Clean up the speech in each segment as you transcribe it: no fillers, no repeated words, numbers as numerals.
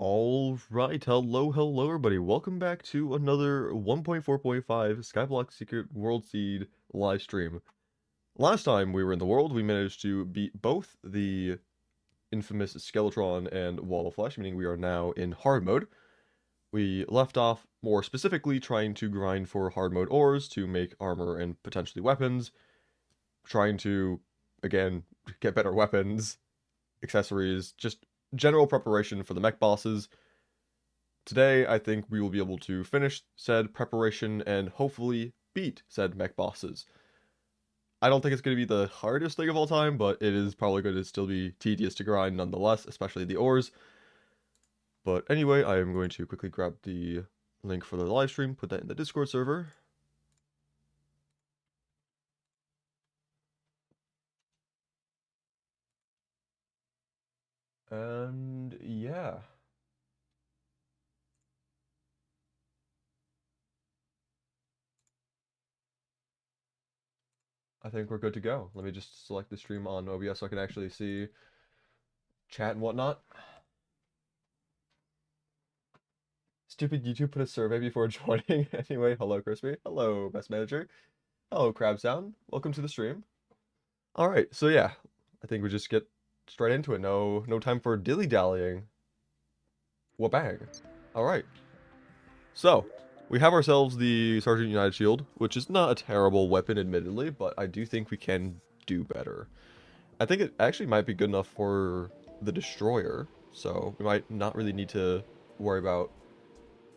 Alright, hello everybody. Welcome back to another 1.4.5 Skyblock Secret World Seed live stream. Last time we were in the world, we managed to beat both the infamous Skeletron and Wall of Flesh, meaning we are now in hard mode. We left off more specifically trying to grind for hard mode ores to make armor and potentially weapons, trying to, again, get better weapons, accessories, just general preparation for the mech bosses. Today, I think we will be able to finish said preparation and hopefully beat said mech bosses. I don't think it's going to be the hardest thing of all time, but it is probably going to still be tedious to grind nonetheless, especially the ores. But anyway, I am going to quickly grab the link for the live stream, put that in the Discord server. And yeah. I think we're good to go. Let me just select the stream on OBS so I can actually see chat and whatnot. Stupid YouTube put a survey before joining. Anyway, hello Crispy. Hello Best Manager. Hello Crab Sound. Welcome to the stream. Alright, so yeah. I think we just get straight into it. No time for dilly-dallying. Wabang. Alright. So, we have ourselves the Sergeant United Shield, which is not a terrible weapon admittedly, but I do think we can do better. I think it actually might be good enough for the Destroyer, so we might not really need to worry about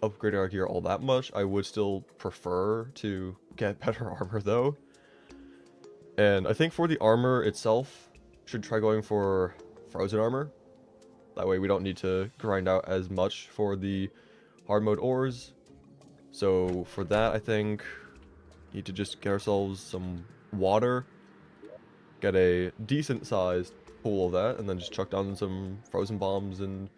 upgrading our gear all that much. I would still prefer to get better armor though. And I think for the armor itself, should try going for frozen armor. That way we don't need to grind out as much for the hard mode ores. So for that, I think need to just get ourselves some water, get a decent sized pool of that, and then just chuck down some frozen bombs and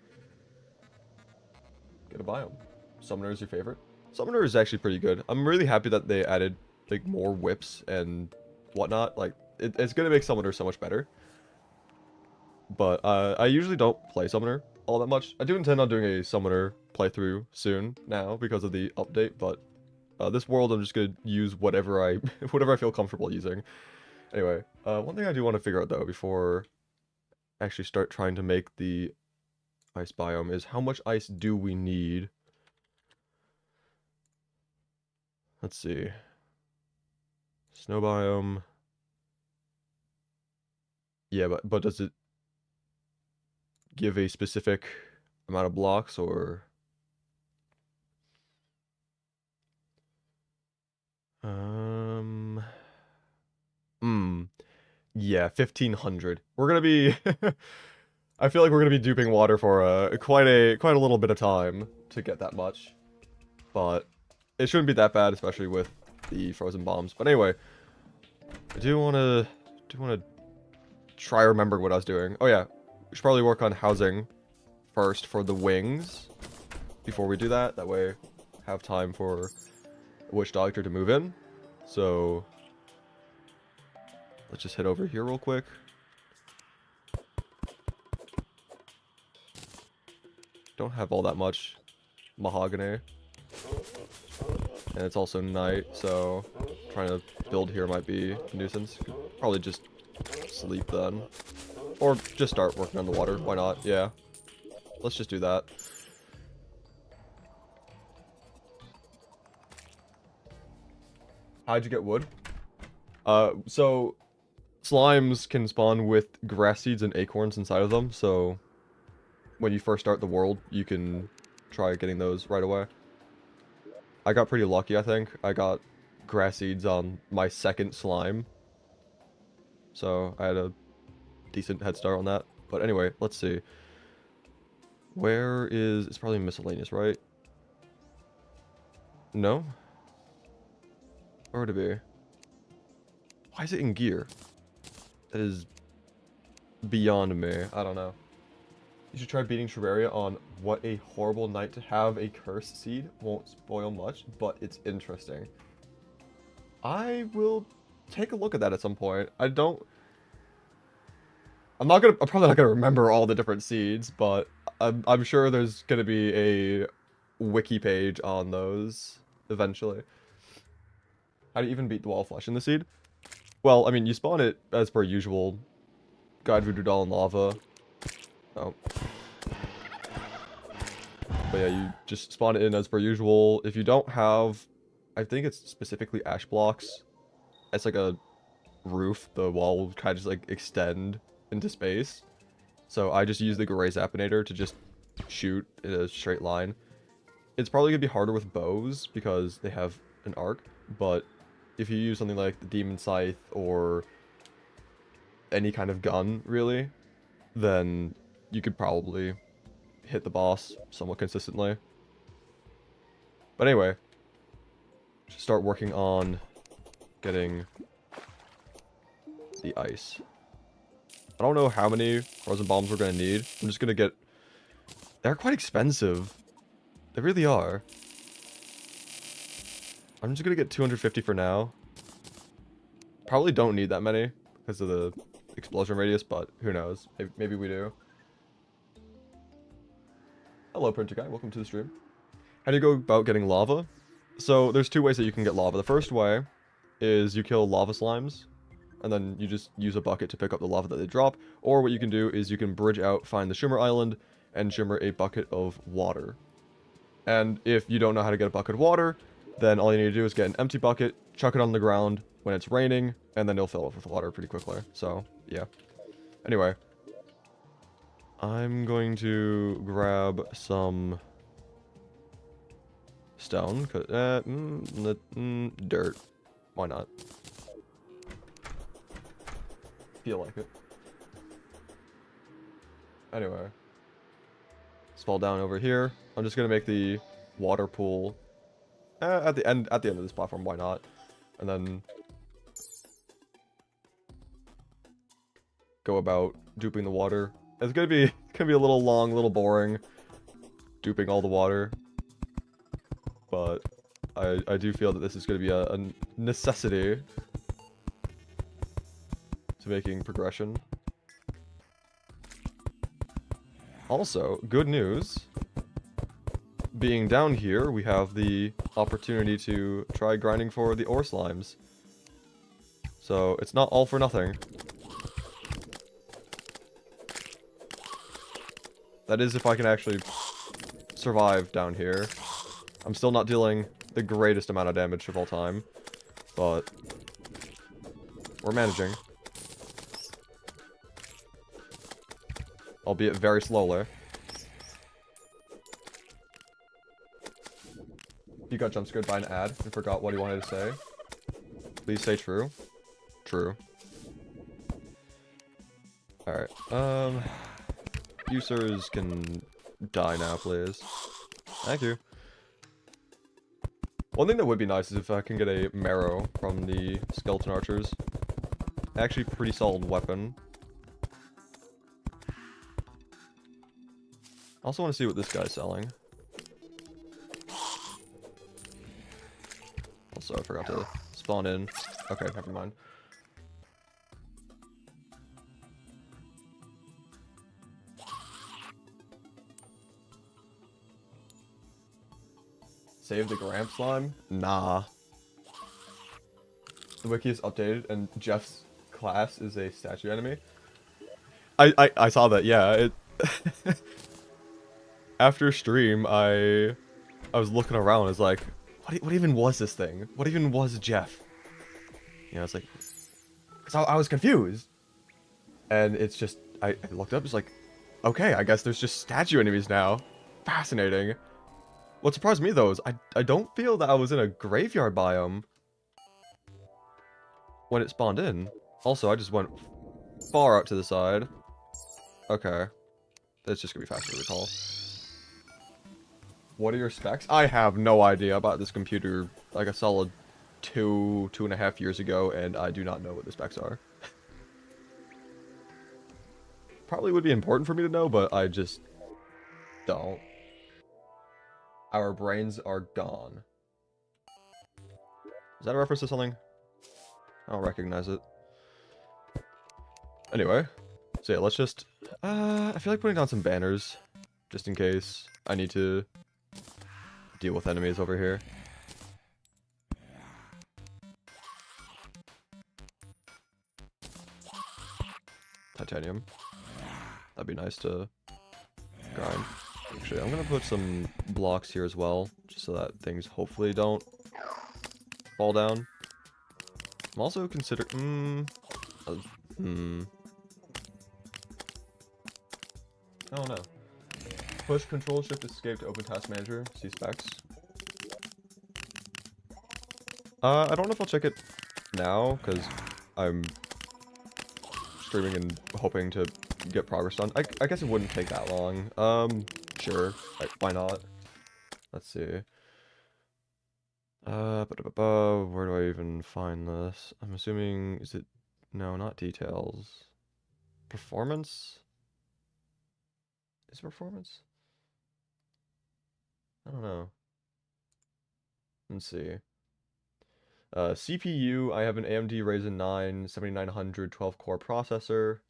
get a biome. Summoner is your favorite? Summoner is actually pretty good. I'm really happy that they added like more whips and whatnot. Like it's gonna make Summoner so much better. But I usually don't play Summoner all that much. I do intend on doing a Summoner playthrough soon now because of the update, but this world I'm just gonna use whatever I whatever I feel comfortable using. Anyway, one thing I do want to figure out though before I actually start trying to make the ice biome is how much ice do we need? Let's see. Snow biome. Yeah, but does it give a specific amount of blocks or yeah, 1500. We're gonna be I feel like we're gonna be duping water for quite a little bit of time to get that much. But it shouldn't be that bad, especially with the frozen bombs. But anyway, I do wanna try remembering what I was doing. Oh yeah, we should probably work on housing first for the wings before we do that. That way, have time for a witch doctor to move in. So let's just head over here real quick. Don't have all that much mahogany. And it's also night, so trying to build here might be a nuisance. Could probably just sleep then. Or just start working on the water. Why not? Yeah. Let's just do that. How'd you get wood? So slimes can spawn with grass seeds and acorns inside of them, so when you first start the world, you can try getting those right away. I got pretty lucky, I think. I got grass seeds on my second slime. So I had a decent head start on that. But anyway, let's see. Where is... It's probably miscellaneous, right? No? Where would it be? Why is it in gear? That is beyond me. I don't know. You should try beating Terraria on what a horrible night to have a cursed seed. Won't spoil much, but it's interesting. I will take a look at that at some point. I'm probably not gonna remember all the different seeds, but I'm sure there's gonna be a wiki page on those eventually. How do you even beat the wall of flesh in the seed? Well, I mean, you spawn it as per usual. Guide voodoo doll and lava. Oh. But yeah, you just spawn it in as per usual. If you don't have, I think it's specifically ash blocks. It's like a roof. The wall will kind of just like extend into space. So I just use the gray Zappinator to just shoot in a straight line. It's probably going to be harder with bows because they have an arc, but if you use something like the Demon Scythe or any kind of gun, really, then you could probably hit the boss somewhat consistently. But anyway, should start working on getting the ice. I don't know how many frozen bombs we're going to need. I'm just going to get... They're quite expensive. They really are. I'm just going to get 250 for now. Probably don't need that many because of the explosion radius, but who knows. Maybe we do. Hello, Printer Guy. Welcome to the stream. How do you go about getting lava? So there's two ways that you can get lava. The first way is you kill lava slimes, and then you just use a bucket to pick up the lava that they drop. Or what you can do is you can bridge out, find the Shimmer Island, and shimmer a bucket of water. And if you don't know how to get a bucket of water, then all you need to do is get an empty bucket, chuck it on the ground when it's raining, and then it'll fill up with water pretty quickly. So, yeah. Anyway. I'm going to grab some stone. Dirt. Why not? Feel like it. Anyway. Let's fall down over here. I'm just gonna make the water pool at the end of this platform. Why not? And then go about duping the water. It's gonna be a little long, a little boring, duping all the water. But I do feel that this is gonna be a necessity to making progression. Also, good news. Being down here, we have the opportunity to try grinding for the ore slimes. So, it's not all for nothing. That is if I can actually survive down here. I'm still not dealing the greatest amount of damage of all time, but we're managing. Albeit very slowly. You got jump scared by an ad and forgot what he wanted to say. Please say true. True. Alright, users can die now, please. Thank you. One thing that would be nice is if I can get a marrow from the skeleton archers. Actually, pretty solid weapon. Also want to see what this guy's selling. Also, I forgot to spawn in. Okay, never mind. Save the Gramp slime? Nah. The wiki is updated and Jeff's class is a statue enemy. I saw that, yeah. It after stream, I was looking around. I was like, what even was this thing? What even was Jeff? You know, it's like, cause I was confused, and it's just I looked up. It's like, okay, I guess there's just statue enemies now. Fascinating. What surprised me though is I don't feel that I was in a graveyard biome when it spawned in. Also, I just went far out to the side. Okay, that's just gonna be faster to recall. What are your specs? I have no idea about this computer like a solid 2.5 years ago, and I do not know what the specs are. Probably would be important for me to know, but I just don't. Our brains are gone. Is that a reference to something? I don't recognize it. Anyway, so yeah, let's just I feel like putting down some banners just in case I need to deal with enemies over here. Titanium. That'd be nice to grind. Actually, I'm gonna put some blocks here as well, just so that things hopefully don't fall down. I'm also considering. I don't know. Push Control Shift Escape to open Task Manager. See specs. I don't know if I'll check it now because I'm streaming and hoping to get progress done. I guess it wouldn't take that long. Sure. Why not? Let's see. Where do I even find this? I'm assuming, is it, no, not details. Performance? Is it performance? I don't know. Let's see. CPU, I have an AMD Ryzen 9 7900 12-core processor.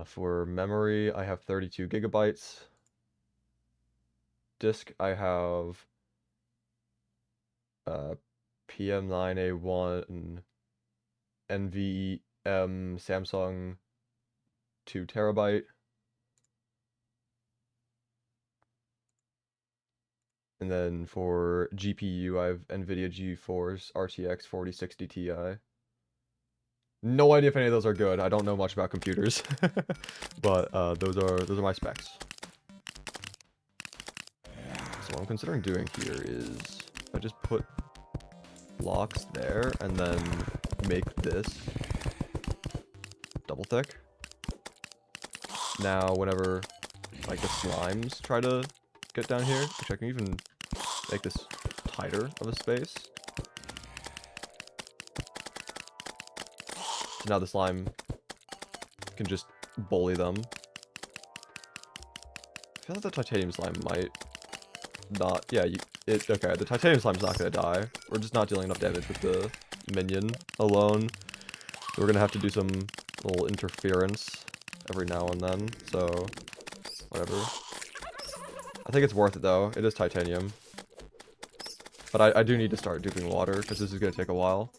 For memory, I have 32 gigabytes. Disk, I have PM9A1 NVMe Samsung 2 terabyte. And then for GPU, I have NVIDIA GeForce RTX 4060 Ti. No idea if any of those are good. I don't know much about computers, but those are my specs. So what I'm considering doing here is I just put blocks there and then make this double thick. Now whenever like the slimes try to get down here, which I can even make this tighter of a space. So now the slime can just bully them. I feel like the titanium slime might not, yeah, okay, the titanium slime's not gonna die. We're just not dealing enough damage with the minion alone. So we're gonna have to do some little interference every now and then, so whatever. I think it's worth it though. It is titanium. But I do need to start duping water, because this is gonna take a while.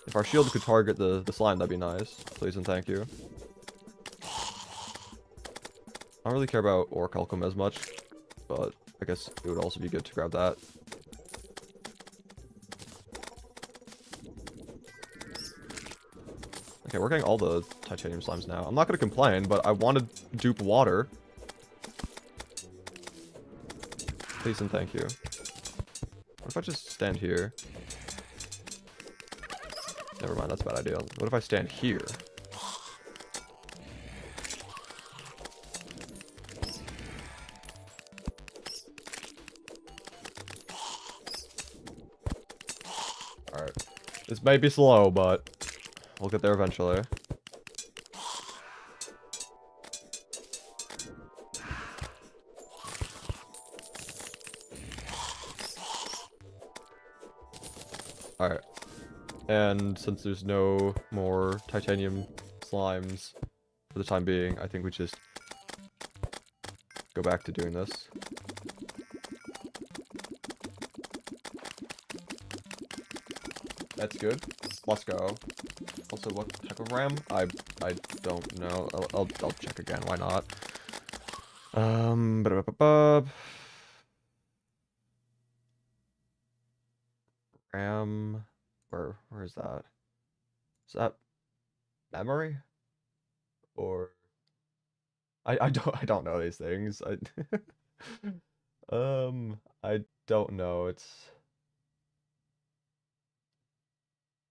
If our shield could target the slime, that'd be nice. Please and thank you. I don't really care about Orichalcum as much, but I guess it would also be good to grab that. Okay, we're getting all the titanium slimes now. I'm not gonna complain, but I want to dupe water. Please and thank you. What if I just stand here? Never mind, that's a bad idea. What if I stand here? Alright. This may be slow, but we'll get there eventually. Alright. And since there's no more titanium slimes for the time being, I think we just go back to doing this. That's good. Let's go. Also, what type of RAM? I don't know. I'll check again. Why not? RAM. Where is that? Is that memory? Or I don't know these things. I don't know. It's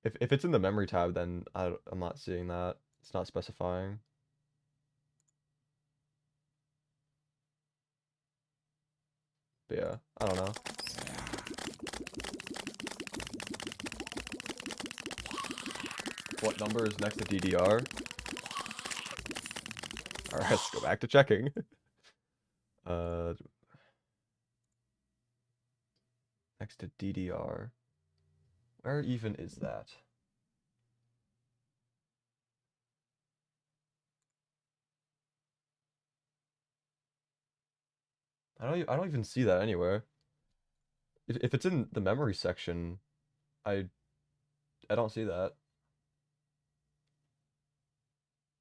if it's in the memory tab, then I'm not seeing that. It's not specifying. But yeah, I don't know. What number is next to DDR? Alright, let's go back to checking. Next to DDR. Where even is that? I don't even see that anywhere. If it's in the memory section, I I don't see that.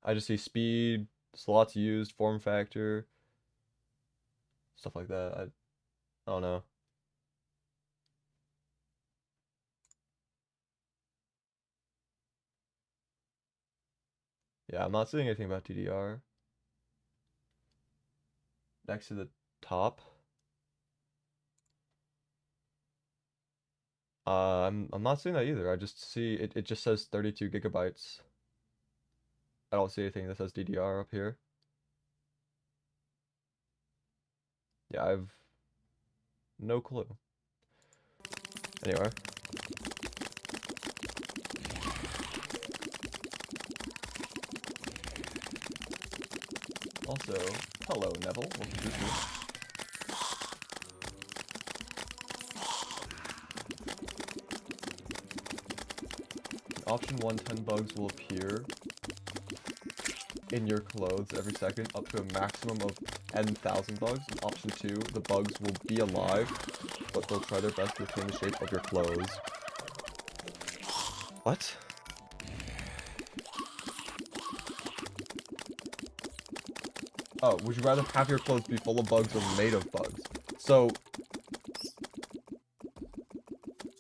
I just see speed, slots used, form factor, stuff like that. I don't know. Yeah, I'm not seeing anything about DDR. Next to the top. I'm not seeing that either. I just see it just says 32 gigabytes. I don't see anything that says DDR up here. Yeah, I've no clue. Anyway. Also, hello Neville. Welcome to the stream. Option 1, 10 bugs will appear in your clothes every second, up to a maximum of 10,000 bugs. And option 2, the bugs will be alive, but they'll try their best to retain the shape of your clothes. What? Oh, would you rather have your clothes be full of bugs or made of bugs? So,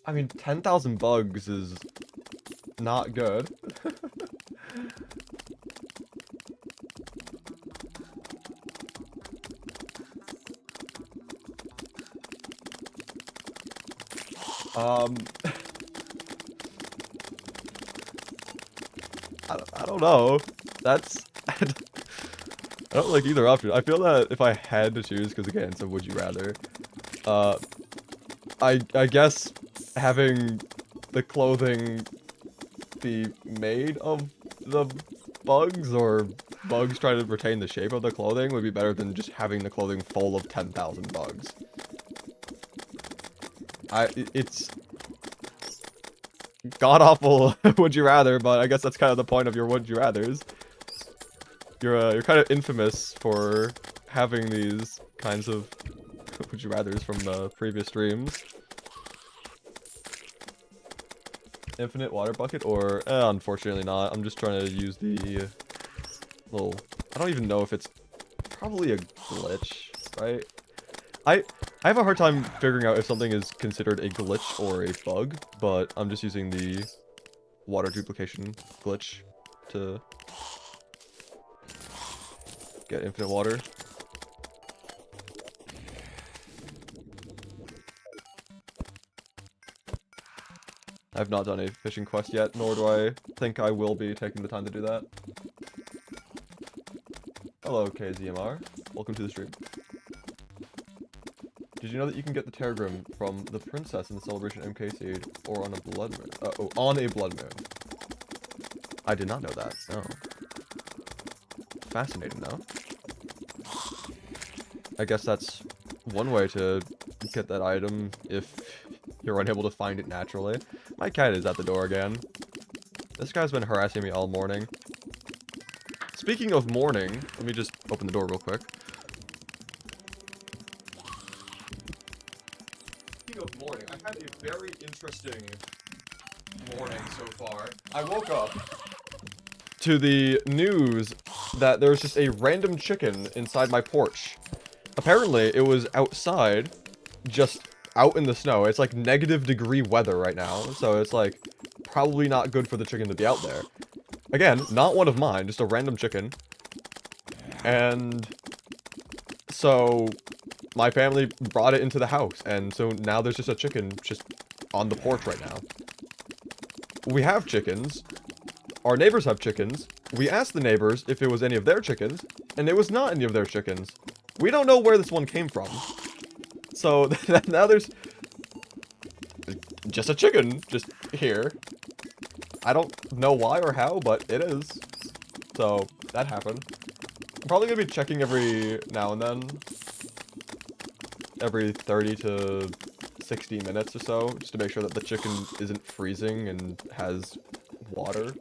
I mean, 10,000 bugs is not good. I don't know. That's I don't like either option. I feel that if I had to choose, because again, it's a would you rather. I guess having the clothing be made of the bugs, or bugs try to retain the shape of the clothing, would be better than just having the clothing full of 10,000 bugs. It's god-awful would you rather, but I guess that's kind of the point of your would you rathers. You're kind of infamous for having these kinds of would you rathers from previous streams. Infinite water bucket, or unfortunately not. I'm just trying to use the little. I don't even know if it's probably a glitch, right? I have a hard time figuring out if something is considered a glitch or a bug, but I'm just using the water duplication glitch to get infinite water. I've not done a fishing quest yet, nor do I think I will be taking the time to do that. Hello, KZMR. Welcome to the stream. Did you know that you can get the Tergrim from the princess in the Celebration MK Seed, or on a blood moon? On a blood moon. I did not know that. Oh. Fascinating, though. I guess that's one way to get that item if you're unable to find it naturally. My cat is at the door again. This guy's been harassing me all morning. Speaking of morning, let me just open the door real quick. Speaking of morning, I've had a very interesting morning so far. I woke up to the news that there was just a random chicken inside my porch. Apparently, it was outside, just out in the snow. It's like -degree weather right now, so it's like probably not good for the chicken to be out there. Again, not one of mine, just a random chicken. And so my family brought it into the house, and so now there's just a chicken just on the porch right now. We have chickens. Our neighbors have chickens. We asked the neighbors if it was any of their chickens, and it was not any of their chickens. We don't know where this one came from. So now there's just a chicken just here. I don't know why or how, but it is. So that happened. I'm probably gonna be checking every now and then. Every 30 to 60 minutes or so, just to make sure that the chicken isn't freezing and has water.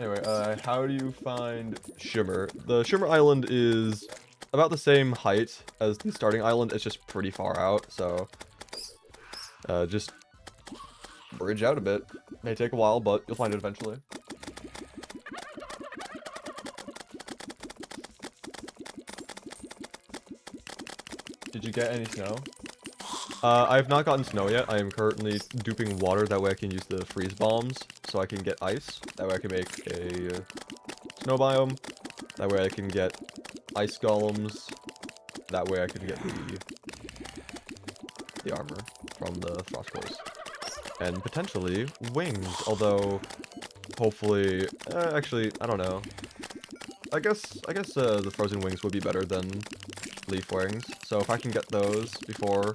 Anyway, how do you find Shimmer? The Shimmer Island is about the same height as the starting island. It's just pretty far out, so just bridge out a bit. May take a while, but you'll find it eventually. Did you get any snow? I have not gotten snow yet. I am currently duping water. That way I can use the freeze bombs, so I can get ice. That way I can make a snow biome. That way I can get ice golems. That way I can get the armor from the frost cores. And potentially wings, although hopefully, actually, I don't know. I guess the frozen wings would be better than leaf wings. So if I can get those before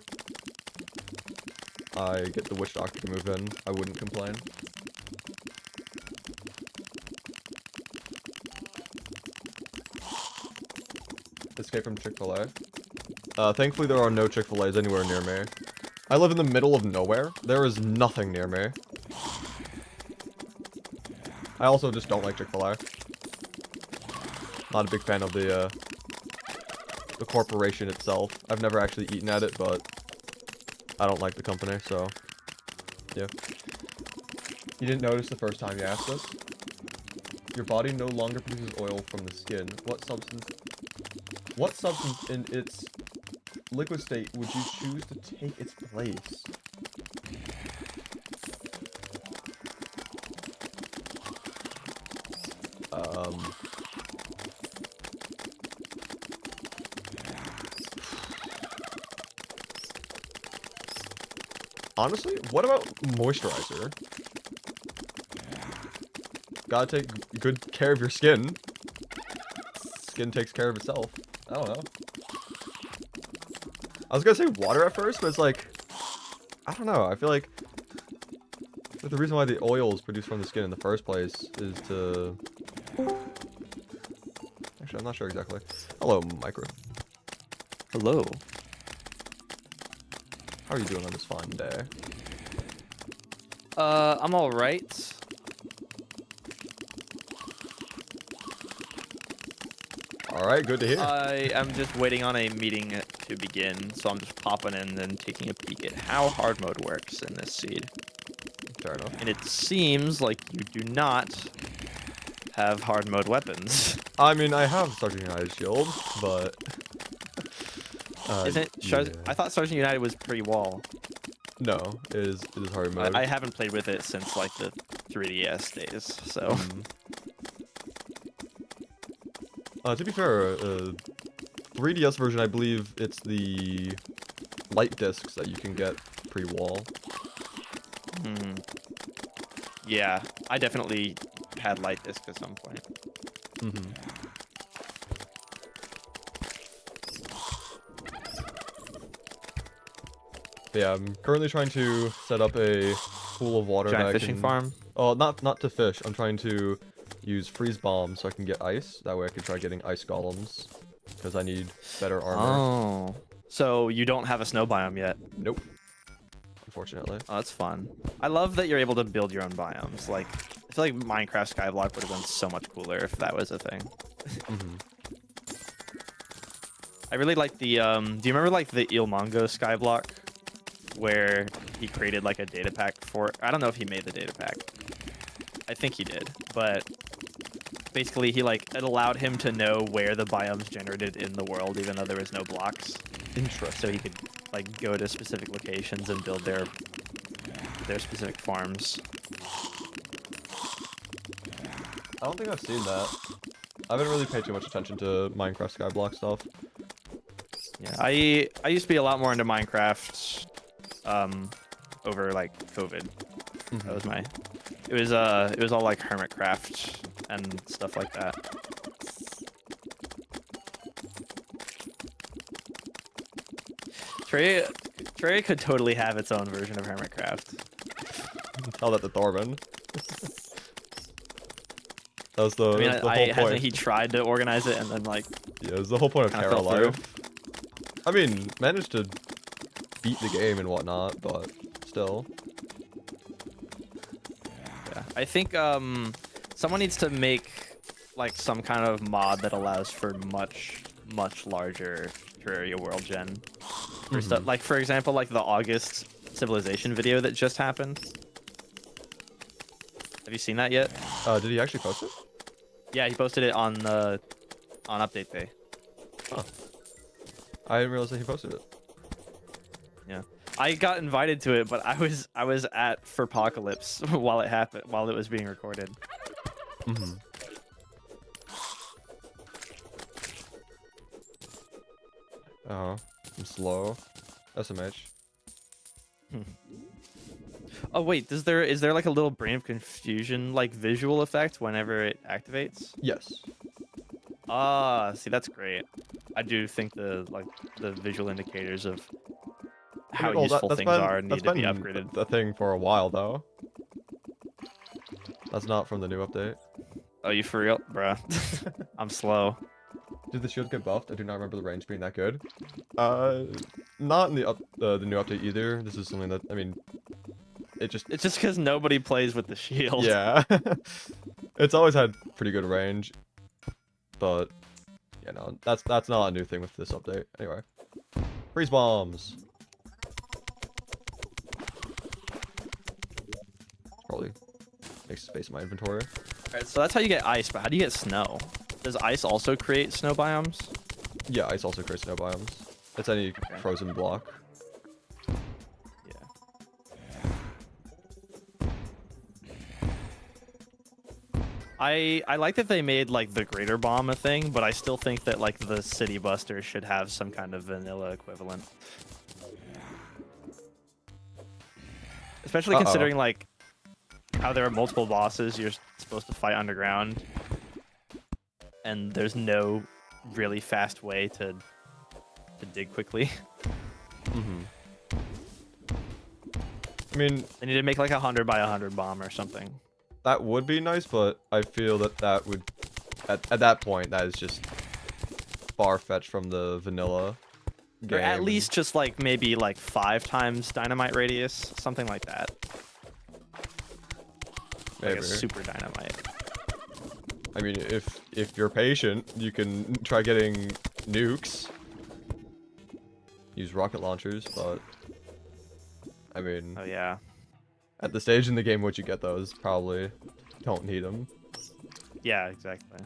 I get the witch doctor to move in, I wouldn't complain. Escape from Chick-fil-A. Thankfully there are no Chick-fil-A's anywhere near me. I live in the middle of nowhere. There is nothing near me. I also just don't like Chick-fil-A. Not a big fan of the corporation itself. I've never actually eaten at it, but I don't like the company, so yeah. You didn't notice the first time you asked us? Your body no longer produces oil from the skin. What substance in its liquid state would you choose to take its place? Honestly, what about moisturizer? Gotta take good care of your skin. Skin takes care of itself. I don't know. I was gonna say water at first, but it's like, I don't know. I feel like the reason why the oil is produced from the skin in the first place is to... Actually, I'm not sure exactly. Hello, Micro. Hello. How are you doing on this fine day? I'm alright. Alright, good to hear. I am just waiting on a meeting to begin, so I'm just popping in and taking a peek at how hard mode works in this seed. Fair enough. And it seems like you do not have hard mode weapons. I mean, I have Sergeant United's shield, but... Isn't yeah. I thought Sergeant United was pre-wall. No, it is hard mode. I haven't played with it since like the 3DS days, so... To be fair, 3DS version, I believe it's the light discs that you can get pre-wall. Yeah, I definitely had light disc at some point. Yeah, I'm currently trying to set up a pool of water Giant that I fishing can... farm? Oh, not to fish. I'm trying to use freeze bombs so I can get ice. That way I can try getting ice golems. Because I need better armor. Oh. So you don't have a snow biome yet? Nope. Unfortunately. Oh, that's fun. I love that you're able to build your own biomes. Like, I feel like Minecraft Skyblock would have been so much cooler if that was a thing. I really like the, do you remember like the Ilmongo Skyblock? Where he created like a data pack for, I don't know if he made the data pack. I think he did, but basically he like, it allowed him to know where the biomes generated in the world, even though there was no blocks. Interesting. So he could like go to specific locations and build their specific farms. I don't think I've seen that. I haven't really paid too much attention to Minecraft Skyblock stuff. Yeah, I used to be a lot more into Minecraft over like COVID. That was my it was all like Hermitcraft and stuff like that. Terraria could totally have its own version of Hermitcraft. Tell that to Thorman. That was the, I mean, the whole point. hasn't he tried to organize it and then like... Yeah, it was the whole point of kinda Terra fell through? Life. I mean, managed to beat the game and whatnot, but still. Yeah, I think someone needs to make like some kind of mod that allows for much much larger Terraria world gen. For Mhm. stuff like, for example, like the August Civilization video that just happened. Have you seen that yet? Did he actually post it? Yeah, he posted it on update day. Huh. I didn't realize that he posted it. Yeah, I got invited to it, but I was at Furpocalypse while it happened, while it was being recorded. Mm-hmm. Oh, I'm slow. SMH. Oh wait, is there like a little brain of confusion like visual effect whenever it activates? Yes. Ah, see, that's great. I do think the visual indicators of how Well, useful things are need to be upgraded. The thing for a while though. That's not from the new update. Oh, you for real, bruh? I'm slow. Did the shield get buffed? I do not remember the range being that good. Not in the new update either. This is something that, I mean, It's just because nobody plays with the shield. Yeah. It's always had pretty good range, but yeah, no, that's not a new thing with this update. Anyway, freeze bombs. Probably makes space in my inventory. Alright, so that's how you get ice, but how do you get snow? Does ice also create snow biomes? Yeah, ice also creates snow biomes. It's any frozen block. Yeah. I like that they made like the greater bomb a thing, but I still think that like the city buster should have some kind of vanilla equivalent. Especially considering like how there are multiple bosses you're supposed to fight underground, and there's no really fast way to dig quickly. Mm-hmm. I mean, They need to make like a 100 by 100 bomb or something. that would be nice, but I feel that would, at that point, that is just far-fetched from the vanilla game. Or at least just like maybe like 5 times dynamite radius, something like that. Maybe. Like a super dynamite. I mean, if you're patient, you can try getting nukes. Use rocket launchers, but I mean, Oh yeah. at the stage in the game which you get those, probably don't need them. Yeah, exactly.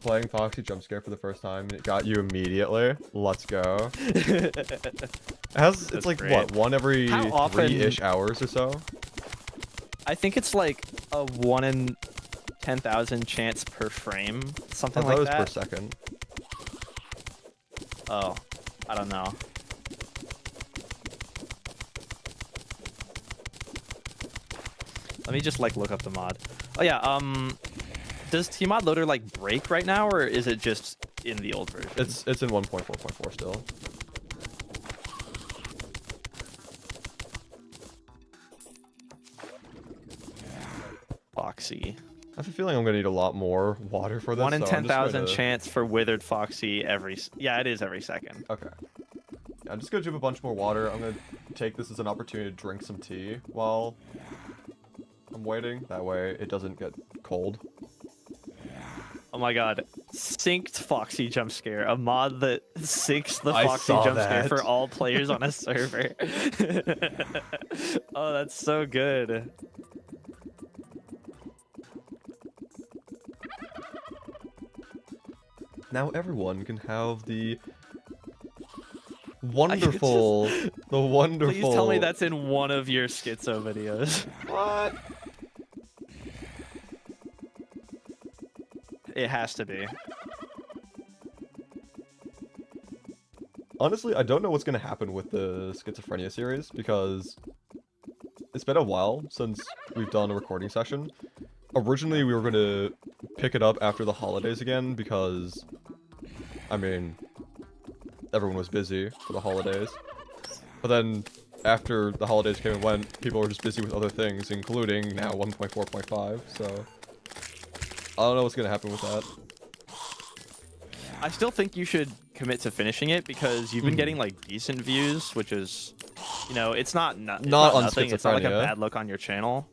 Playing Foxy jump scare for the first time and it got you immediately. Let's go. It's like great. what, one every How often- 3-ish hours or so? I think it's like a 1 in 10,000 chance per frame, something I like thought it was that. per second. Oh, I don't know. Let me just like look up the mod. Oh yeah, does Tmod Loader like break right now, or is it just in the old version? It's in 1.4.4 still. Foxy. I have a feeling I'm gonna need a lot more water for this. 1 in so I'm just 10,000 gonna- chance for withered Foxy every. Yeah, it is every second. Okay. Yeah, I'm just gonna drip a bunch more water. I'm gonna take this as an opportunity to drink some tea while I'm waiting. That way it doesn't get cold. Oh my god. Synced Foxy jump scare. A mod that syncs the I Foxy saw jump scare that. for all players on a server. Oh, that's so good. Now everyone can have the wonderful, the wonderful. Please tell me that's in one of your schizo videos. What? It has to be. Honestly, I don't know what's gonna happen with the schizophrenia series because it's been a while since we've done a recording session. Originally, we were gonna pick it up after the holidays again because, I mean, everyone was busy for the holidays. But then, after the holidays came and went, people were just busy with other things, including now 1.4.5, so I don't know what's gonna happen with that. I still think you should commit to finishing it because you've been getting like decent views, which is, you know, it's not on nothing. It's not like a Schizophrenia. bad look on your channel.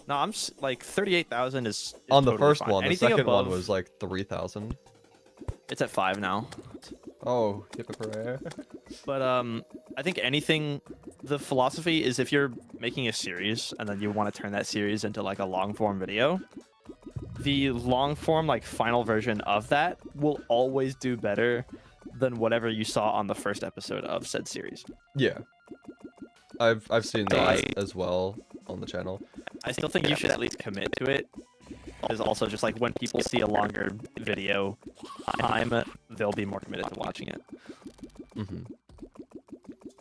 No, like 38,000 is On the totally first fine. one. The Anything second above, one was like 3,000. it's at 5 now. Oh, hip hooray. But I think anything, the philosophy is if you're making a series and then you want to turn that series into like a long form video, the long form like final version of that will always do better than whatever you saw on the first episode of said series. Yeah. I've seen that as well on the channel. I still think you should at least commit to it. Is also just like when people see a longer video time, they'll be more committed to watching it.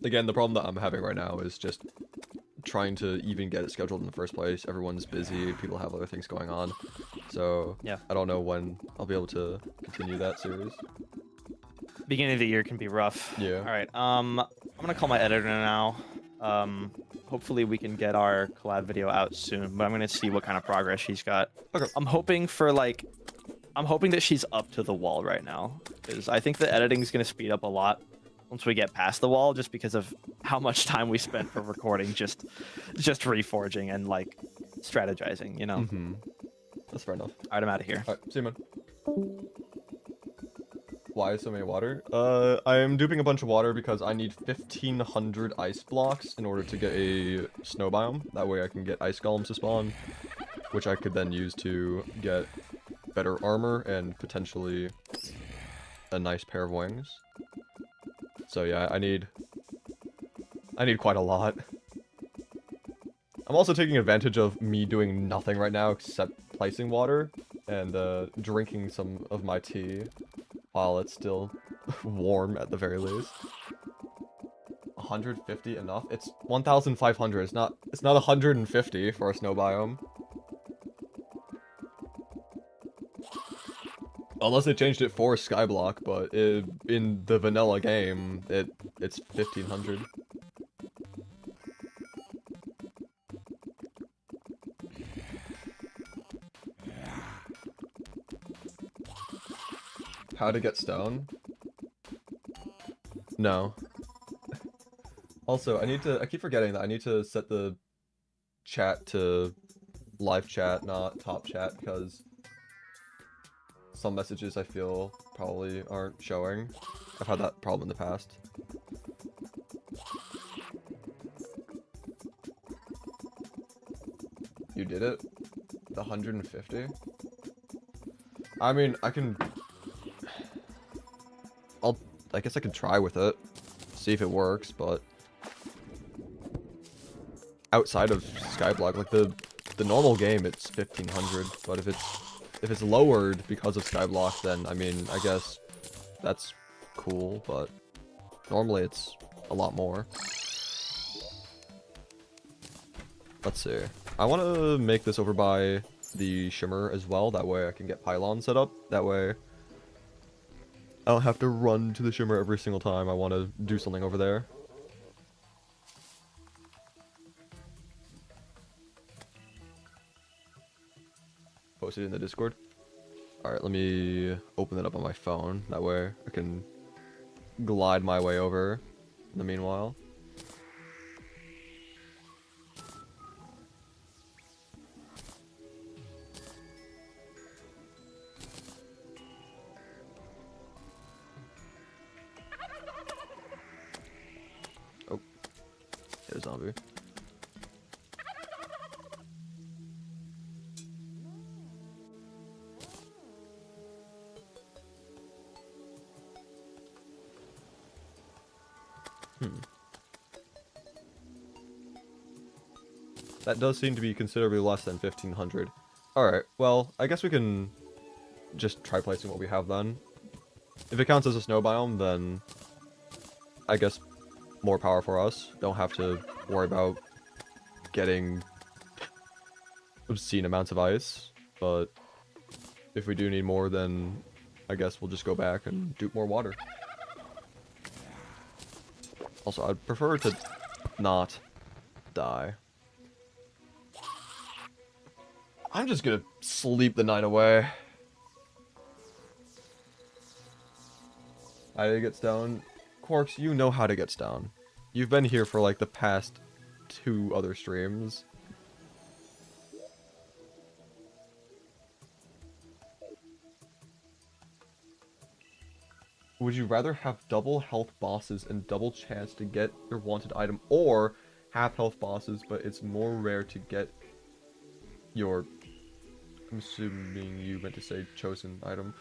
Again, the problem that I'm having right now is just trying to even get it scheduled in the first place. Everyone's busy, people have other things going on. So Yeah. I don't know when I'll be able to continue that series. Beginning of the year can be rough. Yeah. All right. I'm gonna call my editor now. Hopefully we can get our collab video out soon, but I'm gonna see what kind of progress she's got. Okay. I'm hoping that she's up to the wall right now, because I think the editing is gonna speed up a lot once we get past the wall, just because of how much time we spent for recording, just reforging and like strategizing, you know. That's fair enough. All right, I'm out of here. All right, see you, man. Why so many water? I am duping a bunch of water because I need 1,500 ice blocks in order to get a snow biome. That way I can get ice golems to spawn, which I could then use to get better armor and potentially a nice pair of wings. So yeah, I need quite a lot. I'm also taking advantage of me doing nothing right now except placing water and drinking some of my tea while it's still warm at the very least. 150 enough? It's 1,500. It's not 150 for a snow biome. Unless they changed it for Skyblock, but in the vanilla game, it's 1,500. How to get stone? No. Also, I keep forgetting that I need to set the chat to live chat, not top chat, because some messages I feel probably aren't showing. I've had that problem in the past. You did it? The 150? I mean, I guess I can try with it, see if it works, but outside of Skyblock, like the normal game, it's 1,500, but if it's lowered because of Skyblock, then I mean, I guess that's cool, but normally it's a lot more. Let's see. I want to make this over by the shimmer as well, that way I can get pylon set up, that way I don't have to run to the shimmer every single time I want to do something over there. Post it in the Discord. Alright, let me open it up on my phone. That way I can glide my way over in the meanwhile. Oh, hit a zombie. That does seem to be considerably less than 1,500. Alright, well, I guess we can just try placing what we have then. If it counts as a snow biome, then I guess more power for us. Don't have to worry about getting obscene amounts of ice. But if we do need more, then I guess we'll just go back and dupe more water. Also, I'd prefer to not die. I'm just gonna sleep the night away. I get down. Quarks, you know how to get down. You've been here for like the past 2 other streams. Would you rather have double health bosses and double chance to get your wanted item, or half health bosses but it's more rare to get your, I'm assuming you meant to say chosen item?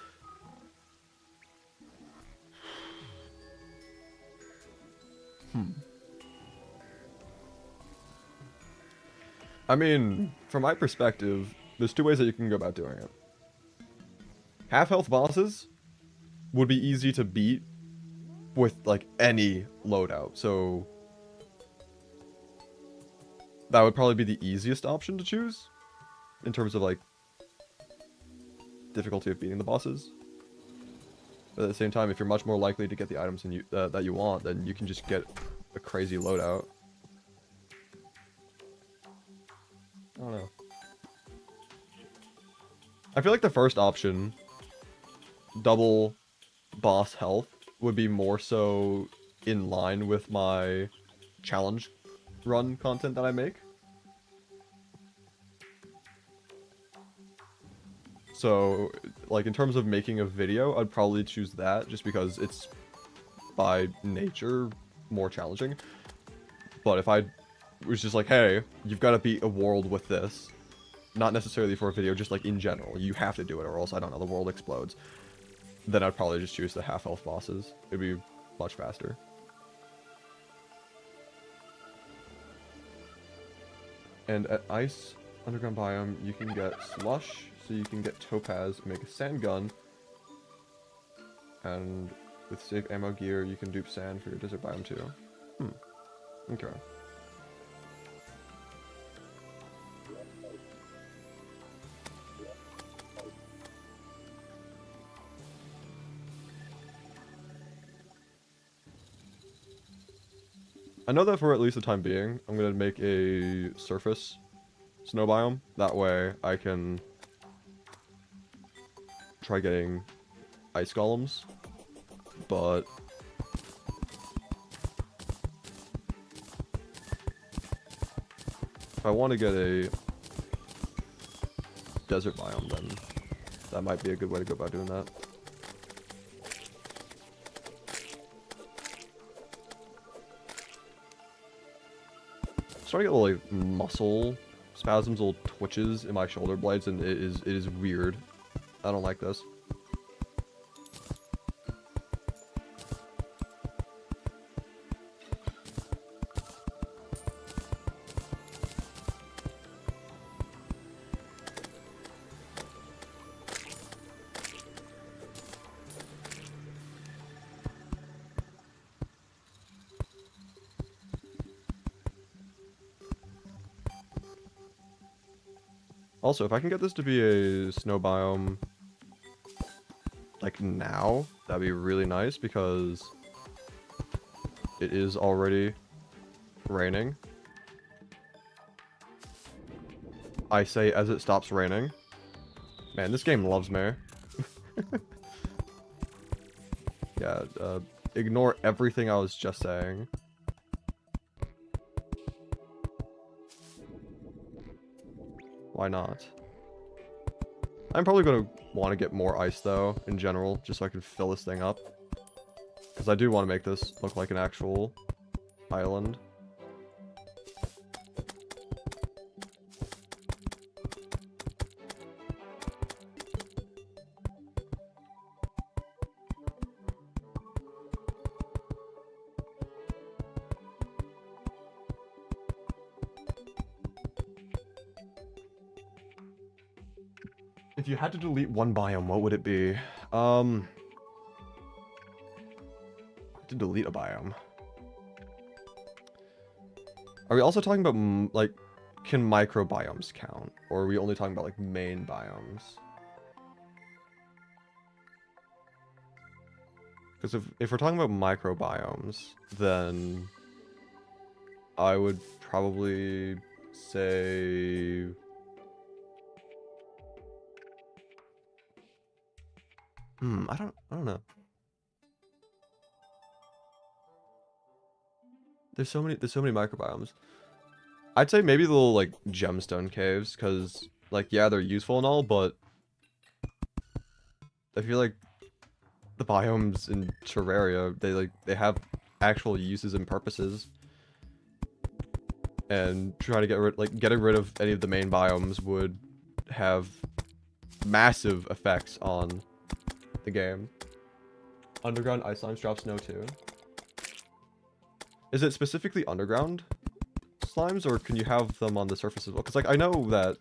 I mean, from my perspective, there's 2 ways that you can go about doing it. Half health bosses would be easy to beat with like any loadout, so that would probably be the easiest option to choose in terms of like difficulty of beating the bosses. But at the same time, if you're much more likely to get the items that you want, then you can just get a crazy loadout. I don't know. I feel like the first option, double boss health, would be more so in line with my challenge run content that I make. So, like, in terms of making a video, I'd probably choose that just because it's, by nature, more challenging. But if I was just like, hey, you've got to beat a world with this, not necessarily for a video, just like in general, you have to do it or else, I don't know, the world explodes, then I'd probably just choose the half health bosses. It'd be much faster. And at Ice Underground Biome, you can get Slush, so you can get Topaz and make a sand gun. And with safe ammo gear, you can dupe sand for your desert biome too. Okay. I know that for at least the time being, I'm going to make a surface snow biome. That way I can try getting ice golems. But if I want to get a desert biome, then that might be a good way to go about doing that. Starting to get like muscle spasms, little twitches in my shoulder blades, and it is weird. I don't like this. Also, if I can get this to be a snow biome, like now, that'd be really nice because it is already raining. I say as it stops raining. Man, this game loves me. Yeah, ignore everything I was just saying. Why not? I'm probably going to want to get more ice, though, in general, just so I can fill this thing up. Because I do want to make this look like an actual island. If you had to delete one biome, what would it be? To delete a biome. Are we also talking about, like, can microbiomes count? Or are we only talking about, like, main biomes? Because if we're talking about microbiomes, then I would probably say I don't know. There's so many microbiomes. I'd say maybe the little like gemstone caves, because like yeah, they're useful and all, but I feel like the biomes in Terraria, they have actual uses and purposes. And trying to getting rid of any of the main biomes would have massive effects on the game. Underground ice slimes drop snow too. Is it specifically underground slimes, or can you have them on the surface as well? Because like I know that,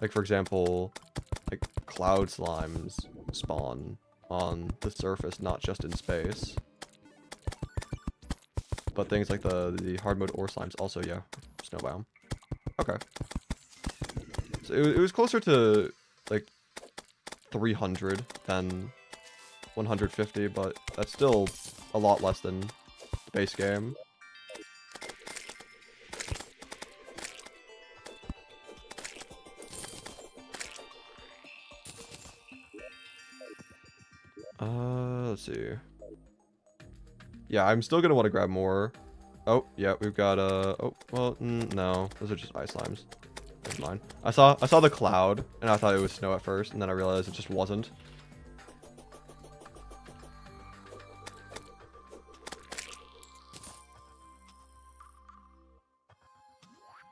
like for example, like cloud slimes spawn on the surface, not just in space. But things like the hard mode ore slimes also, yeah, snow biome. Okay. So it was closer to like 300 than 150, but that's still a lot less than the base game. Let's see. Yeah, I'm still gonna want to grab more. Oh, yeah, we've got oh, well, no, those are just ice slimes. Never mind. I saw the cloud, and I thought it was snow at first, and then I realized it just wasn't.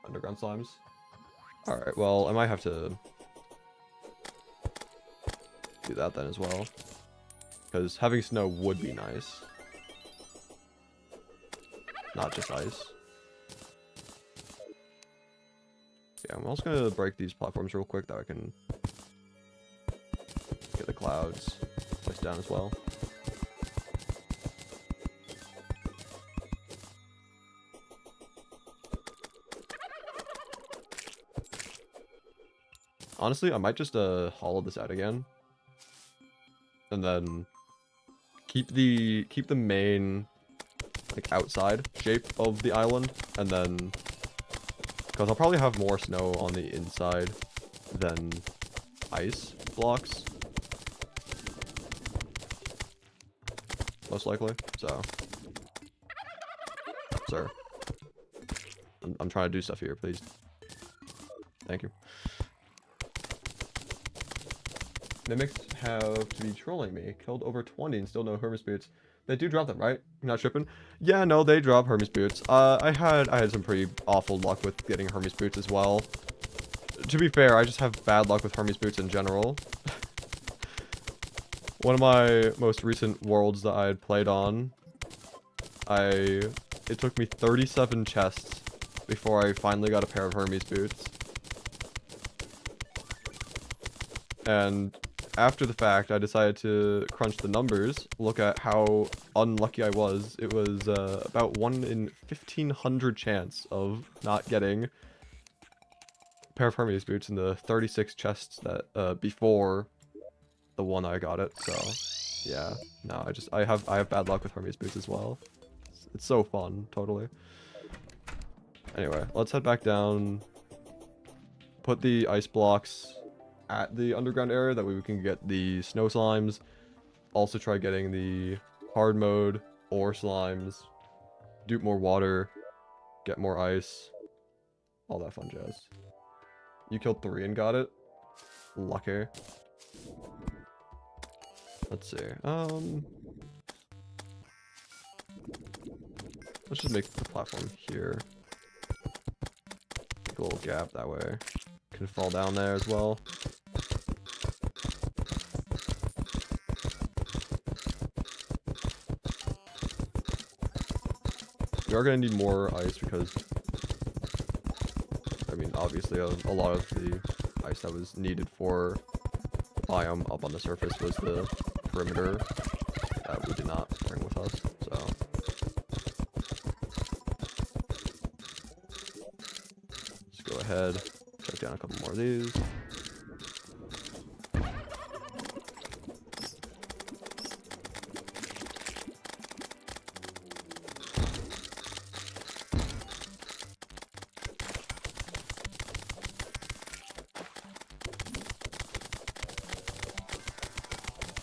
Underground slimes. All right, well, I might have to do that then as well, because having snow would be nice. Not just ice. Yeah, I'm also gonna break these platforms real quick that I can get the clouds pushed down as well. Honestly, I might just hollow this out again, and then keep the main like outside shape of the island, and then because I'll probably have more snow on the inside than ice blocks, most likely. So, sir, I'm trying to do stuff here, please. Thank you. Mimics have to be trolling me. Killed over 20 and still no Hermes boots. They do drop them, right? You're not tripping? Yeah, no, they drop Hermes boots. I had some pretty awful luck with getting Hermes boots as well. To be fair, I just have bad luck with Hermes boots in general. One of my most recent worlds that I had played on, it took me 37 chests before I finally got a pair of Hermes boots. And after the fact, I decided to crunch the numbers, look at how unlucky I was. It was about 1 in 1,500 chance of not getting a pair of Hermes boots in the 36 chests that before the one I got it. So yeah, no, I have bad luck with Hermes boots as well. It's so fun, totally. Anyway, let's head back down. Put the ice blocks at the underground area, that way we can get the snow slimes. Also try getting the hard mode ore slimes, dupe more water, get more ice, all that fun jazz. You killed 3 and got it? Lucky. Let's see. Let's just make the platform here. Make a little gap, that way can fall down there as well. We are going to need more ice because, I mean, obviously a lot of the ice that was needed for the biome up on the surface was the perimeter that we did not bring with us, so. Let's go ahead, check down a couple more of these.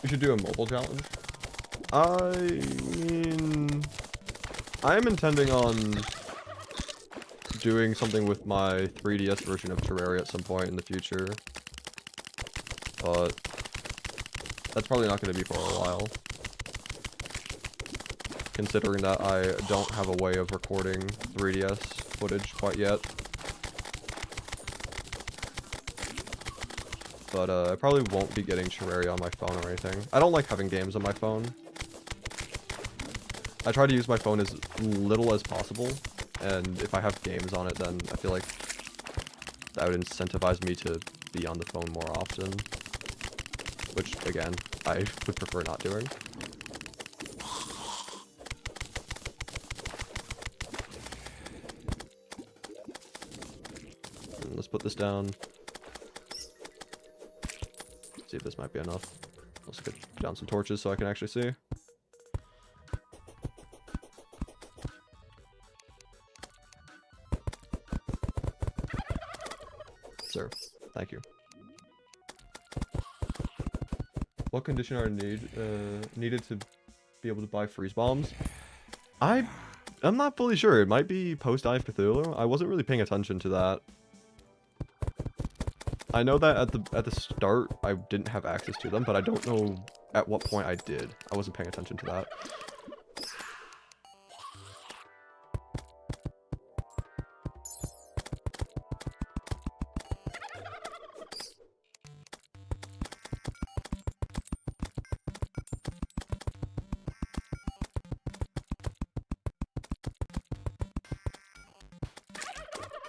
We should do a mobile challenge. I mean, I am intending on doing something with my 3DS version of Terraria at some point in the future, but that's probably not going to be for a while, considering that I don't have a way of recording 3DS footage quite yet. But I probably won't be getting Terraria on my phone or anything. I don't like having games on my phone. I try to use my phone as little as possible, and if I have games on it, then I feel like that would incentivize me to be on the phone more often. Which, again, I would prefer not doing. And let's put this down. See if this might be enough. Let's get down some torches so I can actually see. Sir, thank you. What condition are needed to be able to buy freeze bombs? I'm not fully sure. It might be post Eye of Cthulhu. I wasn't really paying attention to that. I know that at the start I didn't have access to them, but I don't know at what point I did. I wasn't paying attention to that.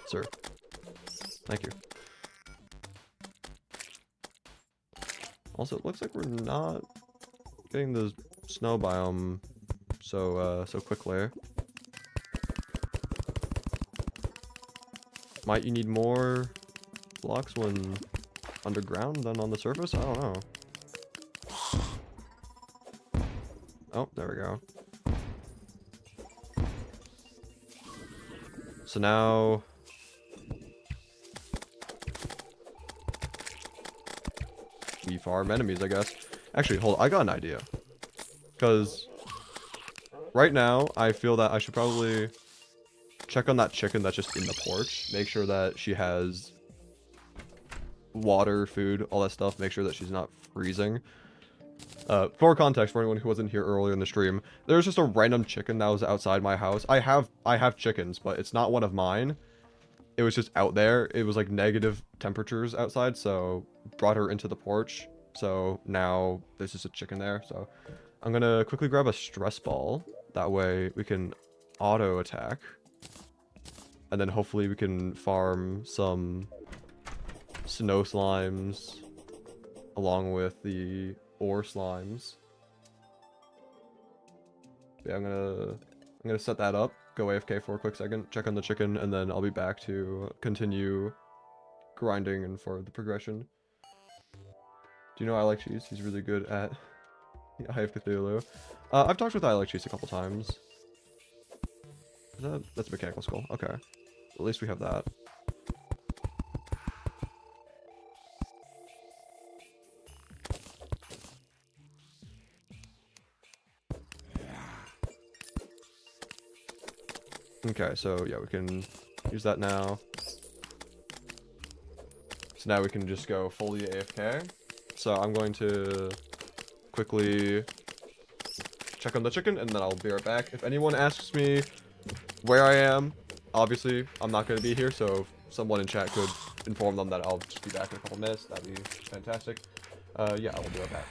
Sir, thank you. Also, it looks like we're not getting the snow biome so quickly. Might you need more blocks when underground than on the surface? I don't know. Oh, there we go. So now we farm enemies, I guess. Actually, hold on, I got an idea. Because right now, I feel that I should probably check on that chicken that's just in the porch. Make sure that she has water, food, all that stuff. Make sure that she's not freezing. For context, for anyone who wasn't here earlier in the stream, there's just a random chicken that was outside my house. I have chickens, but it's not one of mine. It was just out there. It was like negative temperatures outside, so brought her into the porch. So now there's just a chicken there. So I'm gonna quickly grab a stress ball. That way we can auto attack. And then hopefully we can farm some snow slimes along with the ore slimes. Yeah, I'm gonna set that up. Go AFK for a quick second, check on the chicken, and then I'll be back to continue grinding and for the progression. Do you know I Like Cheese? He's really good at the Eye of Cthulhu. I've talked with I Like Cheese a couple times. That's Mechanical Skull. Okay. At least we have that. Okay, so yeah, we can use that now. So now we can just go fully AFK. So I'm going to quickly check on the chicken, and then I'll be right back. If anyone asks me where I am, obviously I'm not going to be here, so if someone in chat could inform them that I'll just be back in a couple minutes, that'd be fantastic. Yeah, I will be right back.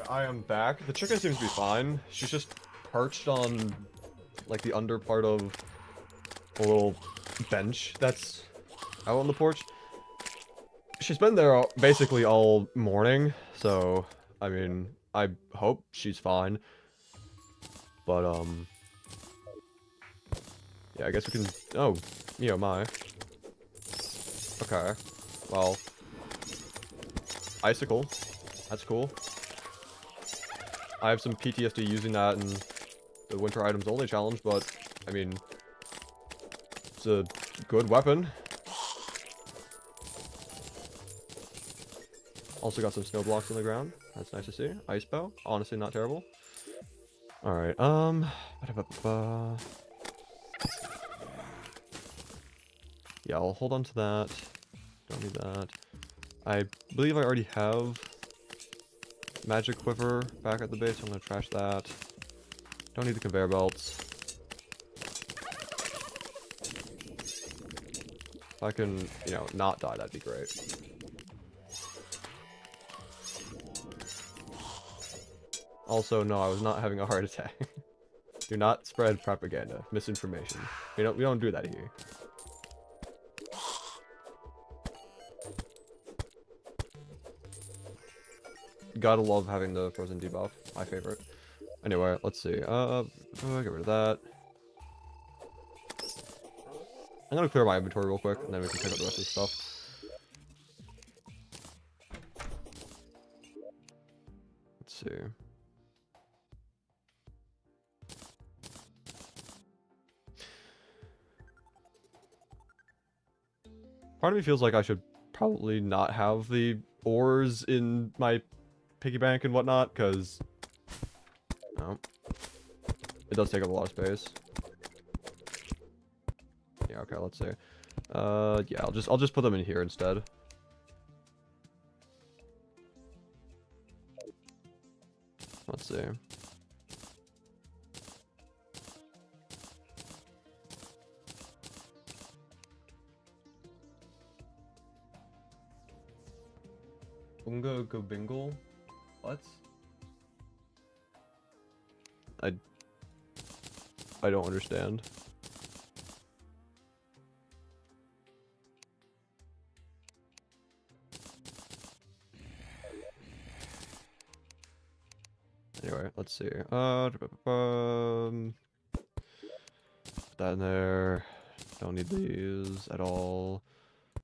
I am back. The chicken seems to be fine. She's just perched on, like, the under part of a little bench that's out on the porch. She's been there basically all morning, so, I mean, I hope she's fine. But, yeah, I guess we can... Oh, me oh my. Okay. Well. Icicle. That's cool. I have some PTSD using that in the winter items only challenge, but, I mean, it's a good weapon. Also got some snow blocks on the ground. That's nice to see. Ice bow. Honestly, not terrible. Alright, yeah, I'll hold on to that. Don't need that. I believe I already have magic quiver back at the base, so I'm gonna trash that. Don't need the conveyor belts. If I can, you know, not die, that'd be great. Also, no, I was not having a heart attack. Do not spread propaganda, misinformation. We don't do that here. Gotta love having the frozen debuff. My favorite. Anyway, let's see. Get rid of that. I'm gonna clear my inventory real quick, and then we can pick up the rest of the stuff. Let's see. Part of me feels like I should probably not have the ores in my piggy bank and whatnot, because it does take up a lot of space. Yeah, okay, let's see. Yeah, I'll just put them in here instead. Let's see. Unga go bingle? What? I don't understand. Anyway, let's see. Put that in there. Don't need these at all.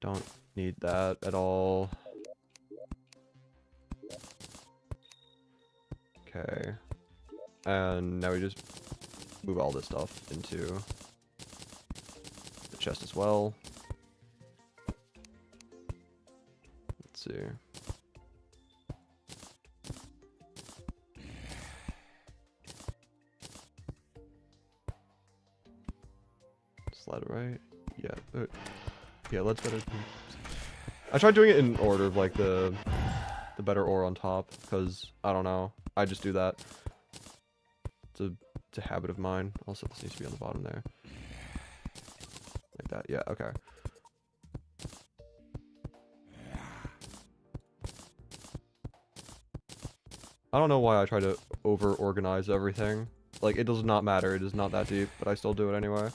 Don't need that at all. Okay. And now we just move all this stuff into the chest as well. Let's see. Slide it right. Yeah. Yeah, let's better. I tried doing it in order of like the better ore on top, because I don't know. I just do that. It's a habit of mine. Also, this needs to be on the bottom there. Like that. Yeah, okay. I don't know why I try to over-organize everything. Like, it does not matter. It is not that deep, but I still do it anyway.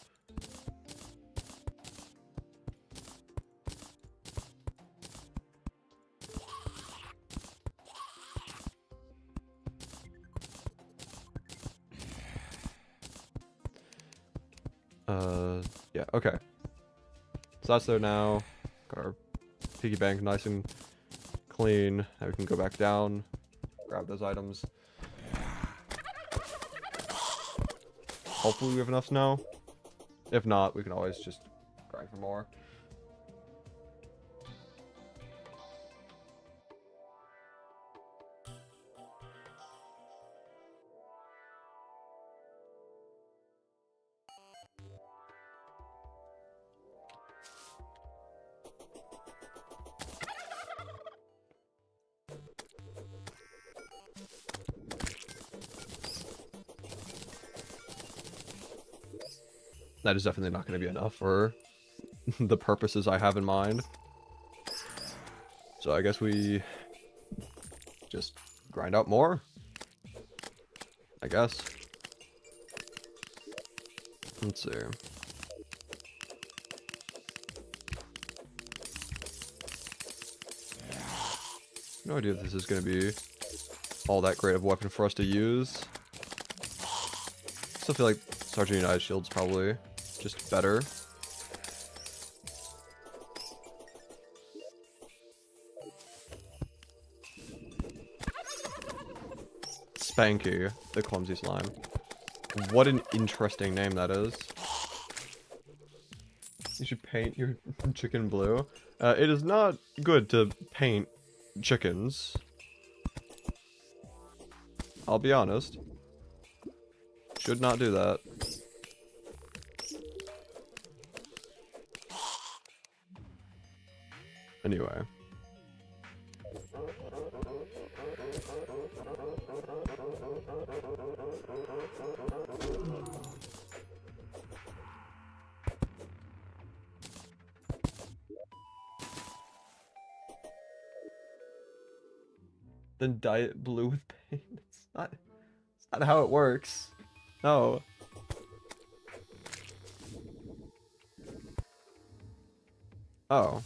Yeah, okay. So that's there now. Got our piggy bank nice and clean. Now we can go back down, grab those items. Hopefully we have enough snow. If not, we can always just grind for more. That is definitely not going to be enough for the purposes I have in mind. So I guess we just grind out more. I guess. Let's see. No idea if this is going to be all that great of a weapon for us to use. Still feel like Sergeant United Shield's probably just better. Spanky, the clumsy slime. What an interesting name that is. You should paint your chicken blue. It is not good to paint chickens. I'll be honest. Should not do that. Anyway. Then dye it blue with paint. It's not how it works. No. Oh.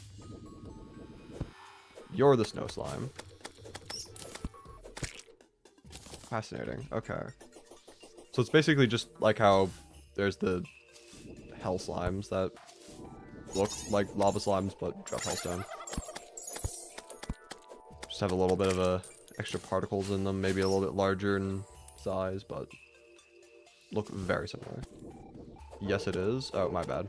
You're the snow slime. Fascinating. Okay. So it's basically just like how there's the hell slimes that look like lava slimes but drop hellstone. Just have a little bit of extra particles in them, maybe a little bit larger in size, but look very similar. Yes, it is. Oh, my bad.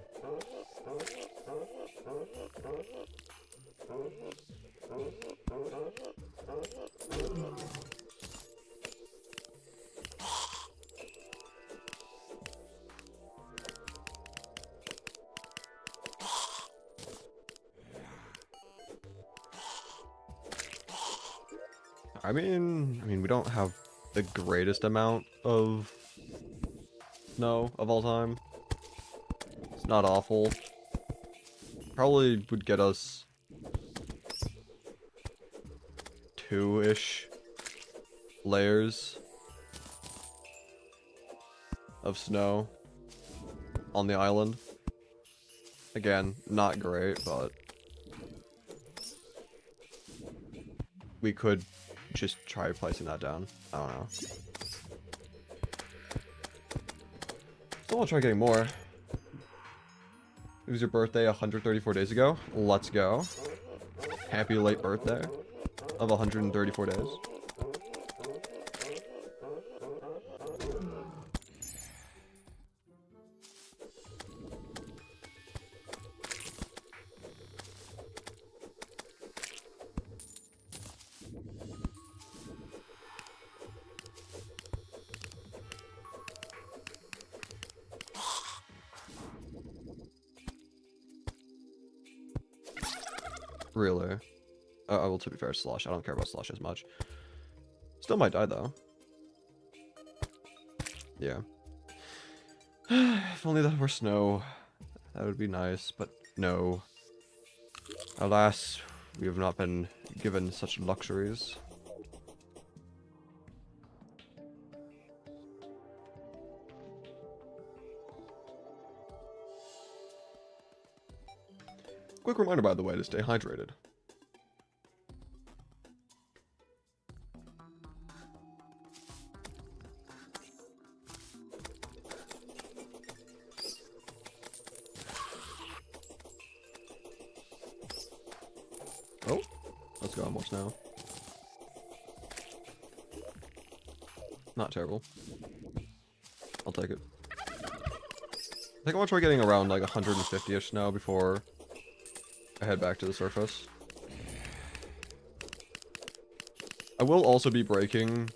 I mean, we don't have the greatest amount of snow of all time. It's not awful. Probably would get us 2-ish layers of snow on the island. Again, not great, but we could just try placing that down. I don't know. Still want to try getting more. It was your birthday 134 days ago. Let's go. Happy late birthday of 134 days. Really? Well, to be fair, Slosh. I don't care about Slosh as much. Still might die, though. Yeah. If only that were snow. That would be nice, but no. Alas, we have not been given such luxuries. Quick reminder, by the way, to stay hydrated. Oh, let's go on more snow. Not terrible. I'll take it. I think I want to try getting around like 150-ish snow before I head back to the surface. I will also be breaking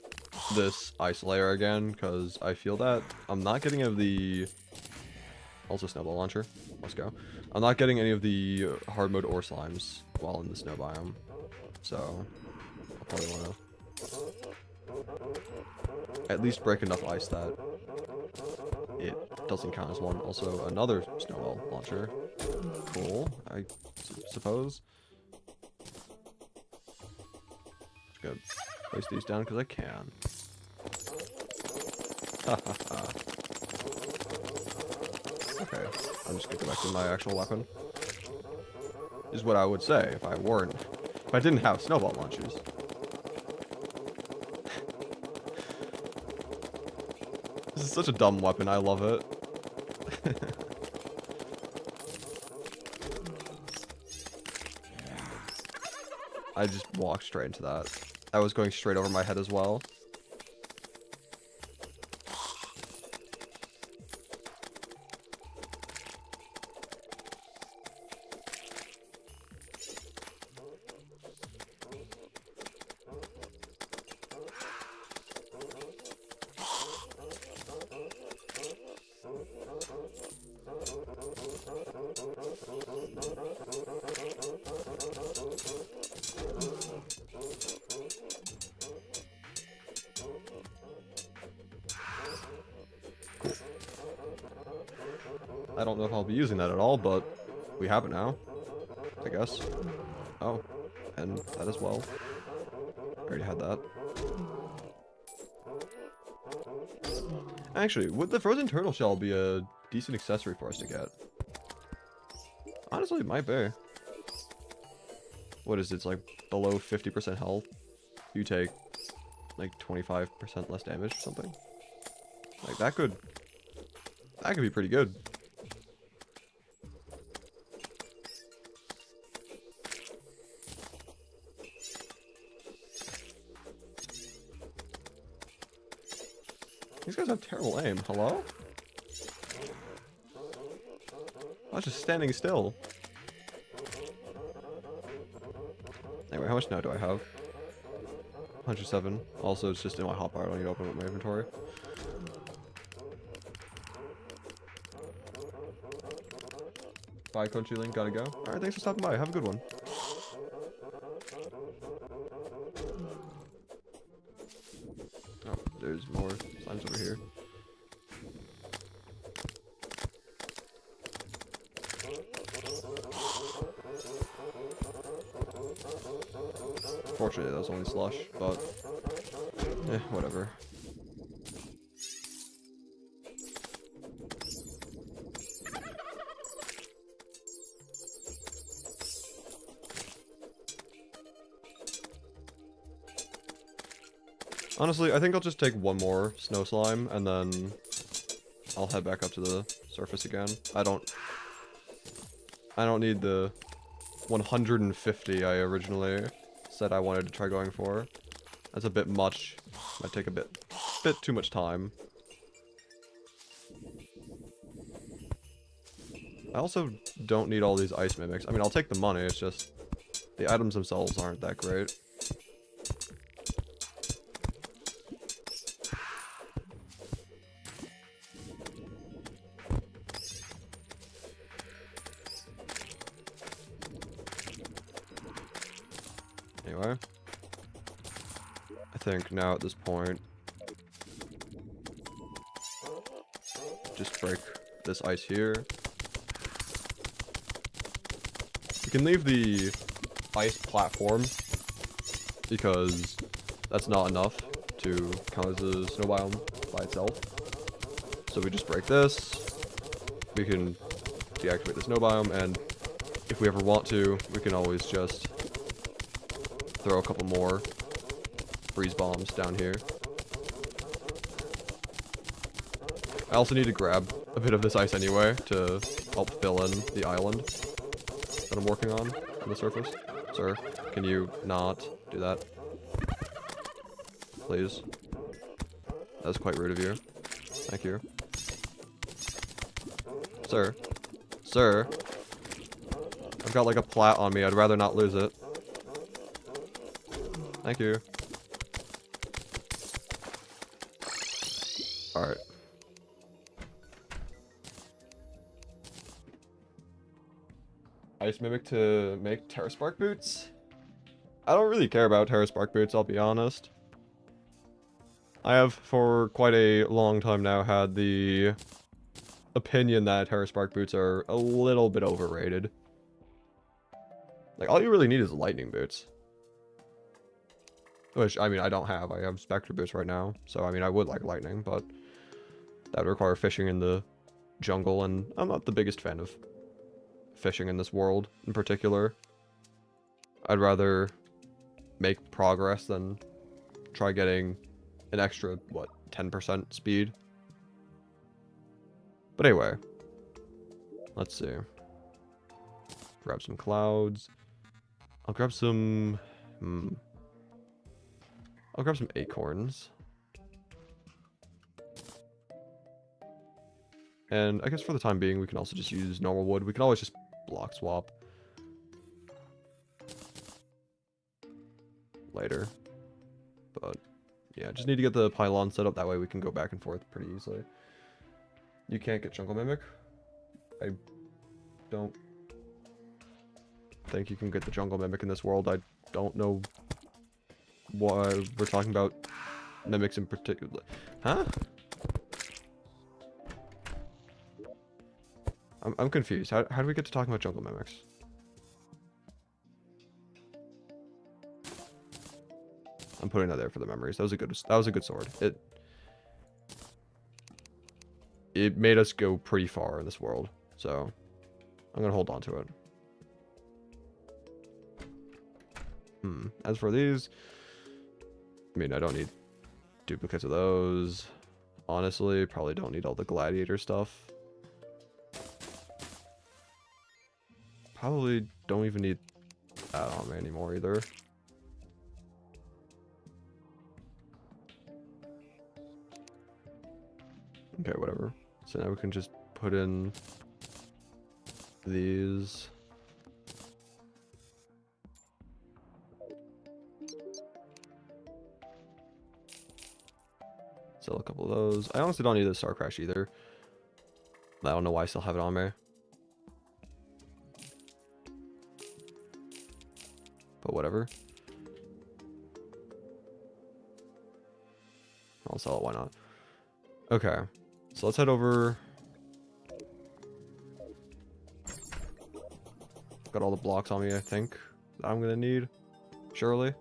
this ice layer again, because I feel that I'm not getting any of the... Also snowball launcher. Let's go. I'm not getting any of the hard mode ore slimes while in the snow biome. So, I'll probably want to at least break enough ice that it doesn't count as one. Also, another snowball launcher. Cool, I suppose. Just gonna place these down because I can. Okay, I'm just gonna go back to my actual weapon. Is what I would say if I didn't have snowball launchers. This is such a dumb weapon, I love it. I just walked straight into that. I was going straight over my head as well. I don't know if I'll be using that at all, but we have it now, I guess. Oh, and that as well. I already had that. Actually, would the frozen turtle shell be a decent accessory for us to get? Honestly, it might be. What is it? It's like below 50% health. You take like 25% less damage or something. Like that could be pretty good. These guys have terrible aim. Hello? I was just standing still. Anyway, how much now do I have? 107. Also, it's just in my hotbar. I don't need to open up my inventory. Bye, Crispylink. Gotta go. Alright, thanks for stopping by. Have a good one. Oh, there's more slimes over here. Fortunately, that was only slush, but whatever. Honestly, I think I'll just take one more snow slime and then I'll head back up to the surface again. I don't need the 150 I originally said I wanted to try going for. That's a bit much. Might take a bit too much time. I also don't need all these ice mimics. I mean, I'll take the money, it's just the items themselves aren't that great. Anyway, I think now at this point, just break this ice here. You can leave the ice platform because that's not enough to count as a snow biome by itself. So we just break this, we can deactivate the snow biome, and if we ever want to, we can always just throw a couple more freeze bombs down here. I also need to grab a bit of this ice anyway to help fill in the island that I'm working on the surface. Sir, can you not do that? Please. That was quite rude of you. Thank you. Sir. Sir. I've got like a plat on me. I'd rather not lose it. Thank you. Alright. Ice Mimic to make Terra Spark boots? I don't really care about Terra Spark boots, I'll be honest. I have for quite a long time now had the opinion that Terra Spark boots are a little bit overrated. Like, all you really need is lightning boots. Which, I mean, I don't have. I have Spectre boots right now. So, I mean, I would like lightning, but that would require fishing in the jungle, and I'm not the biggest fan of fishing in this world in particular. I'd rather make progress than try getting an extra, what, 10% speed? But anyway, let's see. Grab some clouds. I'll grab some... I'll grab some acorns. And I guess for the time being, we can also just use normal wood. We can always just block swap later. But yeah, just need to get the pylon set up. That way we can go back and forth pretty easily. You can't get Jungle Mimic. I don't think you can get the Jungle Mimic in this world. I don't know why we're talking about mimics in particular. Huh? I'm confused. How do we get to talking about jungle mimics? I'm putting that there for the memories. That was a good sword. It made us go pretty far in this world, so I'm gonna hold on to it. As for these, I mean, I don't need duplicates of those. Honestly, probably don't need all the gladiator stuff. Probably don't even need that on me anymore either. Okay, whatever. So now we can just put in these. Sell a couple of those. I honestly don't need the Star Crash either. I don't know why I still have it on me. But whatever. I'll sell it, why not? Okay. So let's head over. Got all the blocks on me, I think, that I'm gonna need. Surely.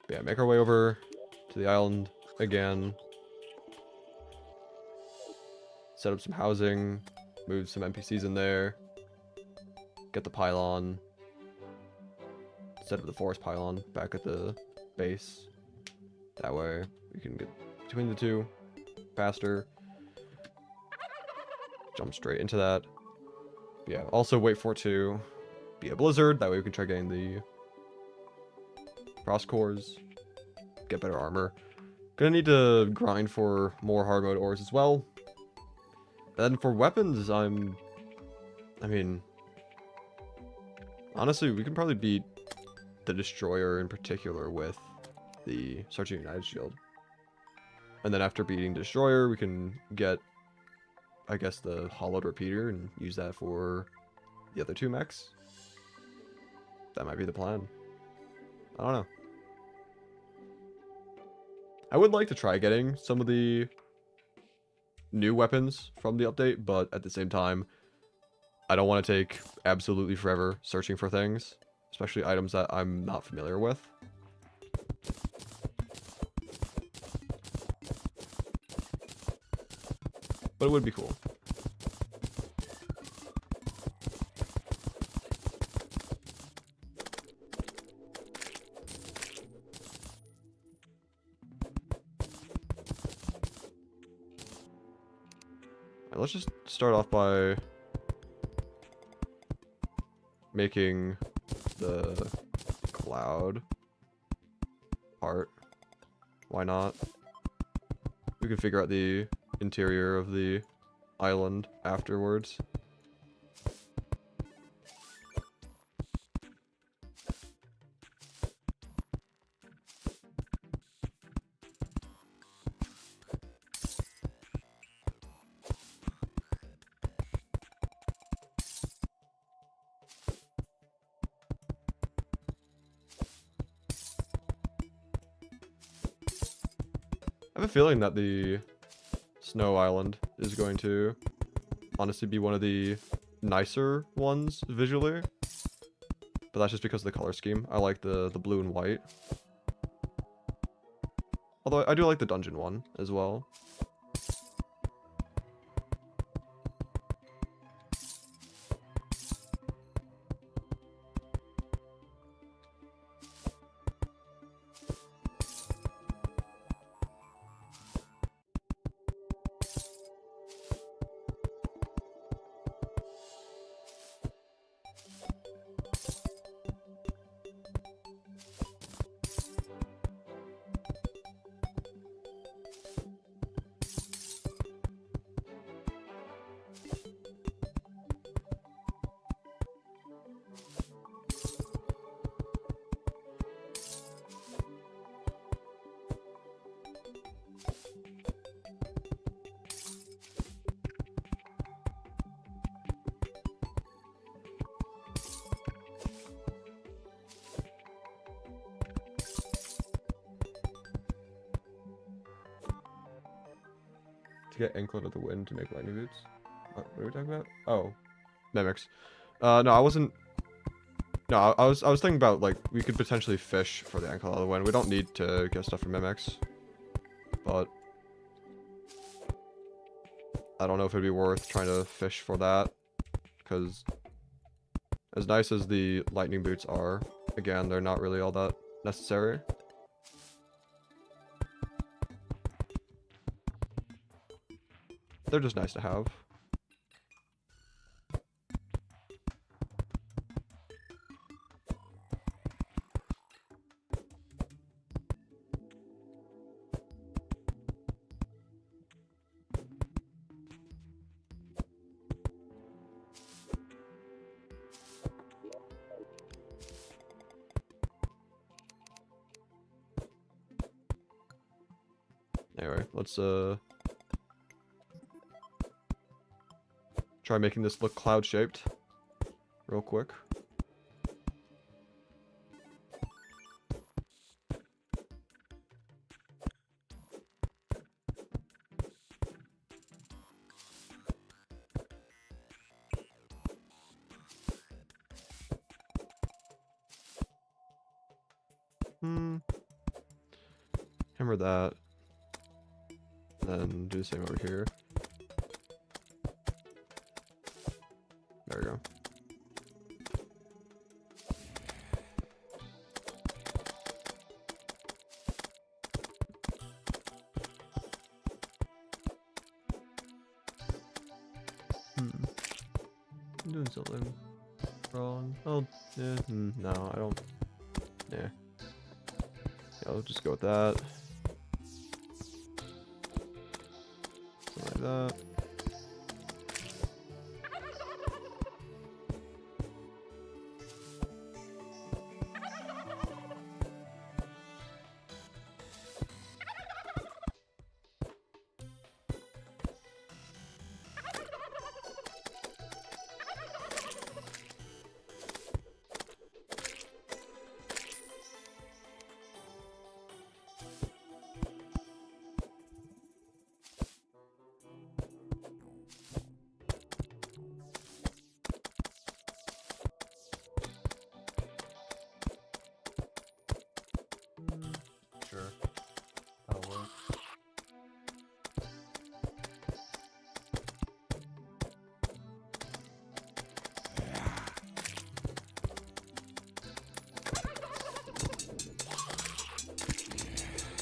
Yeah, make our way over to the island again. Set up some housing, move some NPCs in there, get the pylon, set up the forest pylon back at the base. That way we can get between the two faster. Jump straight into that. Yeah, also wait for it to be a blizzard. That way we can try getting the frost cores, get better armor. Gonna need to grind for more hard mode ores as well. And then for weapons, I mean, honestly, we can probably beat the Destroyer in particular with the Sergeant United Shield. And then after beating Destroyer, we can get, I guess, the Hollowed Repeater and use that for the other two mechs. That might be the plan. I don't know. I would like to try getting some of the new weapons from the update, but at the same time, I don't want to take absolutely forever searching for things, especially items that I'm not familiar with. but it would be cool. Let's just start off by making the cloud part. Why not? We can figure out the interior of the island afterwards. I have a feeling that the snow island is going to honestly be one of the nicer ones visually, but that's just because of the color scheme. I like the blue and white, although I do like the dungeon one as well. To get anklet of the wind to make lightning boots. What are we talking about? Oh, mimics. No, I wasn't. No, I was thinking about like we could potentially fish for the anklet of the wind. We don't need to get stuff from mimics, but I don't know if it'd be worth trying to fish for that, because as nice as the lightning boots are, again, they're not really all that necessary. They're just nice to have. Anyway, let's try making this look cloud-shaped real quick. Hammer that. Then do the same over here. There we go. I'm doing something wrong. Oh, yeah. No, I don't. Yeah. Yeah, I'll just go with that. Something like that.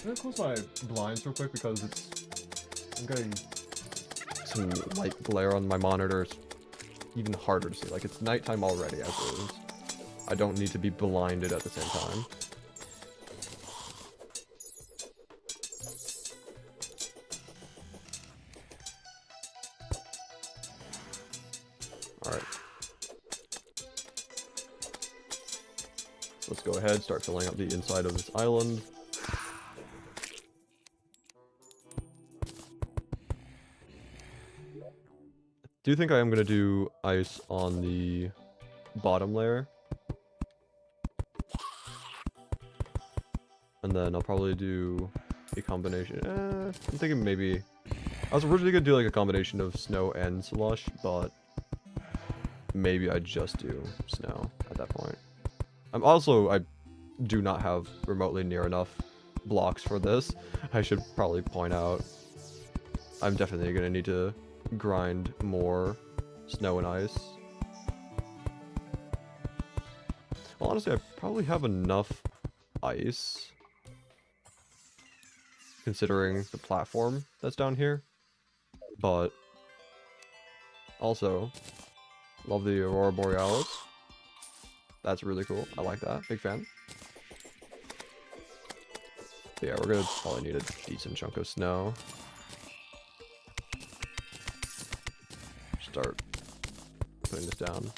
gonna close my blinds real quick because I'm getting some light glare on my monitor. It's even harder to see. Like, it's nighttime already as it is. I don't need to be blinded at the same time. Alright. Let's go ahead, start filling up the inside of this island. Do you think I am going to do ice on the bottom layer? And then I'll probably do a combination. I'm thinking maybe... I was originally going to do like a combination of snow and slush, but maybe I just do snow at that point. I do not have remotely near enough blocks for this. I should probably point out I'm definitely going to need to grind more snow and ice. Well, honestly, I probably have enough ice considering the platform that's down here. But also, love the Aurora Borealis. That's really cool. I like that. Big fan. But yeah, we're gonna probably need a decent chunk of snow. Start putting this down.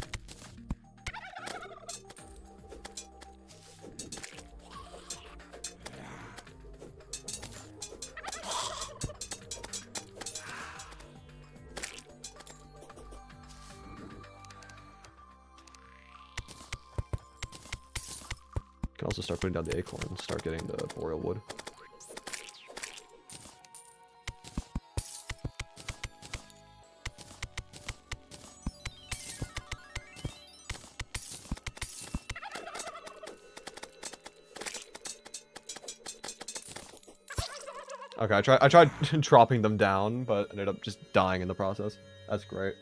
Can also start putting down the acorns, start getting the boreal wood. Okay, I tried dropping them down, but ended up just dying in the process. That's great.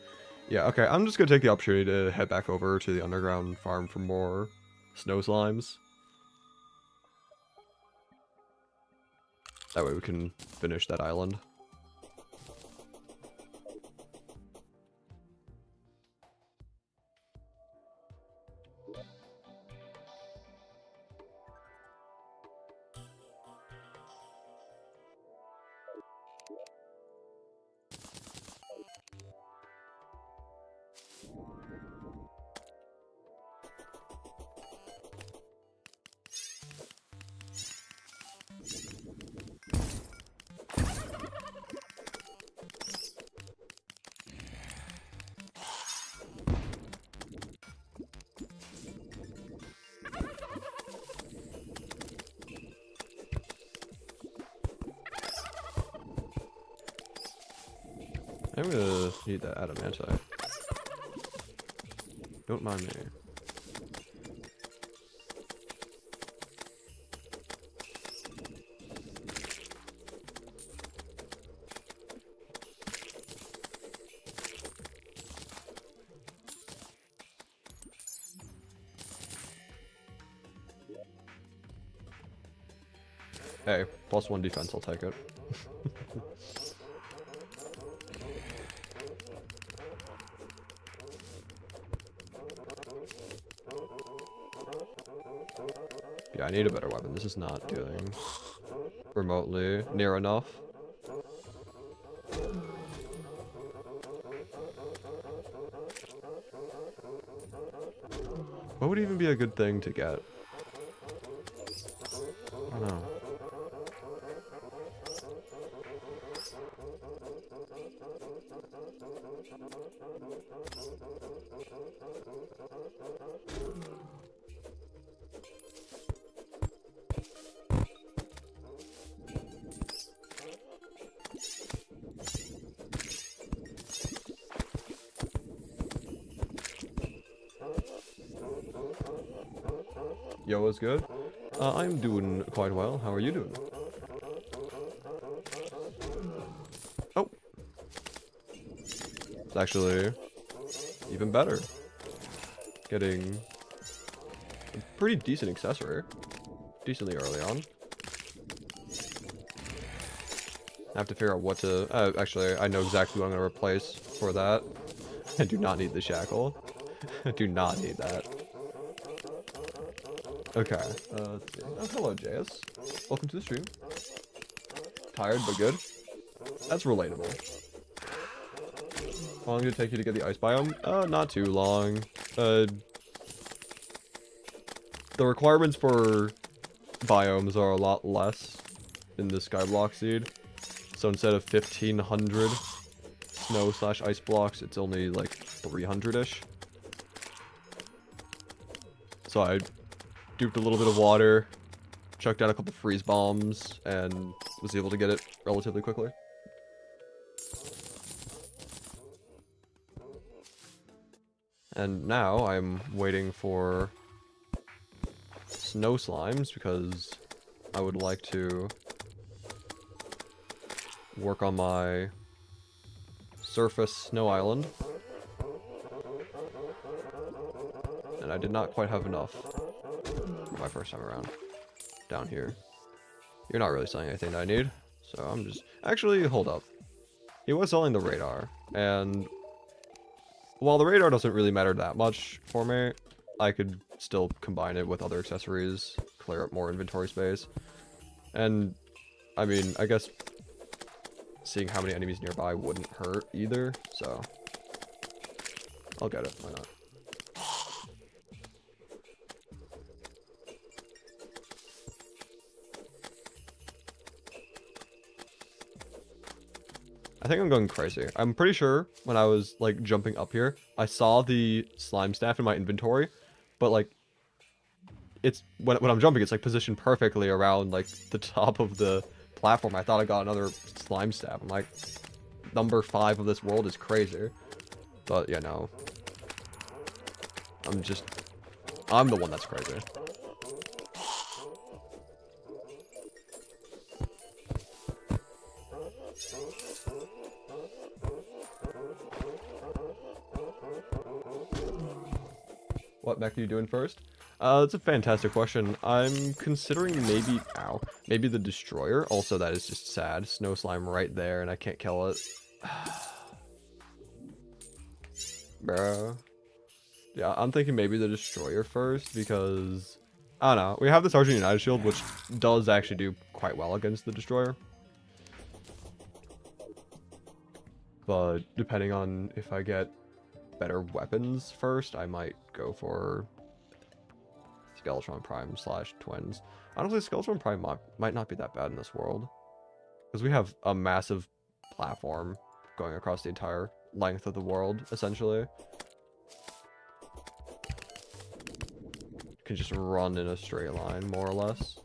Yeah, okay, I'm just gonna take the opportunity to head back over to the underground farm for more snow slimes. That way we can finish that island. I'm gonna need that adamantite. Don't mind me. Hey, +1 defense, I'll take it. Yeah, I need a better weapon. This is not doing remotely near enough. What would even be a good thing to get? I don't know. Yo, what's good? I'm doing quite well. How are you doing? Oh. It's actually even better. Getting a pretty decent accessory. Decently early on. have to figure out what to... actually, I know exactly what I'm going to replace for that. I do not need the shackle. I do not need that. Okay. Let's see. Oh, hello, JS. Welcome to the stream. Tired, but good. That's relatable. How long did it take you to get the ice biome? Not too long. The requirements for biomes are a lot less in the Skyblock seed. So instead of 1,500 snow/ice blocks, it's only like 300-ish. So I duped a little bit of water, chucked out a couple freeze bombs, and was able to get it relatively quickly. And now I'm waiting for snow slimes because I would like to work on my surface snow island. And I did not quite have enough for my first time around down here. You're not really selling anything that I need, so I'm just... Actually, hold up. He was selling the radar, and while the radar doesn't really matter that much for me, I could still combine it with other accessories, clear up more inventory space. And, I mean, I guess seeing how many enemies nearby wouldn't hurt either, so I'll get it, why not? I think I'm going crazy. I'm pretty sure when I was, like, jumping up here, I saw the slime staff in my inventory, but, like, it's, when I'm jumping, it's, like, positioned perfectly around, like, the top of the platform. I thought I got another slime staff. I'm like, number 5 of this world is crazy. But, yeah, no. I'm the one that's crazy. What mech are you doing first? That's a fantastic question. I'm considering maybe the destroyer. Also, that is just sad. Snow slime right there, and I can't kill it. Bro. Yeah, I'm thinking maybe the destroyer first because I don't know. We have the Sergeant United shield, which does actually do quite well against the destroyer. But depending on if I get better weapons first, I might go for Skeletron Prime / Twins. Honestly, Skeletron Prime might not be that bad in this world, because we have a massive platform going across the entire length of the world, essentially. You can just run in a straight line, more or less.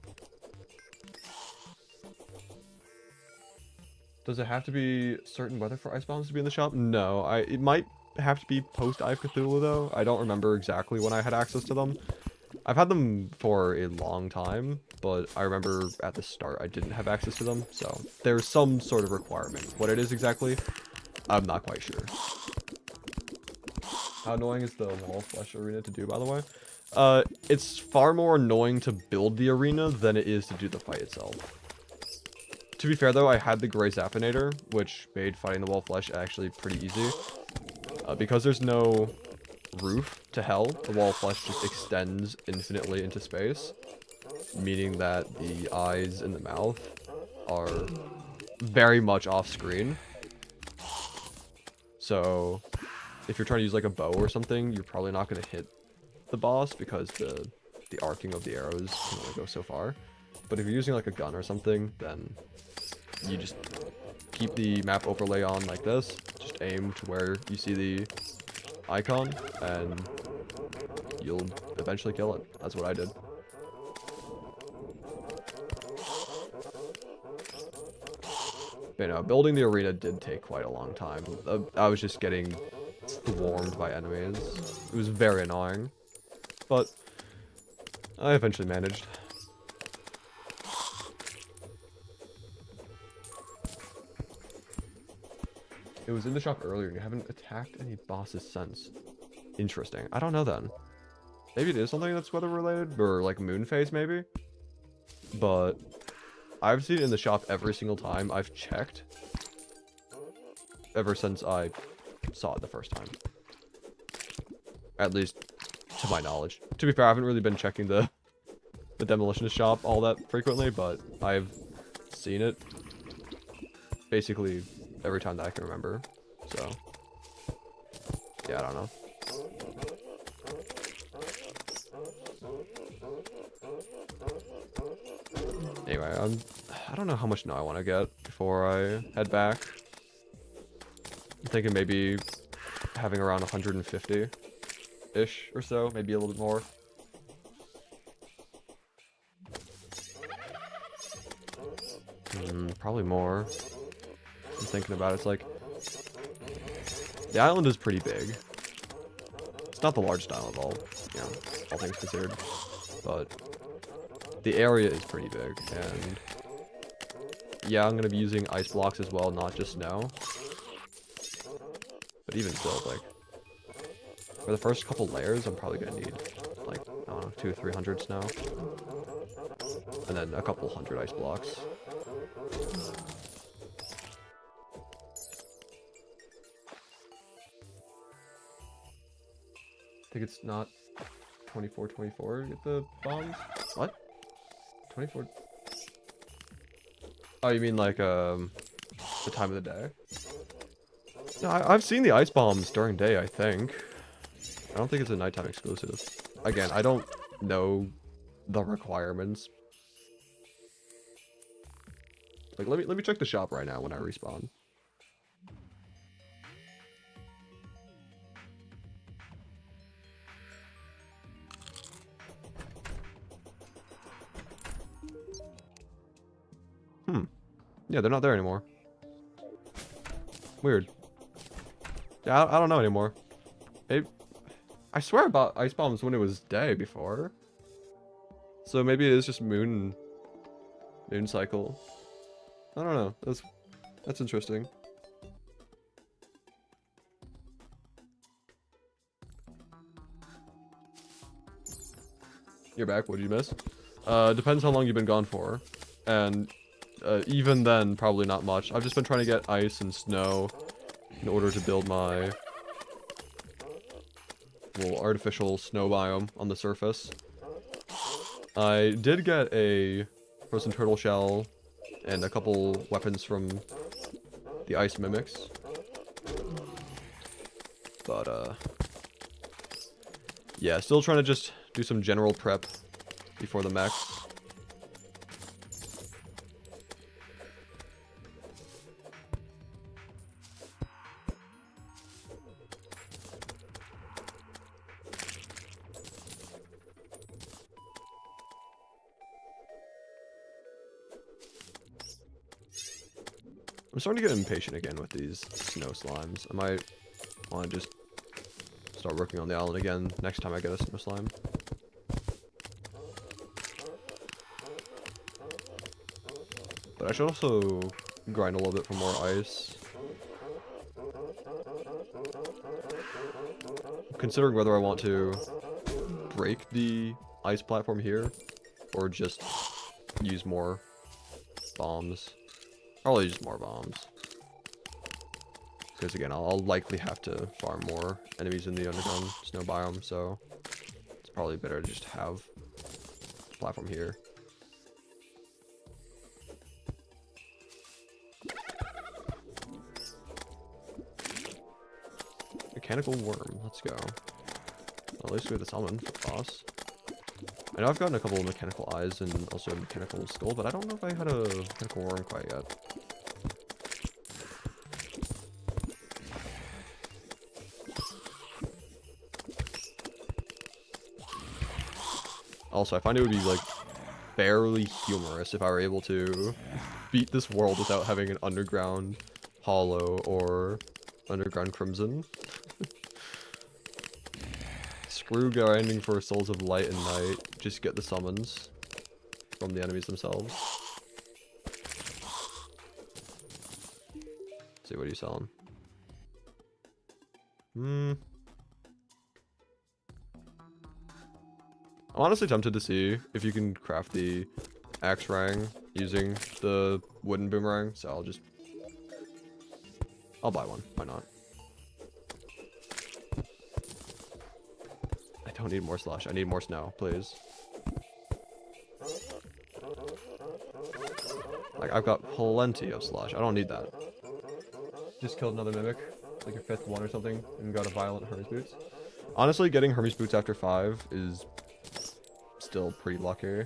Does it have to be certain weather for ice bombs to be in the shop? No, it might have to be post Eye of Cthulhu though. I don't remember exactly when I had access to them. I've had them for a long time, but I remember at the start I didn't have access to them, so there's some sort of requirement. What it is exactly, I'm not quite sure. How annoying is the wall flesh arena to do, by the way? It's far more annoying to build the arena than it is to do the fight itself. To be fair though, I had the Gray Zappinator, which made fighting the wall flesh actually pretty easy. Because there's no roof to hell, the wall flesh just extends infinitely into space, meaning that the eyes and the mouth are very much off screen. So if you're trying to use like a bow or something, you're probably not going to hit the boss because the arcing of the arrows can only go so far. But if you're using like a gun or something, then you just keep the map overlay on like this, just aim to where you see the icon, and you'll eventually kill it. That's what I did. But, you know, building the arena did take quite a long time. I was just getting swarmed by enemies. It was very annoying, but I eventually managed. It was in the shop earlier, and you haven't attacked any bosses since. Interesting. I don't know then. Maybe it is something that's weather related, or like moon phase maybe. But I've seen it in the shop every single time I've checked. Ever since I saw it the first time. At least to my knowledge. To be fair, I haven't really been checking the demolitionist shop all that frequently, but I've seen it basically every time that I can remember. So yeah, I don't know. Anyway, I don't know how much now I want to get before I head back. I'm thinking maybe having around 150-ish or so, maybe a little bit more. Probably more. I'm thinking about it. It's like the island is pretty big. It's not the largest island of all, you know, all things considered, but the area is pretty big, and yeah, I'm gonna be using ice blocks as well, not just snow. But even still, like, for the first couple layers, I'm probably gonna need, like, I don't know, 200-300 snow. And then a couple hundred ice blocks. I think it's not 24 to get the bombs? What? 24? Oh, you mean like, the time of the day? No, I've seen the ice bombs during day, I think. I don't think it's a nighttime exclusive. Again, I don't know the requirements. Like, let me check the shop right now when I respawn. Yeah, they're not there anymore. Weird. Yeah, I don't know anymore. I swear about ice bombs when it was day before. So maybe it is just moon cycle. I don't know. That's interesting. You're back. What did you miss? Depends how long you've been gone for, and even then, probably not much. I've just been trying to get ice and snow in order to build my little artificial snow biome on the surface. I did get a frozen turtle shell and a couple weapons from the ice mimics. But, yeah, still trying to just do some general prep before the mechs. I'm starting to get impatient again with these snow slimes. I might want to just start working on the island again next time I get a snow slime. But I should also grind a little bit for more ice. I'm considering whether I want to break the ice platform here or just use more bombs. Probably just more bombs. Because again, I'll likely have to farm more enemies in the underground snow biome, so it's probably better to just have the platform here. Mechanical worm, let's go. Well, at least we have the salmon for boss. I know I've gotten a couple of mechanical eyes and also a mechanical skull, but I don't know if I had a mechanical worm quite yet. Also, I find it would be, like, barely humorous if I were able to beat this world without having an underground hollow or underground crimson. Screw grinding for souls of light and night. Just get the summons from the enemies themselves. Let's see, what are you selling? I'm honestly tempted to see if you can craft the axe rang using the wooden boomerang, so I'll buy one. Why not? I don't need more slush. I need more snow, please. Like, I've got plenty of slush. I don't need that. Just killed another mimic, like your 5th one or something, and got a violent Hermes boots. Honestly, getting Hermes boots after 5 is still pretty lucky.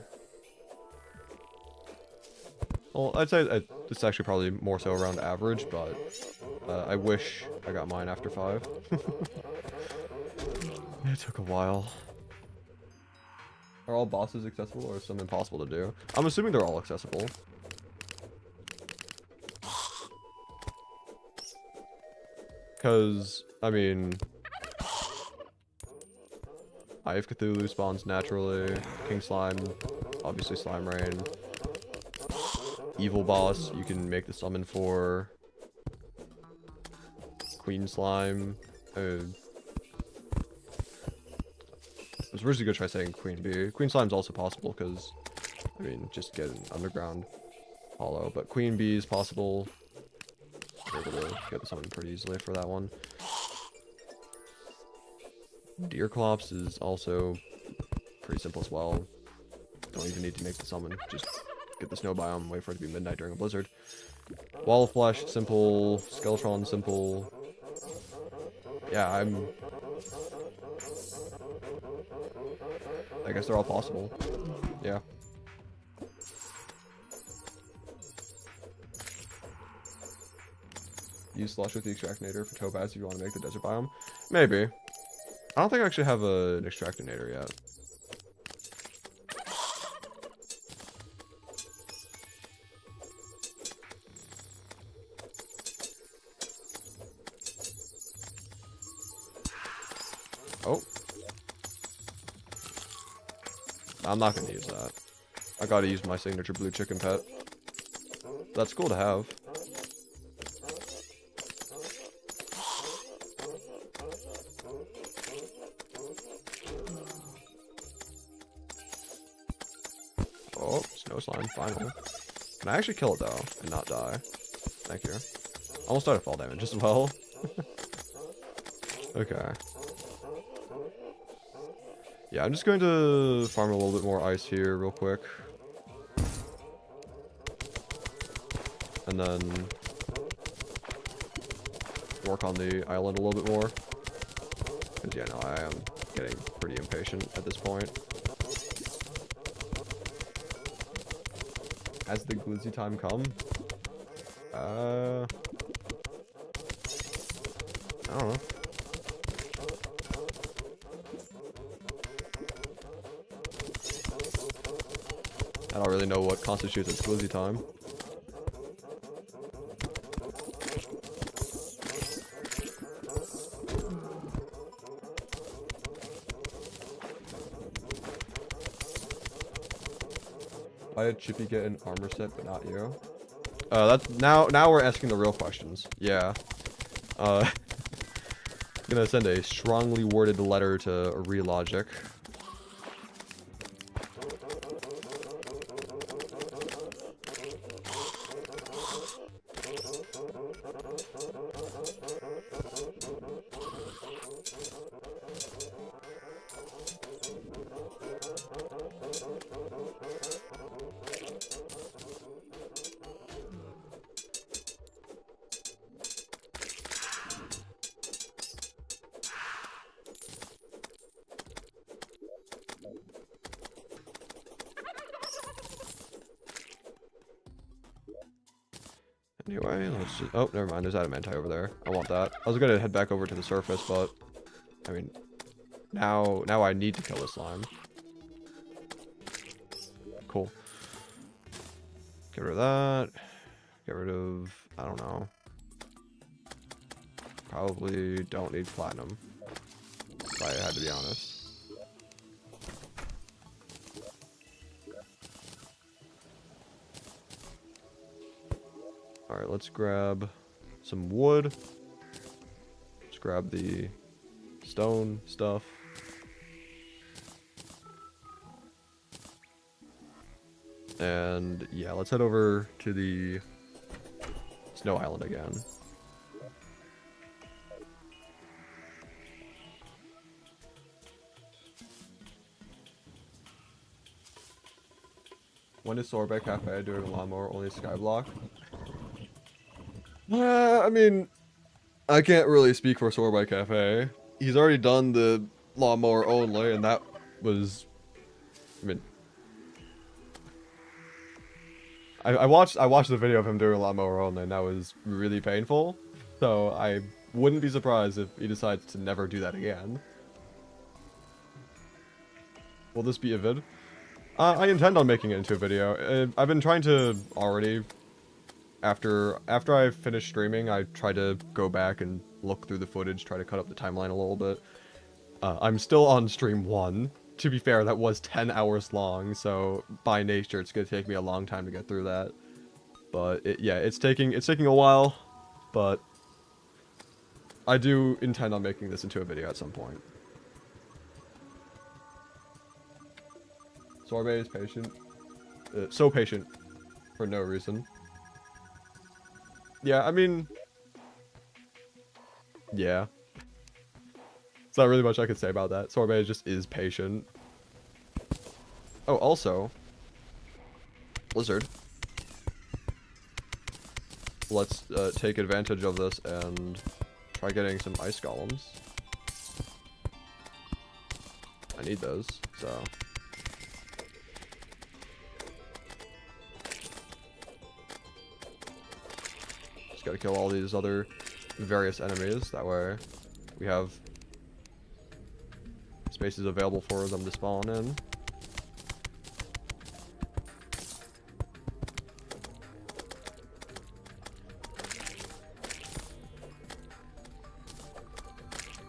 Well, I'd say it's actually probably more so around average, but I wish I got mine after 5. It took a while. Are all bosses accessible, or is some impossible to do? I'm assuming they're all accessible. Because, I mean, Eye of Cthulhu spawns naturally. King Slime, obviously Slime Rain. Evil Boss, you can make the summon for. Queen Slime. I was originally gonna try saying Queen Bee. Queen Slime's also possible because, I mean, just get an underground hollow. But Queen Bee is possible. Able to get the summon pretty easily for that one. Deerclops is also pretty simple as well. Don't even need to make the summon. Just get the snow biome, wait for it to be midnight during a blizzard. Wall of Flesh, simple. Skeletron, simple. Yeah, I guess they're all possible. Yeah. Use Slush with the Extractinator for Topaz if you want to make the desert biome. Maybe. I don't think I actually have an Extractinator yet. Oh. I'm not going to use that. I gotta use my signature blue chicken pet. That's cool to have. Oh, snow slime, finally. Can I actually kill it though, and not die? Thank you. Almost died of fall damage as well. Okay. Yeah, I'm just going to farm a little bit more ice here real quick. And then work on the island a little bit more. Because yeah, no, I am getting pretty impatient at this point. Has the glizzy time come? I don't know. I don't really know what constitutes as glizzy time. Why did Chippy get an armor set but not you? That's now we're asking the real questions. Yeah. Gonna send a strongly worded letter to Relogic. Anyway, let's just... Oh, never mind. There's Adamantite over there. I want that. I was gonna head back over to the surface, but... I mean... Now I need to kill this slime. Cool. Get rid of that. Get rid of... I don't know. Probably don't need platinum. If I had to be honest. Alright, let's grab some wood. Let's grab the stone stuff. And yeah, let's head over to the Snow Island again. When is Sorbet Cafe doing a lawnmower only Skyblock? I mean, I can't really speak for Sorbet Cafe. He's already done the lawnmower only, and that was, I mean, I watched the video of him doing lawnmower only, and that was really painful. So I wouldn't be surprised if he decides to never do that again. Will this be a vid? I intend on making it into a video. I've been trying to already. After I finish streaming, I try to go back and look through the footage, try to cut up the timeline a little bit. I'm still on stream 1. To be fair, that was 10 hours long, so by nature, it's gonna take me a long time to get through that. But yeah, it's taking a while, but I do intend on making this into a video at some point. Sorbet is patient. So patient. For no reason. Yeah, I mean... yeah. There's not really much I could say about that. Sorbet just is patient. Oh, also... Blizzard. Let's take advantage of this and try getting some ice golems. I need those, so... just gotta kill all these other various enemies, that way we have spaces available for them to spawn in.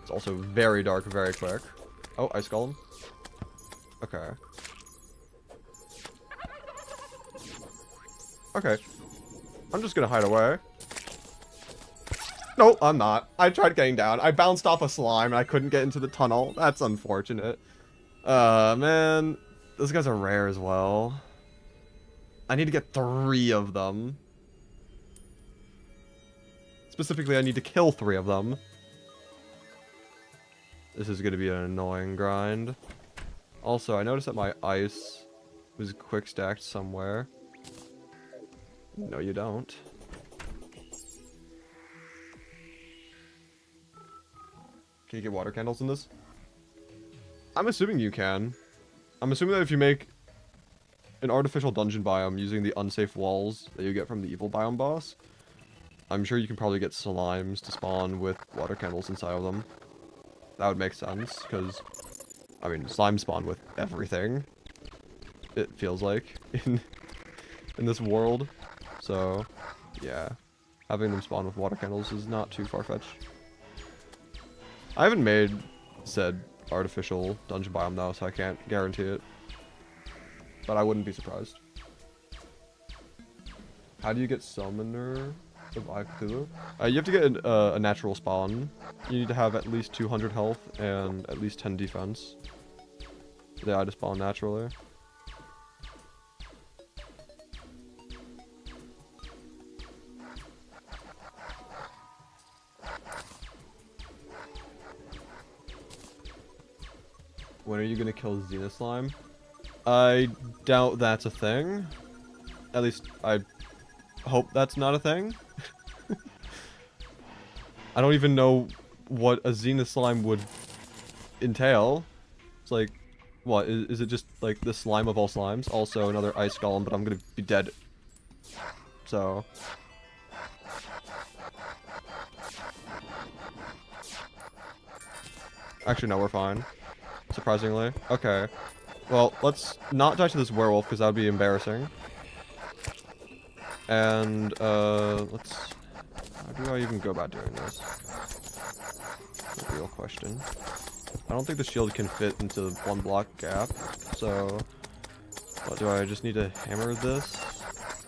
It's also very dark very quick. Oh, ice golem. Okay. Okay. I'm just gonna hide away. No, I'm not. I tried getting down. I bounced off a slime and I couldn't get into the tunnel. That's unfortunate. Man. Those guys are rare as well. I need to get 3 of them. Specifically, I need to kill 3 of them. This is going to be an annoying grind. Also, I noticed that my ice was quick stacked somewhere. No, you don't. Can you get water candles in this? I'm assuming you can. I'm assuming that if you make an artificial dungeon biome using the unsafe walls that you get from the evil biome boss, I'm sure you can probably get slimes to spawn with water candles inside of them. That would make sense, because, I mean, slimes spawn with everything, it feels like, in this world. So, yeah, having them spawn with water candles is not too far-fetched. I haven't made said artificial dungeon biome though, so I can't guarantee it. But I wouldn't be surprised. How do you get Summoner of Eye Cthulhu? You have to get a natural spawn. You need to have at least 200 health and at least 10 defense. They ought to spawn naturally. When are you gonna kill Xena Slime? I doubt that's a thing. At least, I hope that's not a thing. I don't even know what a Xena Slime would entail. It's like, what, is it just like the slime of all slimes? Also another ice golem, but I'm gonna be dead. So... actually, no, we're fine. Surprisingly. Okay. Well, let's not die to this werewolf, because that would be embarrassing. And, let's... how do I even go about doing this? That's a real question. I don't think the shield can fit into the 1 block gap, so... what, do I just need to hammer this?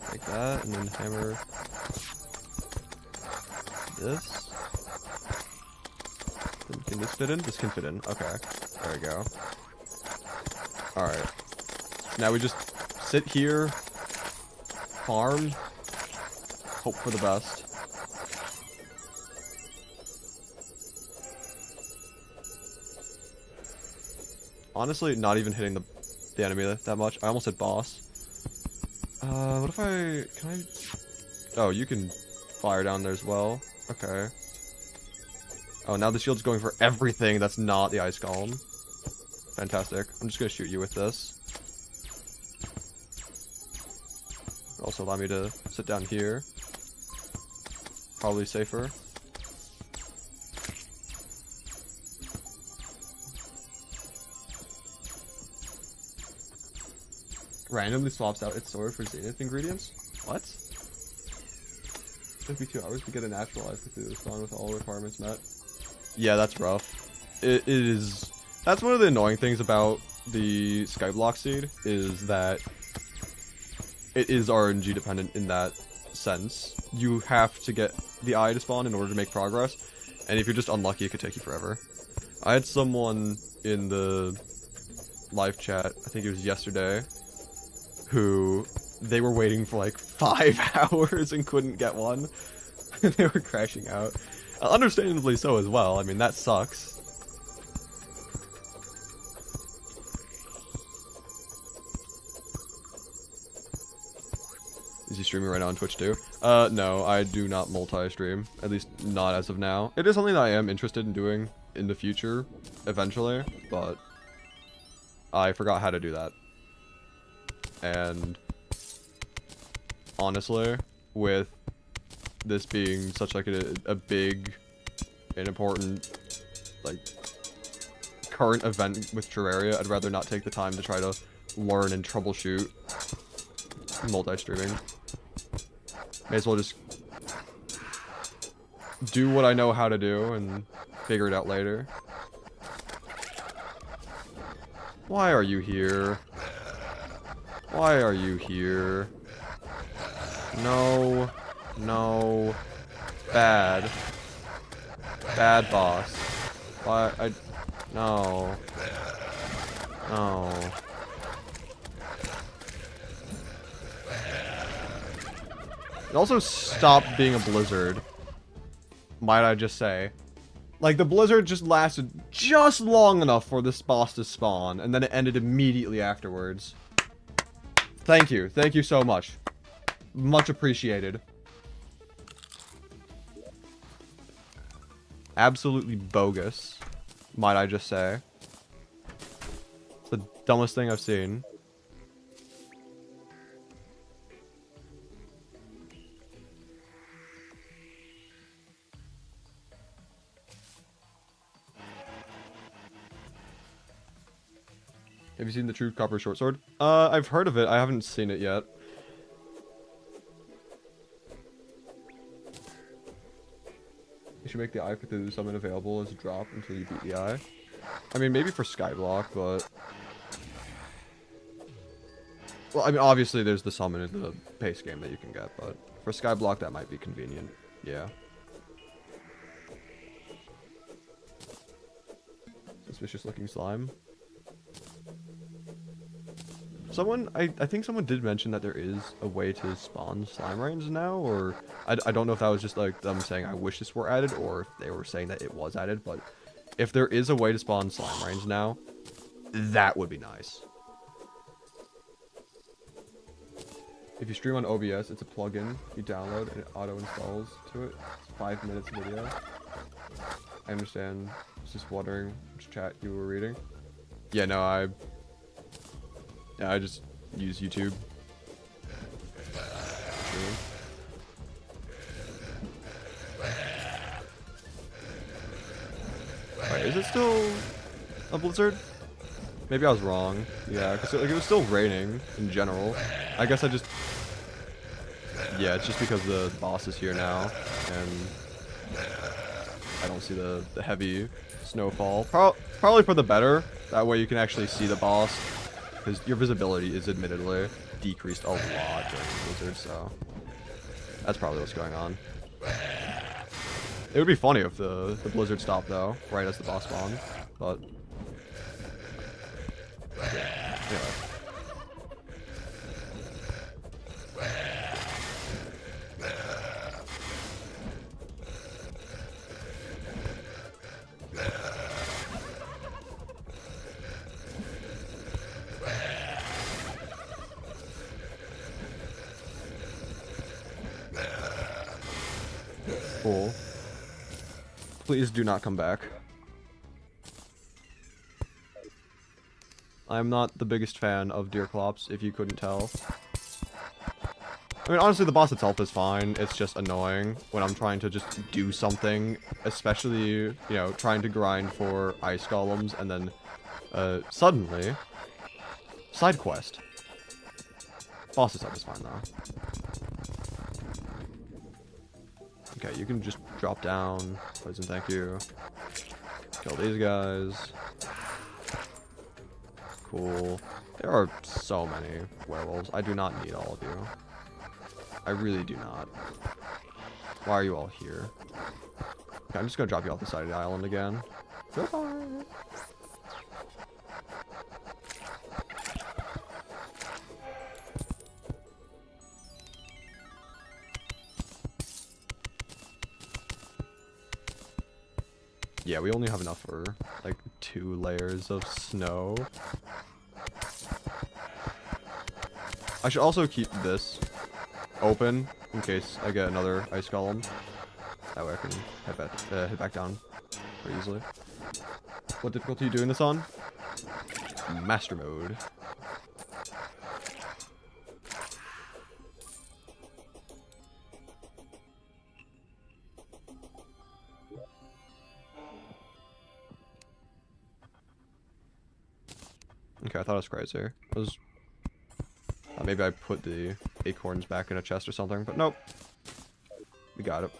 Like that, and then hammer... this? Can this fit in? This can fit in. Okay. There we go. Alright. Now we just sit here farm. Hope for the best. Honestly, not even hitting the enemy that much. I almost hit boss. What if can I... Oh, you can fire down there as well. Okay. Oh, now the shield's going for everything that's not the ice golem. Fantastic. I'm just gonna shoot you with this. Also allow me to sit down here. Probably safer. Randomly swaps out its sword for Zenith ingredients? What? It took me 2 hours to get a natural life with the spawn with all requirements met. Yeah, that's rough. It is... That's one of the annoying things about the Skyblock seed, is that it is RNG dependent in that sense. You have to get the eye to spawn in order to make progress, and if you're just unlucky, it could take you forever. I had someone in the live chat, I think it was yesterday, who they were waiting for like 5 hours and couldn't get one. They were crashing out. Understandably so as well. I mean, that sucks. Is he streaming right now on Twitch too? No, I do not multi-stream. At least not as of now. It is something that I am interested in doing in the future, eventually, but I forgot how to do that. And honestly, with this being such like a big and important like current event with Terraria, I'd rather not take the time to try to learn and troubleshoot multi-streaming. May as well just do what I know how to do and figure it out later. Why are you here? Why are you here? No. No. Bad. Bad boss. Why? No. No. And also stop being a blizzard. Might I just say. Like, the blizzard just lasted just long enough for this boss to spawn, and then it ended immediately afterwards. Thank you. Thank you so much. Much appreciated. Absolutely bogus, might I just say. It's the dumbest thing I've seen. Have you seen the true copper short sword? I've heard of it. I haven't seen it yet. You should make the eye for the summon available as a drop until you beat the eye. I mean, maybe for Skyblock, but... Well, I mean, obviously there's the summon in the base game that you can get, but for Skyblock that might be convenient. Yeah. Suspicious looking slime. Someone, I think someone did mention that there is a way to spawn slime rains now, or I don't know if that was just like them saying I wish this were added, or if they were saying that it was added, but if there is a way to spawn slime rains now, that would be nice. If you stream on OBS, it's a plugin you download and it auto installs to it. It's 5 minutes video. I understand. I was just wondering which chat you were reading. Yeah, no, I just use YouTube. Wait, is it still a blizzard? Maybe I was wrong. Yeah, because like, it was still raining in general. I guess I just... Yeah, it's just because the boss is here now, and I don't see the heavy snowfall. Probably for the better. That way you can actually see the boss. Because your visibility is admittedly decreased a lot during the blizzard, so that's probably what's going on. It would be funny if the blizzard stopped though, right as the boss spawned, but yeah. Anyway. Cool. Please do not come back. I'm not the biggest fan of Deerclops, if you couldn't tell. I mean, honestly, the boss itself is fine. It's just annoying when I'm trying to just do something, especially, you know, trying to grind for ice golems, and then, suddenly, side quest. Boss itself is fine, though. Okay, you can just drop down. Please and thank you. Kill these guys. Cool. There are so many werewolves. I do not need all of you. I really do not. Why are you all here? Okay, I'm just gonna drop you off the side of the island again. Goodbye. Yeah, we only have enough for like 2 layers of snow. I should also keep this open in case I get another ice golem. That way I can head back down pretty easily. What difficulty are you doing this on? Master mode. Okay, I thought it was crazy. Maybe I put the acorns back in a chest or something, but nope. We got it.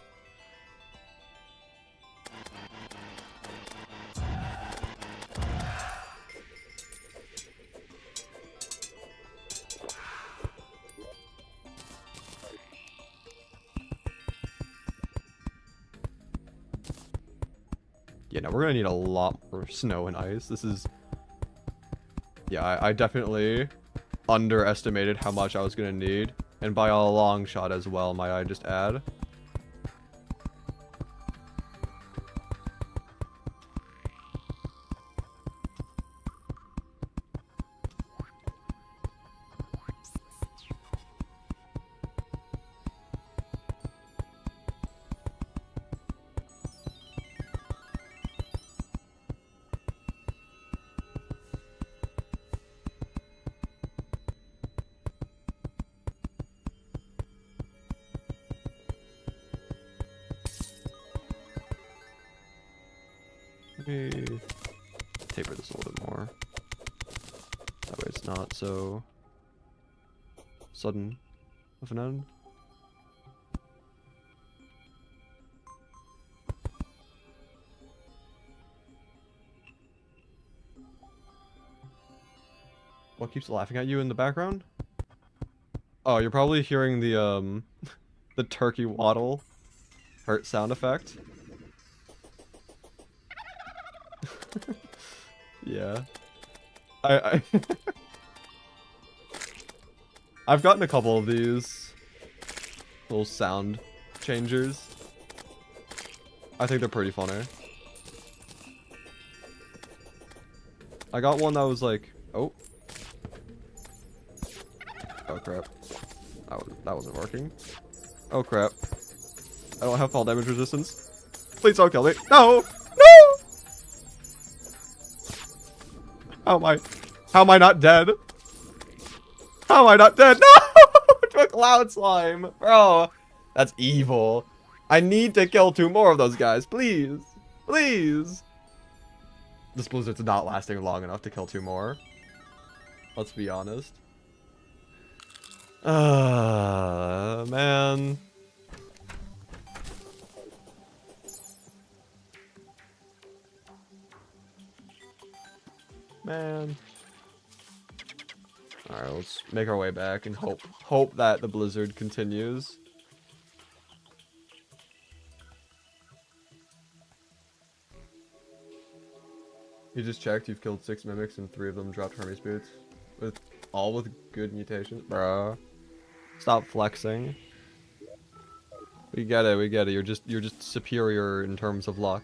Yeah, no, we're gonna need a lot more snow and ice. This is... Yeah, I definitely underestimated how much I was gonna need. And by a long shot as well, might I just add. Let me taper this a little bit more. That way it's not so sudden of an end. What keeps laughing at you in the background? Oh, you're probably hearing the the turkey waddle hurt sound effect. Yeah. I I've gotten a couple of these little sound changers. I think they're pretty funny. I got one that was like, oh. Oh crap. That wasn't working. Oh crap. I don't have fall damage resistance. Please don't kill me. No! No! How am I not dead? How am I not dead? No! To a cloud slime. Bro. That's evil. I need to kill 2 more of those guys. Please. Please. This blizzard's not lasting long enough to kill 2 more. Let's be honest. Man. Man. Alright, let's make our way back and hope that the blizzard continues. You just checked, you've killed 6 mimics and 3 of them dropped Hermes boots. All with good mutations? Bruh. Stop flexing. We get it, we get it. You're just superior in terms of luck.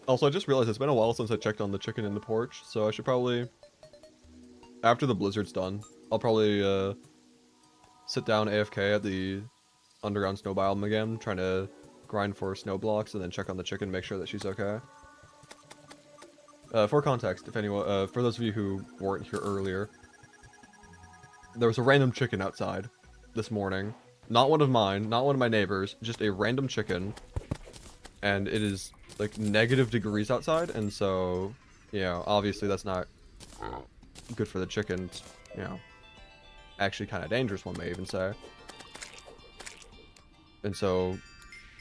Also, I just realized it's been a while since I checked on the chicken in the porch, so I should probably, after the blizzard's done, I'll probably sit down AFK at the underground snow biome again, trying to grind for snow blocks, and then check on the chicken, make sure that she's okay. For context, if anyone, for those of you who weren't here earlier, there was a random chicken outside this morning. Not one of mine, not one of my neighbors, just a random chicken. And it is like negative degrees outside, and so, you know, obviously that's not good for the chickens, you know. Actually kind of dangerous, one may even say. And so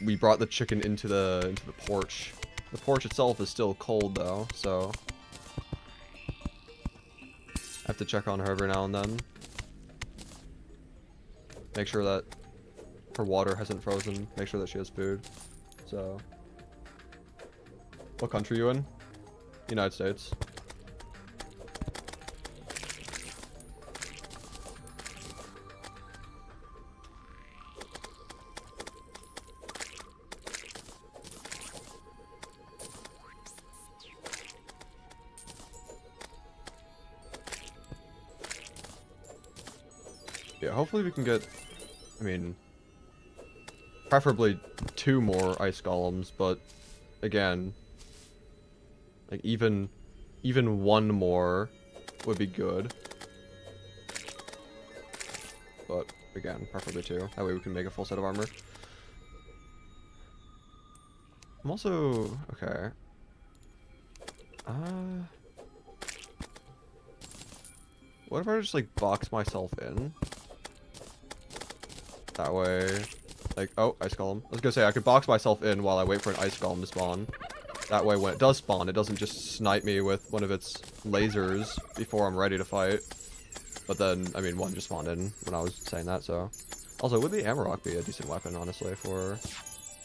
we brought the chicken into the porch. The porch itself is still cold though, so I have to check on her every now and then. Make sure that her water hasn't frozen. Make sure that she has food. So, what country are you in? United States. Yeah, hopefully we can get, I mean, preferably 2 more ice golems, but again, like even 1 more would be good. But again, preferably 2. That way we can make a full set of armor. I'm also okay. What if I just like box myself in? That way, like, oh, ice golem. I was gonna say I could box myself in while I wait for an ice golem to spawn. That way, when it does spawn, it doesn't just snipe me with one of its lasers before I'm ready to fight. But then, I mean, one just spawned in when I was saying that, so. Also, would the Amarok be a decent weapon, honestly, for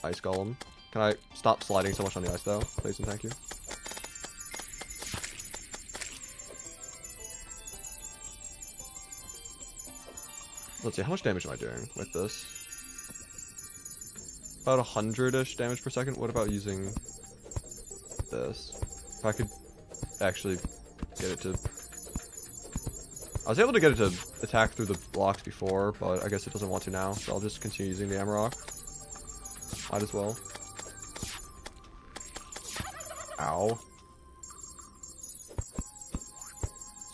ice golem? Can I stop sliding so much on the ice, though? Please and thank you. Let's see, how much damage am I doing with this? About 100-ish damage per second. What about using this? If I could actually get it to... I was able to get it to attack through the blocks before, but I guess it doesn't want to now, so I'll just continue using the Amarok. Might as well. Ow.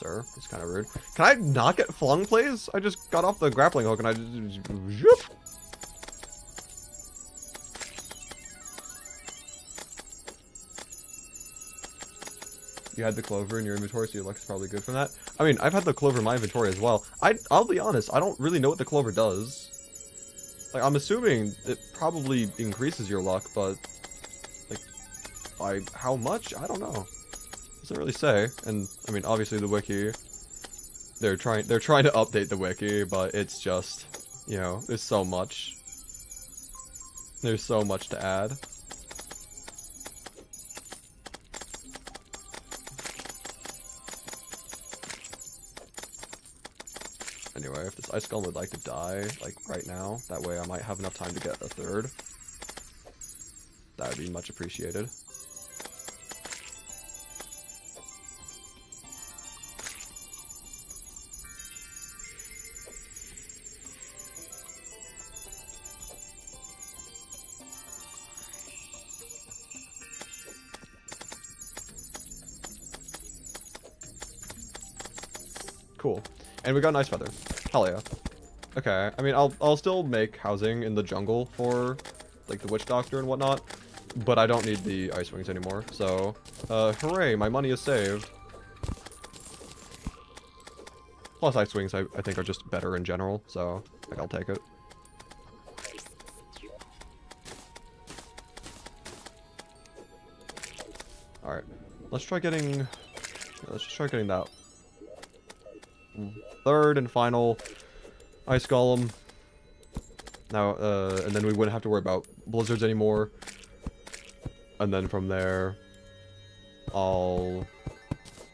Sir, that's kind of rude. Can I not get flung, please? I just got off the grappling hook and I just... Zoop. You had the clover in your inventory, so your luck is probably good from that. I mean, I've had the clover in my inventory as well. I'll be honest, I don't really know what the clover does. Like, I'm assuming it probably increases your luck, but... like, by how much? I don't know. Doesn't really say. And, I mean, obviously the wiki... They're trying to update the wiki, but it's just... You know, there's so much. There's so much to add. Anyway, if this ice golem would like to die, like, right now, that way I might have enough time to get a 3rd. That would be much appreciated. Cool. And we got an ice feather. Hell yeah. Okay, I mean, I'll still make housing in the jungle for, like, the witch doctor and whatnot, but I don't need the ice wings anymore, so, hooray, my money is saved. Plus ice wings, I think, are just better in general, so, like, I'll take it. Alright, let's try getting that 3rd and final ice golem. Now, and then we wouldn't have to worry about blizzards anymore. And then from there, I'll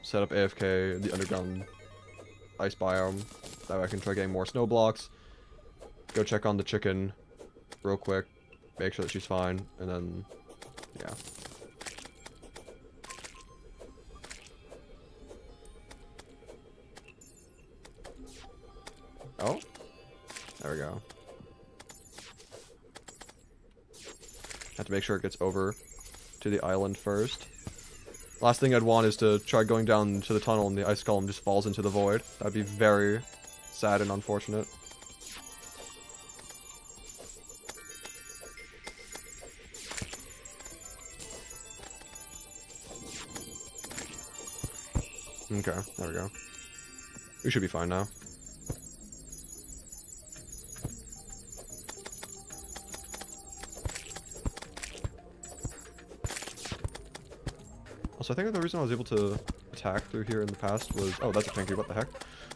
set up AFK in the underground ice biome. That way I can try getting more snow blocks. Go check on the chicken real quick. Make sure that she's fine. And then, yeah. Oh, there we go. Have to make sure it gets over to the island first. Last thing I'd want is to try going down to the tunnel and the ice golem just falls into the void. That'd be very sad and unfortunate. Okay, there we go. We should be fine now. Also, I think the reason I was able to attack through here in the past was... Oh, that's a pinky, what the heck?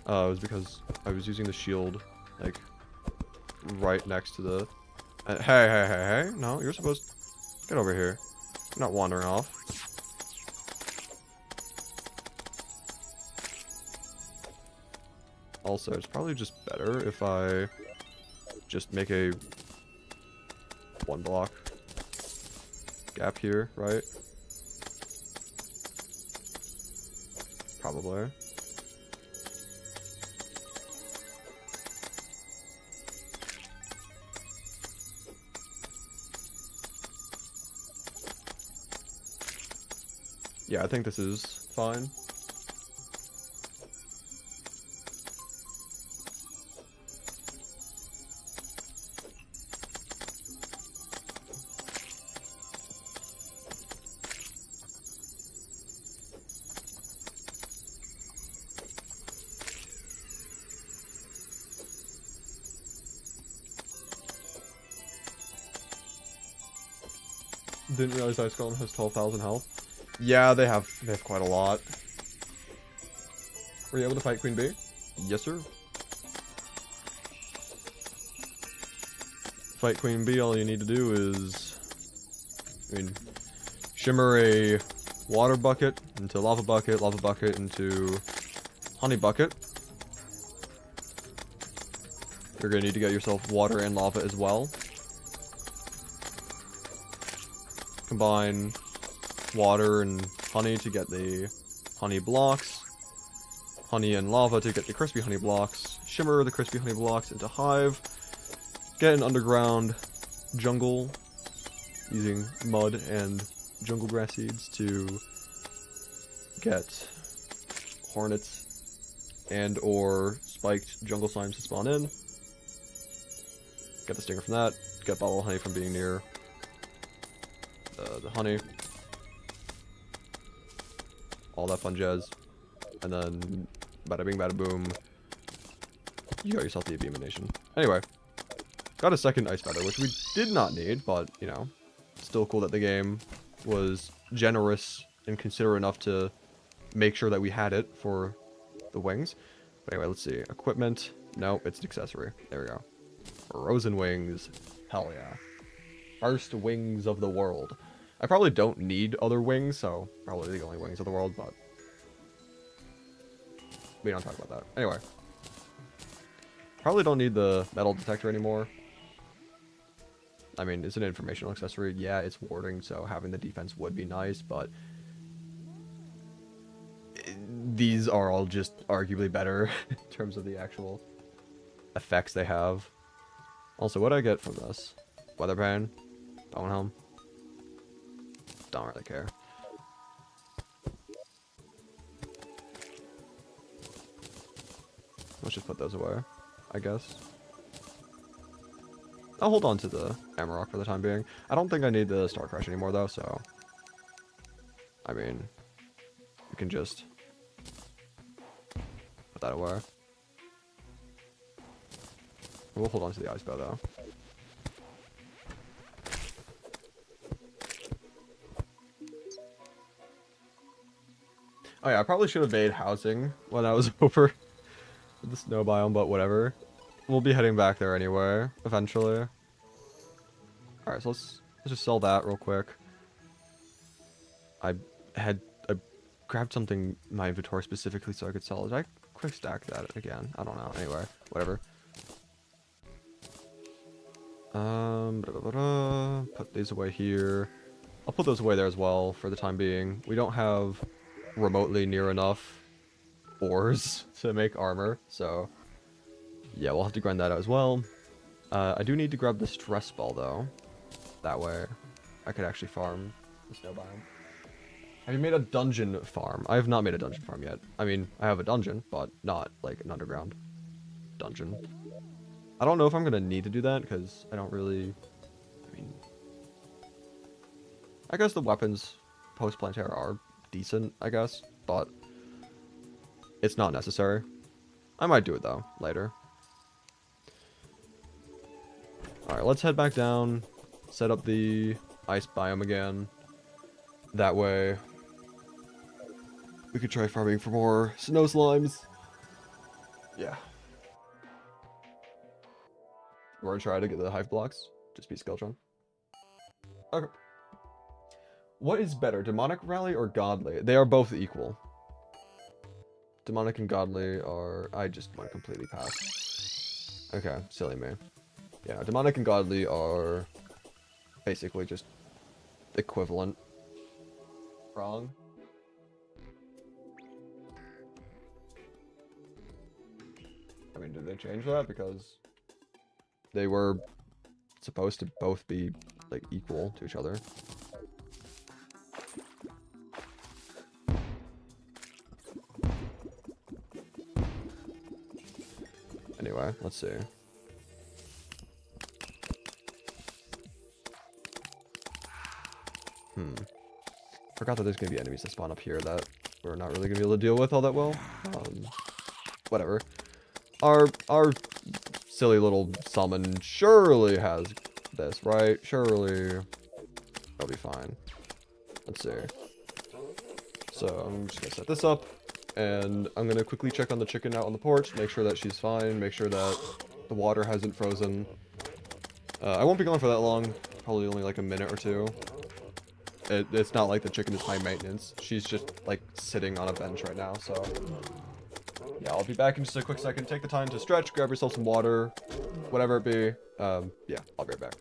Was because I was using the shield, like, right next to the... hey, no, you're supposed to... Get over here. You're not wandering off. Also, it's probably just better if I just make a 1 block gap here, right? Probably. Yeah, I think this is fine. Didn't realize Ice Golem has 12,000 health. Yeah, they have quite a lot. Were you able to fight Queen Bee? Yes, sir. Fight Queen Bee, all you need to do is... shimmer a water bucket into lava bucket into honey bucket. You're gonna need to get yourself water and lava as well. Combine water and honey to get the honey blocks, honey and lava to get the crispy honey blocks, shimmer the crispy honey blocks into hive, get an underground jungle using mud and jungle grass seeds to get hornets and or spiked jungle slimes to spawn in, get the stinger from that, get bottle honey from being near the honey, all that fun jazz, and then bada bing bada boom, you got yourself the Abeemination. Anyway, got a second ice feather, which we did not need, but you know, still cool that the game was generous and considerate enough to make sure that we had it for the wings. But anyway, let's see, equipment, no, it's an accessory, there we go. Frozen wings, hell yeah. First wings of the world. I probably don't need other wings, so probably the only wings of the world, but we don't talk about that. Anyway. Probably don't need the metal detector anymore. I mean, it's an informational accessory. Yeah, it's warding, so having the defense would be nice, but these are all just arguably better in terms of the actual effects they have. Also, what do I get from this? Weather pane? Bone helm? Don't really care. Let's just put those away, I guess. I'll hold on to the Amarok for the time being. I don't think I need the Star Crush anymore, though, so... I mean... You can just... put that away. We'll hold on to the Ice Bow, though. Oh yeah, I probably should have made housing when I was over the snow biome, but whatever. We'll be heading back there anyway, eventually. Alright, so let's just sell that real quick. I grabbed something in my inventory specifically so I could sell it. Did I quick stack that again? I don't know. Anyway, whatever. Put these away here. I'll put those away there as well for the time being. We don't have remotely near enough ores to make armor, so Yeah, we'll have to grind that out as well. I do need to grab the stress ball though. That way, I could actually farm the snow biome. Have you made a dungeon farm? I have not made a dungeon farm yet. I mean, I have a dungeon, but not like an underground dungeon. I don't know if I'm gonna need to do that because I don't really. I mean, I guess the weapons post-Plantera are decent, I guess, but it's not necessary. I might do it though later. Alright, let's head back down, set up the ice biome again. That way, we could try farming for more snow slimes. Yeah. We're gonna try to get the hive blocks. Just be Skeletron. Okay. What is better, Demonic Rally or Godly? They are both equal. Demonic and Godly are... I just want to completely pass. Okay, silly me. Yeah, Demonic and Godly are basically just equivalent. Wrong. I mean, did they change that? Because they were supposed to both be, like, equal to each other. Anyway, let's see. Forgot that there's gonna be enemies that spawn up here that we're not really gonna be able to deal with all that well. Whatever. Our silly little summon surely has this, right? Surely it'll be fine. Let's see. So I'm just gonna set this up, and I'm gonna quickly check on the chicken out on the porch, make sure that she's fine, make sure that the water hasn't frozen. I won't be gone for that long, probably only like a minute or two. It's not like the chicken is high maintenance. She's just like sitting on a bench right now, so yeah, I'll be back in just a quick second. Take the time to stretch, grab yourself some water, whatever it be. Yeah, I'll be right back.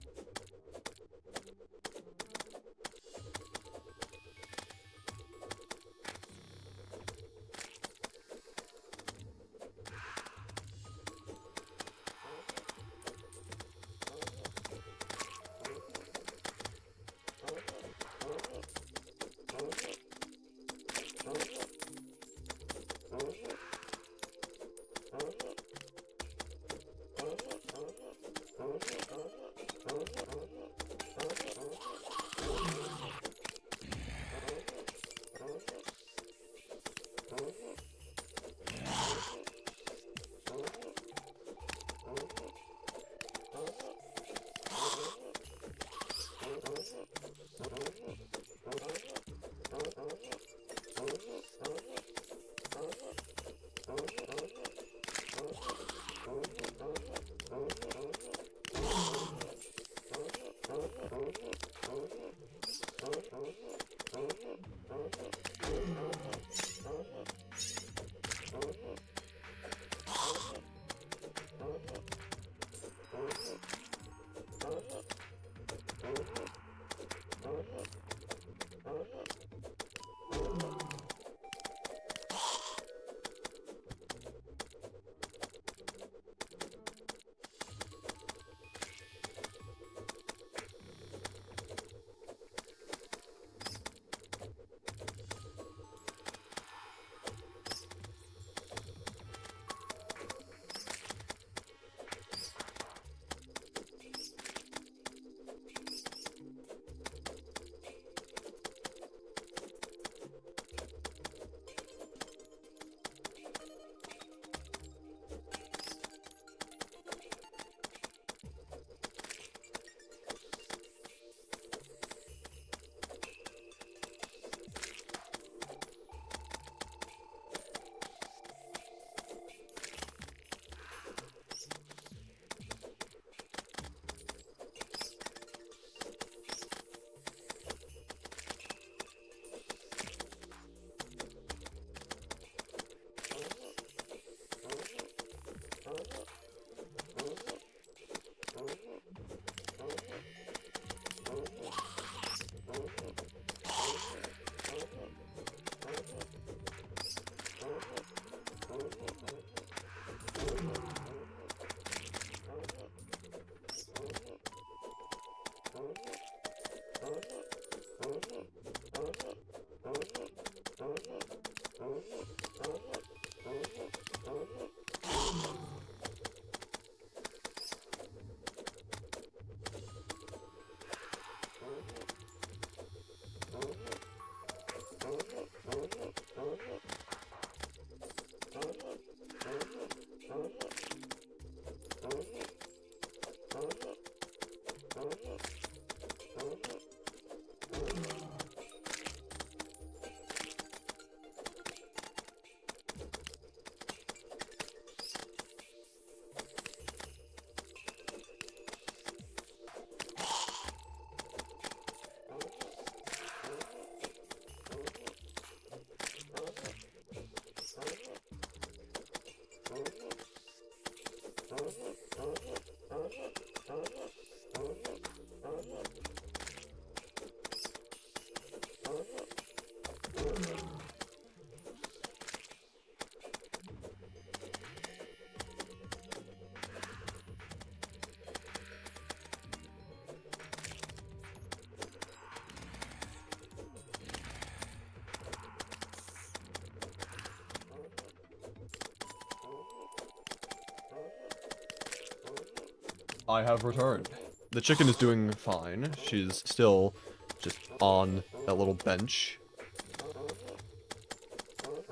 I have returned. The chicken is doing fine. She's still just on that little bench.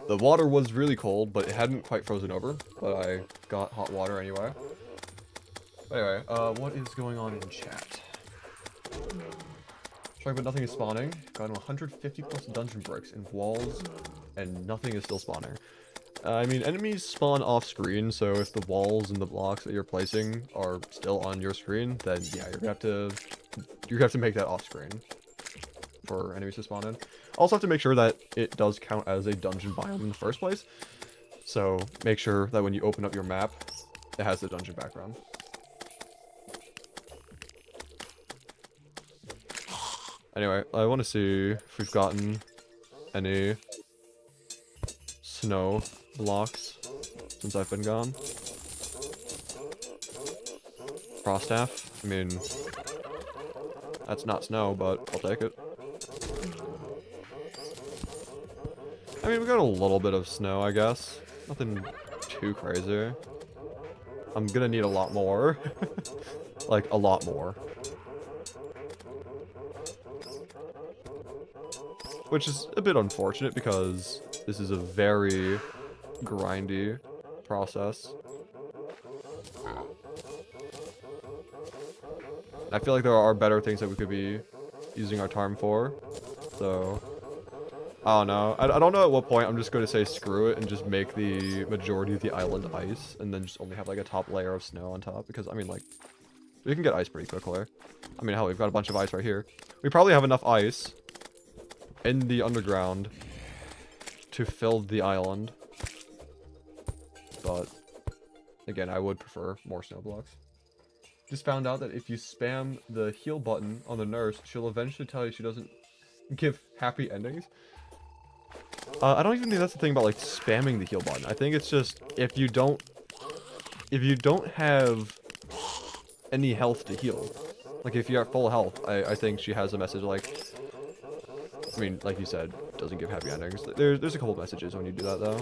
The water was really cold, but it hadn't quite frozen over. But I got hot water anyway. Anyway, what is going on in chat? Trying, but nothing is spawning. Gotten 150 plus dungeon bricks in walls, and nothing is still spawning. I mean, enemies spawn off screen, so if the walls and the blocks that you're placing are still on your screen, then yeah, you're gonna have to make that off screen for enemies to spawn in. Also have to make sure that it does count as a dungeon biome in the first place. So make sure that when you open up your map, it has the dungeon background. Anyway, I want to see if we've gotten any snow blocks since I've been gone. Froststaff. I mean, that's not snow, but I'll take it. I mean, we got a little bit of snow, I guess. Nothing too crazy. I'm gonna need a lot more. Like, a lot more. Which is a bit unfortunate because this is a very grindy process. I feel like there are better things that we could be using our time for. So, I don't know. I don't know at what point I'm just going to say screw it and just make the majority of the island ice and then just only have like a top layer of snow on top. Because, I mean, like, we can get ice pretty quickly. I mean, hell, we've got a bunch of ice right here. We probably have enough ice in the underground to fill the island, but again, I would prefer more snow blocks. Just found out that if you spam the heal button on the nurse, she'll eventually tell you she doesn't give happy endings. I don't even think that's the thing about like spamming the heal button. I think it's just if you don't have any health to heal, like if you're at full health, I think she has a message like, I mean, like you said, doesn't give happy endings. There's a couple messages when you do that, though.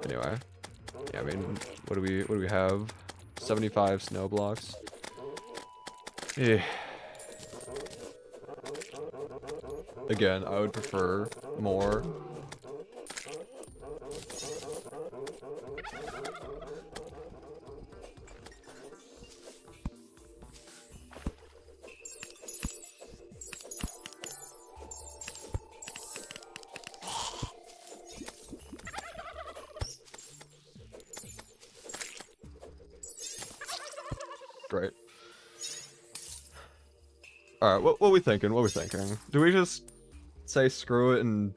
Anyway, yeah, I mean, what do we have? 75 snow blocks. Yeah. Again, I would prefer more. Great. Alright, what are we thinking? What are we thinking? Do we just say screw it and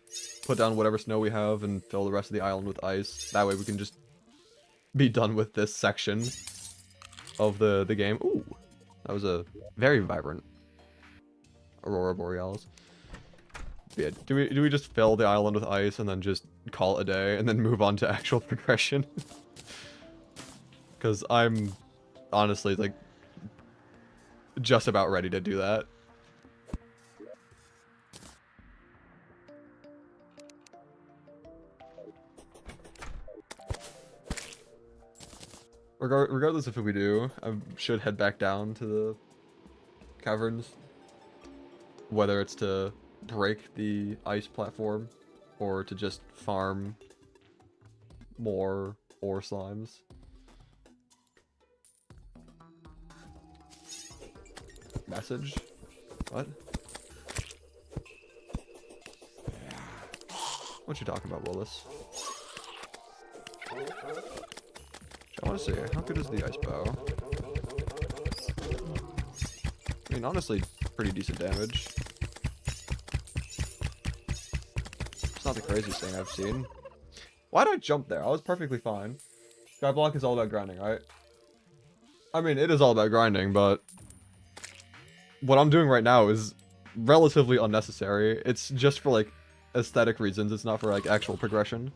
put down whatever snow we have and fill the rest of the island with ice? That way we can just be done with this section of the game. Ooh, that was a very vibrant Aurora Borealis. Yeah, do we just fill the island with ice and then just call it a day and then move on to actual progression? Because I'm honestly like just about ready to do that. Regardless of who we do, I should head back down to the caverns. Whether it's to break the ice platform or to just farm more ore slimes. Message? What? What you talking about, Willis? I want to see, how good is the ice bow? I mean, honestly, pretty decent damage. It's not the craziest thing I've seen. Why did I jump there? I was perfectly fine. Skyblock is all about grinding, right? I mean, it is all about grinding, but what I'm doing right now is relatively unnecessary. It's just for, like, aesthetic reasons. It's not for, like, actual progression.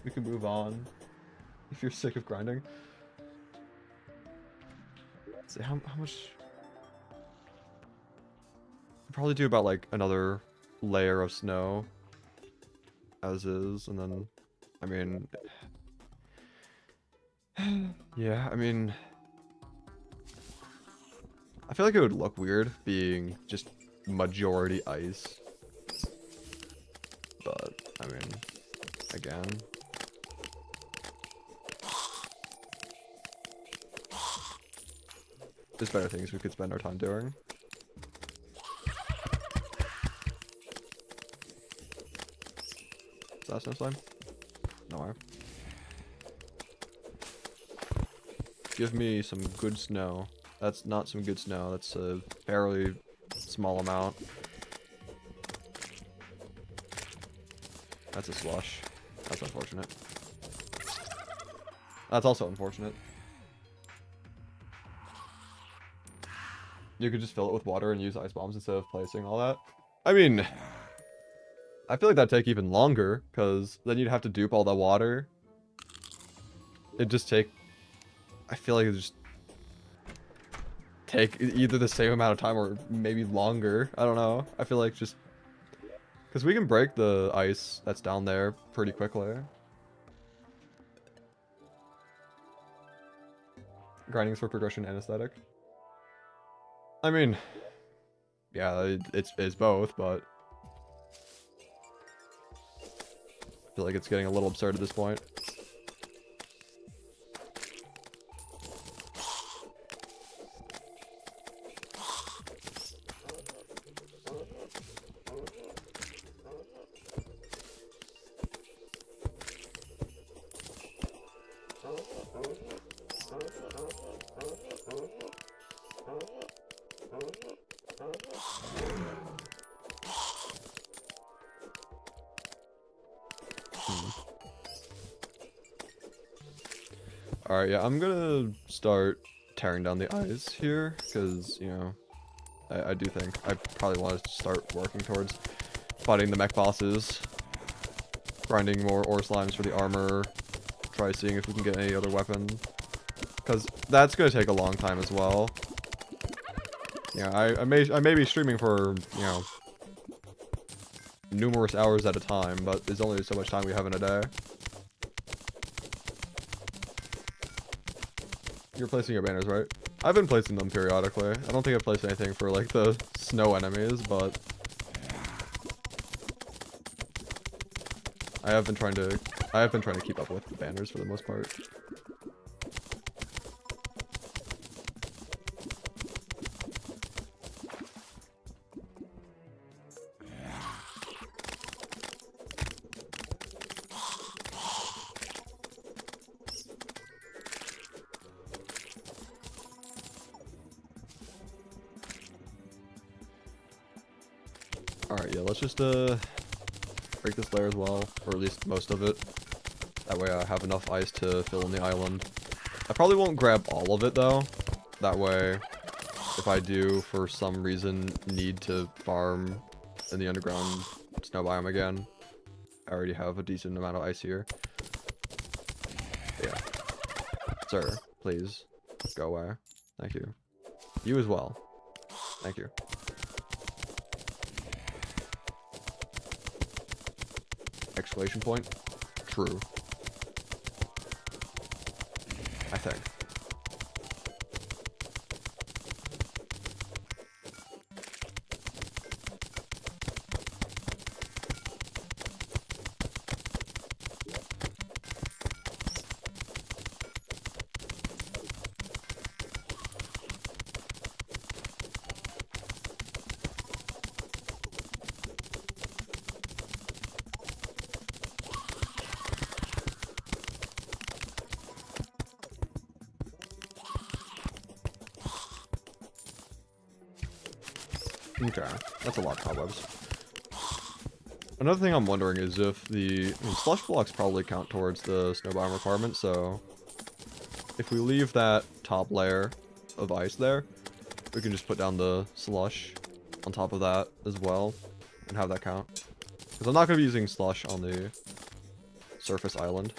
We can move on if you're sick of grinding. See how much? Probably do about like another layer of snow as is, and then I mean yeah, I mean I feel like it would look weird being just majority ice. But I mean again, there's better things we could spend our time doing. Is that snow slime? No way. Give me some good snow. That's not some good snow. That's a fairly small amount. That's a slush. That's unfortunate. That's also unfortunate. You could just fill it with water and use ice bombs instead of placing all that. I mean, I feel like that'd take even longer, because then you'd have to dupe all the water. It'd just take... I feel like it'd just take either the same amount of time or maybe longer. I don't know. I feel like just... Because we can break the ice that's down there pretty quickly. Grinding is for progression and aesthetic. I mean... Yeah, it's both, but... I feel like it's getting a little absurd at this point. Alright, yeah, I'm gonna start tearing down the ice here, because, you know, I do think I probably want to start working towards fighting the mech bosses, grinding more ore slimes for the armor, try seeing if we can get any other weapon, because that's gonna take a long time as well. Yeah, I may be streaming for, you know, numerous hours at a time, but there's only so much time we have in a day. You're placing your banners, right? I've been placing them periodically. I don't think I've placed anything for like the snow enemies, but I have been trying to keep up with the banners for the most part. Alright, yeah, let's just break this layer as well, or at least most of it. That way I have enough ice to fill in the island. I probably won't grab all of it though. That way, if I do for some reason need to farm in the underground snow biome again, I already have a decent amount of ice here. But yeah. Sir, please, go away. Thank you. You as well. Thank you. Exclamation point. True. I think. Okay, that's a lot of cobwebs. Another thing I'm wondering is if the slush blocks probably count towards the snow biome requirement, so if we leave that top layer of ice there, we can just put down the slush on top of that as well and have that count. Because I'm not going to be using slush on the surface island.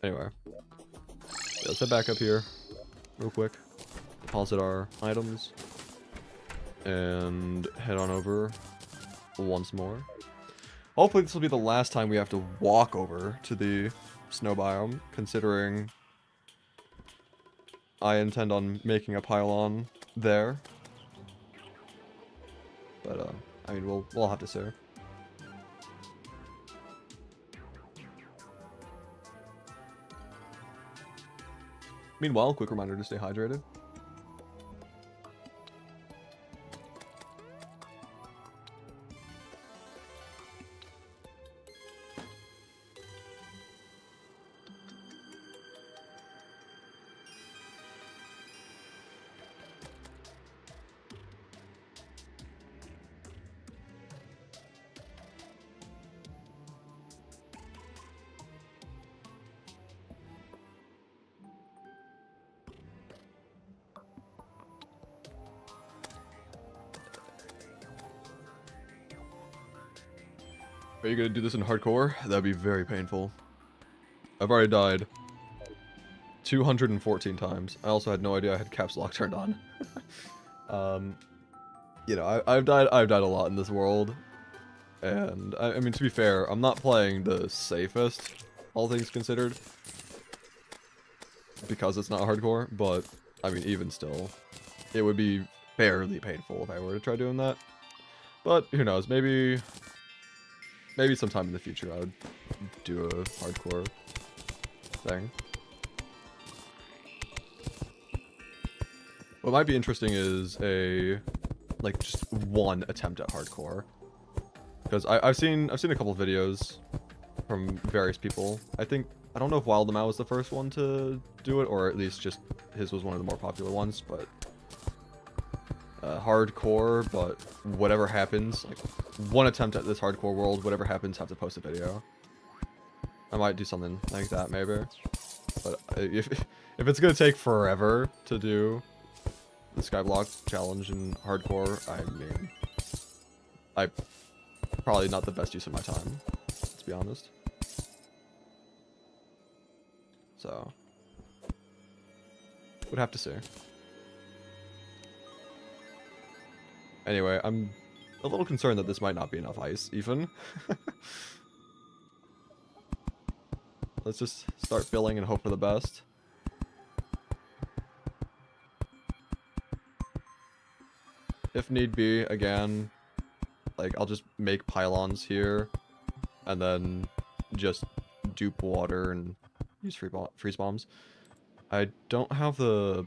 Anyway. Let's head back up here real quick. Deposit our items. And head on over once more. Hopefully this will be the last time we have to walk over to the snow biome, considering I intend on making a pylon there. But, I mean, we'll have to see. Meanwhile, quick reminder to stay hydrated. Are you gonna do this in hardcore? That'd be very painful. I've already died 214 times. I also had no idea I had caps lock turned on. You know, I've died a lot in this world. And, I mean, to be fair, I'm not playing the safest, all things considered. Because it's not hardcore, but, I mean, even still, it would be fairly painful if I were to try doing that. But, who knows, maybe sometime in the future I would do a hardcore thing. What might be interesting is like just one attempt at hardcore, because I've seen a couple of videos from various people. I don't know if Wild the Mouse was the first one to do it, or at least just his was one of the more popular ones, but hardcore, but whatever happens, like one attempt at this hardcore world, whatever happens, have to post a video. I might do something like that maybe, but if it's gonna take forever to do the Skyblock challenge in hardcore, I mean, probably not the best use of my time, to be honest. So would have to see. Anyway, I'm a little concerned that this might not be enough ice, even. Let's just start filling and hope for the best. If need be, again, like, I'll just make pylons here, and then just dupe water and use freeze bombs. I don't have the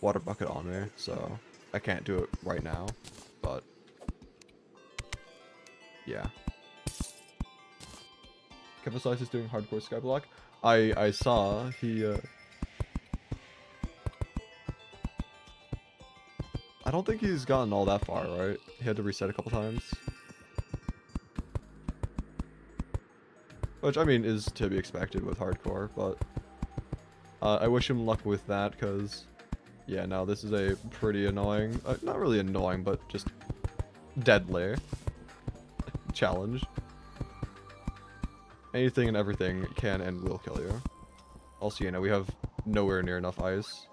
water bucket on me, so I can't do it right now, but yeah. Kevin Slice is doing hardcore Skyblock. I saw he I don't think he's gotten all that far, right? He had to reset a couple times. Which, I mean, is to be expected with hardcore, but I wish him luck with that, because yeah, no, this is a pretty annoying, not really annoying, but just deadly challenge. Anything and everything can and will kill you. Also, you know, we have nowhere near enough ice.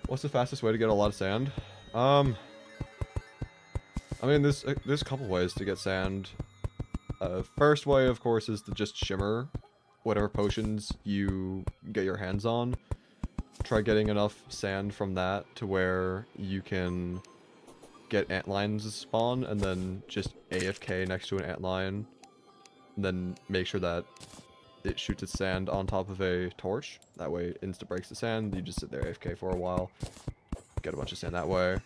What's the fastest way to get a lot of sand? I mean, there's a couple ways to get sand. First way, of course, is to just shimmer whatever potions you get your hands on. Try getting enough sand from that to where you can get antlines to spawn, and then just AFK next to an antline. And then make sure that it shoots its sand on top of a torch. That way it insta breaks the sand. You just sit there AFK for a while. Get a bunch of sand that way.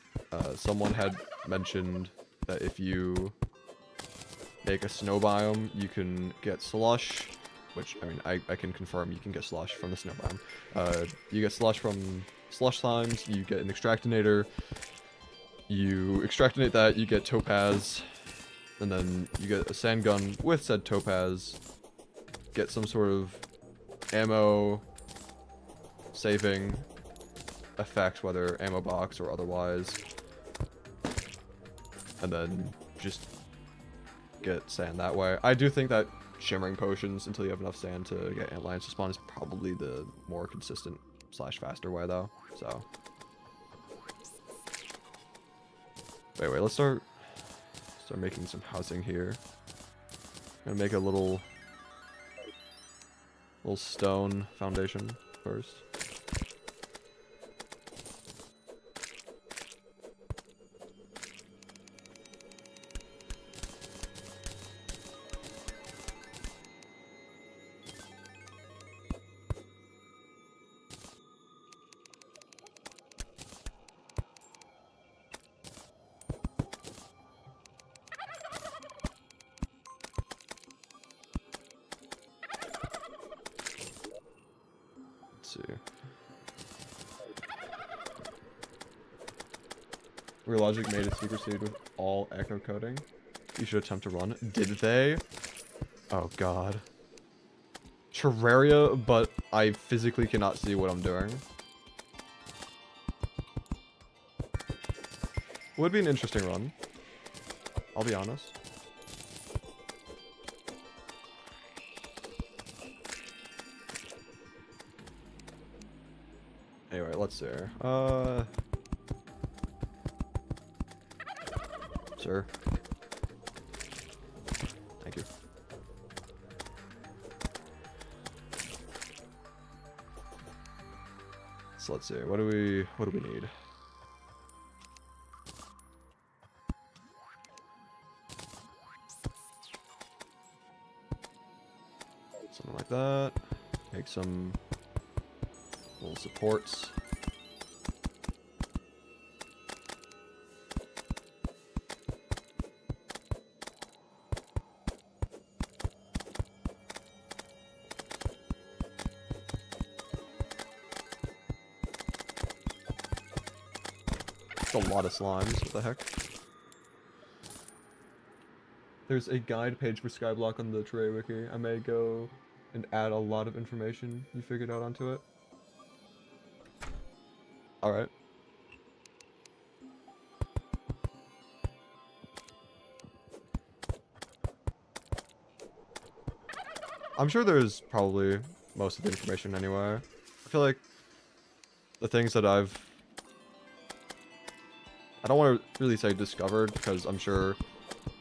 Someone had mentioned that if you make a snow biome, you can get slush. Which, I mean, I can confirm you can get slush from the snow biome. You get slush from slush slimes. You get an extractinator. You extractinate that, you get topaz. And then you get a sand gun with said topaz. Get some sort of ammo saving effect, whether ammo box or otherwise. And then just get sand that way. I do think that shimmering potions until you have enough sand to get antlions to spawn is probably the more consistent / faster way though. So wait, let's start making some housing here. I'm gonna make a little stone foundation first. Realogic made a secret seed with all echo coding. You should attempt to run. Did they? Oh god. Terraria, but I physically cannot see what I'm doing. Would be an interesting run. I'll be honest. Anyway, let's see. Sir. Thank you. So let's see. What do we need? Something like that. Make some little supports. A lot of slimes. What the heck? There's a guide page for Skyblock on the Terraria wiki. I may go and add a lot of information you figured out onto it. Alright. I'm sure there's probably most of the information anyway. I feel like the things that I don't want to really say discovered, because I'm sure,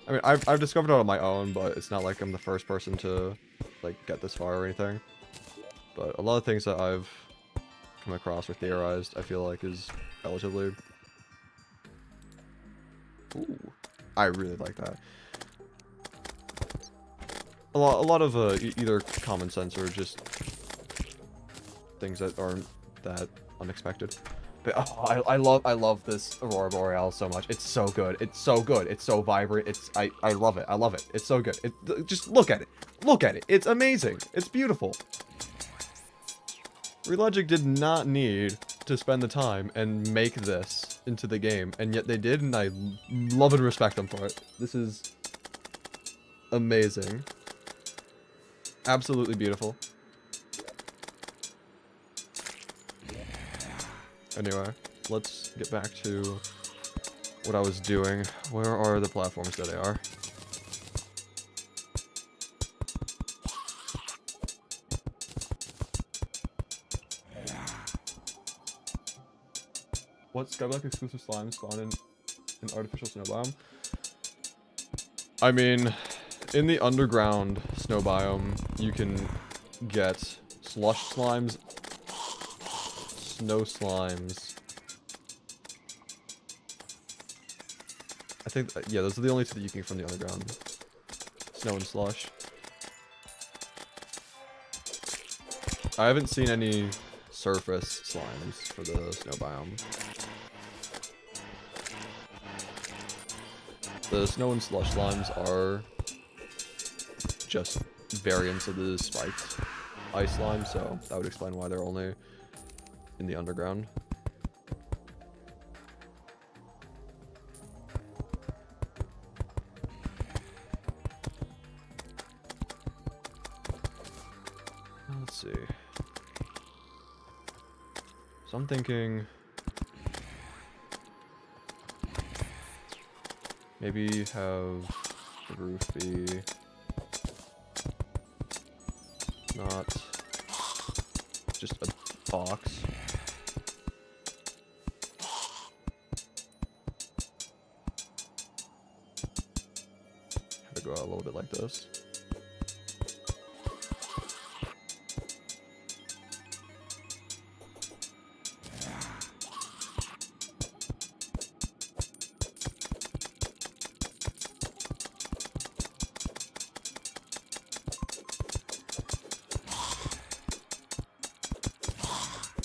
I mean, I've discovered it on my own, but it's not like I'm the first person to, like, get this far or anything. But a lot of things that I've come across or theorized, I feel like is relatively... Ooh, I really like that. A lot of either common sense or just things that aren't that unexpected. But oh, I love this Aurora Borealis so much. It's so good. It's so good. It's so vibrant. I love it. I love it. It's so good. Just look at it. Look at it. It's amazing. It's beautiful. Relogic did not need to spend the time and make this into the game, and yet they did, and I love and respect them for it. This is amazing. Absolutely beautiful. Anyway, let's get back to what I was doing. Where are the platforms that they are? What Skyblock exclusive slime spawn in an artificial snow biome? I mean, in the underground snow biome, you can get slush slimes, snow slimes. I think, yeah, those are the only two that you can get from the underground. Snow and slush. I haven't seen any surface slimes for the snow biome. The snow and slush slimes are just variants of the spiked ice slime, so that would explain why they're only in the underground. see. So I'm thinking maybe have the roof be not just a box. Have it go out a little bit like this.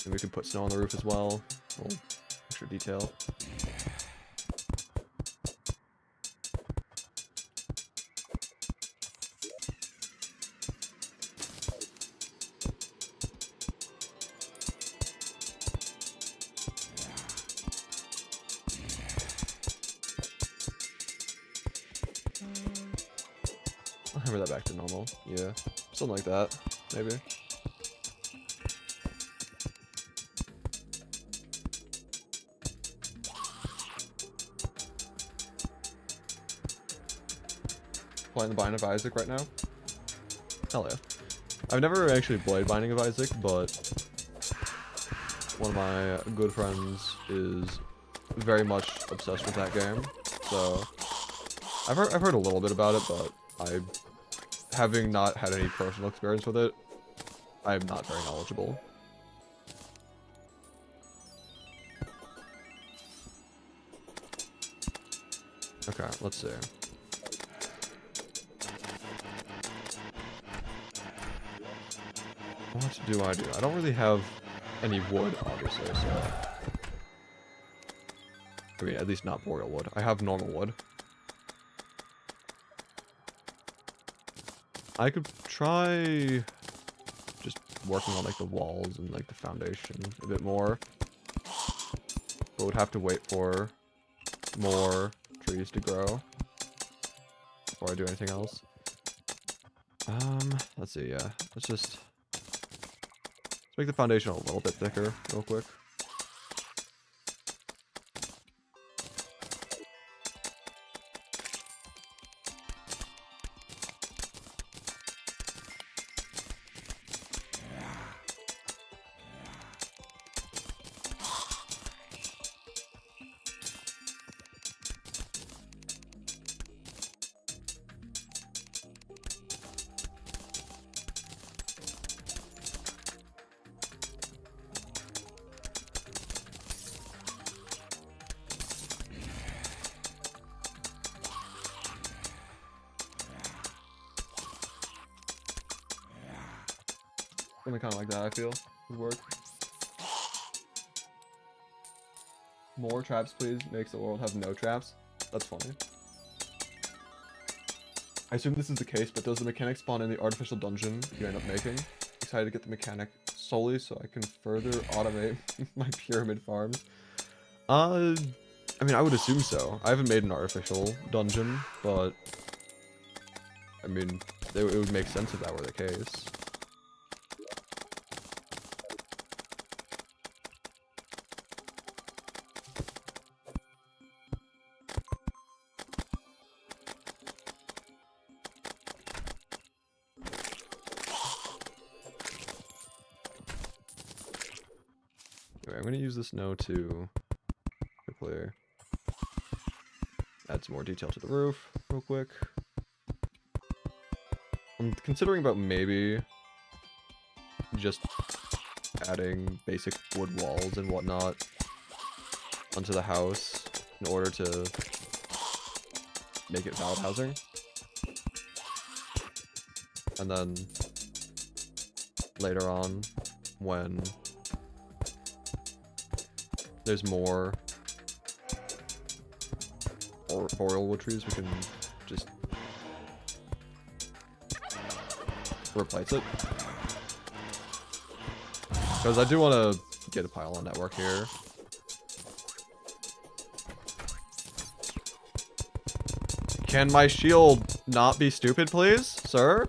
And we can put snow on the roof as well. A little extra detail. I'll hammer that back to normal. Yeah, something like that, maybe. Playing the Bind of Isaac right now. Hell yeah. I've never actually played Binding of Isaac, but one of my good friends is very much obsessed with that game. So I've heard a little bit about it, but having not had any personal experience with it, I am not very knowledgeable. Okay, let's see. What do I do? I don't really have any wood, obviously, so... I mean, at least not boreal wood. I have normal wood. I could try just working on, like, the walls and, like, the foundation a bit more. But would have to wait for more trees to grow before I do anything else. Let's see, yeah. Let's make the foundation a little bit thicker real quick. Something kind of like that, I feel, would work. More traps, please. Makes the world have no traps. That's funny. I assume this is the case, but does the mechanic spawn in the artificial dungeon you end up making? Excited to get the mechanic solely so I can further automate my pyramid farms. I mean, I would assume so. I haven't made an artificial dungeon, but I mean, it would make sense if that were the case. I'm going to use this snow to quickly add some more detail to the roof real quick. I'm considering about maybe just adding basic wood walls and whatnot onto the house in order to make it valid housing. And then later on, when there's more boreal wood trees, we can just replace it. Because I do want to get a pylon network here. Can my shield not be stupid, please, sir?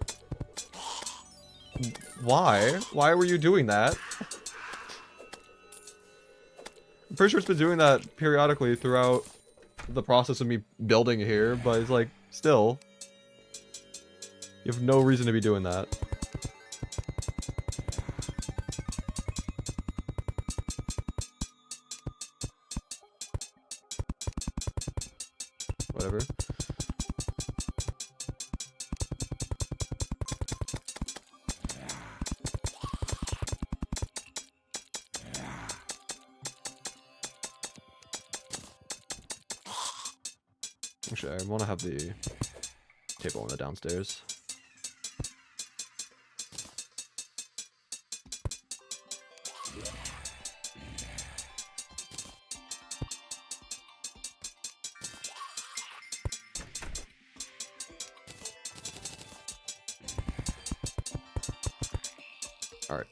Why? Why were you doing that? I'm pretty sure it's been doing that periodically throughout the process of me building here, but it's like, still. You have no reason to be doing that. Whatever. Actually, I want to have the table in the downstairs. Alright.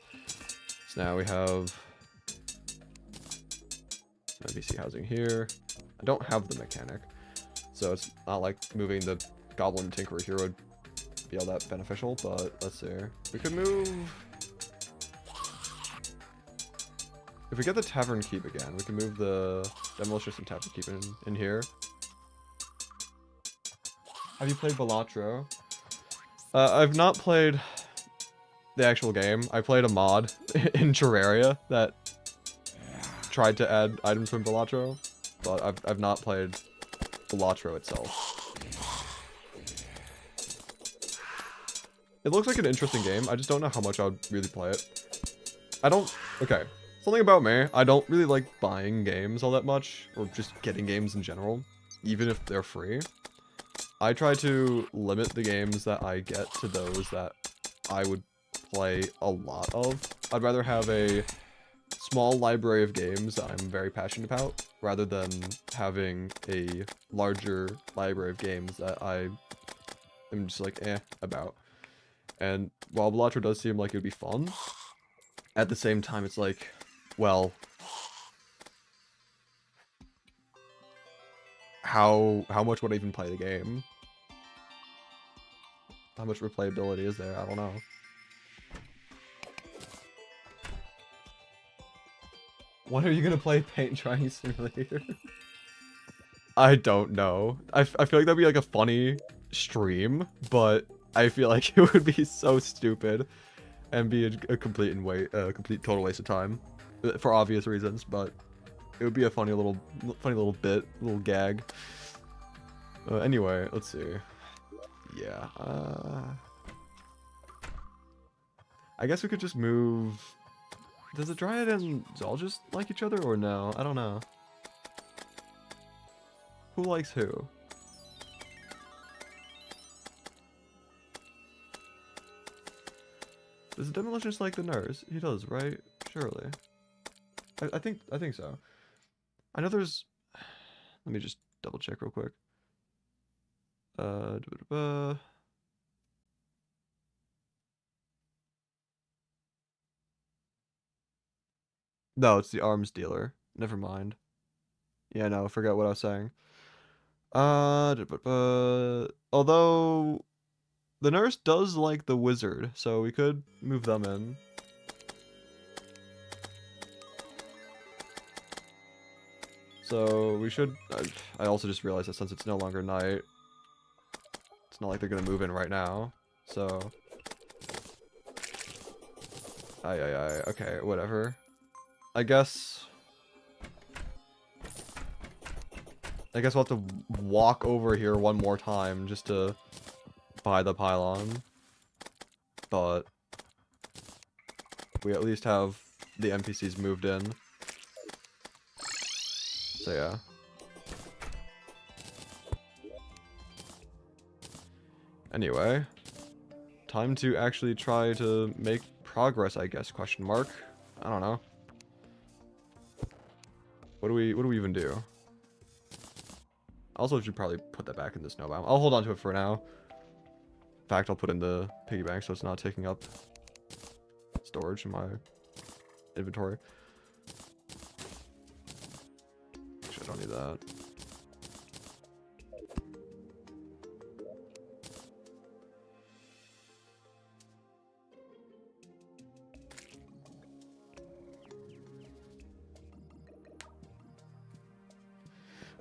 So now we have some NPC housing here. I don't have the mechanic, so it's not like moving the Goblin Tinkerer here would be all that beneficial, but let's see. We could move... If we get the Tavern Keep again, we can move the Demolition and Tavern Keep in here. Have you played Balatro? I've not played the actual game. I played a mod in Terraria that tried to add items from Balatro, but I've not played Balatro itself. It looks like an interesting game. I just don't know how much I would really play it. Okay. Something about me, I don't really like buying games all that much, or just getting games in general, even if they're free. I try to limit the games that I get to those that I would play a lot of. I'd rather have a small library of games that I'm very passionate about, rather than having a larger library of games that I am just like, about. And while Balatro does seem like it would be fun, at the same time it's like, well, how much would I even play the game? How much replayability is there? I don't know. When are you gonna play Paint Drying Simulator? I don't know. I feel like that'd be like a funny stream, but I feel like it would be so stupid and be a complete total waste of time for obvious reasons. But it would be a funny little bit, little gag. Anyway, let's see. Yeah. I guess we could just move. Does the Dryad and Zoologist like each other or no? I don't know. Who likes who? Does the Demolitionist like the nurse? He does, right? Surely. I think so. I know there's... Let me just double check real quick. No, it's the arms dealer. Never mind. Yeah, no, forgot what I was saying. Although the nurse does like the wizard, so we could move them in. So we should. I also just realized that since it's no longer night, it's not like they're gonna move in right now. So. Okay, whatever. I guess we'll have to walk over here one more time just to buy the pylon. But we at least have the NPCs moved in. So yeah. Anyway, time to actually try to make progress, I guess, question mark. I don't know. What do we even do? Also, should probably put that back in the snow biome. I'll hold on to it for now. In fact, I'll put in the piggy bank so it's not taking up storage in my inventory. Actually, I don't need that.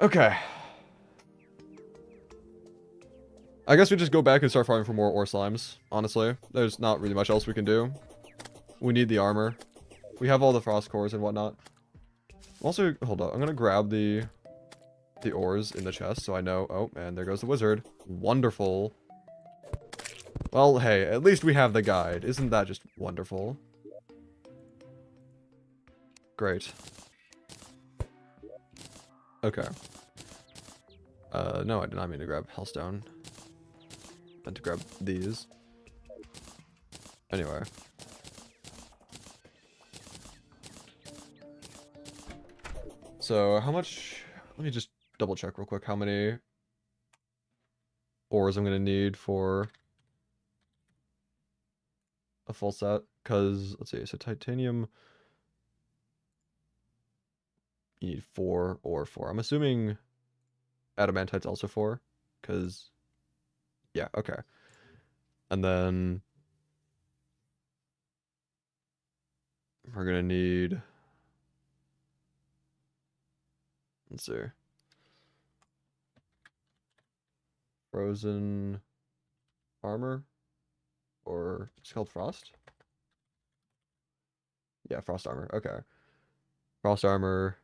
Okay. I guess we just go back and start farming for more ore slimes, honestly. There's not really much else we can do. We need the armor. We have all the frost cores and whatnot. Also, hold up. I'm gonna grab the ores in the chest so I know. Oh, and there goes the wizard. Wonderful. Well, hey, at least we have the guide. Isn't that just wonderful? Great. Okay. No, I did not mean to grab Hellstone. I meant to grab these. Anyway. So, how much... Let me just double check real quick how many ores I'm going to need for a full set. Because, let's see, so titanium... You need 4 or 4. I'm assuming adamantite's also 4. Because... Yeah, okay. And then... We're going to need... Let's see. Frozen armor? Or it's called frost? Yeah, frost armor. Okay. Frost armor.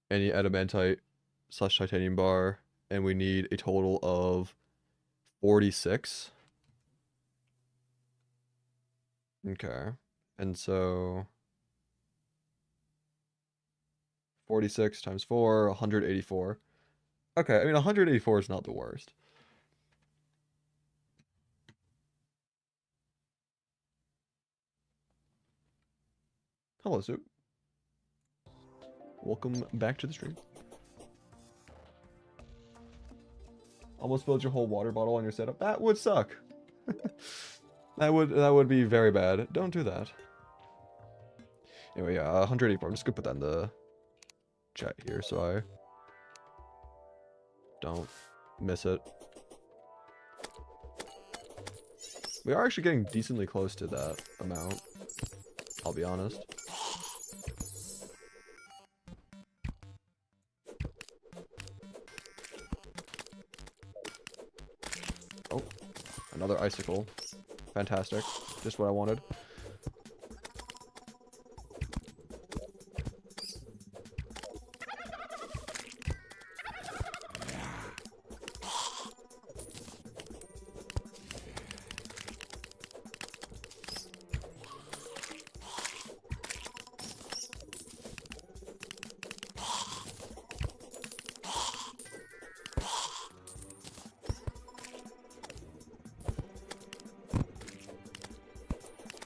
Any adamantite / titanium bar. And we need a total of 46. Okay. And so 46 times 4, 184. Okay, I mean 184 is not the worst. Hello, Soup. Welcome back to the stream. Almost filled your whole water bottle on your setup. That would suck. That would be very bad. Don't do that. Anyway, yeah, 184. I'm just gonna put that in the chat here so I don't miss it. We are actually getting decently close to that amount, I'll be honest. Oh, another icicle. Fantastic. Just what I wanted.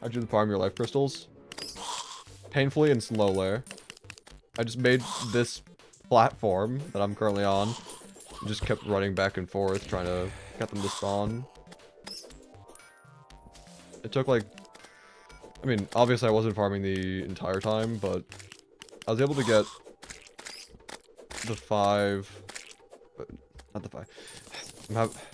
How'd you farm your life crystals? Painfully and slowly. I just made this platform that I'm currently on. And just kept running back and forth trying to get them to spawn. It took like... I mean, obviously I wasn't farming the entire time, but I was able to get the 5... Not the 5.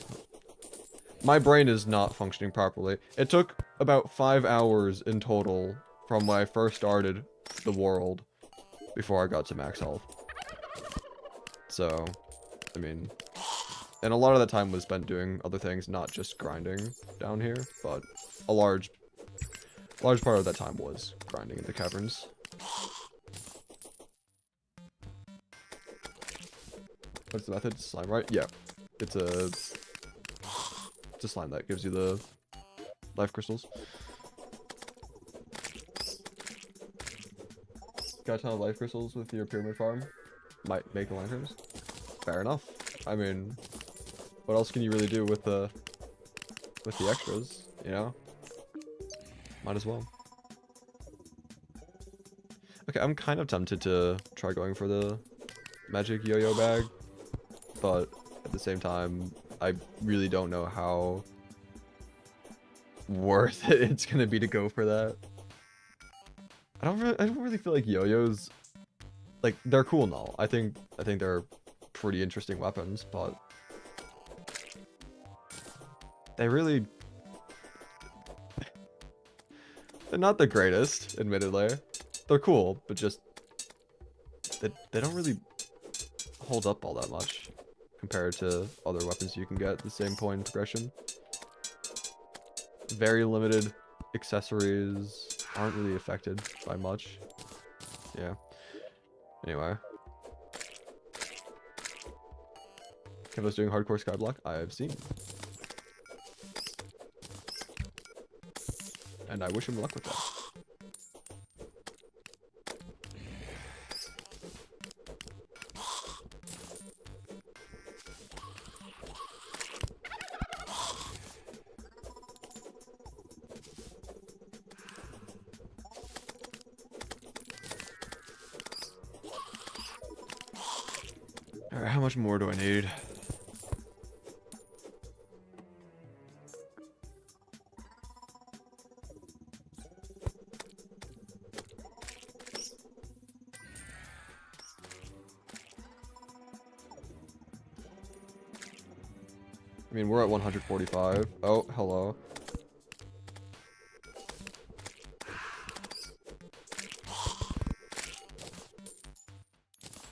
My brain is not functioning properly. It took about 5 hours in total from when I first started the world before I got to max health. So, I mean, and a lot of that time was spent doing other things, not just grinding down here, but a large part of that time was grinding in the caverns. What's the method? Slime, right? Yeah. It's a slime that gives you the life crystals. Got a ton of life crystals with your pyramid farm. Might make the lanterns. Fair enough. I mean, what else can you really do with the extras, you know? Might as well. Okay, I'm kind of tempted to try going for the magic yo-yo bag, but at the same time, I really don't know how worth it it's gonna be to go for that. I don't really feel like yo-yos, like, they're cool and all. I think they're pretty interesting weapons, but they really, they're not the greatest, admittedly. They're cool, but just they don't really hold up all that much compared to other weapons you can get at the same point in progression. Very limited accessories, aren't really affected by much. Yeah. Anyway. Kevo's doing hardcore Skyblock. I have seen. And I wish him luck with that. Alright, how much more do I need? I mean, we're at 145. Oh, hello.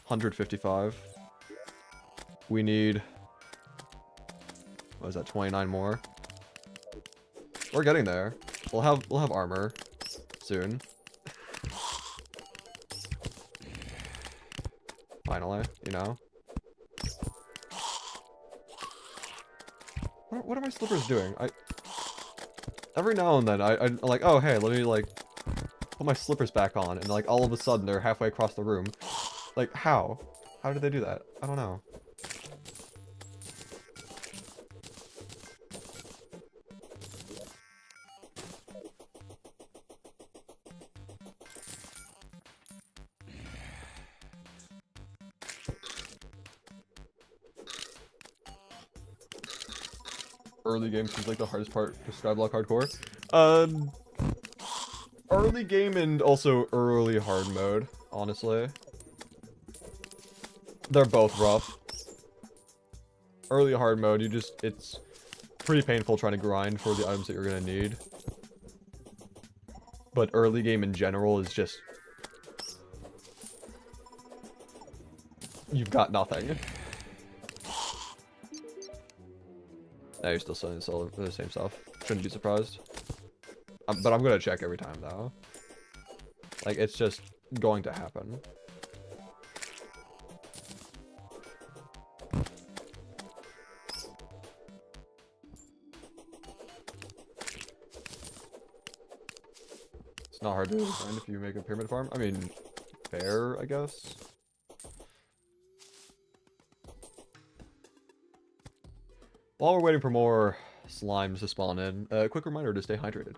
$155. We need, what is that, 29 more? We're getting there. We'll have armor soon. Finally, you know. What are my slippers doing? Every now and then I'm like, oh hey, let me like put my slippers back on, and like all of a sudden they're halfway across the room. Like how? How did they do that? I don't know. Early game seems like the hardest part for Skyblock hardcore. Early game and also early hard mode, honestly. They're both rough. Early hard mode, it's pretty painful trying to grind for the items that you're gonna need. But early game in general is just, you've got nothing. Now you're still selling the same stuff. Shouldn't be surprised. But I'm gonna check every time though. Like, it's just going to happen. It's not hard to find if you make a pyramid farm. I mean, fair, I guess. While we're waiting for more slimes to spawn in, a quick reminder to stay hydrated.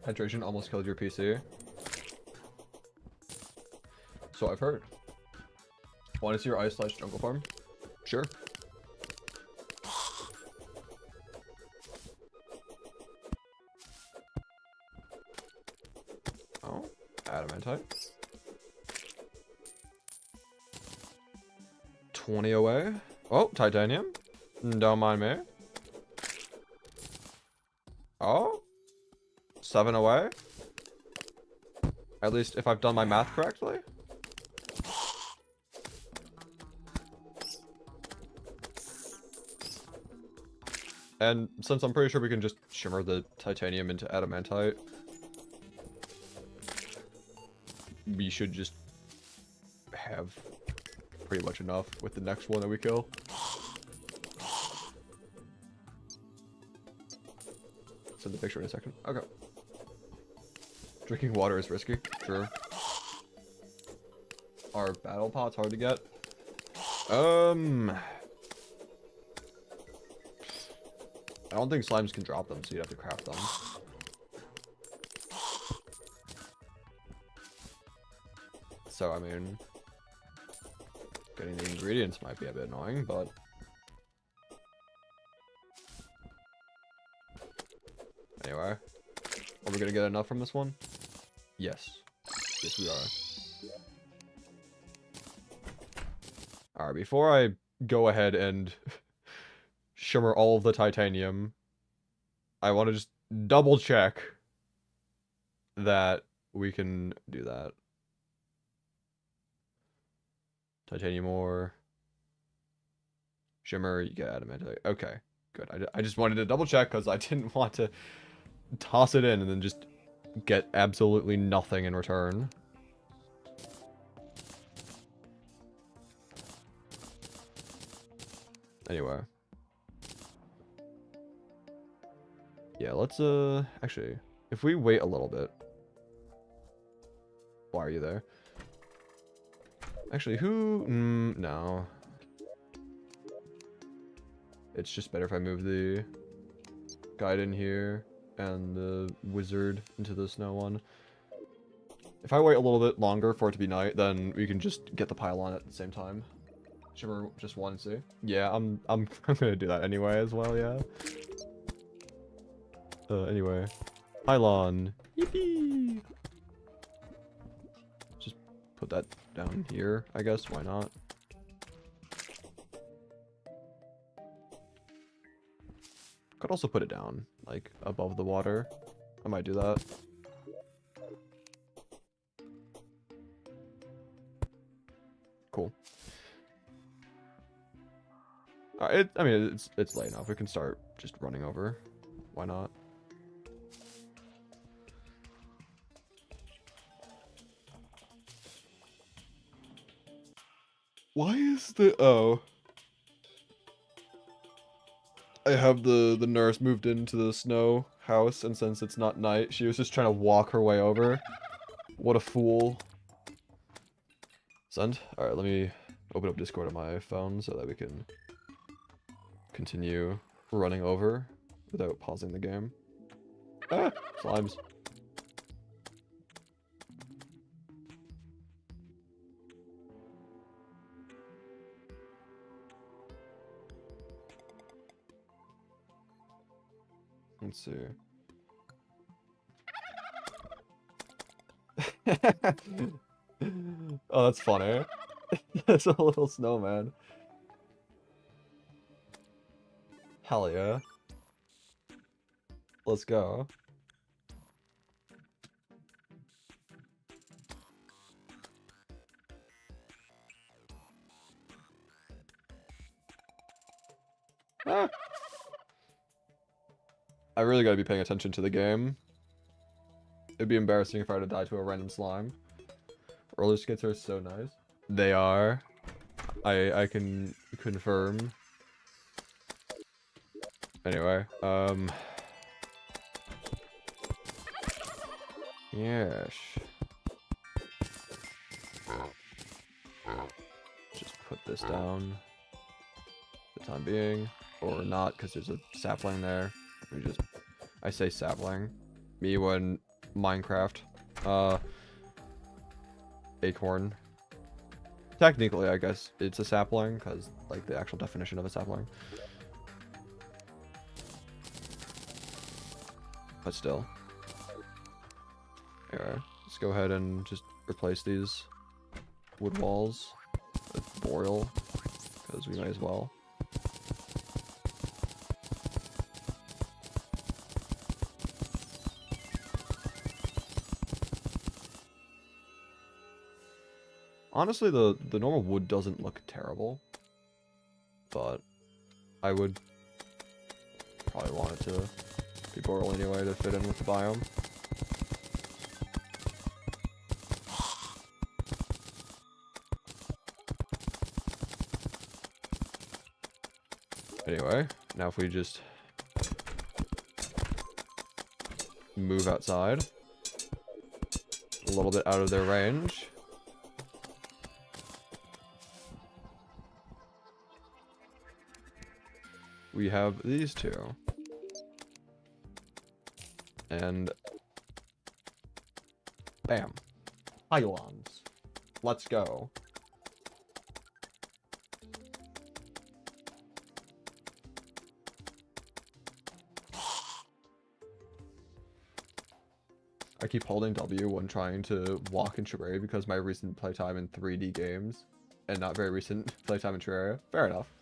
Hydration almost killed your PC. So I've heard. Want to see your ice/jungle farm? Sure. Oh, adamantite. 20 away. Oh, titanium. Don't mind me. Oh. 7 away. At least if I've done my math correctly. And since I'm pretty sure we can just shimmer the titanium into adamantite, we should just have pretty much enough with the next one that we kill. Send the picture in a second. Okay. Drinking water is risky. True. Are battle pots hard to get? I don't think slimes can drop them, so you'd have to craft them. so I mean, getting the ingredients might be a bit annoying, but anyway, are we gonna get enough from this one? Yes. Yes, we are. Alright, before I go ahead and shimmer all of the titanium, I want to just double check that we can do that. Titanium ore. Shimmer, you get adamantite. Okay, good. I just wanted to double check because I didn't want to toss it in and then just get absolutely nothing in return. Anyway. Yeah, let's, actually, if we wait a little bit. Why are you there? Actually, no. It's just better if I move the guide in here and the wizard into the snow one. If I wait a little bit longer for it to be night, then we can just get the pylon at the same time. Shimmer just 1 and C. Yeah, I'm gonna do that anyway as well, yeah. Anyway. Pylon. Yippee! Just put that down here, I guess. Why not? Could also put it down, like, above the water. I might do that. Cool. Alright, I mean, it's late enough. We can start just running over. Why not? Why is the... Oh. I have the nurse moved into the snow house, and since it's not night, she was just trying to walk her way over. What a fool. Send. Alright, let me open up Discord on my phone so that we can continue running over without pausing the game. Ah! Slimes. Let's see. Oh, that's funny. That's a little snowman. Hell yeah. Let's go. Ah. I really gotta be paying attention to the game. It'd be embarrassing if I were to die to a random slime. Roller skates are so nice. They are. I can confirm. Anyway, yes. Just put this down for the time being. Or not, because there's a sapling there. I say sapling. Me when Minecraft. Acorn. Technically, I guess it's a sapling, because, like, the actual definition of a sapling. But still. Alright, let's go ahead and just replace these wood walls with boreal, because we may as well. Honestly, the normal wood doesn't look terrible, but I would probably want it to be boreal anyway to fit in with the biome. Anyway, now if we just move outside, a little bit out of their range. We have these two. And bam. Pylons. Let's go. I keep holding W when trying to walk in Terraria because my recent playtime in 3D games and not very recent playtime in Terraria. Fair enough.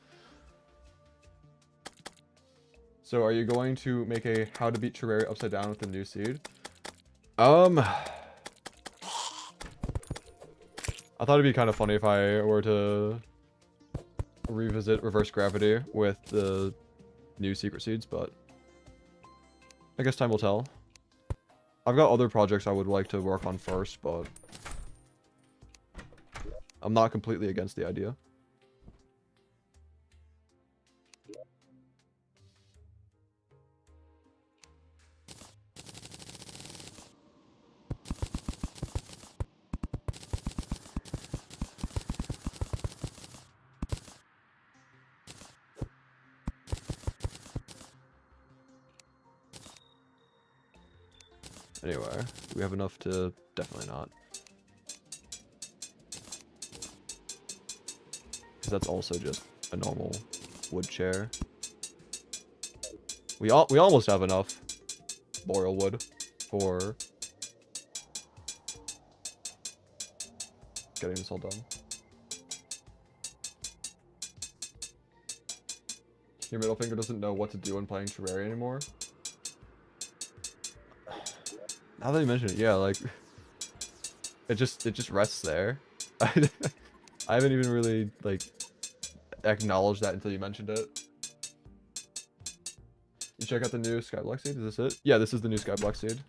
So are you going to make a how to beat Terraria upside down with the new seed? I thought it'd be kind of funny if I were to revisit reverse gravity with the new secret seeds, but I guess time will tell. I've got other projects I would like to work on first, but I'm not completely against the idea. Anyway, do we have enough to... Definitely not. Because that's also just a normal wood chair. We almost have enough boreal wood for getting this all done. Your middle finger doesn't know what to do when playing Terraria anymore. Now that you mention it, yeah, like it just rests there. I haven't even really like acknowledged that until you mentioned it. You check out the new Skyblock seed. Is this it? Yeah, this is the new Skyblock seed.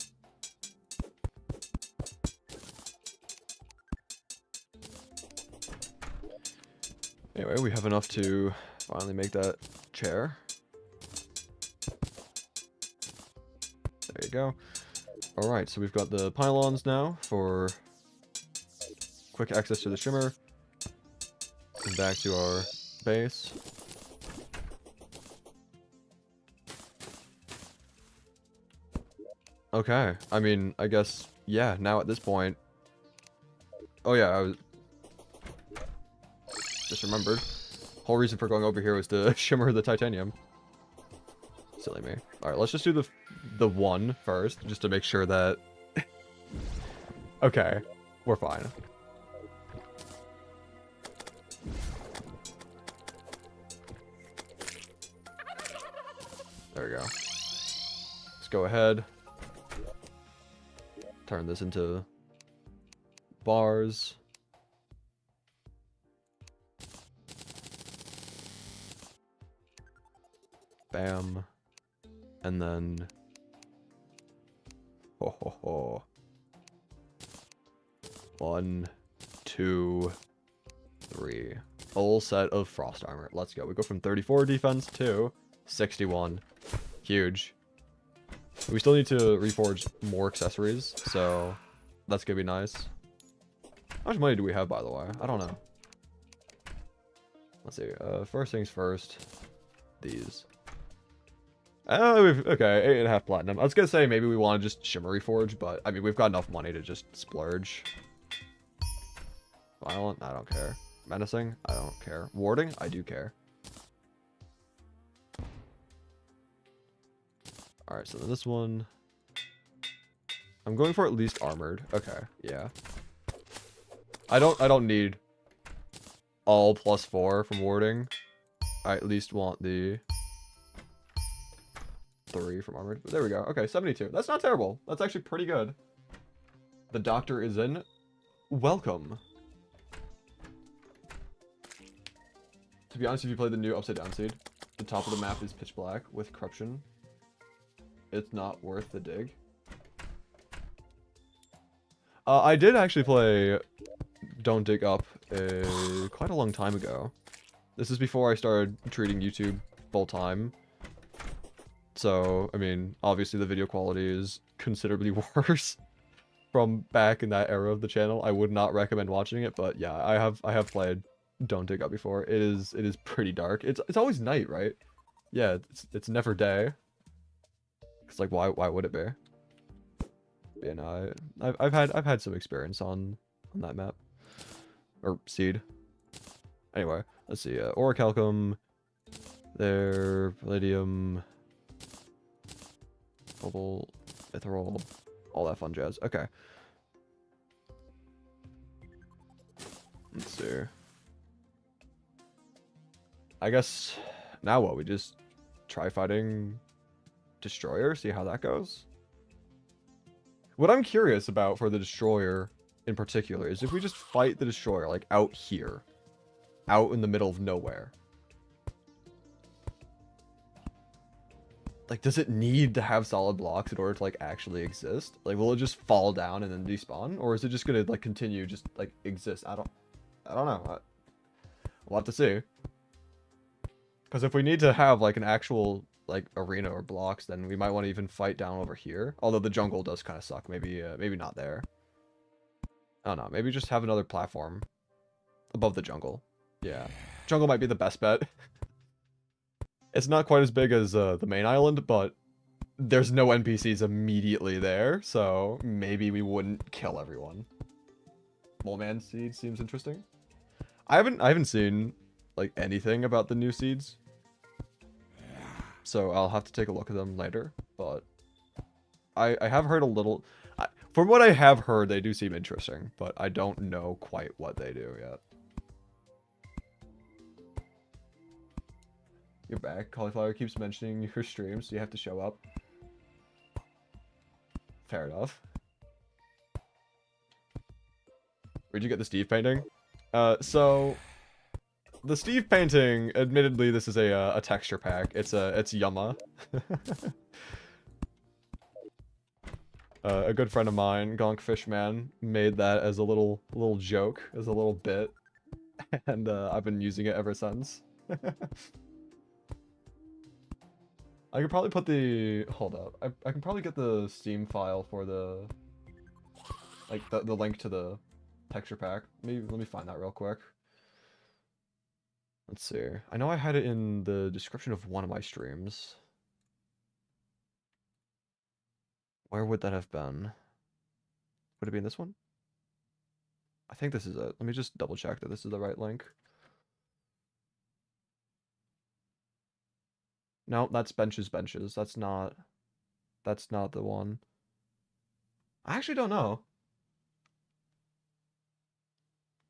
Anyway, we have enough to finally make that chair. There you go. Alright, so we've got the pylons now for quick access to the shimmer. And back to our base. Okay, I mean, I guess, yeah, now at this point... Oh yeah, I was... Just remembered. Whole reason for going over here was to shimmer the titanium. Silly me. Alright, let's just do the one first, just to make sure that... Okay, we're fine. There we go. Let's go ahead. Turn this into bars. Bam. And then... Ho ho ho. 1, 2, 3. Full set of frost armor. Let's go. We go from 34 defense to 61. Huge. We still need to reforge more accessories, so that's gonna be nice. How much money do we have, by the way? I don't know. Let's see. First things first. These. Okay, 8.5 platinum. I was gonna say maybe we want to just shimmer reforge, but I mean we've got enough money to just splurge. Violent, I don't care. Menacing, I don't care. Warding, I do care. Alright, so then this one... I'm going for at least armored. Okay, yeah. I don't need all +4 from warding. I at least want the 3 from armored. But there we go. Okay, 72. That's not terrible. That's actually pretty good. The doctor is in. Welcome. To be honest, if you play the new Upside Down seed, the top of the map is pitch black with corruption. It's not worth the dig. I did actually play Don't Dig Up quite a long time ago. This is before I started treating YouTube full time. So, I mean, obviously the video quality is considerably worse from back in that era of the channel. I would not recommend watching it, but yeah, I have played Don't Dig Up before. It is pretty dark. It's always night, right? Yeah, it's never day. It's like why would it be? Yeah, no, I've had some experience on that map. or seed. Anyway, let's see. Orichalcum, there, palladium, cobalt, mithril, all that fun jazz. Okay. Let's see. I guess now what? We just try fighting Destroyer, see how that goes. What I'm curious about for the Destroyer in particular is if we just fight the Destroyer like out here, out in the middle of nowhere. Like, does it need to have solid blocks in order to like actually exist? Like, will it just fall down and then despawn, or is it just gonna like continue just like exist? I don't know. We'll have to see. Because if we need to have like an actual like arena or blocks, then we might want to even fight down over here. Although the jungle does kind of suck. Maybe not there. I don't know. Maybe just have another platform above the jungle. Yeah, jungle might be the best bet. It's not quite as big as the main island, but there's no NPCs immediately there, so maybe we wouldn't kill everyone. Mole Man seed seems interesting. I haven't seen like anything about the new seeds, so I'll have to take a look at them later. But I have heard a little. From what I have heard, they do seem interesting, but I don't know quite what they do yet. You're back. Cauliflower keeps mentioning your streams, so you have to show up. Fair enough. Where'd you get the Steve painting? So the Steve painting, admittedly, this is a texture pack. It's Yumma. A good friend of mine, Gonk Fishman, made that as a little joke, as a little bit, and I've been using it ever since. I could probably put the... Hold up. I can probably get the Steam file for the... Like, the link to the texture pack. Maybe let me find that real quick. Let's see. I know I had it in the description of one of my streams. Where would that have been? Would it be in this one? I think this is it. Let me just double check that this is the right link. No, that's benches. That's not the one. I actually don't know.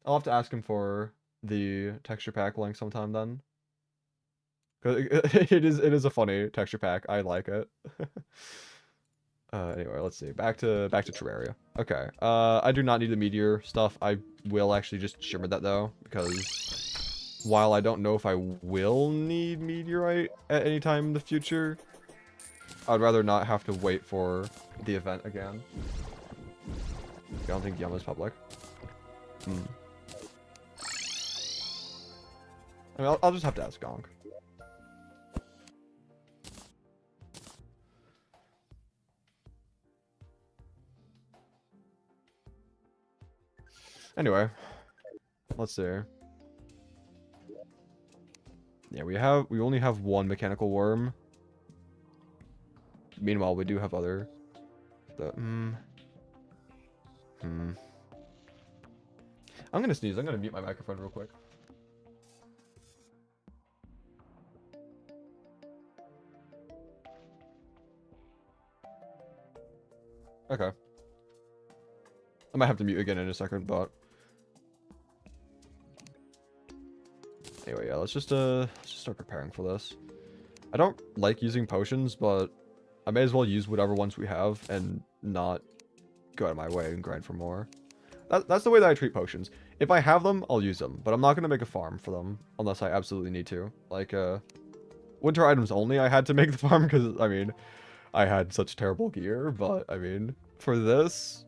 I'll have to ask him for the texture pack link sometime then. Cause it is a funny texture pack. I like it. Anyway, let's see. Back to Terraria. Okay. I do not need the meteor stuff. I will actually just shimmer that though, because while I don't know if I will need meteorite at any time in the future, I'd rather not have to wait for the event again. I don't think Yumma's public. I mean, I'll just have to ask Gonk. Anyway, let's see. Yeah, we only have one mechanical worm. Meanwhile, we do have other. I'm gonna sneeze. I'm gonna mute my microphone real quick. Okay. I might have to mute again in a second, but anyway, yeah, let's just start preparing for this. I don't like using potions, but I may as well use whatever ones we have and not go out of my way and grind for more. That's the way that I treat potions. If I have them, I'll use them, but I'm not gonna make a farm for them unless I absolutely need to. Like winter items only, I had to make the farm because I mean, I had such terrible gear. But I mean, for this,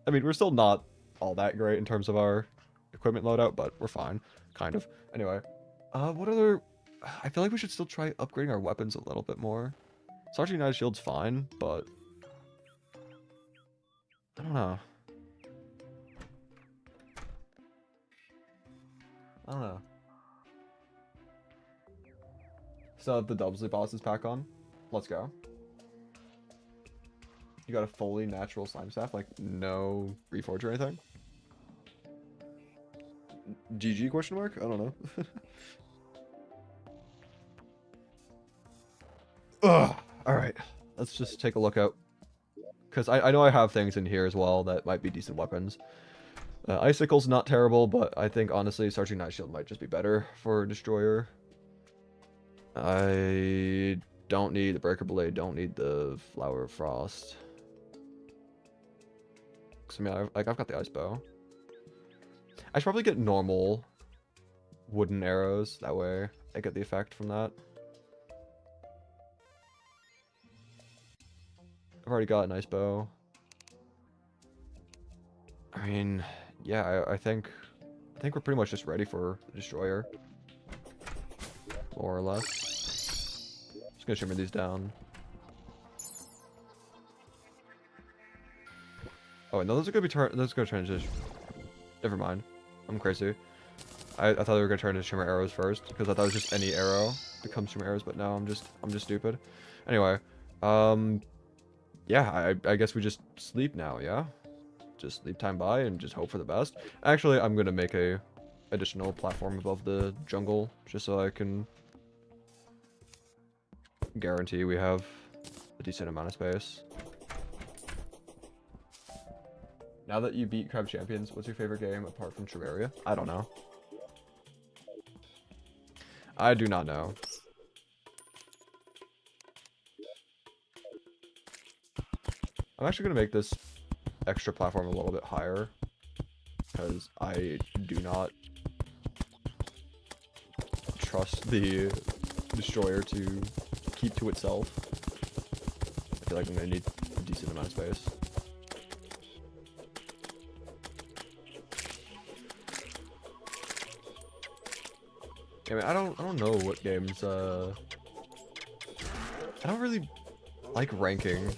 I mean, we're still not all that great in terms of our equipment loadout, but we're fine, kind of. Anyway, what other? I feel like we should still try upgrading our weapons a little bit more. Sergeant United Shield's fine, but I don't know. Still have the Dubsley bosses pack on. Let's go. You got a fully natural slime staff, like no reforge or anything? GG question mark? I don't know. Ugh. All right, let's just take a look at, because I know I have things in here as well that might be decent weapons. Icicle's not terrible, but I think honestly Searching Night Shield might just be better for Destroyer. I don't need the Breaker Blade, don't need the Flower of Frost. Cause I mean, I've got the Ice Bow. I should probably get normal wooden arrows, that way I get the effect from that. I've already got an Ice Bow. I mean, yeah, I think we're pretty much just ready for the Destroyer. More or less. Just gonna shimmer these down. Oh, no, those are gonna turn into... Never mind. I'm crazy. I thought they were gonna turn into shimmer arrows first, because I thought it was just any arrow becomes shimmer arrows, but no, I'm just stupid. Anyway, yeah, I guess we just sleep now, yeah? Just sleep time by and just hope for the best. Actually, I'm gonna make a additional platform above the jungle, just so I can guarantee we have a decent amount of space. Now that you beat Crab Champions, what's your favorite game apart from Terraria? I don't know. I do not know. I'm actually going to make this extra platform a little bit higher, because I do not trust the Destroyer to keep to itself. I feel like I'm going to need a decent amount of space. I mean, I don't know what games, I don't really like ranking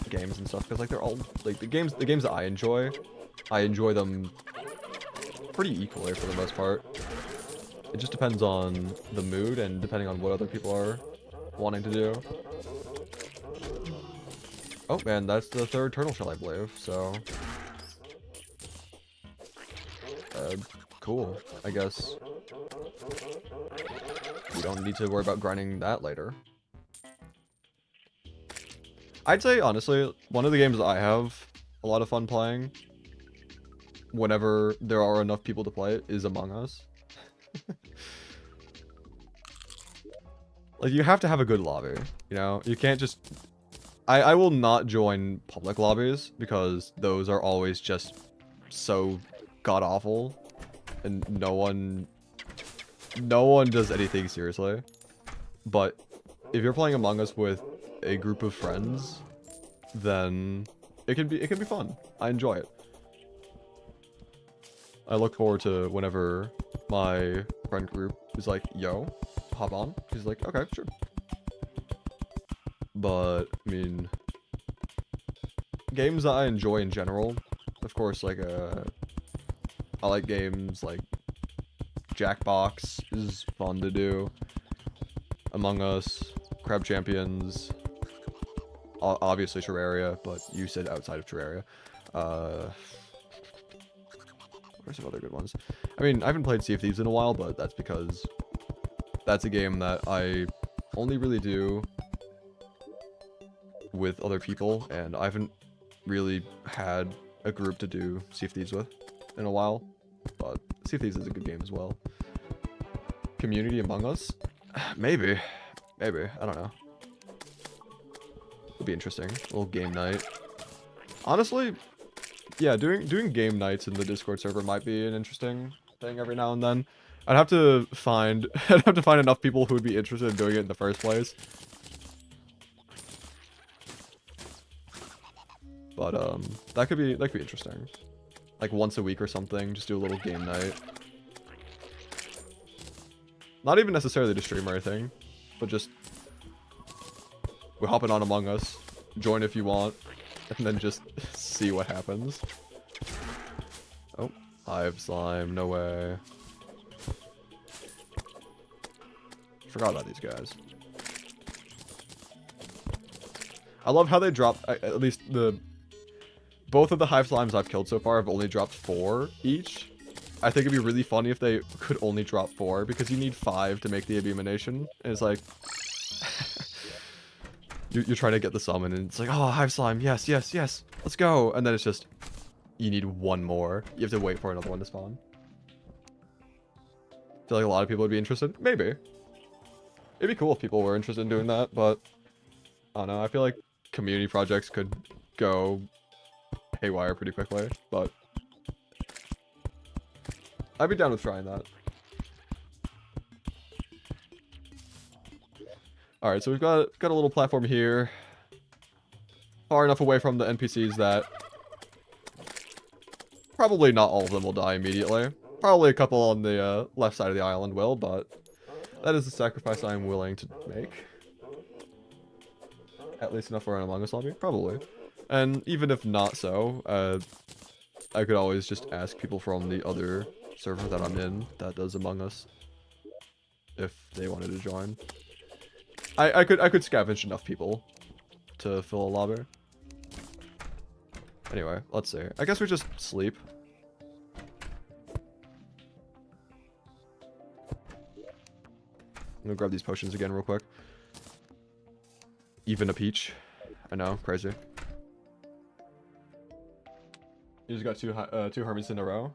games and stuff, because like they're all like the games that I enjoy them pretty equally for the most part. It just depends on the mood and depending on what other people are wanting to do. Oh man, that's the third turtle shell, I believe, so cool. I guess we don't need to worry about grinding that later. I'd say, honestly, one of the games that I have a lot of fun playing, whenever there are enough people to play it, is Among Us. Like, you have to have a good lobby, you know? You can't just... I will not join public lobbies, because those are always just so god-awful, and no one does anything seriously. But if you're playing Among Us with a group of friends, then it can be fun. I enjoy it. I look forward to whenever my friend group is like, yo, hop on. He's like, okay, sure. But I mean, games that I enjoy in general, of course, like I like games like Jackbox is fun to do, Among Us, Crab Champions, obviously Terraria, but you said outside of Terraria. What are some other good ones? I mean, I haven't played Sea of Thieves in a while, but that's because that's a game that I only really do with other people, and I haven't really had a group to do Sea of Thieves with in a while. But Sea of Thieves is a good game as well. Community Among Us? Maybe. I don't know. It'll be interesting. A little game night. Honestly, yeah, doing game nights in the Discord server might be an interesting thing every now and then. I'd have to find enough people who would be interested in doing it in the first place. But that could be interesting. Like once a week or something, just do a little game night. Not even necessarily to stream or anything, but just we're hopping on Among Us. Join if you want, and then just see what happens. Oh, hive slime, no way. Forgot about these guys. I love how they drop, at least both of the hive slimes I've killed so far have only dropped 4 each. I think it'd be really funny if they could only drop 4, because you need 5 to make the Abomination. And it's like... you're trying to get the summon, and it's like, oh, Hive Slime, yes, yes, yes, let's go. And then it's just, you need 1 more. You have to wait for another one to spawn. I feel like a lot of people would be interested. Maybe. It'd be cool if people were interested in doing that, but... I don't know, I feel like community projects could go haywire pretty quickly, but... I'd be down with trying that. Alright, so we've got a little platform here. Far enough away from the NPCs that... probably not all of them will die immediately. Probably a couple on the left side of the island will, but... that is the sacrifice I'm willing to make. At least enough for an Among Us lobby? Probably. And even if not so, I could always just ask people from the other server that I'm in that does Among Us if they wanted to join. I could scavenge enough people to fill a lobby. Anyway, let's see. I guess we just sleep. I'm gonna grab these potions again real quick. Even a peach. I know, crazy. You just got two Hermes in a row.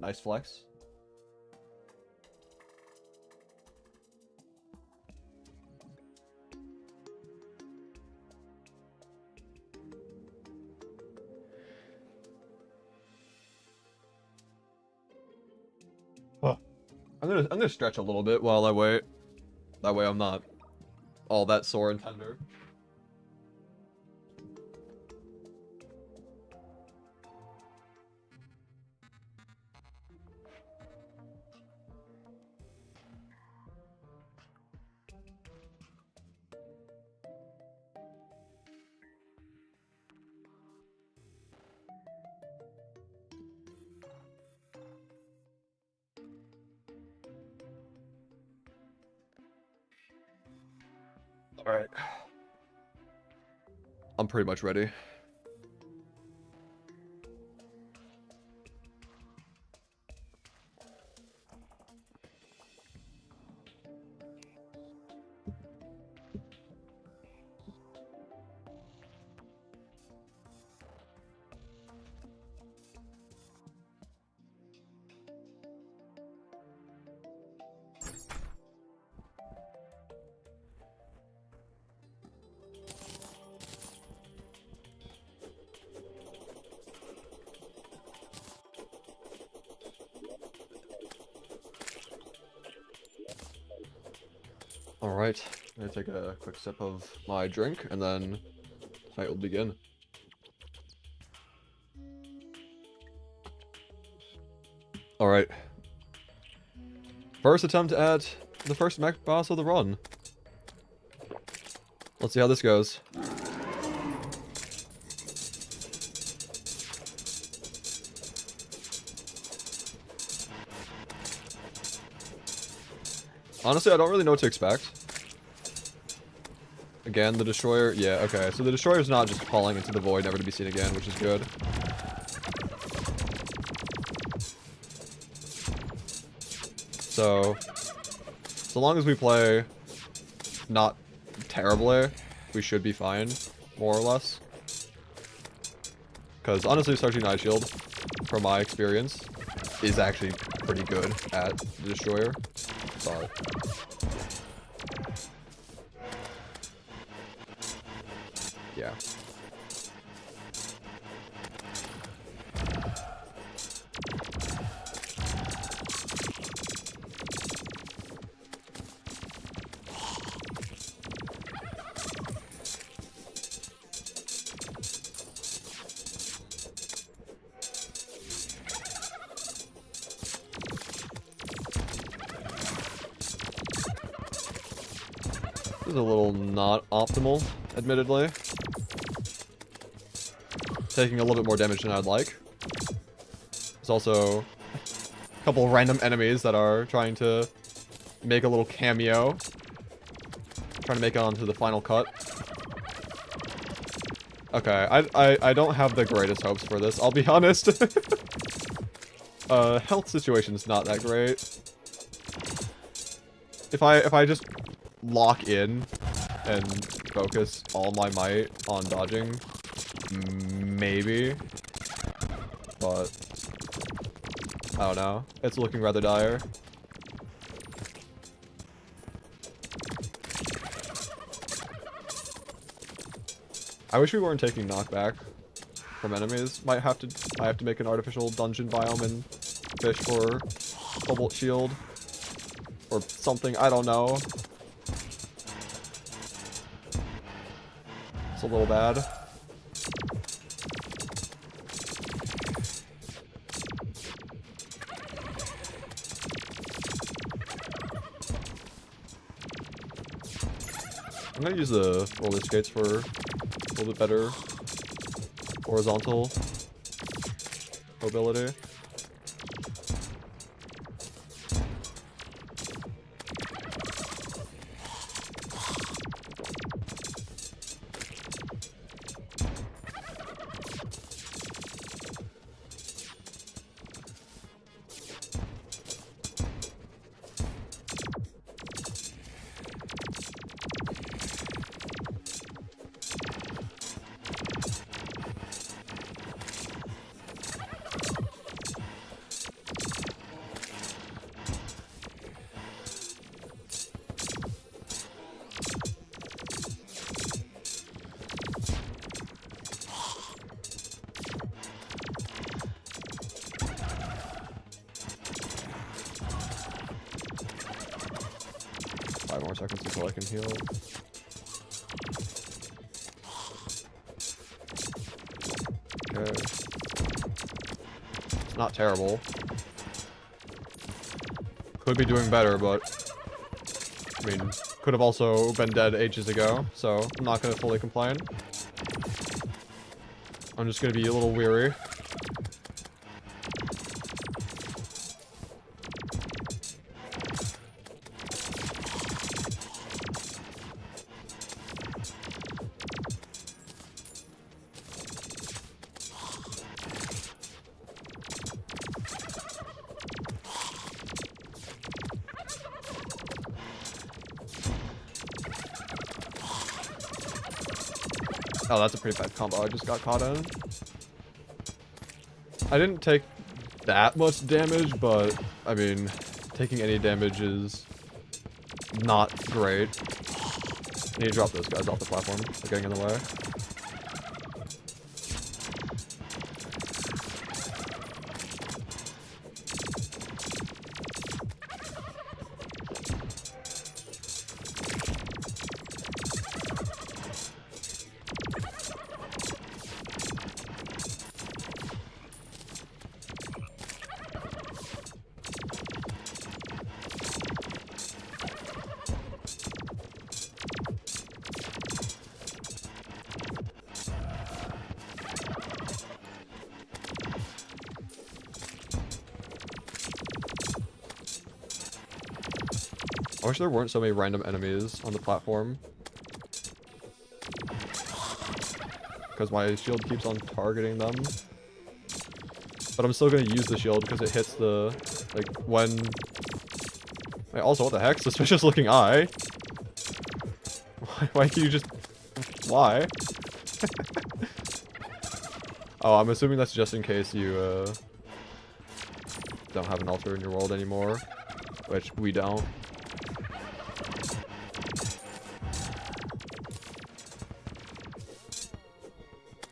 Nice flex. I'm gonna stretch a little bit while I wait. That way I'm not all that sore and tender. Alright. I'm pretty much ready. Alright, I'm gonna take a quick sip of my drink, and then the fight will begin. Alright. First attempt at the first mech boss of the run. Let's see how this goes. Honestly, I don't really know what to expect. Again, the destroyer, yeah, okay. So the destroyer's not just falling into the void, never to be seen again, which is good. So long as we play not terribly, we should be fine, more or less. Because honestly, Starchy Night Shield, from my experience, is actually pretty good at the destroyer. But yeah. This is a little not optimal, admittedly. Taking a little bit more damage than I'd like. There's also a couple of random enemies that are trying to make a little cameo. Trying to make it onto the final cut. Okay, I don't have the greatest hopes for this, I'll be honest. Health situation is not that great. If I just lock in and focus all my might on dodging, maybe. But I don't know. It's looking rather dire. I wish we weren't taking knockback from enemies. I have to make an artificial dungeon biome and fish for Cobalt Shield or something. I don't know. It's a little bad. I'm gonna use the roller skates for a little bit better horizontal mobility. More seconds until I can heal. Okay. It's not terrible. Could be doing better, but I mean, could have also been dead ages ago, so I'm not gonna fully complain. I'm just gonna be a little weary. Oh, that's a pretty bad combo I just got caught in. I didn't take that much damage, but, I mean, taking any damage is not great. I need to drop those guys off the platform. They're getting in the way. I wish there weren't so many random enemies on the platform. Because my shield keeps on targeting them. But I'm still going to use the shield because it hits the... Like, when... Wait, also, what the heck? Suspicious looking eye? Why can you just... Why? Oh, I'm assuming that's just in case you, don't have an altar in your world anymore. Which, we don't.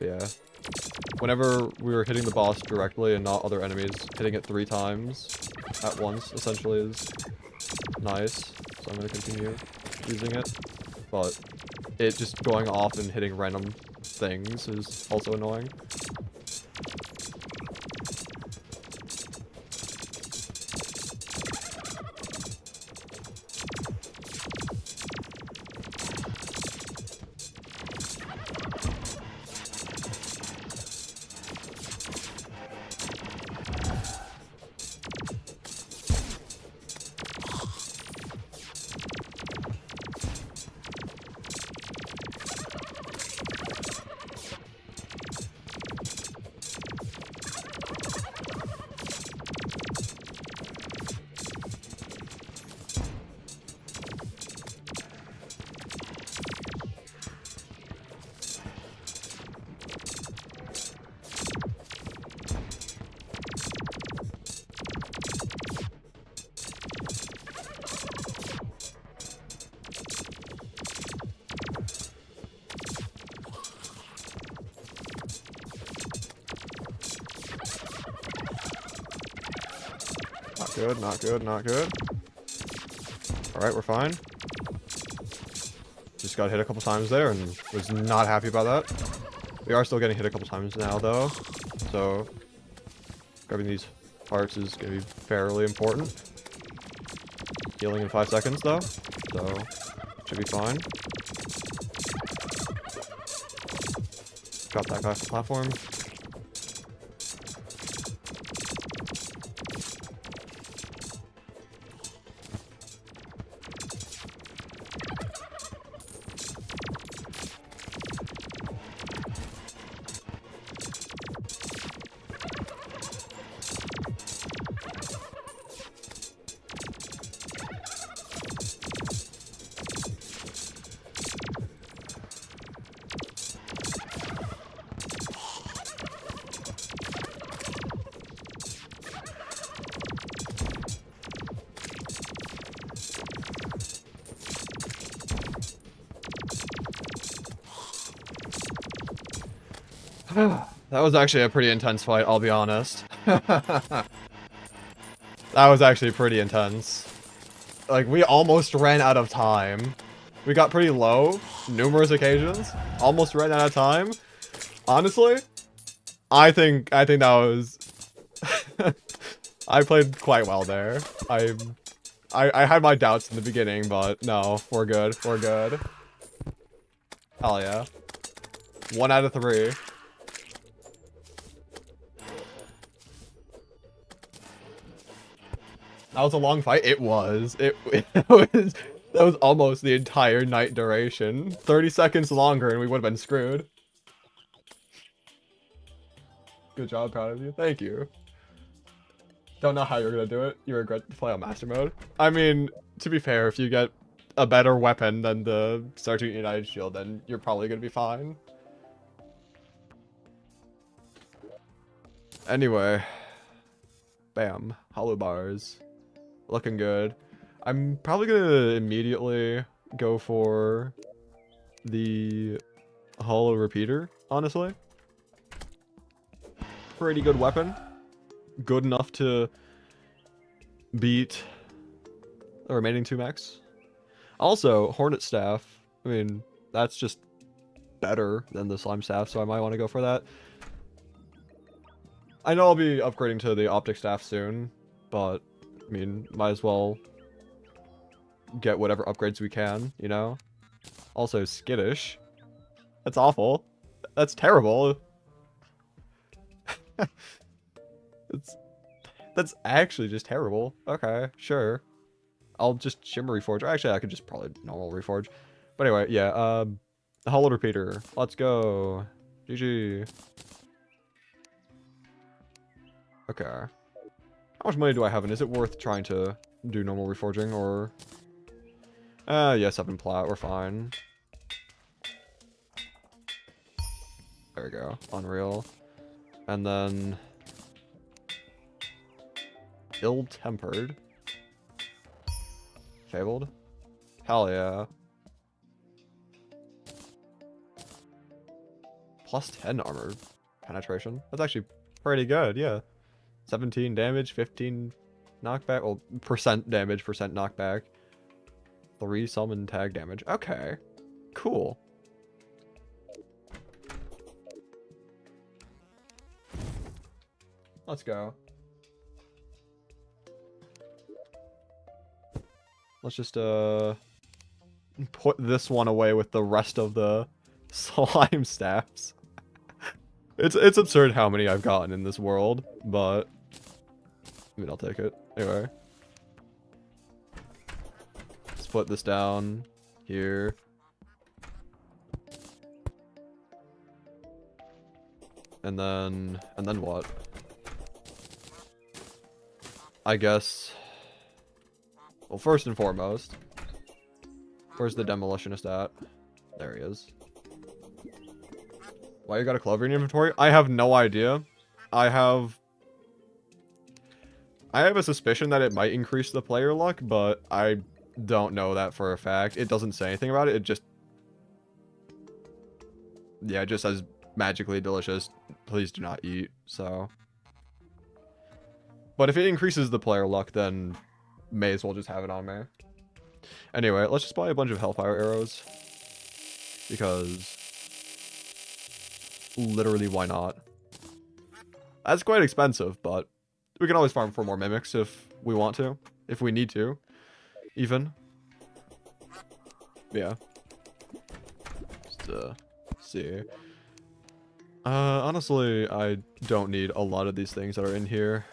Yeah. Whenever we were hitting the boss directly and not other enemies, hitting it 3 times at once essentially is nice. So I'm going to continue using it. But it just going off and hitting random things is also annoying. Not good, not good, not good. Alright, we're fine. Just got hit a couple times there and was not happy about that. We are still getting hit a couple times now, though. So, grabbing these hearts is going to be fairly important. Healing in 5 seconds, though. So, should be fine. Got that guy off the platform. That was actually a pretty intense fight, I'll be honest. That was actually pretty intense. Like, we almost ran out of time. We got pretty low, numerous occasions. Almost ran out of time. Honestly, I think that was... I played quite well there. I had my doubts in the beginning, but no, we're good. We're good. Hell yeah. 1 out of 3. That was a long fight. It was. It was. That was almost the entire night duration. 30 seconds longer and we would have been screwed. Good job, proud of you. Thank you. Don't know how you're gonna do it. You regret to play on Master Mode. I mean, to be fair, if you get a better weapon than the Sergeant United Shield, then you're probably gonna be fine. Anyway. Bam. Hollow bars. Looking good. I'm probably gonna immediately go for the hollow repeater, honestly. Pretty good weapon. Good enough to beat the remaining 2 mechs. Also, Hornet Staff. I mean, that's just better than the Slime Staff, so I might want to go for that. I know I'll be upgrading to the Optic Staff soon, but I mean, might as well get whatever upgrades we can, you know? Also, skittish. That's awful. That's terrible. That's actually just terrible. Okay, sure. I'll just shimmer reforge. Actually, I could just probably normal reforge. But anyway, yeah, the hollow repeater. Let's go. GG. Okay. How much money do I have, and is it worth trying to do normal reforging, or... yeah, 7 plat, we're fine. There we go, unreal. And then... Ill-tempered. Fabled. Hell yeah. Plus 10 armor penetration. That's actually pretty good, yeah. 17 damage, 15 knockback, well, percent damage, percent knockback. 3 summon tag damage. Okay. Cool. Let's go. Let's just, put this one away with the rest of the slime staffs. It's absurd how many I've gotten in this world, but... I mean, I'll take it. Anyway. Split this down here. And then what? I guess... Well, first and foremost, where's the demolitionist at? There he is. Why you got a clover in your inventory? I have no idea. I have a suspicion that it might increase the player luck, but I don't know that for a fact. It doesn't say anything about it. It just... Yeah, it just says magically delicious. Please do not eat, so... But if it increases the player luck, then may as well just have it on me. Anyway, let's just buy a bunch of Hellfire arrows. Because literally, why not? That's quite expensive, but we can always farm for more mimics if we want to. If we need to, even. Yeah. Just, see. Honestly, I don't need a lot of these things that are in here.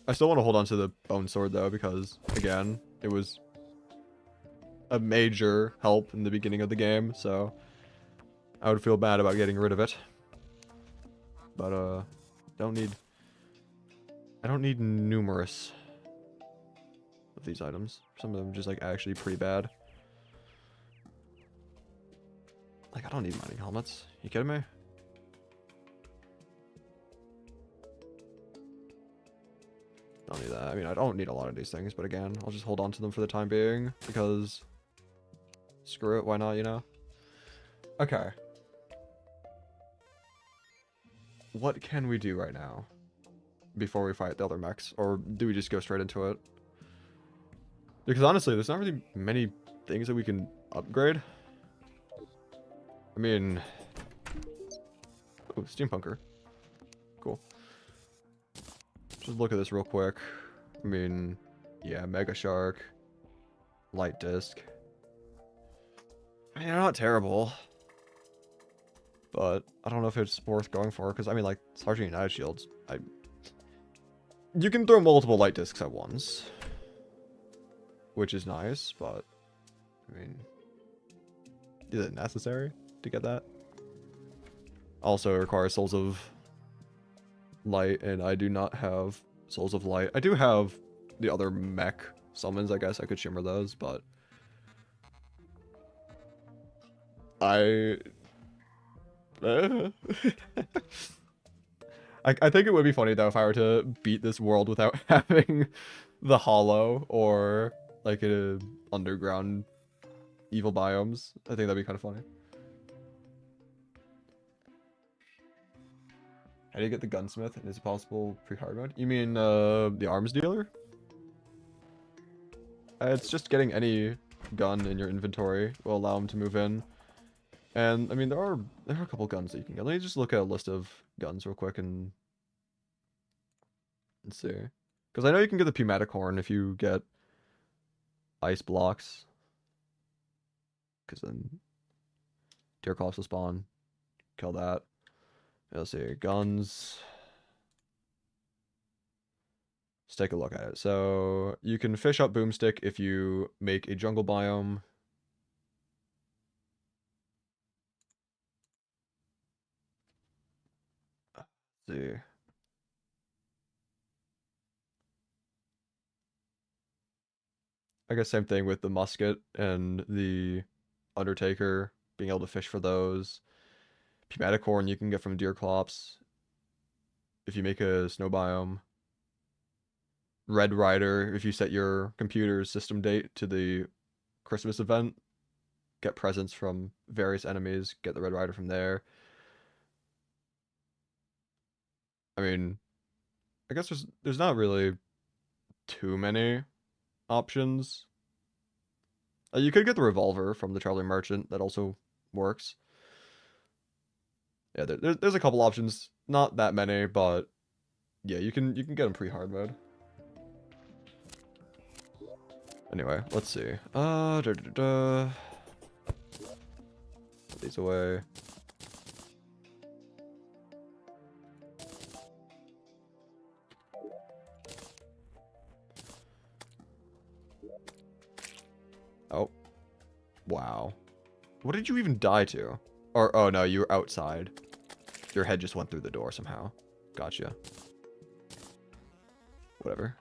I still want to hold on to the bone sword, though, because, again, it was a major help in the beginning of the game, so I would feel bad about getting rid of it. But, I don't need numerous of these items. Some of them just, like, actually pretty bad. Like, I don't need mining helmets. You kidding me? Don't need that. I mean, I don't need a lot of these things, but again, I'll just hold on to them for the time being, because screw it, why not, you know? Okay. What can we do right now before we fight the other mechs? Or do we just go straight into it? Because honestly, there's not really many things that we can upgrade. I mean... Oh, Steampunker. Cool. Just look at this real quick. I mean, yeah, Mega Shark. Light Disc. I mean, they're not terrible. But I don't know if it's worth going for, because I mean, like, Sergeant United Shields, you can throw multiple light discs at once, which is nice, but I mean, is it necessary to get that? Also, it requires Souls of Light, and I do not have Souls of Light. I do have the other mech summons, I guess I could shimmer those, but I think it would be funny, though, if I were to beat this world without having the hollow or, like, a underground evil biomes. I think that'd be kind of funny. How do you get the gunsmith? And is it possible pre-hard mode? You mean, the arms dealer? It's just getting any gun in your inventory will allow him to move in. And, I mean, there are a couple guns that you can get. Let me just look at a list of guns real quick and see. Because I know you can get the pneumatic horn if you get ice blocks. Because then deer collapse will spawn. Kill that. Let's see. Guns. Let's take a look at it. So you can fish up boomstick if you make a jungle biome. Let's see. I guess same thing with the musket and the undertaker, being able to fish for those. Pneumatic horn you can get from deer clops if you make a snow biome. Red Rider, if you set your computer's system date to the Christmas event, get presents from various enemies, get the Red Rider from there. I mean, I guess there's not really too many options. You could get the revolver from the Traveling Merchant, that also works. Yeah, there's a couple options, not that many, but yeah, you can get them pre-hard mode. Anyway, let's see. Put these away. Oh. Wow. What did you even die to? Or, oh no, you were outside. Your head just went through the door somehow. Gotcha. Whatever.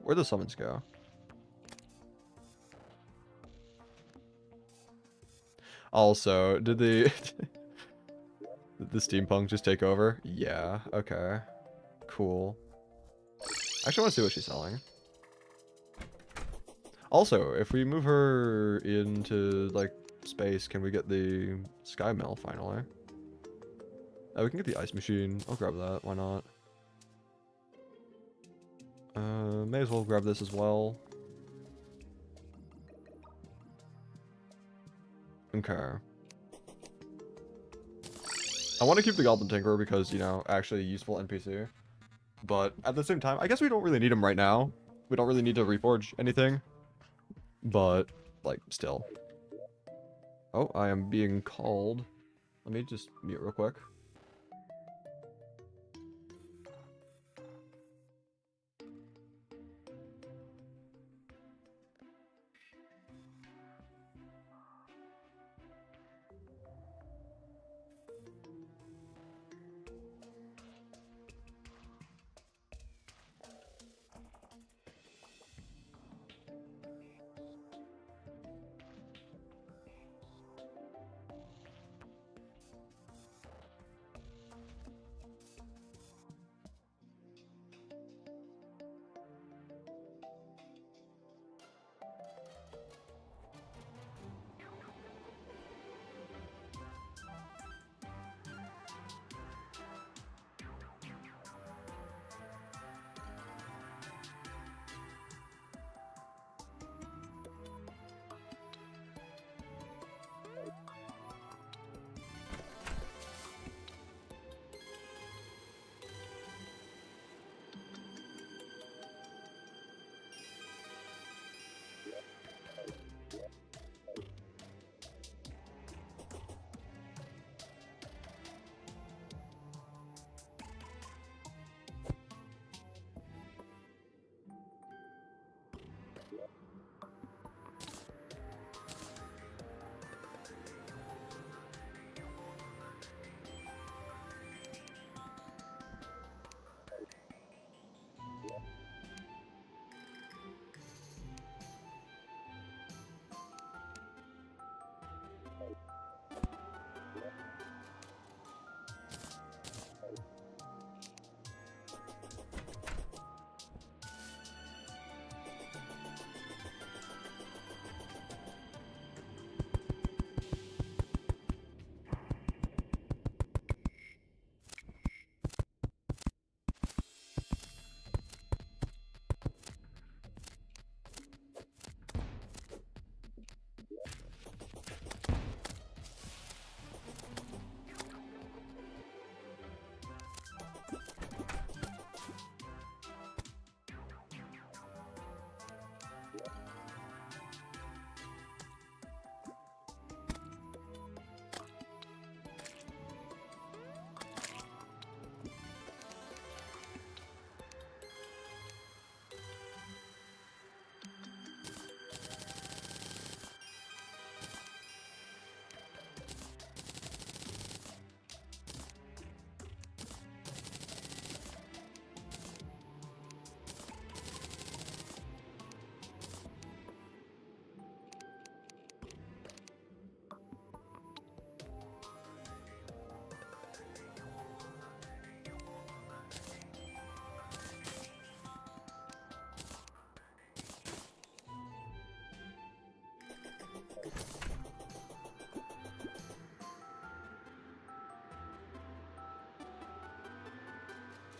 Where'd the summons go? Also, did the... did the steampunk just take over? Yeah, okay. cool. I actually want to see what she's selling. Also, if we move her into, like, space, can we get the sky mill finally? Oh, we can get the ice machine. I'll grab that. Why not? May as well grab this as well. Okay. I want to keep the Goblin Tinkerer because, you know, actually useful NPC. But at the same time, I guess we don't really need him right now. We don't really need to reforge anything. But, like, still. Oh, I am being called. Let me just mute real quick.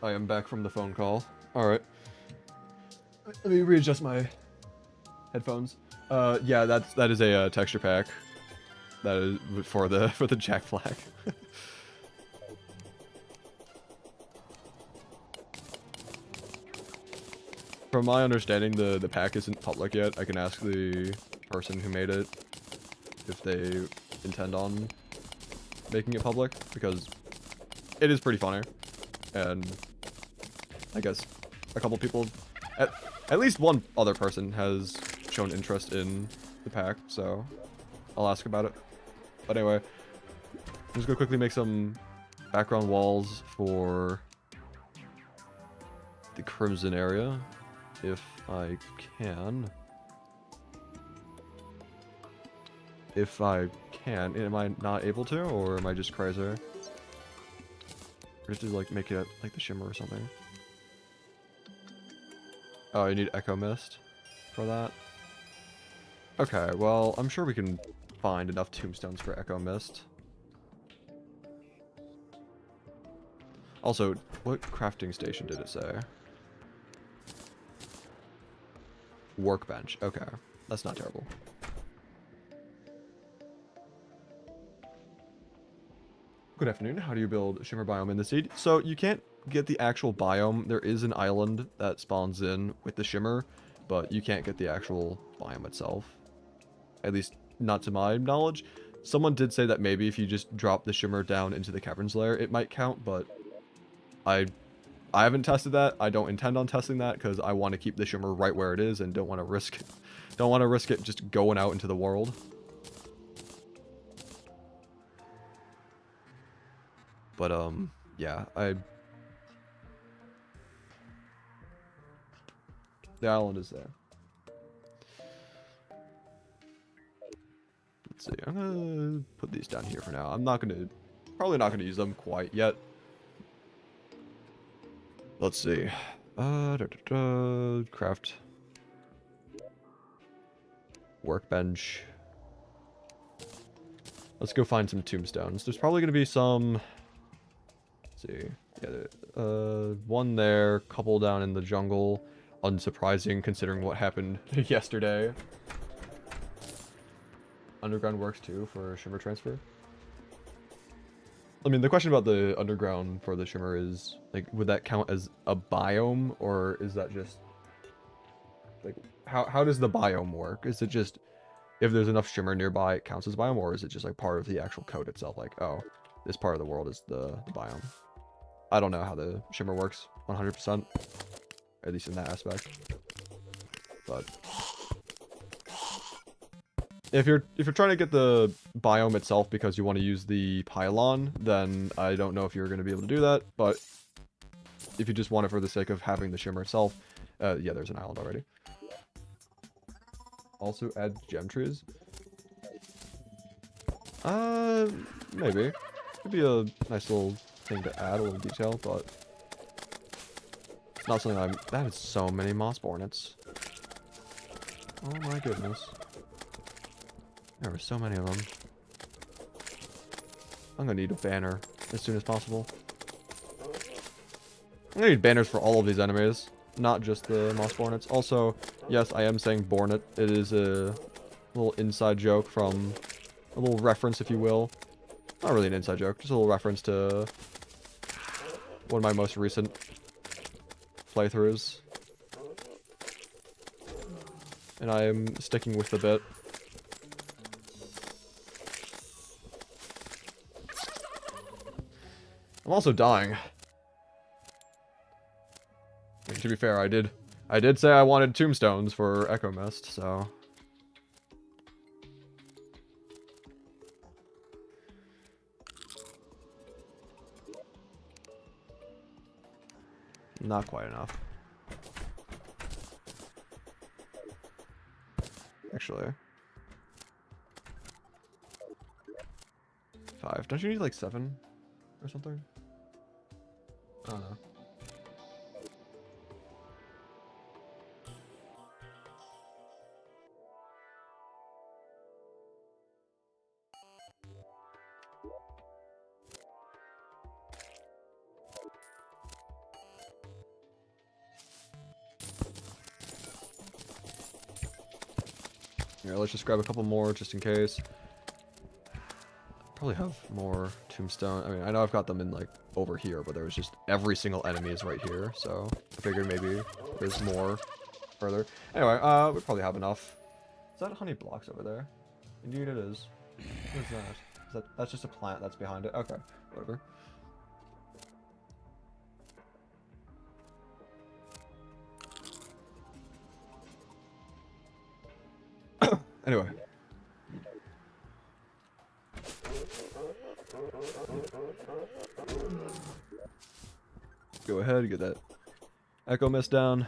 I am back from the phone call. Alright. Let me readjust my headphones. Yeah, that is a texture pack. That is for the Jack Black. From my understanding, the pack isn't public yet. I can ask the person who made it if they intend on making it public, because it is pretty funny. And I guess a couple people, at least one other person has shown interest in the pack, so I'll ask about it. But anyway, I'm just gonna quickly make some background walls for the Crimson area, if I can. If I can. Am I not able to, or am I just crazy? Or just to, like, make it like the Shimmer or something. Oh, you need Echo Mist for that? Okay, well, I'm sure we can find enough tombstones for Echo Mist. Also, what crafting station did it say? Workbench. Okay, that's not terrible. Good afternoon. How do you build Shimmer Biome in the seed? So you can't get the actual biome. There is an island that spawns in with the Shimmer, but you can't get the actual biome itself. At least not to my knowledge. Someone did say that maybe if you just drop the Shimmer down into the Caverns layer, it might count, but I haven't tested that. I don't intend on testing that because I want to keep the Shimmer right where it is and don't want to risk it just going out into the world. But yeah, the island is there. Let's see. I'm gonna put these down here for now. Probably not gonna use them quite yet. Let's see. Craft. Workbench. Let's go find some tombstones. There's probably gonna be some. Let's see. Yeah, one there, couple down in the jungle. Unsurprising considering what happened yesterday. Underground works too for Shimmer transfer. I mean, the question about the underground for the Shimmer is, like, would that count as a biome, or is that just, like, how does the biome work? Is it just, if there's enough Shimmer nearby, it counts as biome, or is it just, like, part of the actual code itself? Like, oh, this part of the world is the biome. I don't know how the Shimmer works 100%, at least in that aspect. But if you're trying to get the biome itself because you want to use the pylon, then I don't know if you're going to be able to do that. But if you just want it for the sake of having the Shimmer itself, yeah, there's an island already. Also add gem trees. Maybe. Could be a nice little thing to add, a little detail, but it's not something that is so many moss hornets. Oh my goodness. There were so many of them. I'm gonna need a banner as soon as possible. I'm gonna need banners for all of these enemies, not just the moss hornets. Also, yes, I am saying Bornet. It is a little inside joke from a little reference, if you will. Not really an inside joke, just a little reference to one of my most recent playthroughs. And I am sticking with the bit. I'm also dying. I mean, to be fair, I did say I wanted tombstones for Echo Mist, so. Not quite enough. Actually. 5. Don't you need like 7 or something? I don't know. Here, let's just grab a couple more just in case. Probably have more tombstone. I mean, I know I've got them in like over here, but there was just every single enemy is right here, so I figured maybe there's more further. Anyway, we probably have enough. Is that honey blocks over there? Indeed it is. What is that? That's just a plant that's behind it? Okay, whatever. Anyway. Go ahead, get that Echo Mist down.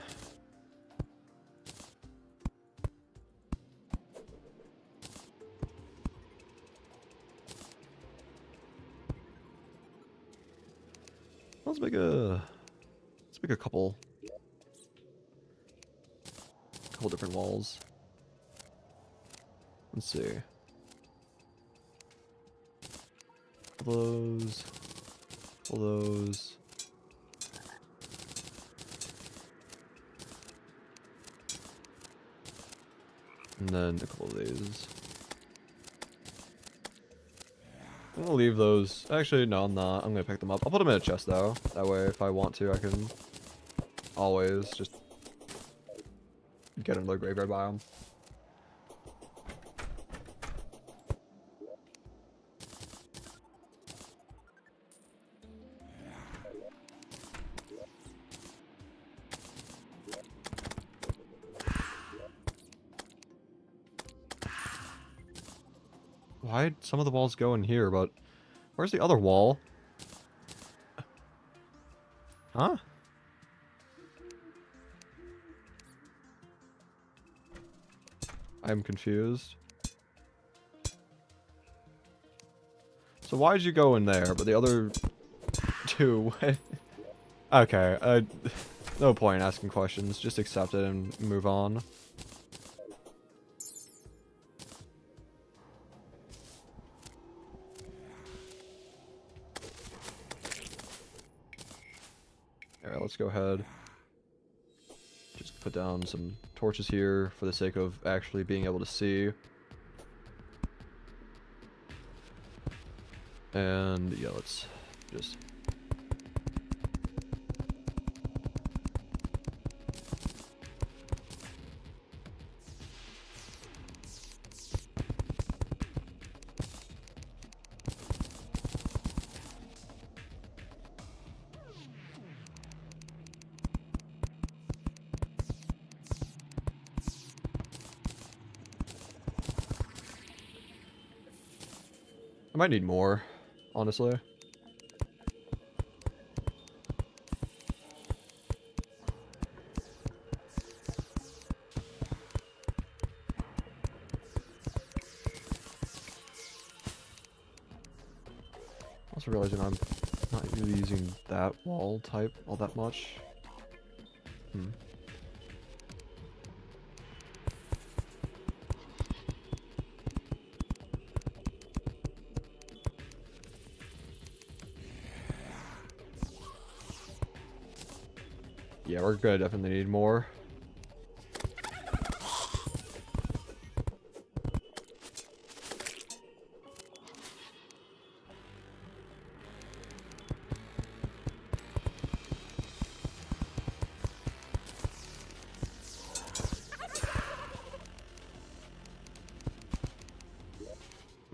Let's make a couple. couple different walls. Let's see. Those. All those. And then a couple of these. I'm gonna leave those. Actually, no, I'm not. I'm gonna pick them up. I'll put them in a chest though. That way, if I want to, I can always just get into the graveyard biome. Why'd some of the walls go in here, but where's the other wall? Huh? I'm confused. So why'd you go in there, but the other two went... Okay, no point asking questions. Just accept it and move on. Alright, let's go ahead. Just put down some torches here for the sake of actually being able to see. And yeah, let's just... I might need more, honestly. Also realizing I'm not really using that wall type all that much. Yeah, we're good. Definitely need more.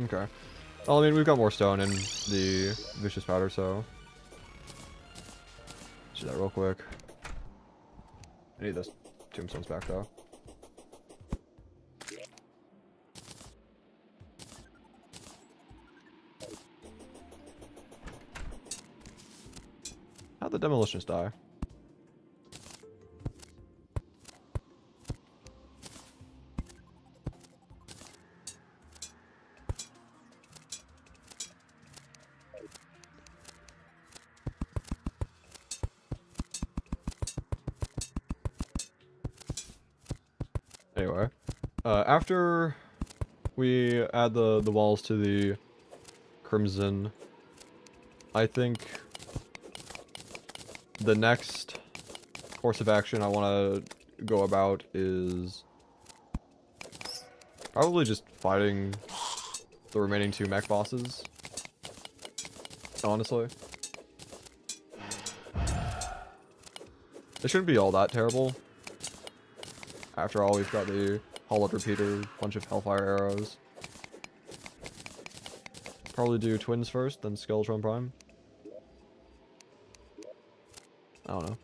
Okay. Well, I mean, we've got more stone in the vicious powder, so... Let's do that real quick. I need those tombstones back, though. How'd the demolitions die? Anyway, after we add the walls to the crimson, I think the next course of action I want to go about is probably just fighting the remaining two mech bosses, honestly. It shouldn't be all that terrible. After all, we've got the hollowed repeater, bunch of hellfire arrows. Probably do twins first, then Skeletron Prime. I don't know.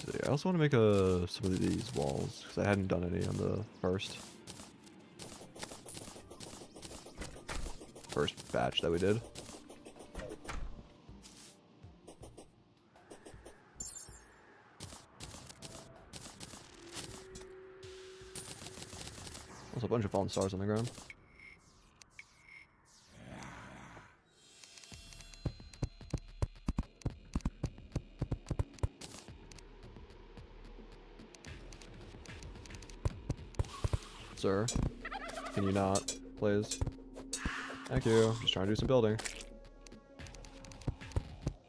So yeah, I also want to make some of these walls, because I hadn't done any on the first batch that we did. There's a bunch of fallen stars on the ground. Sir, can you not, please? Thank you. Just trying to do some building.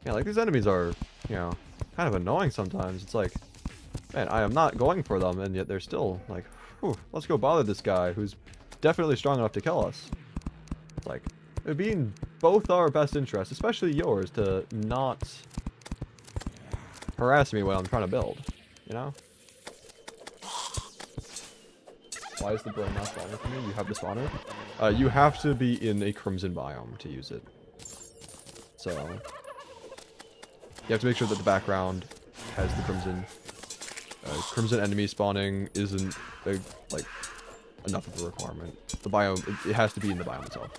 Yeah, like these enemies are, you know, kind of annoying sometimes. It's like, man, I am not going for them, and yet they're still like, whew, let's go bother this guy who's definitely strong enough to kill us. It's like, it would be in both our best interests, especially yours, to not harass me when I'm trying to build, you know? Why is the brain not spawning for me? You have the spawner? You have to be in a crimson biome to use it. So, you have to make sure that the background has the crimson. Crimson enemy spawning isn't, like, enough of a requirement. The biome, it has to be in the biome itself.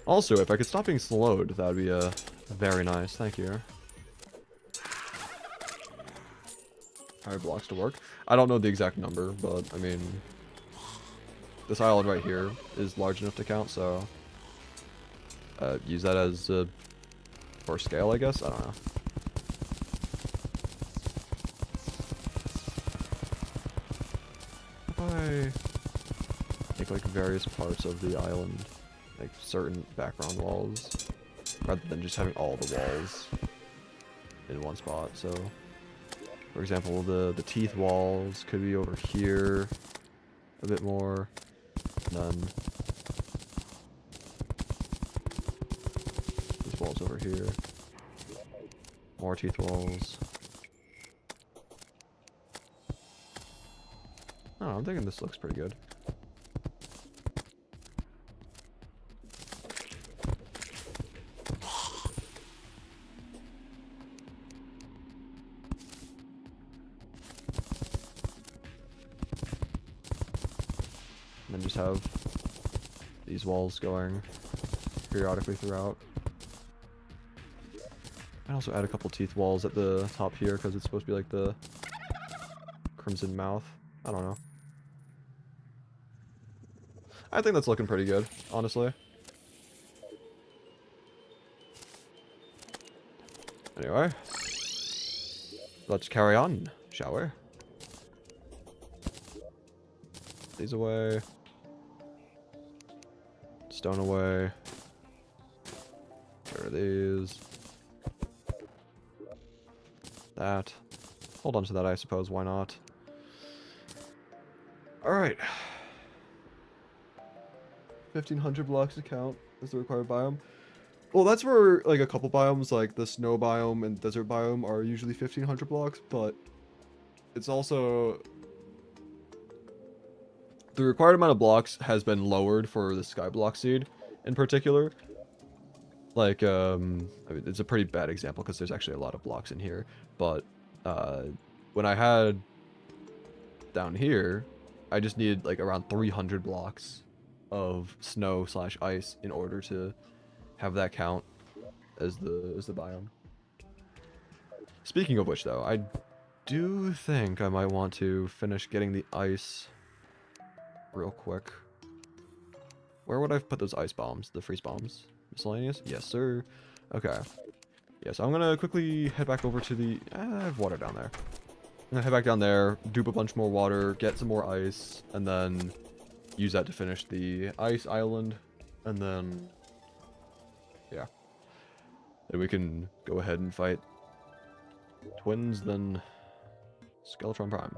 Also, if I could stop being slowed, that would be very nice. Thank you. How many blocks to work? I don't know the exact number, but I mean, this island right here is large enough to count, so use that as for scale, I guess. I don't know. If I make like various parts of the island, like certain background walls, rather than just having all the walls in one spot. So, for example, the teeth walls could be over here a bit more, and then these walls over here, more teeth walls. I don't know, I'm thinking this looks pretty good. And then just have these walls going periodically throughout. I also add a couple teeth walls at the top here because it's supposed to be like the crimson mouth. I don't know. I think that's looking pretty good, honestly. Anyway, let's carry on, shall we? These away. Stone away. Where are these? That. Hold on to that, I suppose. Why not? Alright. 1,500 blocks to count as the required biome. Well, that's where, like, a couple biomes, like the snow biome and desert biome, are usually 1,500 blocks, but it's also... The required amount of blocks has been lowered for the Skyblock seed, in particular. Like, I mean, it's a pretty bad example because there's actually a lot of blocks in here, but when I had down here, I just needed like around 300 blocks of snow/ice in order to have that count as the biome. Speaking of which, though, I do think I might want to finish getting the ice real quick. Where would I put those ice bombs? The freeze bombs? Miscellaneous? Yes, sir. Okay. Yeah, so I'm gonna quickly head back over to the... I have water down there. I'm gonna head back down there, dupe a bunch more water, get some more ice, and then use that to finish the ice island, and then... yeah. Then we can go ahead and fight twins, then Skeletron Prime.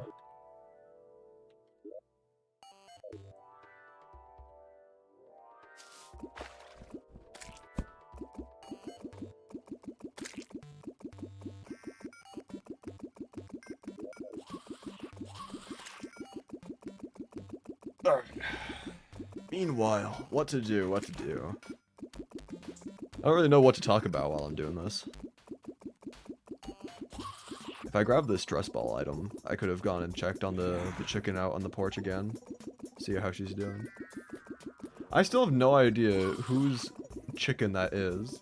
Alright. Meanwhile, what to do? I don't really know what to talk about while I'm doing this. If I grabbed this stress ball item, I could have gone and checked on the chicken out on the porch again. See how she's doing. I still have no idea whose chicken that is.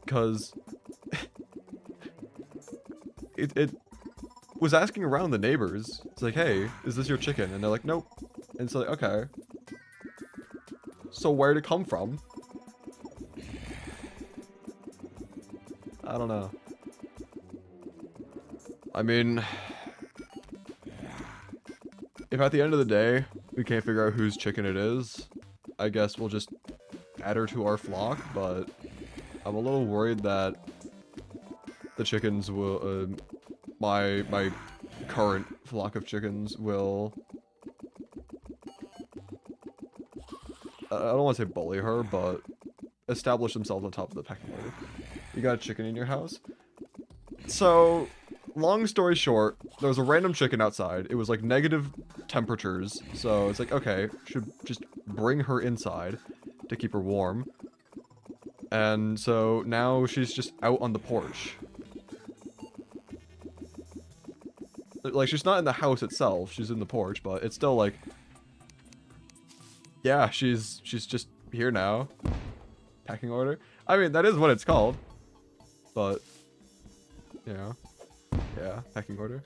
Because it was asking around the neighbors. It's like, hey, is this your chicken? And they're like, nope. And it's like, okay. So where'd it come from? I don't know. I mean, if at the end of the day, we can't figure out whose chicken it is, I guess we'll just add her to our flock, but I'm a little worried that the chickens will, my current flock of chickens will, I don't want to say bully her, but establish themselves on top of the pecking order. You got a chicken in your house? So, long story short, there was a random chicken outside. It was like negative temperatures, so it's like, okay, should just bring her inside to keep her warm. And so now she's just out on the porch. Like, she's not in the house itself, she's in the porch, but it's still like, yeah, she's just here now. Pecking order. I mean, that is what it's called. But, you know, yeah, pecking order.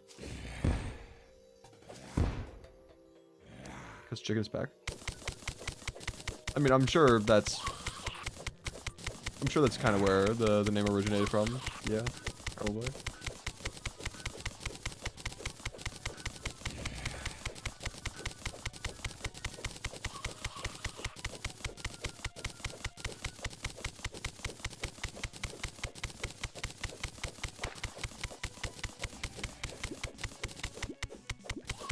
Because chicken's back. I mean, I'm sure that's kind of where the name originated from. Yeah, probably.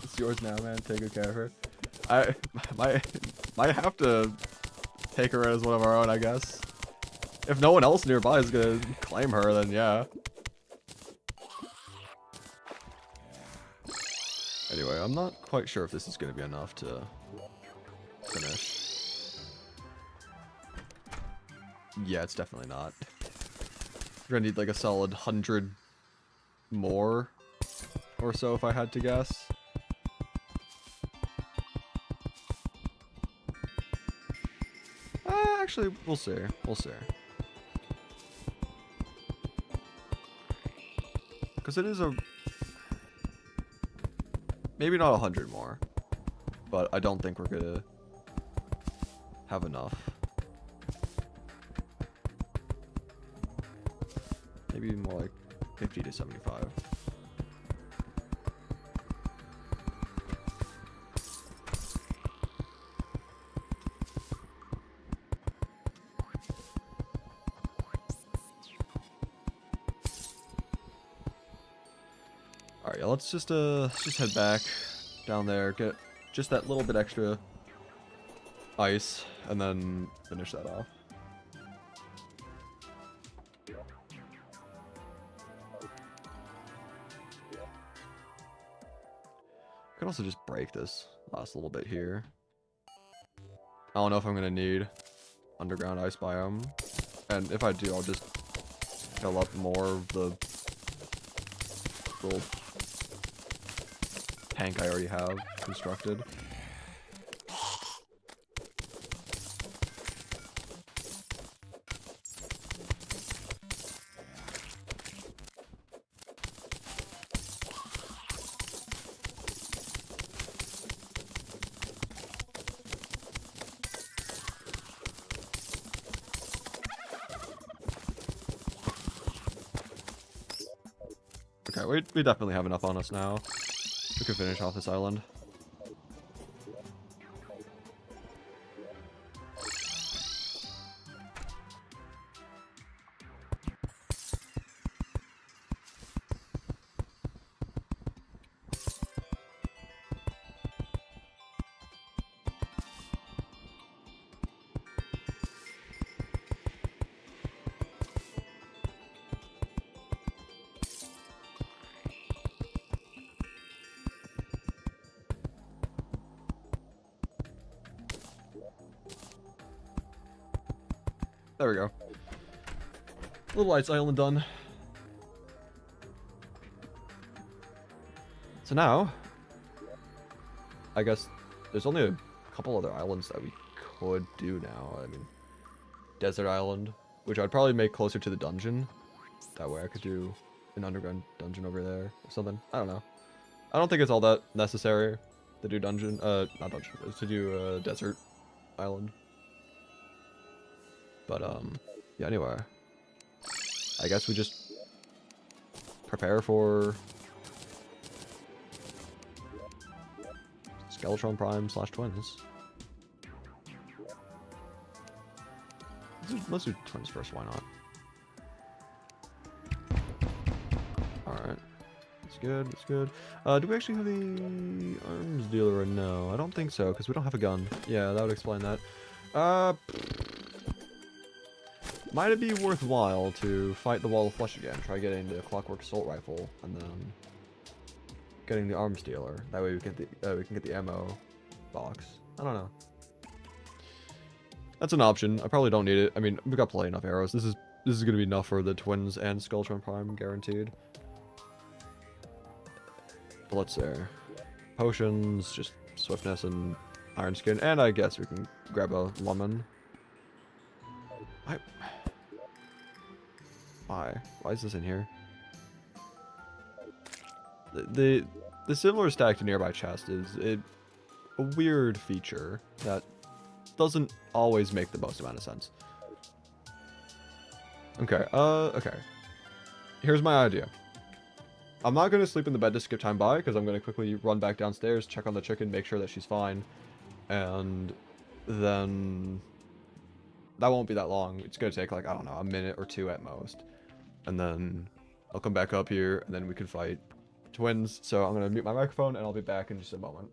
It's yours now, man. Take good care of her. I might have to take her as one of our own, I guess. If no one else nearby is gonna claim her, then yeah. Anyway, I'm not quite sure if this is gonna be enough to finish. Yeah, it's definitely not. We're gonna need like a solid 100 more or so if I had to guess. Actually, we'll see. We'll see. Because it is a... maybe not 100 more. But I don't think we're gonna have enough. Maybe more like 50 to 75. Alright, yeah, let's just head back down there, get just that little bit extra ice, and then finish that off. Could also just break this last little bit here. I don't know if I'm gonna need underground ice biome, and if I do, I'll just fill up more of the little tank I already have constructed. Okay, we definitely have enough on us now. We can finish off this island. There we go. Little ice island done. So now, I guess there's only a couple other islands that we could do now. I mean, Desert Island, which I'd probably make closer to the dungeon. That way I could do an underground dungeon over there or something. I don't know. I don't think it's all that necessary to do dungeon, not dungeon, to do Desert Island. But, yeah, anyway. I guess we just prepare for Skeletron Prime / Twins. Let's do Twins first, why not? Alright. That's good, that's good. Do we actually have the arms dealer or no? I don't think so, because we don't have a gun. Yeah, that would explain that. Might it be worthwhile to fight the Wall of Flesh again? Try getting the Clockwork Assault Rifle, and then getting the arms dealer. That way we can get the ammo box. I don't know. That's an option. I probably don't need it. I mean, we got plenty enough arrows. This is gonna be enough for the Twins and Skeletron Prime, guaranteed. But let's say potions, just swiftness and iron skin, and I guess we can grab a lemon. Why is this in here? The similar stack to nearby chest is a weird feature that doesn't always make the most amount of sense. Okay, okay. Here's my idea. I'm not gonna sleep in the bed to skip time by, because I'm gonna quickly run back downstairs, check on the chicken, make sure that she's fine, and then that won't be that long. It's gonna take like, I don't know, a minute or two at most. And then I'll come back up here, and then we can fight Twins. So I'm gonna mute my microphone, and I'll be back in just a moment.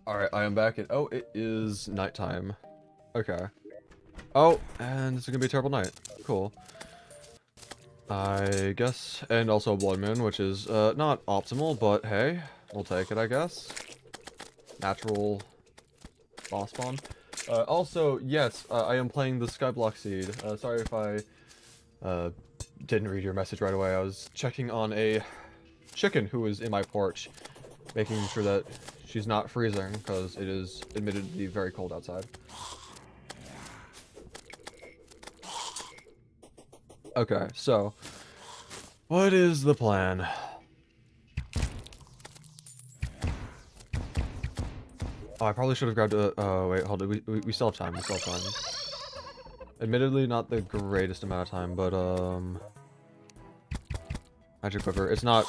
Alright, I am back, and oh, it is nighttime. Okay. Oh, and it's gonna be a terrible night. Cool. I guess, and also a blood moon, which is not optimal, but hey, we'll take it, I guess. Natural boss spawn. Also, yes, I am playing the Skyblock seed. Sorry if I didn't read your message right away. I was checking on a chicken who was in my porch, making sure that she's not freezing, because it is admittedly very cold outside. Okay, so what is the plan? Oh, I probably should have grabbed a... Oh, wait, hold it. We still have time. We still have time. Admittedly, not the greatest amount of time, but, Magic Quiver. It's not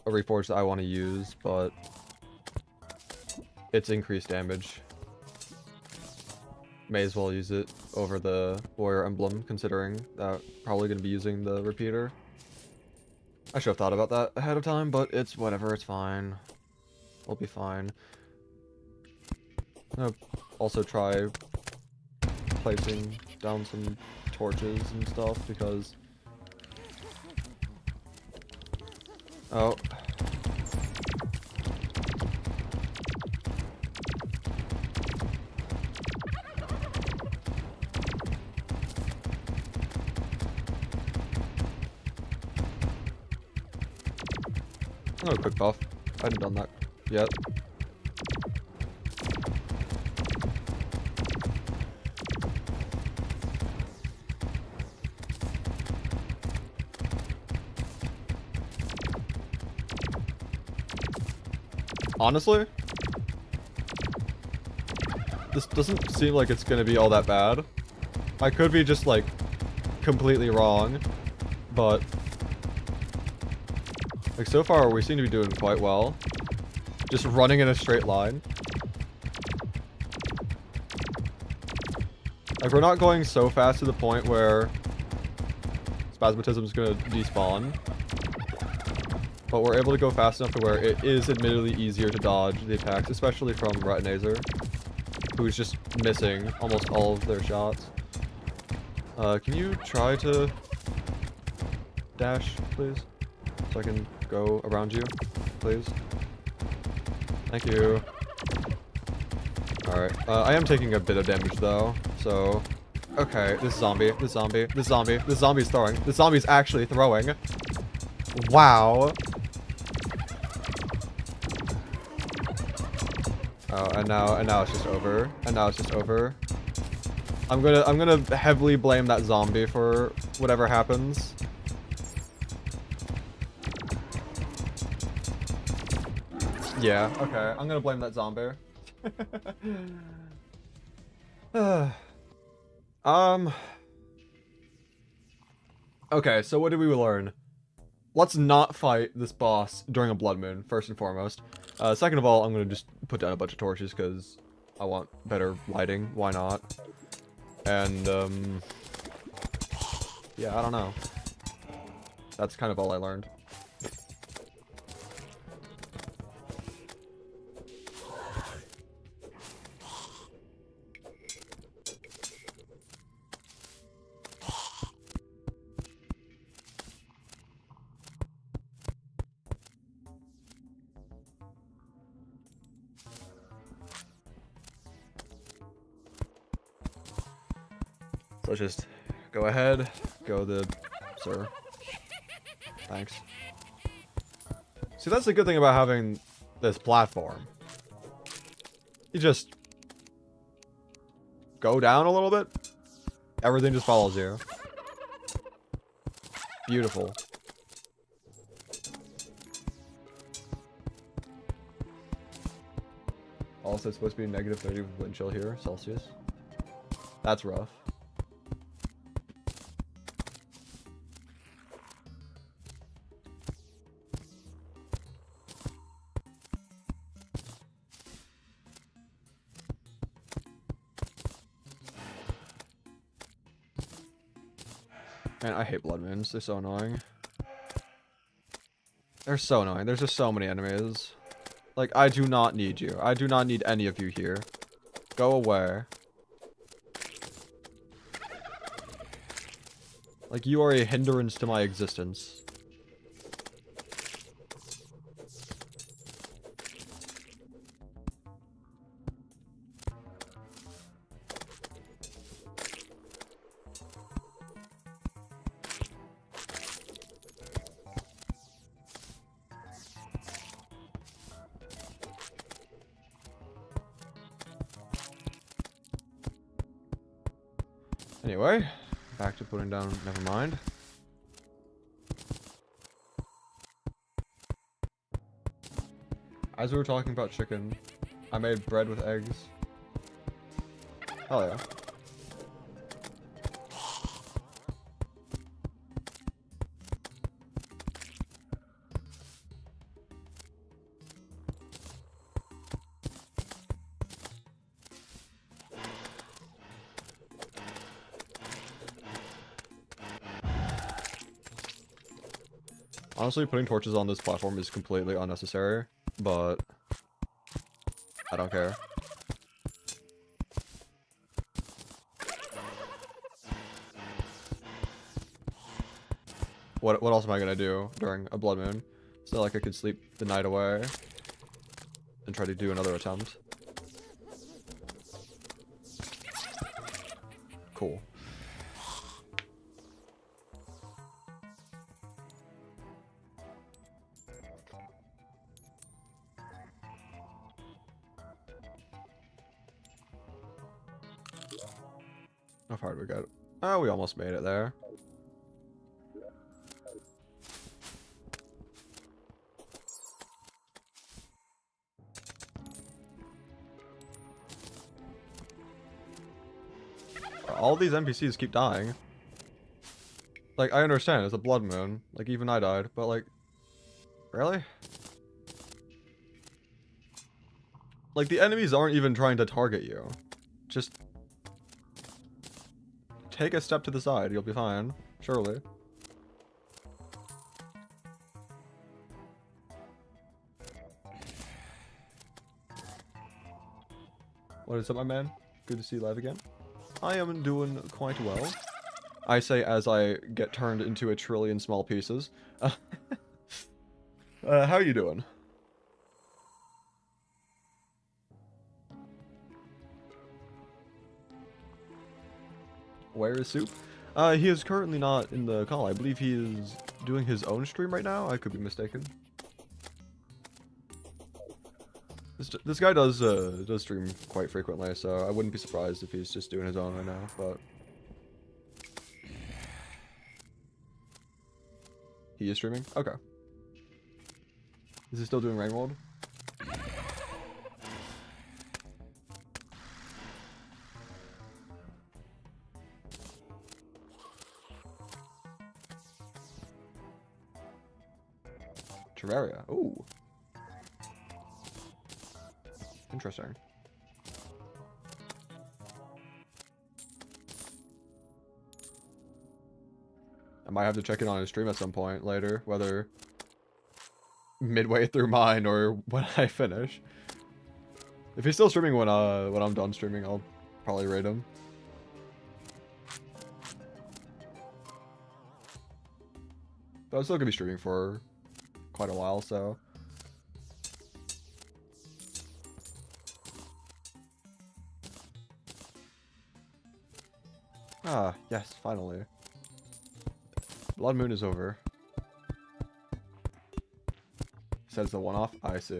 a reforge that I want to use, but it's increased damage. May as well use it over the Warrior Emblem, considering that probably going to be using the repeater. I should have thought about that ahead of time, but it's whatever, it's fine. We'll be fine. I'm gonna also try placing down some torches and stuff, because... Oh. Oh, quick buff. I hadn't done that yet. Honestly, this doesn't seem like it's gonna be all that bad. I could be just, like, completely wrong, but... Like, so far, we seem to be doing quite well. Just running in a straight line. Like, we're not going so fast to the point where Spasmatism is gonna despawn. But we're able to go fast enough to where it is admittedly easier to dodge the attacks, especially from Retinazer, who's just missing almost all of their shots. Can you try to dash, please? So I can go around you, please. Thank you. Alright, I am taking a bit of damage though, so... Okay, this zombie's throwing. This zombie's actually throwing. Wow. Oh, and now it's just over. And now it's just over. I'm gonna heavily blame that zombie for whatever happens. Yeah, okay. I'm gonna blame that zombie. Okay, so what did we learn? Let's not fight this boss during a blood moon, first and foremost. Second of all, I'm gonna just put down a bunch of torches because I want better lighting. Why not? And, yeah, I don't know. That's kind of all I learned. So let's just go ahead, go the... Sir. Thanks. See, that's the good thing about having this platform. You just... go down a little bit. Everything just follows you. Beautiful. Also, it's supposed to be negative 30 with wind chill here, Celsius. That's rough. Man, I hate blood moons. They're so annoying. They're so annoying. There's just so many enemies. Like, I do not need you. I do not need any of you here. Go away. Like, you are a hindrance to my existence. Anyway, back to putting down, never mind. As we were talking about chicken, I made bread with eggs. Hell yeah. Honestly, putting torches on this platform is completely unnecessary, but I don't care. What else am I gonna do during a blood moon? So like I could sleep the night away and try to do another attempt. Cool. How far did we get? Oh, we almost made it there. All these NPCs keep dying. Like, I understand, it's a blood moon. Like, even I died, but like... Really? Like, the enemies aren't even trying to target you. Just... take a step to the side, you'll be fine. Surely. What is up, my man? Good to see you live again. I am doing quite well. I say as I get turned into a trillion small pieces. How are you doing? Where is Soup? He is currently not in the call. I believe he is doing his own stream right now. I could be mistaken. This guy does stream quite frequently, so I wouldn't be surprised if he's just doing his own right now, but... He is streaming? Okay. Is he still doing Rain World? Terraria. Ooh. Interesting. I might have to check in on his stream at some point later, whether midway through mine or when I finish. If he's still streaming when I'm done streaming, I'll probably raid him. But I'm still gonna be streaming for quite a while, so. Ah, yes, finally. Blood Moon is over. Says the one-off. I see.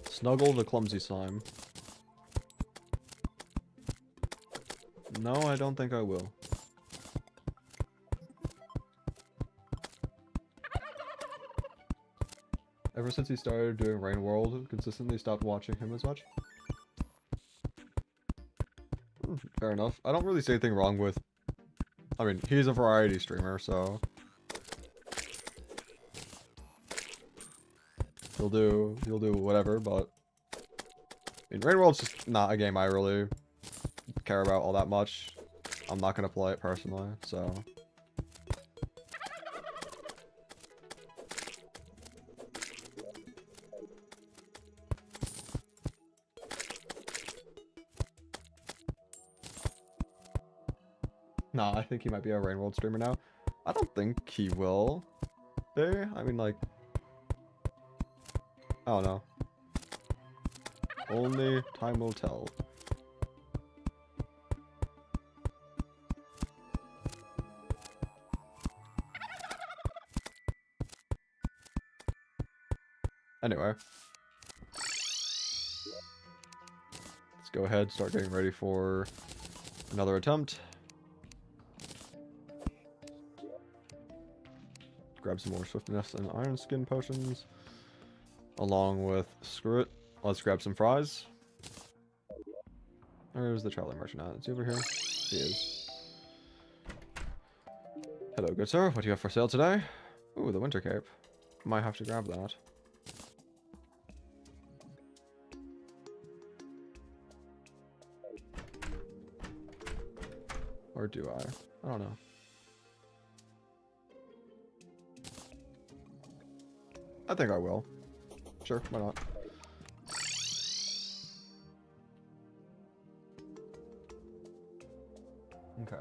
Snuggle the clumsy slime. No, I don't think I will. Ever since he started doing Rain World, consistently stopped watching him as much. Fair enough. I don't really see anything wrong with I mean, he's a variety streamer, so he'll do whatever, but I mean, Rain World's just not a game I really care about all that much. I'm not gonna play it personally, so. Nah, I think he might be a Rain World streamer now. I don't think he will be. I mean, like, I don't know. Only time will tell. Anyway. Let's go ahead, start getting ready for another attempt. Grab some more swiftness and iron skin potions. Along with, screw it, let's grab some fries. Where's the traveling merchant at? Is he over here? He is. Hello, good sir. What do you have for sale today? Ooh, the winter cape. Might have to grab that. Or do I? I don't know. I think I will. Sure, why not? Okay.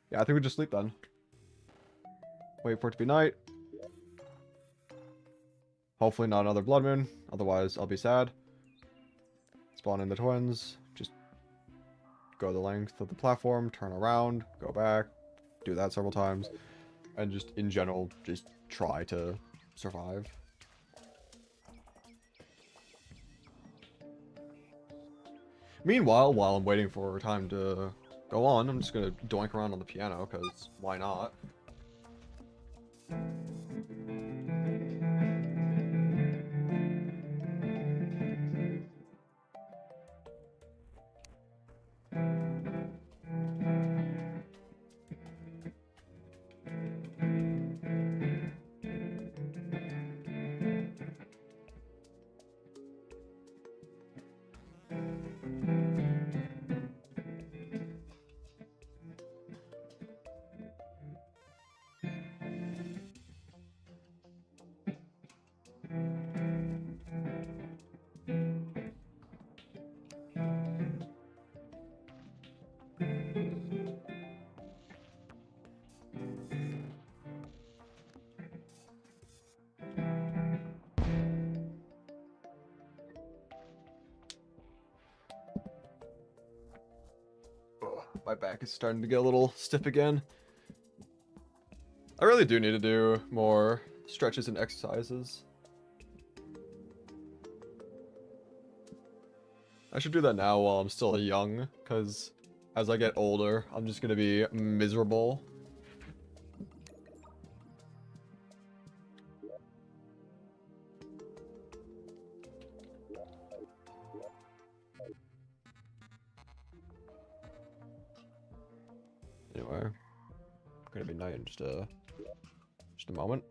Yeah, I think we just sleep then. Wait for it to be night. Hopefully not another blood moon, otherwise I'll be sad. Spawn in the twins, just go the length of the platform, turn around, go back, do that several times, and just in general, just try to survive. Meanwhile, while I'm waiting for time to go on, I'm just gonna doink around on the piano, because why not? My back is starting to get a little stiff again. I really do need to do more stretches and exercises. I should do that now while I'm still young, because as I get older, I'm just going to be miserable. Anyway, gonna be night in just a moment.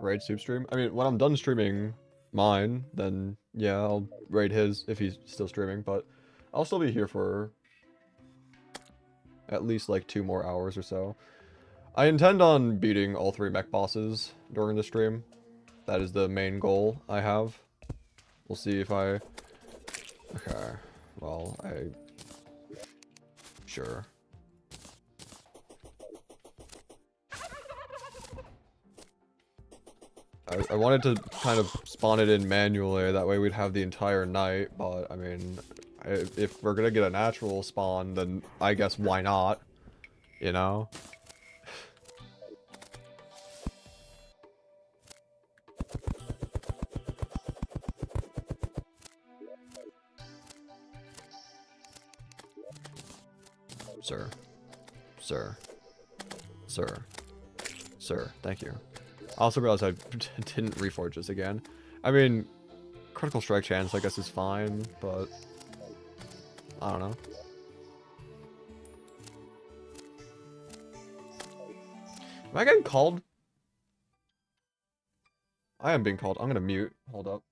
Raid soup stream. I mean, when I'm done streaming mine, then yeah, I'll raid his if he's still streaming. But I'll still be here for at least like 2 more hours or so. I intend on beating all 3 mech bosses during the stream. That is the main goal I have. We'll see if I. Okay, well, sure. I wanted to kind of spawn it in manually, that way we'd have the entire night, but, I mean, if we're gonna get a natural spawn, then I guess why not, you know? Sir. Sir. Sir. Sir. Thank you. I also realized I didn't reforge this again. I mean, critical strike chance I guess is fine, but I don't know. Am I getting called? I am being called. I'm gonna mute. Hold up.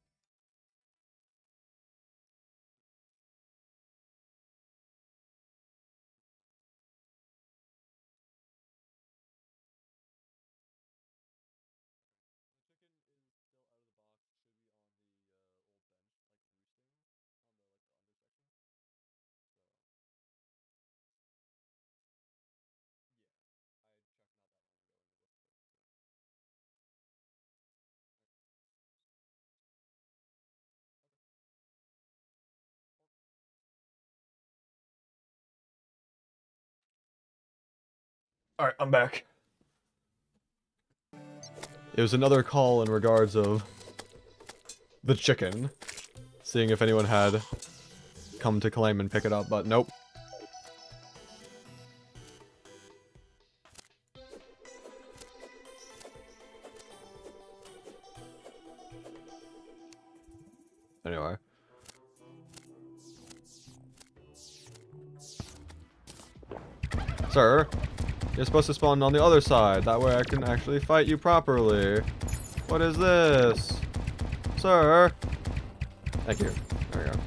Alright, I'm back. It was another call in regards of the chicken. Seeing if anyone had come to claim and pick it up, but nope. Anyway. Sir, you're supposed to spawn on the other side. That way I can actually fight you properly. What is this? Sir? Thank you. There we go.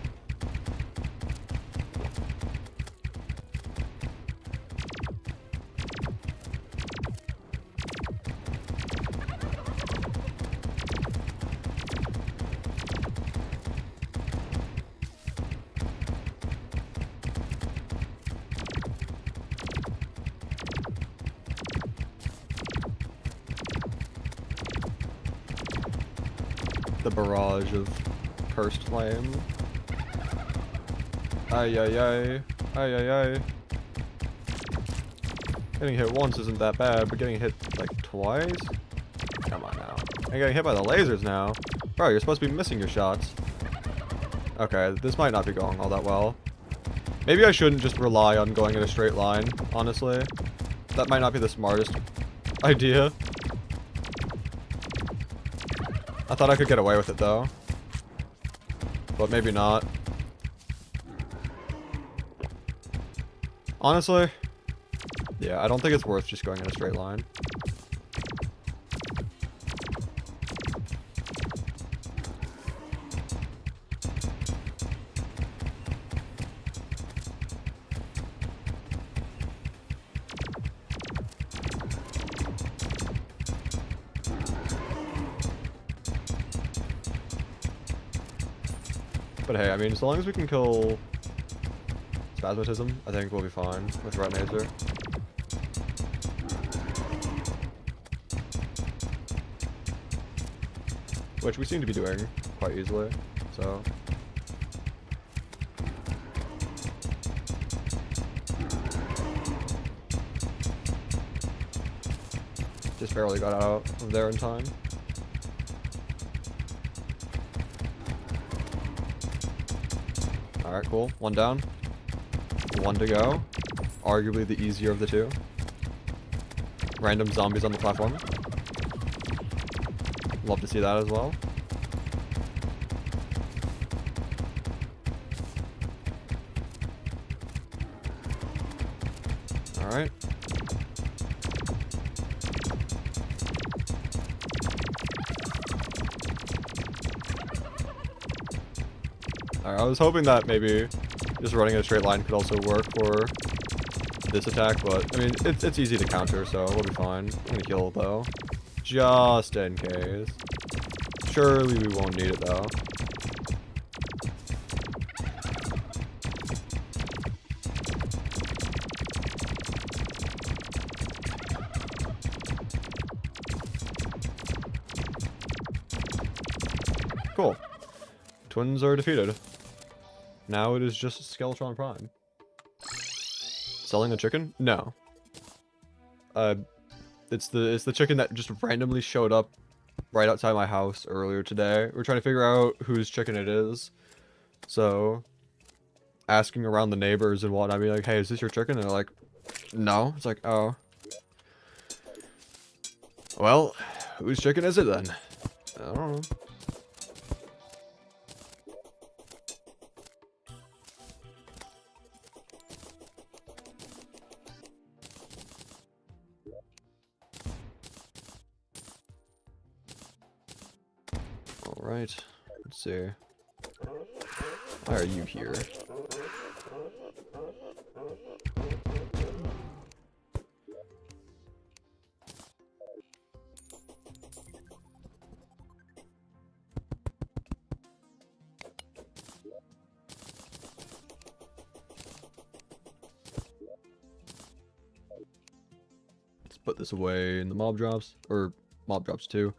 The barrage of cursed flame. Ay ay ay. Ay ay ay. Getting hit once isn't that bad, but getting hit like twice? Come on now. I'm getting hit by the lasers now. Bro, you're supposed to be missing your shots. Okay, this might not be going all that well. Maybe I shouldn't just rely on going in a straight line, honestly. That might not be the smartest idea. I thought I could get away with it though. But maybe not. Honestly, yeah, I don't think it's worth just going in a straight line. But hey, I mean, as long as we can kill Spasmatism, I think we'll be fine with Retinazer. Which we seem to be doing quite easily, so... Just barely got out of there in time. Alright, cool. One down. One to go. Arguably the easier of the two. Random zombies on the platform. Love to see that as well. Alright. Alright, I was hoping that maybe just running in a straight line could also work for this attack, but I mean, it's easy to counter, so we'll be fine. I'm gonna heal though. Just in case. Surely we won't need it though. Cool. Twins are defeated. Now it is just Skeletron Prime. Selling the chicken? No. It's the chicken that just randomly showed up right outside my house earlier today. We're trying to figure out whose chicken it is. So, asking around the neighbors and whatnot, be like, hey, is this your chicken? And they're like, no. It's like, oh. Well, whose chicken is it then? I don't know. Alright, let's see. Why are you here? Let's put this away in the mob drops, or mob drops too.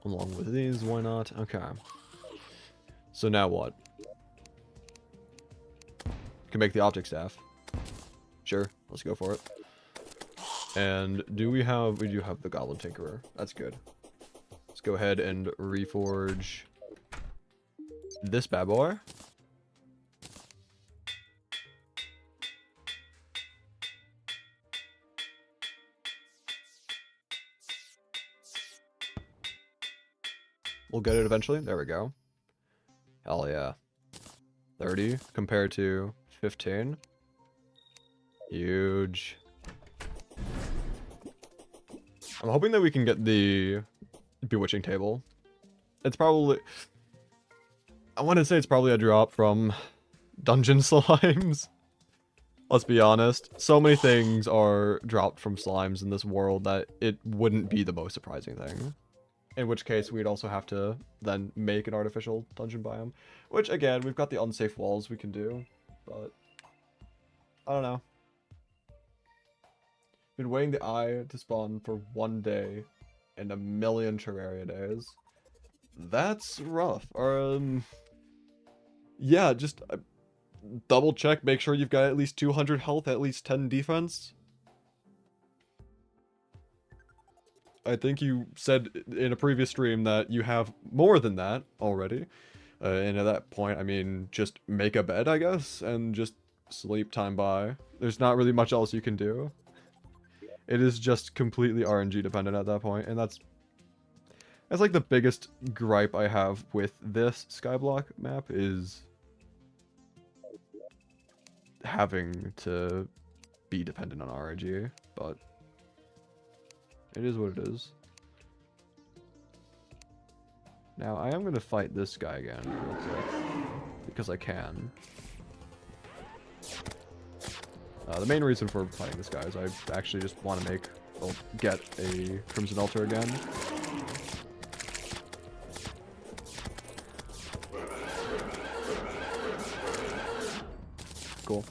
Along with these, why not? Okay. So now what? Can make the optic staff. Sure, let's go for it. And do we have... We do have the Goblin Tinkerer. That's good. Let's go ahead and reforge this bad boy. We'll get it eventually. There we go. Hell yeah. 30 compared to 15. Huge. I'm hoping that we can get the bewitching table. It's probably... I want to say it's probably a drop from dungeon slimes. Let's be honest. So many things are dropped from slimes in this world that it wouldn't be the most surprising thing. In which case, we'd also have to then make an artificial dungeon biome. Which, again, we've got the unsafe walls we can do. But, I don't know. Been waiting the eye to spawn for 1 day and 1,000,000 Terraria days. That's rough. Yeah, just double check, make sure you've got at least 200 health, at least 10 defense. I think you said in a previous stream that you have more than that already. And at that point, I mean, just make a bed, I guess, and just sleep time by. There's not really much else you can do. It is just completely RNG dependent at that point, and that's like the biggest gripe I have with this Skyblock map is having to be dependent on RNG, but it is what it is. Now, I am going to fight this guy again, real quick, because I can. The main reason for fighting this guy is I actually just want to get a Crimson Altar again. Cool.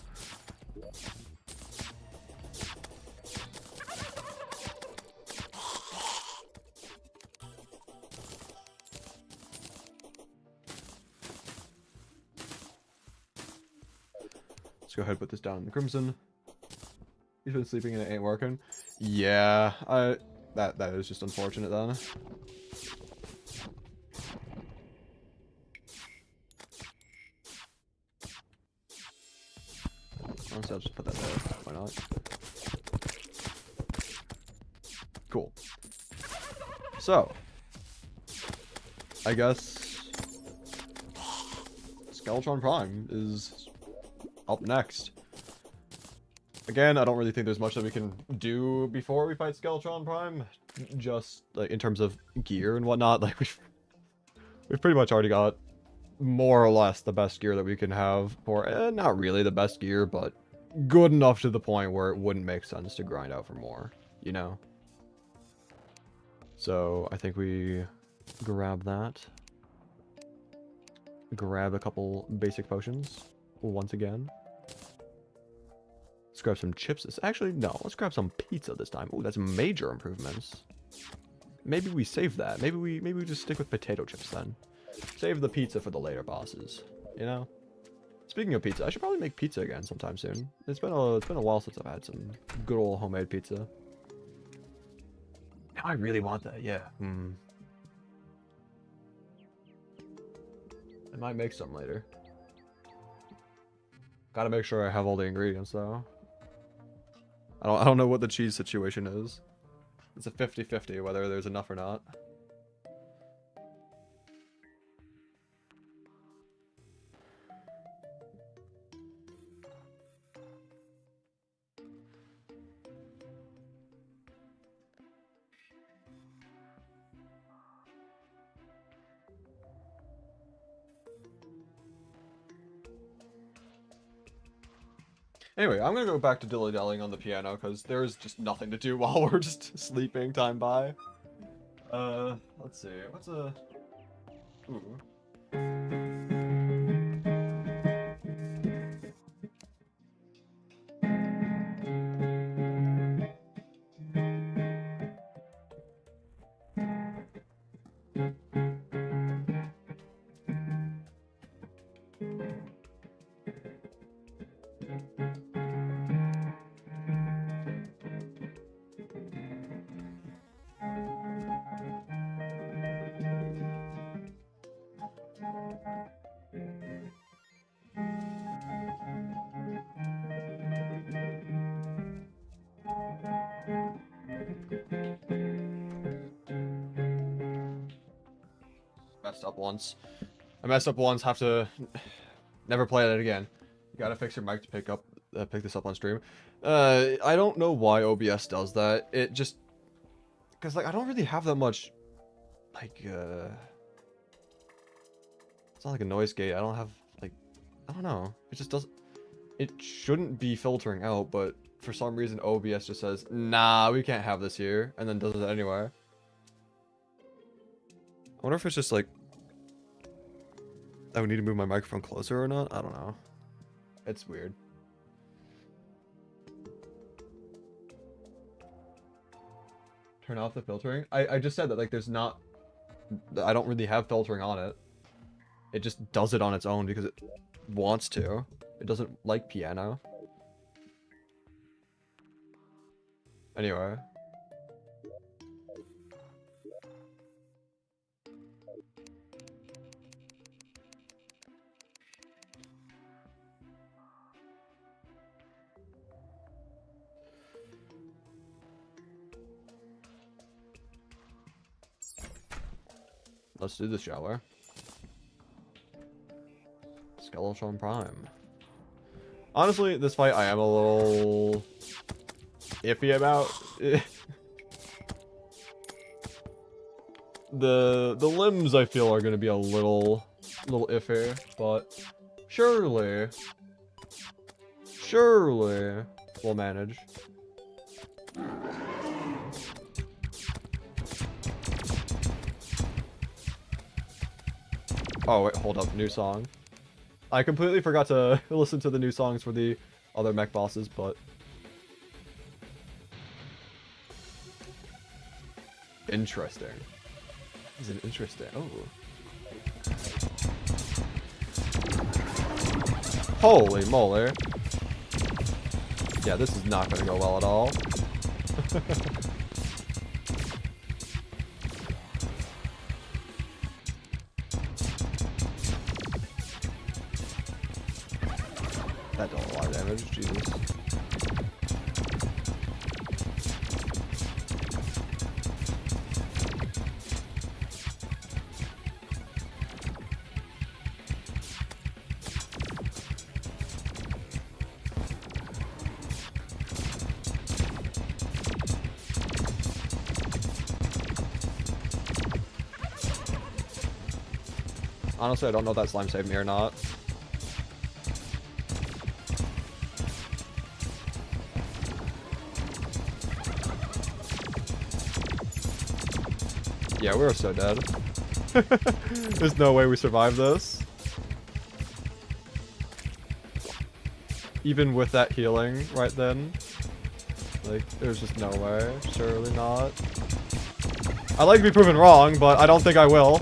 Let's go ahead and put this down in the Crimson. He's been sleeping and it ain't working. Yeah, that is just unfortunate then. Honestly, I'll just put that there. Why not? Cool. So, I guess Skeletron Prime is up next. Again, I don't really think there's much that we can do before we fight Skeletron Prime. Just like in terms of gear and whatnot, like we've pretty much already got more or less the best gear that we can have for not really the best gear, but good enough to the point where it wouldn't make sense to grind out for more, you know? So I think we grab that. Grab a couple basic potions once again. Let's grab some chips. Actually, no. Let's grab some pizza this time. Ooh, that's major improvements. Maybe we save that. Maybe we just stick with potato chips then. Save the pizza for the later bosses. You know. Speaking of pizza, I should probably make pizza again sometime soon. It's been a while since I've had some good old homemade pizza. Now I really want that. Yeah. might make some later. Gotta make sure I have all the ingredients though. I don't know what the cheese situation is. It's a 50-50 whether there's enough or not. Anyway, I'm gonna go back to dilly-dallying on the piano because there's just nothing to do while we're just sleeping time by. Let's see. What's a... Ooh. Messed up once. I messed up once, have to never play that again. You gotta fix your mic to pick this up on stream. I don't know why OBS does that. It just... Because, like, I don't really have that much... Like, it's not like a noise gate. I don't have, like... I don't know. It just doesn't... It shouldn't be filtering out, but for some reason OBS just says, nah, we can't have this here, and then does it anyway. I wonder if it's just, like... I would need to move my microphone closer or not? I don't know. It's weird. Turn off the filtering? I just said that, like, there's not... I don't really have filtering on it. It just does it on its own because it wants to. It doesn't like piano. Anyway. Let's do the shower. Skeleton Prime. Honestly, this fight I am a little iffy about. The limbs I feel are gonna be a little iffy, but surely we'll manage. Oh, wait, hold up. New song. I completely forgot to listen to the new songs for the other mech bosses, but... Interesting. Is it interesting? Oh. Holy moly. Yeah, this is not going to go well at all. That dealt a lot of damage, Jesus. Honestly, I don't know if that slime saved me or not. Yeah, we're so dead. There's no way we survive this. Even with that healing right then. Like, there's just no way. Surely not. I'd like to be proven wrong, but I don't think I will.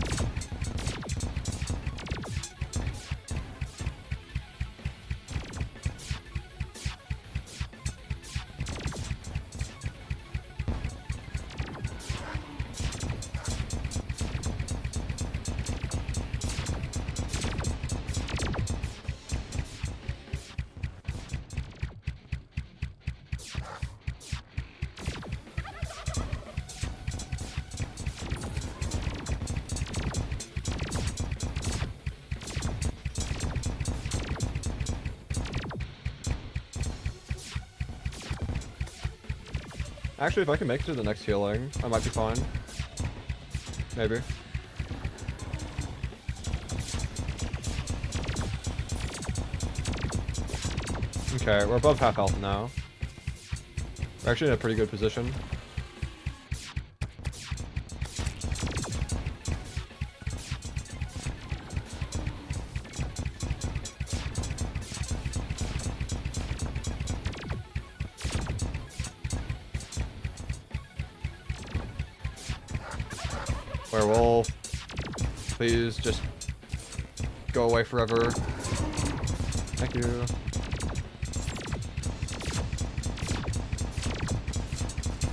Actually, if I can make it to the next healing, I might be fine. Maybe. Okay, we're above half health now. We're actually in a pretty good position. Werewolf, please just go away forever. Thank you.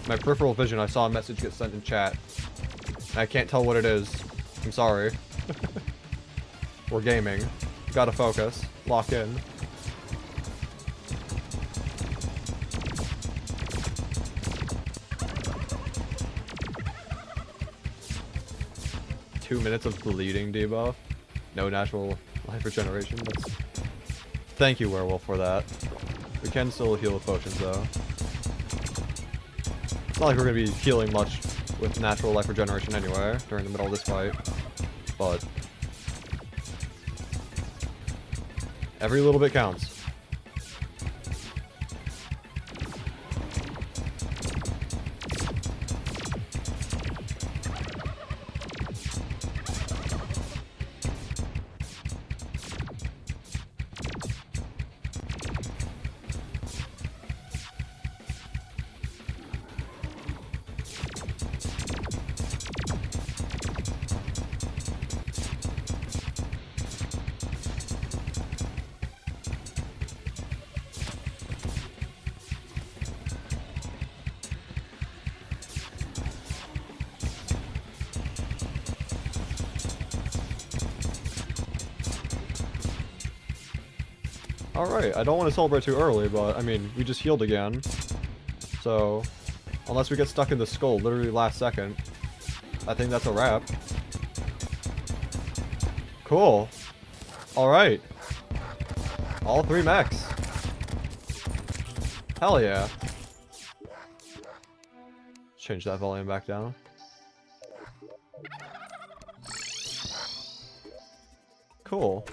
My peripheral vision, I saw a message get sent in chat. I can't tell what it is. I'm sorry. We're gaming. Gotta focus. Lock in. Two minutes of bleeding debuff. No natural life regeneration. Thank you, Werewolf, for that. We can still heal with potions, though. It's not like we're going to be healing much with natural life regeneration anyway during the middle of this fight. But every little bit counts. Alright, I don't want to celebrate too early, but, I mean, we just healed again. So, unless we get stuck in the skull literally last second, I think that's a wrap. Cool. Alright. All 3 mechs. Hell yeah. Change that volume back down. Cool.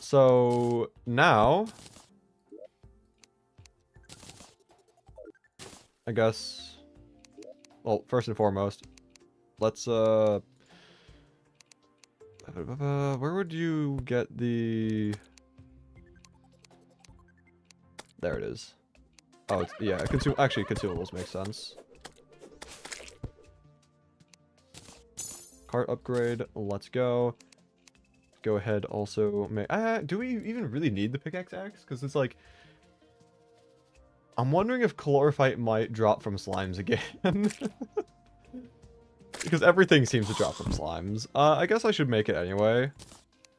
So now, I guess, well, first and foremost, let's, where would you get the, there it is. Oh, it's, yeah, actually, consumables make sense. Cart upgrade, let's go. Go ahead, also make, do we even really need the pickaxe axe? Because it's like, I'm wondering if chlorophyte might drop from slimes again. Because everything seems to drop from slimes. I guess I should make it anyway.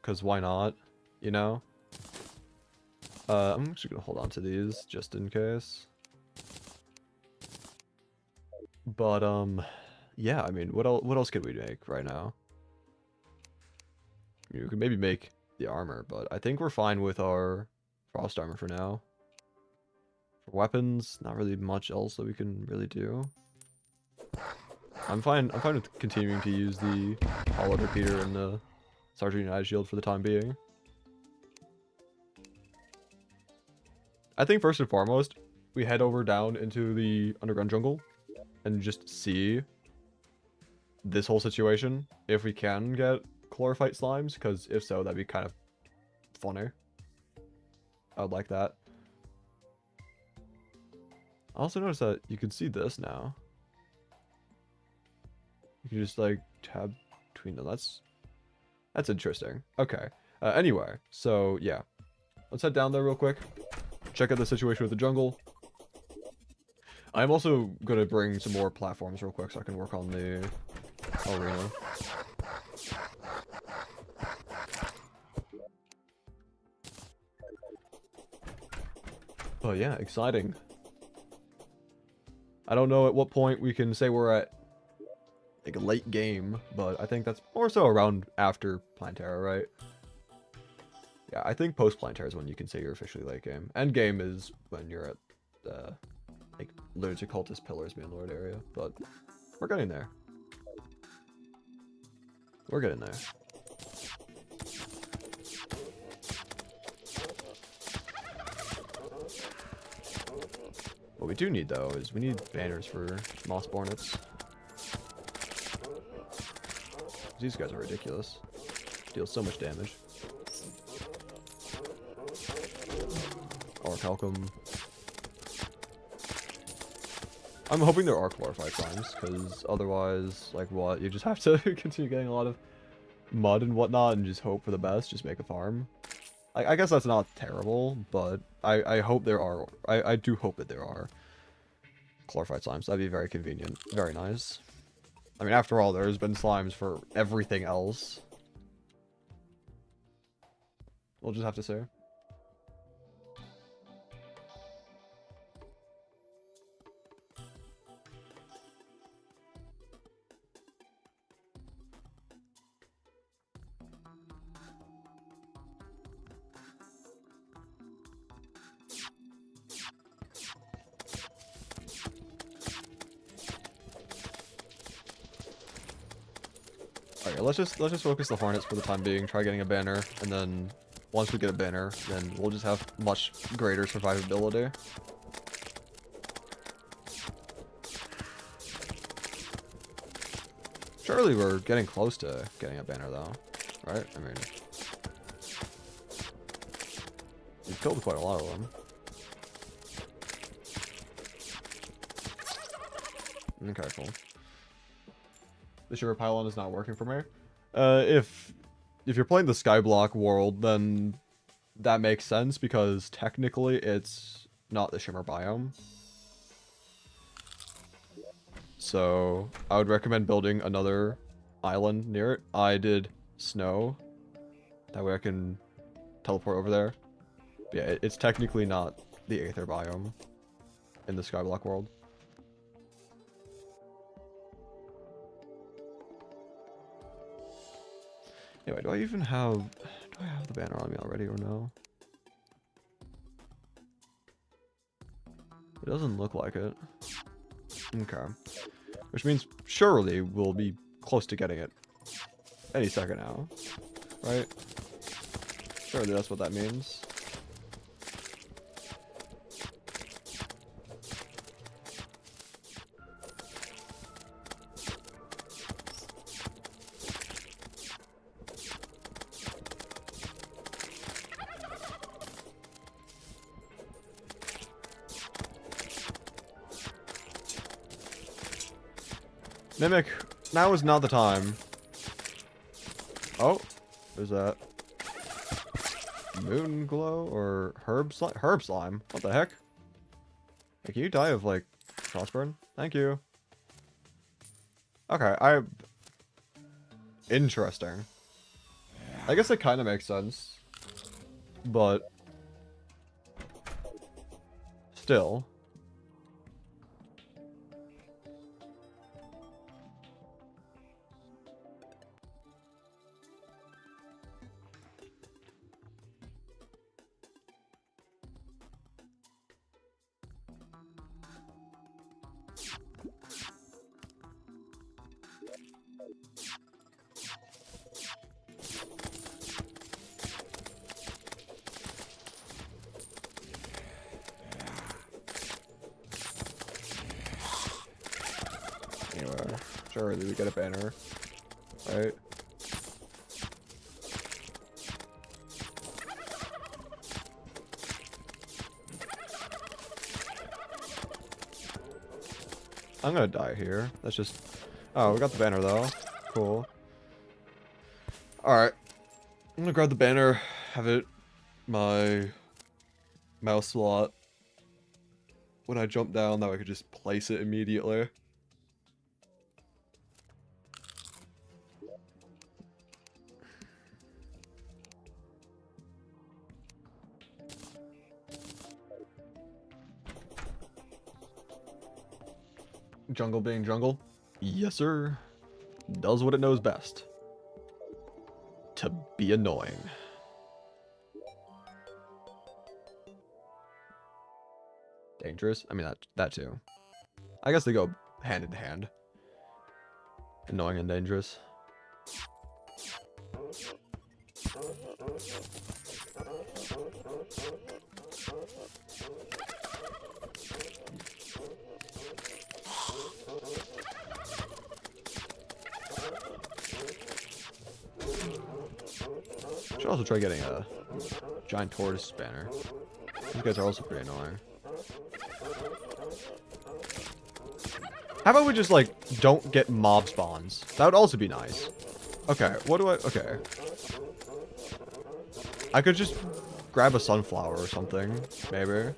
Because why not? You know? I'm actually gonna hold on to these, just in case. But, yeah, I mean, what else could we make right now? You could maybe make the armor, but I think we're fine with our frost armor for now. For weapons, not really much else that we can really do. I'm fine with continuing to use the hollow repeater and the Sergeant United shield for the time being. I think first and foremost, we head over down into the underground jungle and just see this whole situation, if we can get chlorophyte slimes, because if so, that'd be kind of funny. I would like that. I also noticed that you can see this now. You can just like tab between them. That's interesting. Okay. Anyway, so yeah, let's head down there real quick. Check out the situation with the jungle. I'm also gonna bring some more platforms real quick so I can work on the arena. Oh yeah, exciting. I don't know at what point we can say we're at like a late game, but I think that's more so around after Plantera, right? Yeah, I think post-planetary is when you can say you're officially late game. End game is when you're at like lunatic cultist pillars being lord area, but we're getting there. We're getting there. What we do need though is we need banners for moss bornets. These guys are ridiculous. Deal so much damage. Orichalcum. I'm hoping there are glorified slimes, because otherwise, like what, you just have to continue getting a lot of mud and whatnot and just hope for the best, just make a farm. I guess that's not terrible, but I hope there are, I do hope that there are glorified slimes. That'd be very convenient, very nice. I mean, after all, there's been slimes for everything else. We'll just have to say. Okay, let's just focus the Hornets for the time being, try getting a banner, and then once we get a banner, then we'll just have much greater survivability. Surely we're getting close to getting a banner though, right? I mean, we've killed quite a lot of them. Okay, cool. The sugar pylon is not working for me. If you're playing the Skyblock world, then that makes sense because technically it's not the shimmer biome. So I would recommend building another island near it. I did snow. That way I can teleport over there. But yeah, it's technically not the Aether biome in the Skyblock world. Anyway, do I have the banner on me already or no? It doesn't look like it. Okay. Which means surely we'll be close to getting it any second now, right? Surely that's what that means. Mimic, now is not the time. Oh, there's that moon glow or herb slime? Herb slime. What the heck? Hey, can you die of like frostburn? Thank you. Okay, interesting. I guess it kind of makes sense, but still. Anyway, surely we get a banner, right? I'm gonna die here. That's just... Oh, we got the banner though. Cool. Alright. I'm gonna grab the banner, have it my mouse slot. When I jump down, that way I could just place it immediately. Jungle being jungle. Yes, sir. Does what it knows best. To be annoying. dangerous. I mean, that too. I guess they go hand in hand. Annoying and dangerous. Should also try getting a giant tortoise banner. These guys are also pretty annoying. How about we just, like, don't get mob spawns? That would also be nice. Okay, what do I... Okay. I could just grab a sunflower or something, maybe.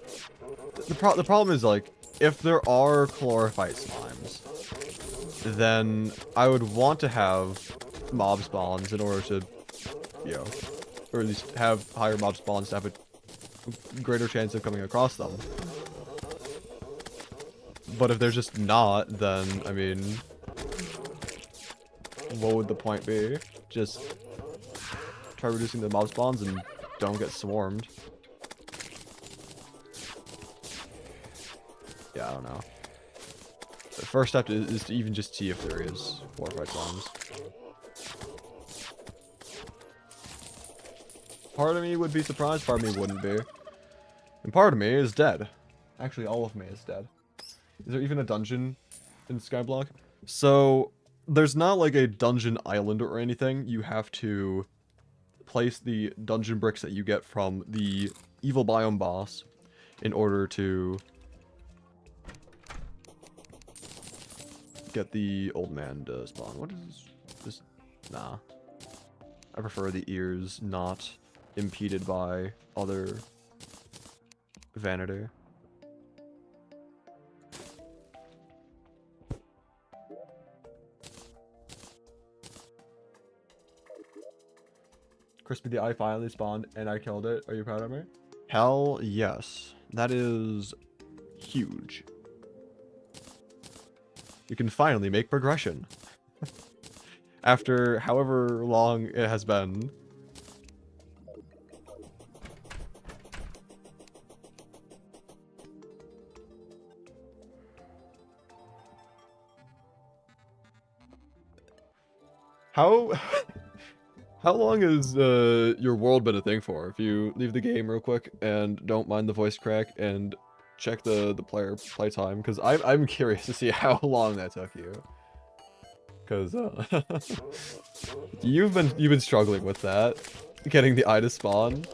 The problem is, like, if there are chlorophyte slimes, then I would want to have mob spawns in order to, you know, or at least have higher mob spawns to have a greater chance of coming across them. But if there's just not, then, I mean, what would the point be? Just try reducing the mob spawns and don't get swarmed. Yeah, I don't know. The first step is to even just see if there is chlorophyte slimes. Part of me would be surprised, part of me wouldn't be. And part of me is dead. Actually, all of me is dead. Is there even a dungeon in Skyblock? So, there's not like a dungeon island or anything. You have to place the dungeon bricks that you get from the evil biome boss in order to get the old man to spawn. What is this? Nah. I prefer the ears not impeded by other vanity. Crispy the eye finally spawned and I killed it. Are you proud of me? Hell yes. That is huge. You can finally make progression. After however long it has been. How long has your world been a thing for? If you leave the game real quick and don't mind the voice crack and check the player playtime, because I'm curious to see how long that took you. Because you've been struggling with that, getting the eye to spawn.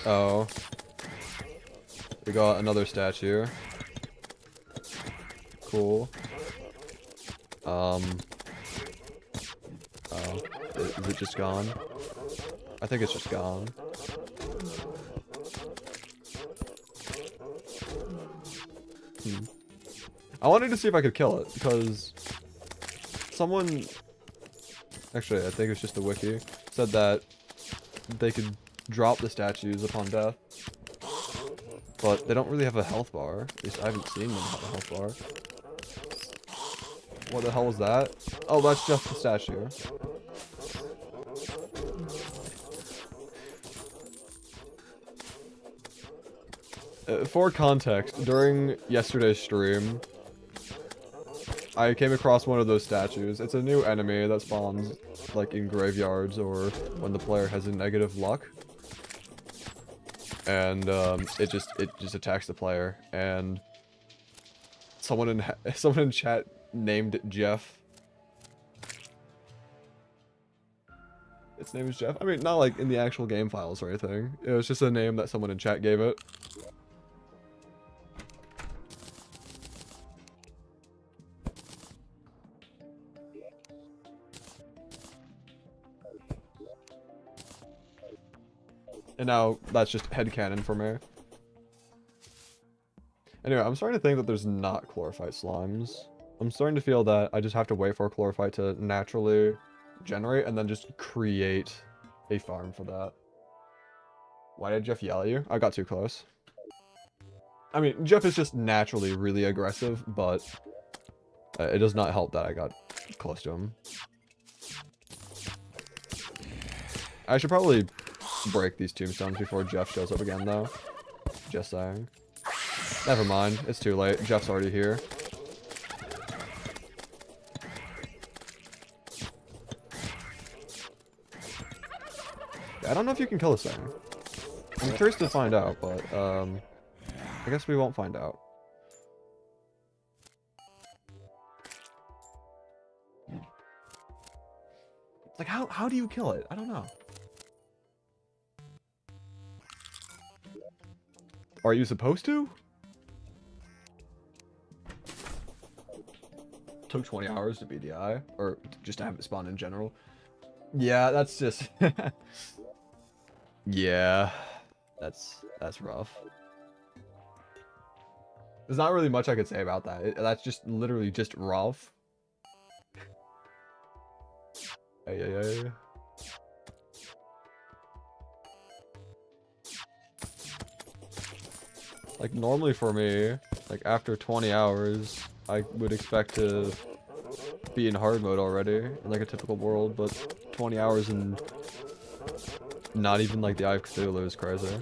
Oh, we got another statue. Cool. Oh. Is it just gone? I think it's just gone. I wanted to see if I could kill it, because someone... Actually, I think it's just the wiki. Said that they could drop the statues upon death. But they don't really have a health bar. At least I haven't seen them have a health bar. What the hell was that? Oh, that's just the statue. For context, during yesterday's stream, I came across one of those statues. It's a new enemy that spawns, like, in graveyards or when the player has a negative luck. And, it just attacks the player. And someone in chat named it Jeff. Its name is Jeff? I mean, not like in the actual game files or anything. It was just a name that someone in chat gave it. And now that's just headcanon for me. Anyway, I'm starting to think that there's not chlorophyte slimes. I'm starting to feel that I just have to wait for chlorophyte to naturally generate and then just create a farm for that. Why did Jeff yell at you? I got too close. I mean, Jeff is just naturally really aggressive, but it does not help that I got close to him. I should probably break these tombstones before Jeff shows up again, though. Just saying. Never mind. It's too late. Jeff's already here. I don't know if you can kill this thing. I'm curious to find out, but I guess we won't find out. It's like, how do you kill it? I don't know. Are you supposed to? Took 20 hours to BDI, or just to have it spawn in general. Yeah, that's just... yeah, that's rough. There's not really much I could say about that. That's just literally just rough. Ay. Like, normally for me, like, after 20 hours, I would expect to be in hard mode already, in, like, a typical world, but 20 hours and not even, like, the Eye of Cthulhu is crazy.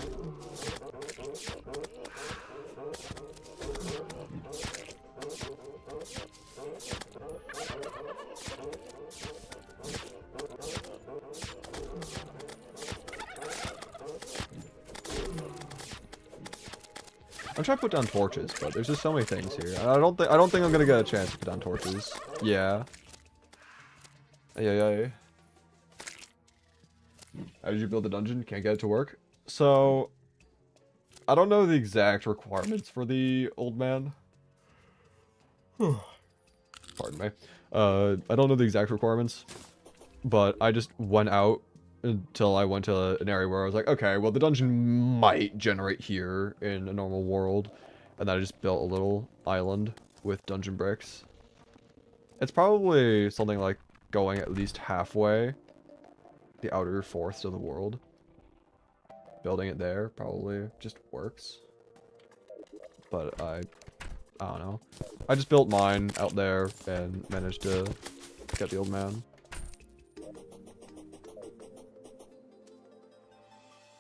I'm trying to put down torches, but there's just so many things here. I don't think I'm gonna get a chance to put down torches. Yeah. Ay. How did you build the dungeon? Can't get it to work. So, I don't know the exact requirements for the old man. Pardon me. I don't know the exact requirements, but I just went out until I went to an area where I was like, okay, well, the dungeon might generate here in a normal world. And then I just built a little island with dungeon bricks. It's probably something like going at least halfway the outer fourths of the world. Building it there probably just works. But I don't know. I just built mine out there and managed to get the old man.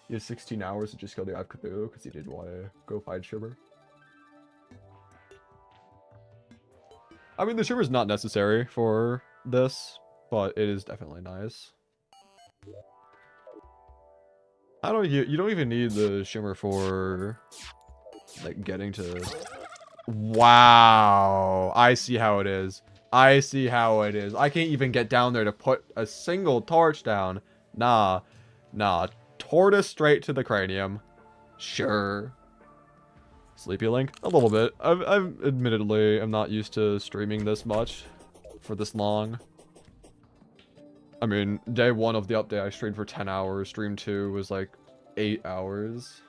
He has 16 hours to just kill the Eye of Cthulhu because he didn't want to go find Shimmer. I mean, the Shimmer's not necessary for this, but it is definitely nice. You don't even need the Shimmer for, like, getting to... Wow! I see how it is. I can't even get down there to put a single torch down. Nah. Tortoise straight to the cranium. Sure. Sleepy Link? A little bit. I've admittedly, I'm not used to streaming this much for this long. I mean, day 1 of the update, I streamed for 10 hours. Stream 2 was like 8 hours.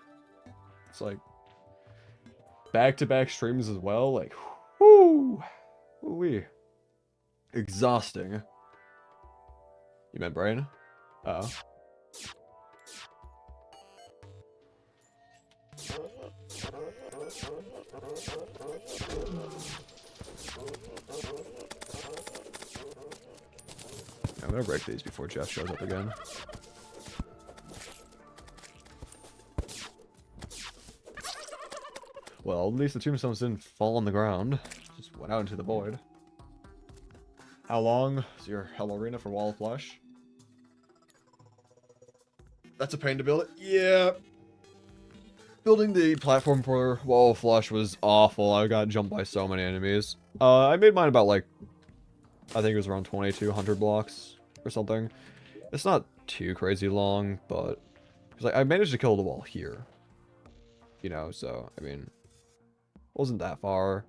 It's like back-to-back streams as well. Like, whoo! Woo-wee. Exhausting. You meant brain? Uh-oh. I'm gonna break these before Jeff shows up again. Well, at least the tombstones didn't fall on the ground. Just went out into the void. How long is your Hell Arena for Wall of Flesh? That's a pain to build it. Yeah. Building the platform for Wall of Flesh was awful. I got jumped by so many enemies. I made mine about, like, I think it was around 2200 blocks or something. It's not too crazy long, but like, I managed to kill the wall here. You know, so, I mean, wasn't that far.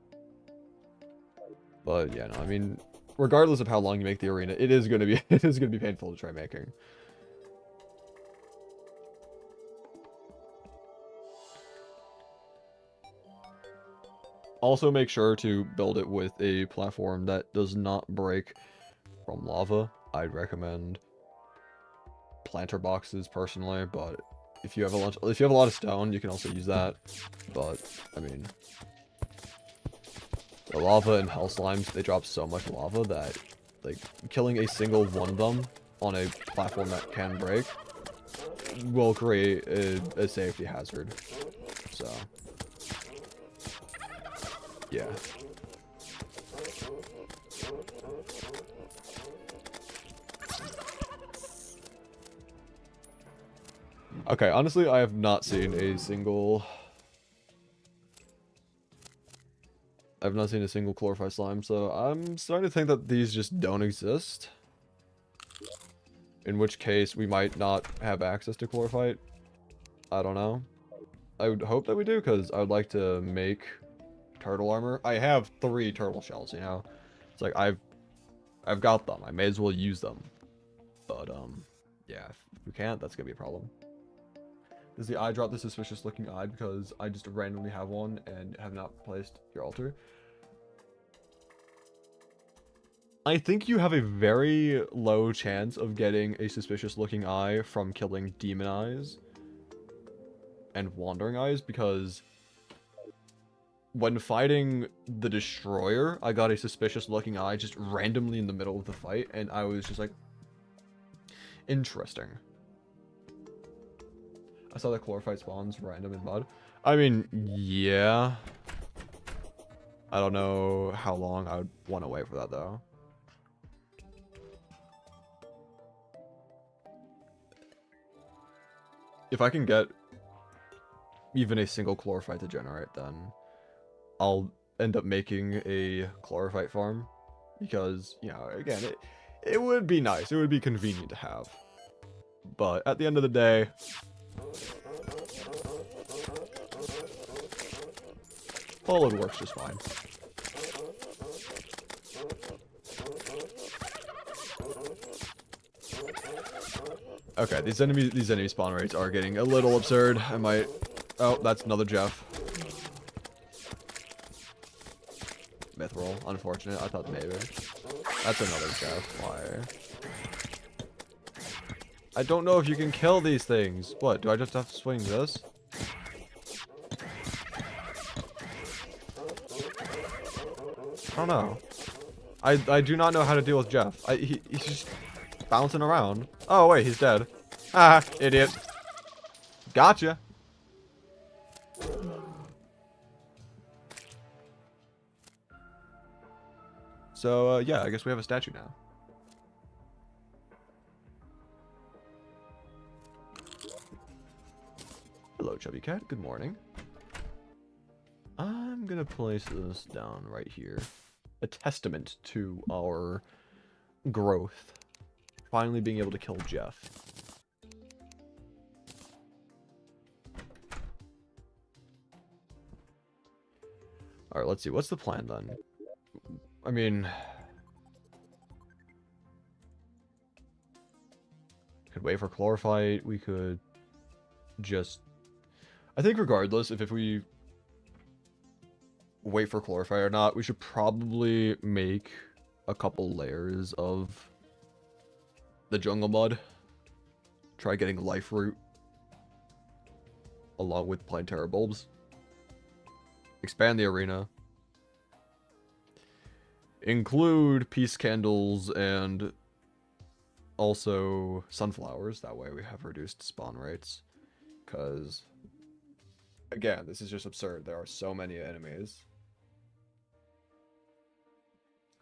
But, yeah, no, I mean, regardless of how long you make the arena, it is going to be painful to try making. Also, make sure to build it with a platform that does not break from lava. I'd recommend planter boxes personally, but if you have a lot of stone, you can also use that. But I mean, the lava and hell slimes, they drop so much lava that, like, killing a single one of them on a platform that can break will create a safety hazard. So Yeah. Okay, honestly, I have not seen a single... I've not seen a single chlorophyte slime, so I'm starting to think that these just don't exist. In which case, we might not have access to chlorophyte. I don't know. I would hope that we do, because I would like to make turtle armor. I have 3 turtle shells, you know? It's like, I've got them. I may as well use them. But, yeah, if we can't, that's gonna be a problem. Does the eye drop the suspicious looking eye because I just randomly have one and have not placed your altar? I think you have a very low chance of getting a suspicious looking eye from killing demon eyes and wandering eyes, because when fighting the destroyer, I got a suspicious looking eye just randomly in the middle of the fight, and I was just like, interesting. I saw that chlorophyte spawns random in mud. I mean, yeah. I don't know how long I would want to wait for that, though. If I can get even a single chlorophyte to generate, then I'll end up making a chlorophyte farm. Because, you know, again, it would be nice. It would be convenient to have. But at the end of the day... all it works just fine. Okay, these enemy spawn rates are getting a little absurd. I might... oh, that's another Jeff. Mithril, unfortunate. I thought maybe. That's another Jeff. Why? I don't know if you can kill these things. What, do I just have to swing this? I don't know. I do not know how to deal with Jeff. He's just bouncing around. Oh, wait, he's dead. Ah, idiot. Gotcha. So, yeah, I guess we have a statue now. Hello, Chubby Cat. Good morning. I'm gonna place this down right here. A testament to our growth. Finally being able to kill Jeff. Alright, let's see. What's the plan then? I mean... could wait for chlorophyte. We could just... I think regardless, if we wait for chlorophyte or not, we should probably make a couple layers of the jungle mud. Try getting life root along with planetary bulbs. Expand the arena. Include peace candles and also sunflowers. That way we have reduced spawn rates. Because, again, this is just absurd. There are so many enemies.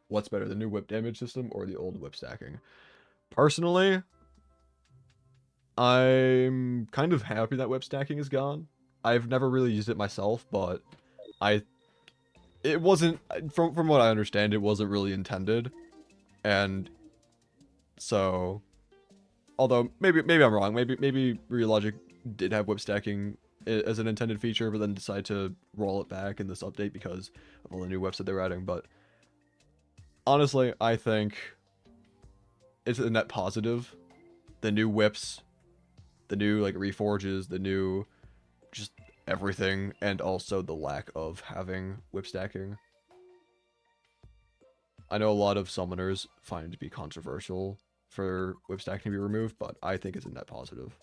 What's better, the new whip damage system or the old whip stacking? Personally, I'm kind of happy that whip stacking is gone. I've never really used it myself, but it wasn't, from what I understand, it wasn't really intended. And so, although maybe I'm wrong, maybe Real Logic did have whip stacking as an intended feature, but then decided to roll it back in this update because of all the new whips that they were adding. But honestly, I think it's a net positive. The new whips, the new like reforges, the new just everything, and also the lack of having whip stacking. I know a lot of summoners find it to be controversial for whip stacking to be removed, but I think it's a net positive.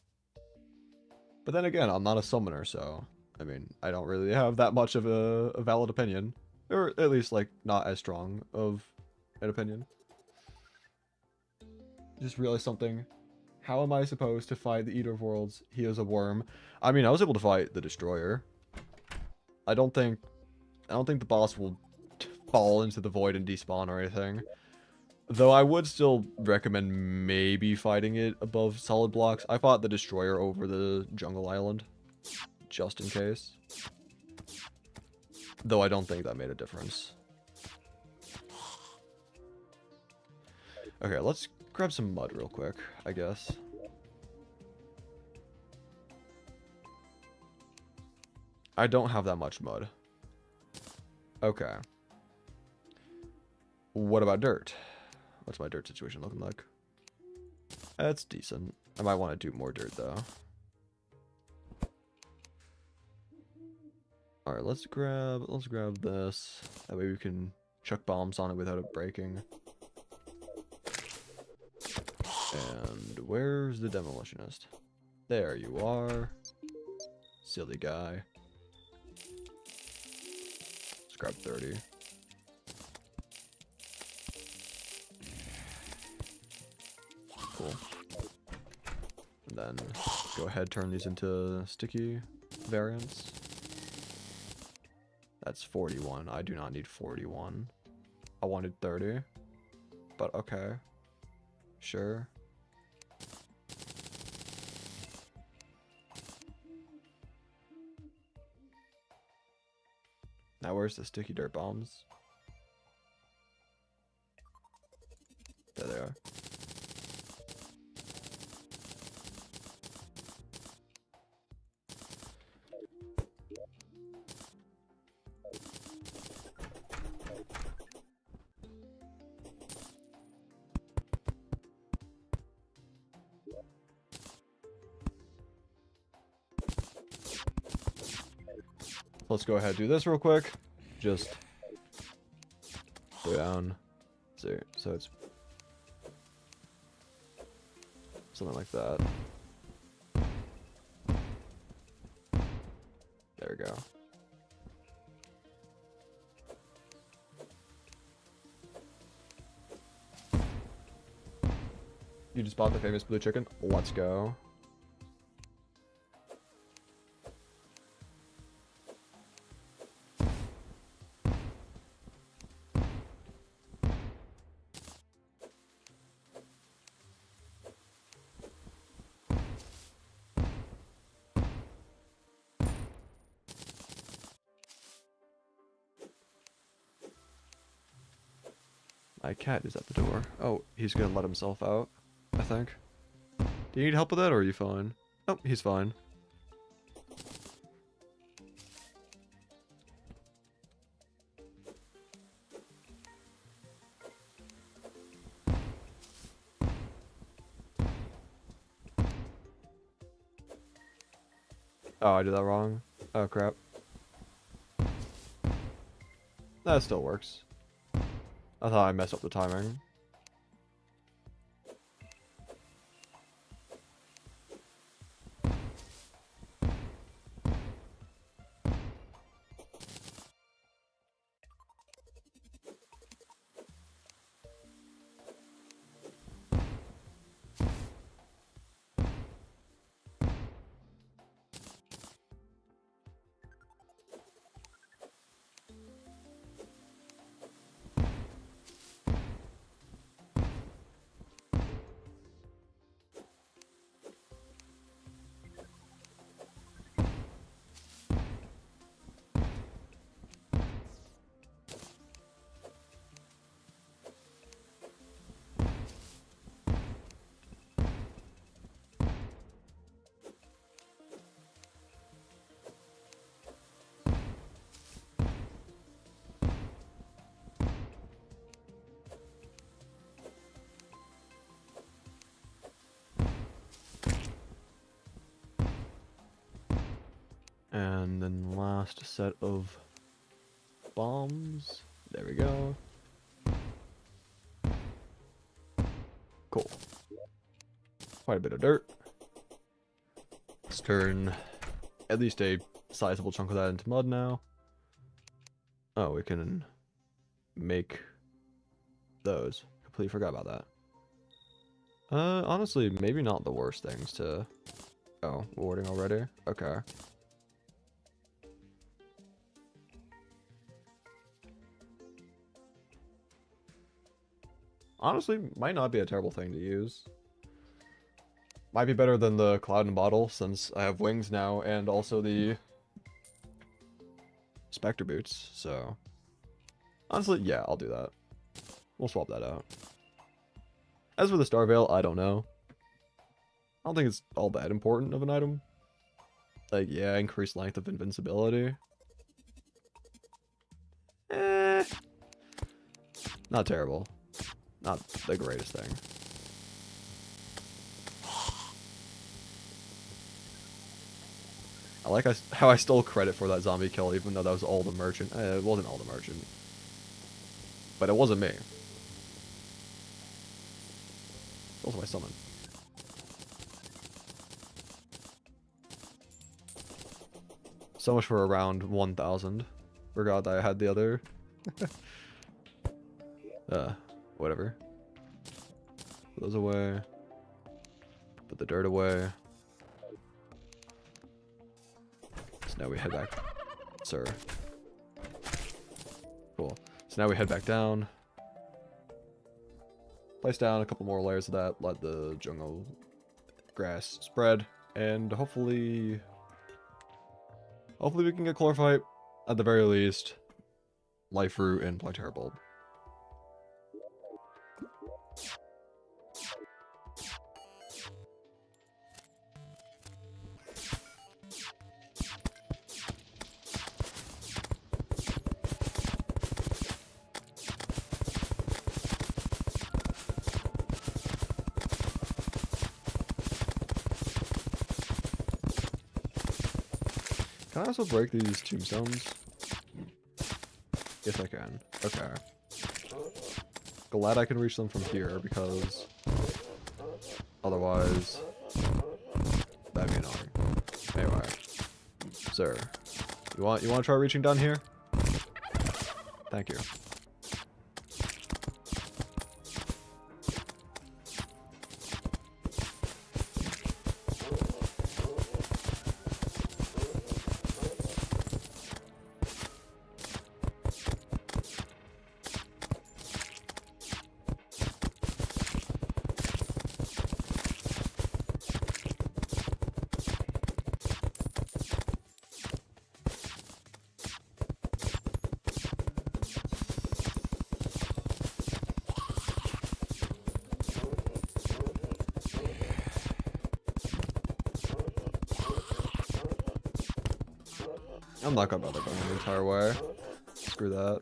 But then again, I'm not a summoner, so I mean, I don't really have that much of a valid opinion, or at least like not as strong of an opinion. Just realized something. How am I supposed to fight the Eater of Worlds? He is a worm. I mean, I was able to fight the Destroyer. I don't think... I don't think the boss will fall into the void and despawn or anything. Though I would still recommend maybe fighting it above solid blocks. I fought the destroyer over the jungle island, just in case. Though I don't think that made a difference. Okay, let's grab some mud real quick, I guess. I don't have that much mud. Okay. What about dirt? What's my dirt situation looking like? That's decent. I might want to do more dirt though. Alright, let's grab this. That way we can chuck bombs on it without it breaking. And where's the demolitionist? There you are. Silly guy. Let's grab 30. Cool. And then go ahead, turn these into sticky variants. That's 41. I do not need 41. I wanted 30. But okay. Sure. Now where's the sticky dirt bombs? There they are. Let's go ahead and do this real quick. Just go down. So it's something like that. There we go. You just bought the famous blue chicken? Let's go. My cat is at the door. Oh, he's gonna let himself out, I think. Do you need help with that, or are you fine? Oh, he's fine. Oh, I did that wrong. Oh, crap. That still works. I thought I messed up the timing. And then last set of bombs. There we go. Cool. Quite a bit of dirt. Let's turn at least a sizable chunk of that into mud now. Oh, we can make those. Completely forgot about that. Honestly, maybe not the worst things to... Oh, warding already? Okay. honestly might not be a terrible thing to use. Might be better than the cloud and bottle since I have wings now and also the Spectre boots. So honestly, yeah, I'll do that. We'll swap that out. As for the Star Veil, I don't know. I don't think it's all that important of an item. Like, yeah, increased length of invincibility. Not terrible. Not the greatest thing. I like how I stole credit for that zombie kill, even though that was all the merchant. It wasn't all the merchant. But it wasn't me. It was my summon. So much for around 1,000. Forgot that I had the other. Whatever. Put those away. Put the dirt away. So now we head back. Sir. Cool. So now we head back down. Place down a couple more layers of that. Let the jungle grass spread. And hopefully we can get Chlorophyte. At the very least, Life Root and Planetary Bulb. Can I also break these tombstones? Yes, I can. Okay. Glad I can reach them from here because otherwise that'd be annoying. Anyway, sir, you want to try reaching down here? Thank you. I'm not gonna bother going the entire way. Screw that.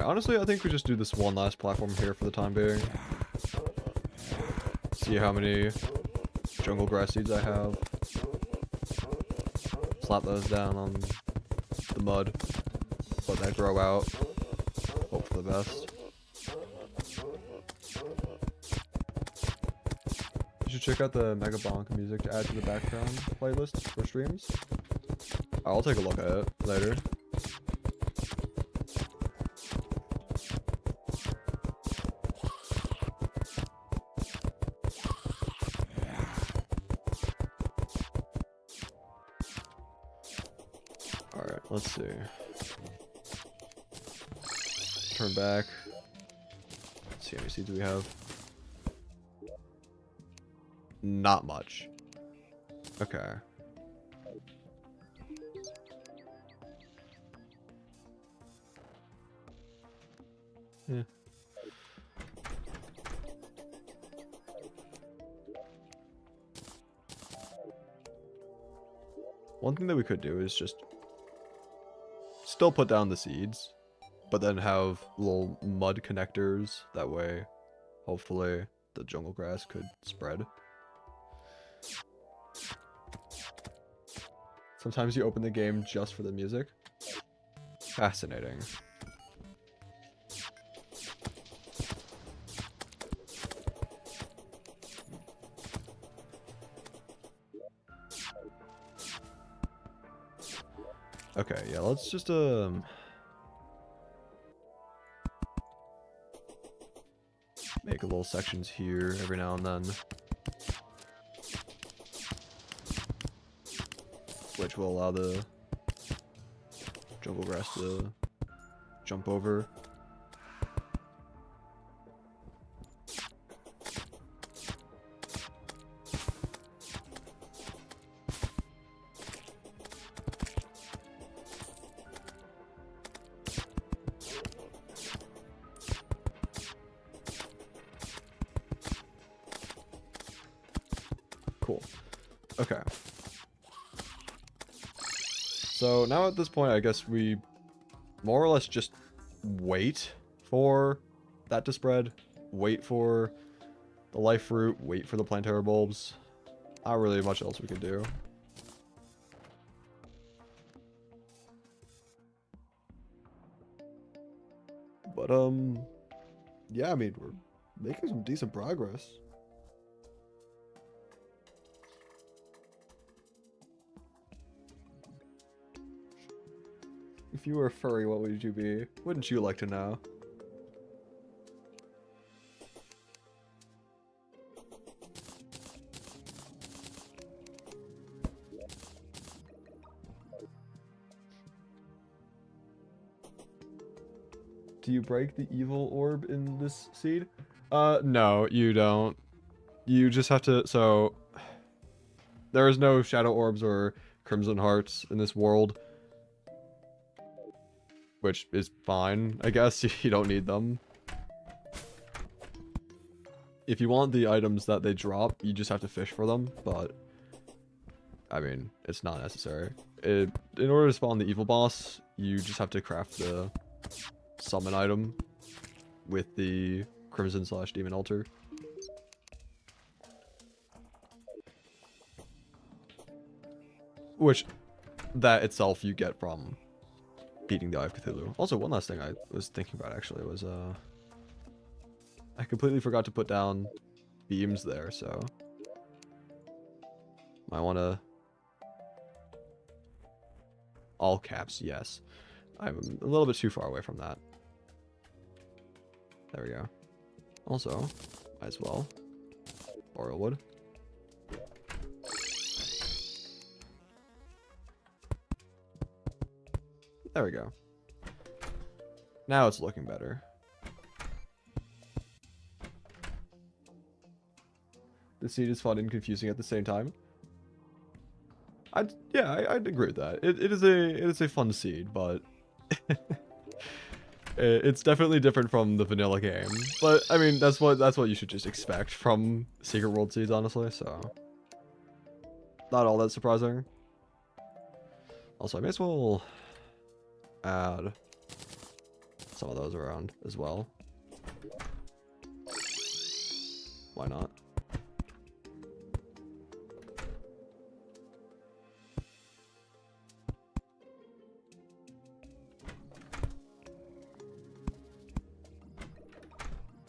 Honestly, I think we just do this one last platform here for the time being. See how many jungle grass seeds I have. Slap those down on the mud. Let that grow out. Hope for the best. You should check out the Mega Bonk music to add to the background playlist for streams. I'll take a look at it later. Let's see. Turn back. Let's see how many seeds we have. Not much. Okay. Yeah. One thing that we could do is just still put down the seeds, but then have little mud connectors. That way, hopefully, the jungle grass could spread. Sometimes you open the game just for the music. Fascinating. Okay, yeah, let's just make little sections here every now and then, which will allow the jungle grass to jump over. Cool. Okay. So now at this point, I guess we more or less just wait for that to spread. Wait for the life fruit. Wait for the planetary bulbs. Not really much else we could do. But, yeah, I mean, we're making some decent progress. If you were a furry, what would you be? Wouldn't you like to know? Do you break the evil orb in this seed? No, you don't. You just have to, so... There is no shadow orbs or crimson hearts in this world. Which is fine, I guess. You don't need them. If you want the items that they drop, you just have to fish for them, but... I mean, it's not necessary. In order to spawn the evil boss, you just have to craft the summon item with the Crimson/Demon Altar. Which, that itself you get from beating the Eye of Cthulhu. Also, one last thing I was thinking about actually was, I completely forgot to put down beams there, so... Might wanna... All caps, yes. I'm a little bit too far away from that. There we go. Also, might as well borrow wood. There we go. Now it's looking better. The seed is fun and confusing at the same time. I'd agree with that. It is a fun seed, but it's definitely different from the vanilla game. But I mean, that's what you should just expect from Secret World seeds, honestly. So not all that surprising. Also, I may as well add some of those around as well. Why not?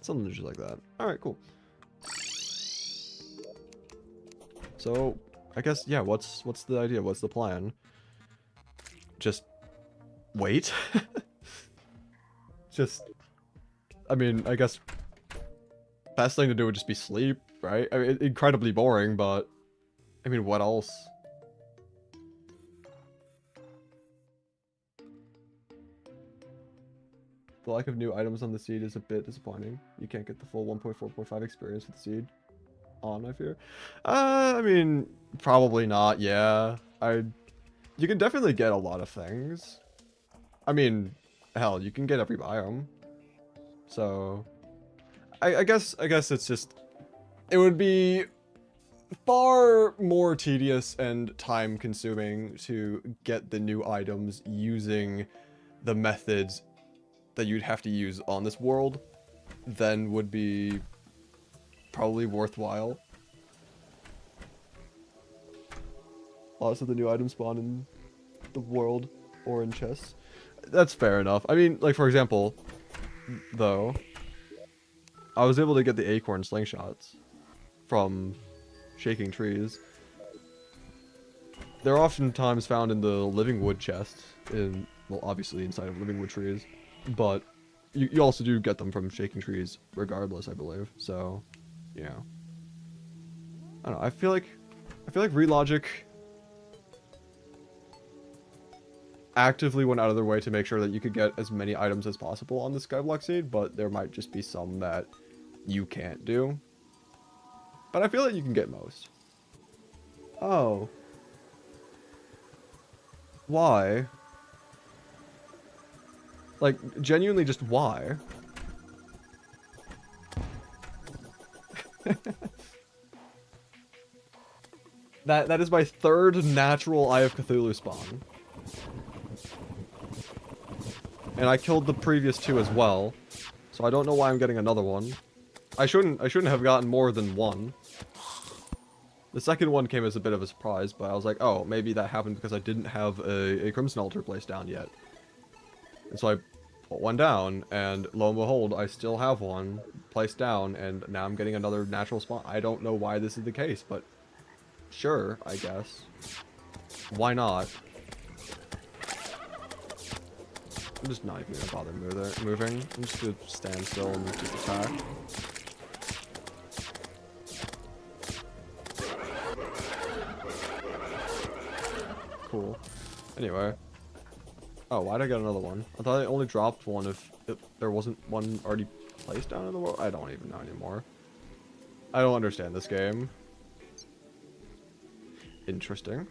Something just like that. Alright, cool. So, I guess, yeah, what's the idea? What's the plan? Just wait? Just, I mean, I guess best thing to do would just be sleep, right? I mean, incredibly boring, but I mean, what else? The lack of new items on the seed is a bit disappointing. You can't get the full 1.4.5 experience with the seed on, I fear. I mean, probably not, yeah. You can definitely get a lot of things. I mean, hell, you can get every biome. So, I guess it's just... It would be far more tedious and time-consuming to get the new items using the methods that you'd have to use on this world than would be probably worthwhile. Lots of the new items spawn in the world or in chests. That's fair enough. I mean, like, for example, though, I was able to get the acorn slingshots from shaking trees. they're oftentimes found in the living wood chest, well, obviously inside of living wood trees, but you also do get them from shaking trees regardless, I believe. So, yeah. I don't know. I feel like Relogic actively went out of their way to make sure that you could get as many items as possible on the Skyblock seed, but there might just be some that you can't do. But I feel like you can get most. Oh. Why? Like, genuinely just why? That is my third natural Eye of Cthulhu spawn. And I killed the previous two as well. So I don't know why I'm getting another one. I shouldn't have gotten more than one. The second one came as a bit of a surprise, but I was like, oh, maybe that happened because I didn't have a Crimson Altar placed down yet. And so I put one down, and lo and behold, I still have one placed down, and now I'm getting another natural spawn. I don't know why this is the case, but sure, I guess. Why not? I'm just not even gonna bother moving. I'm just gonna stand still and just attack. Cool. Anyway. Oh, why'd I get another one? I thought I only dropped one if there wasn't one already placed down in the world. I don't even know anymore. I don't understand this game. Interesting.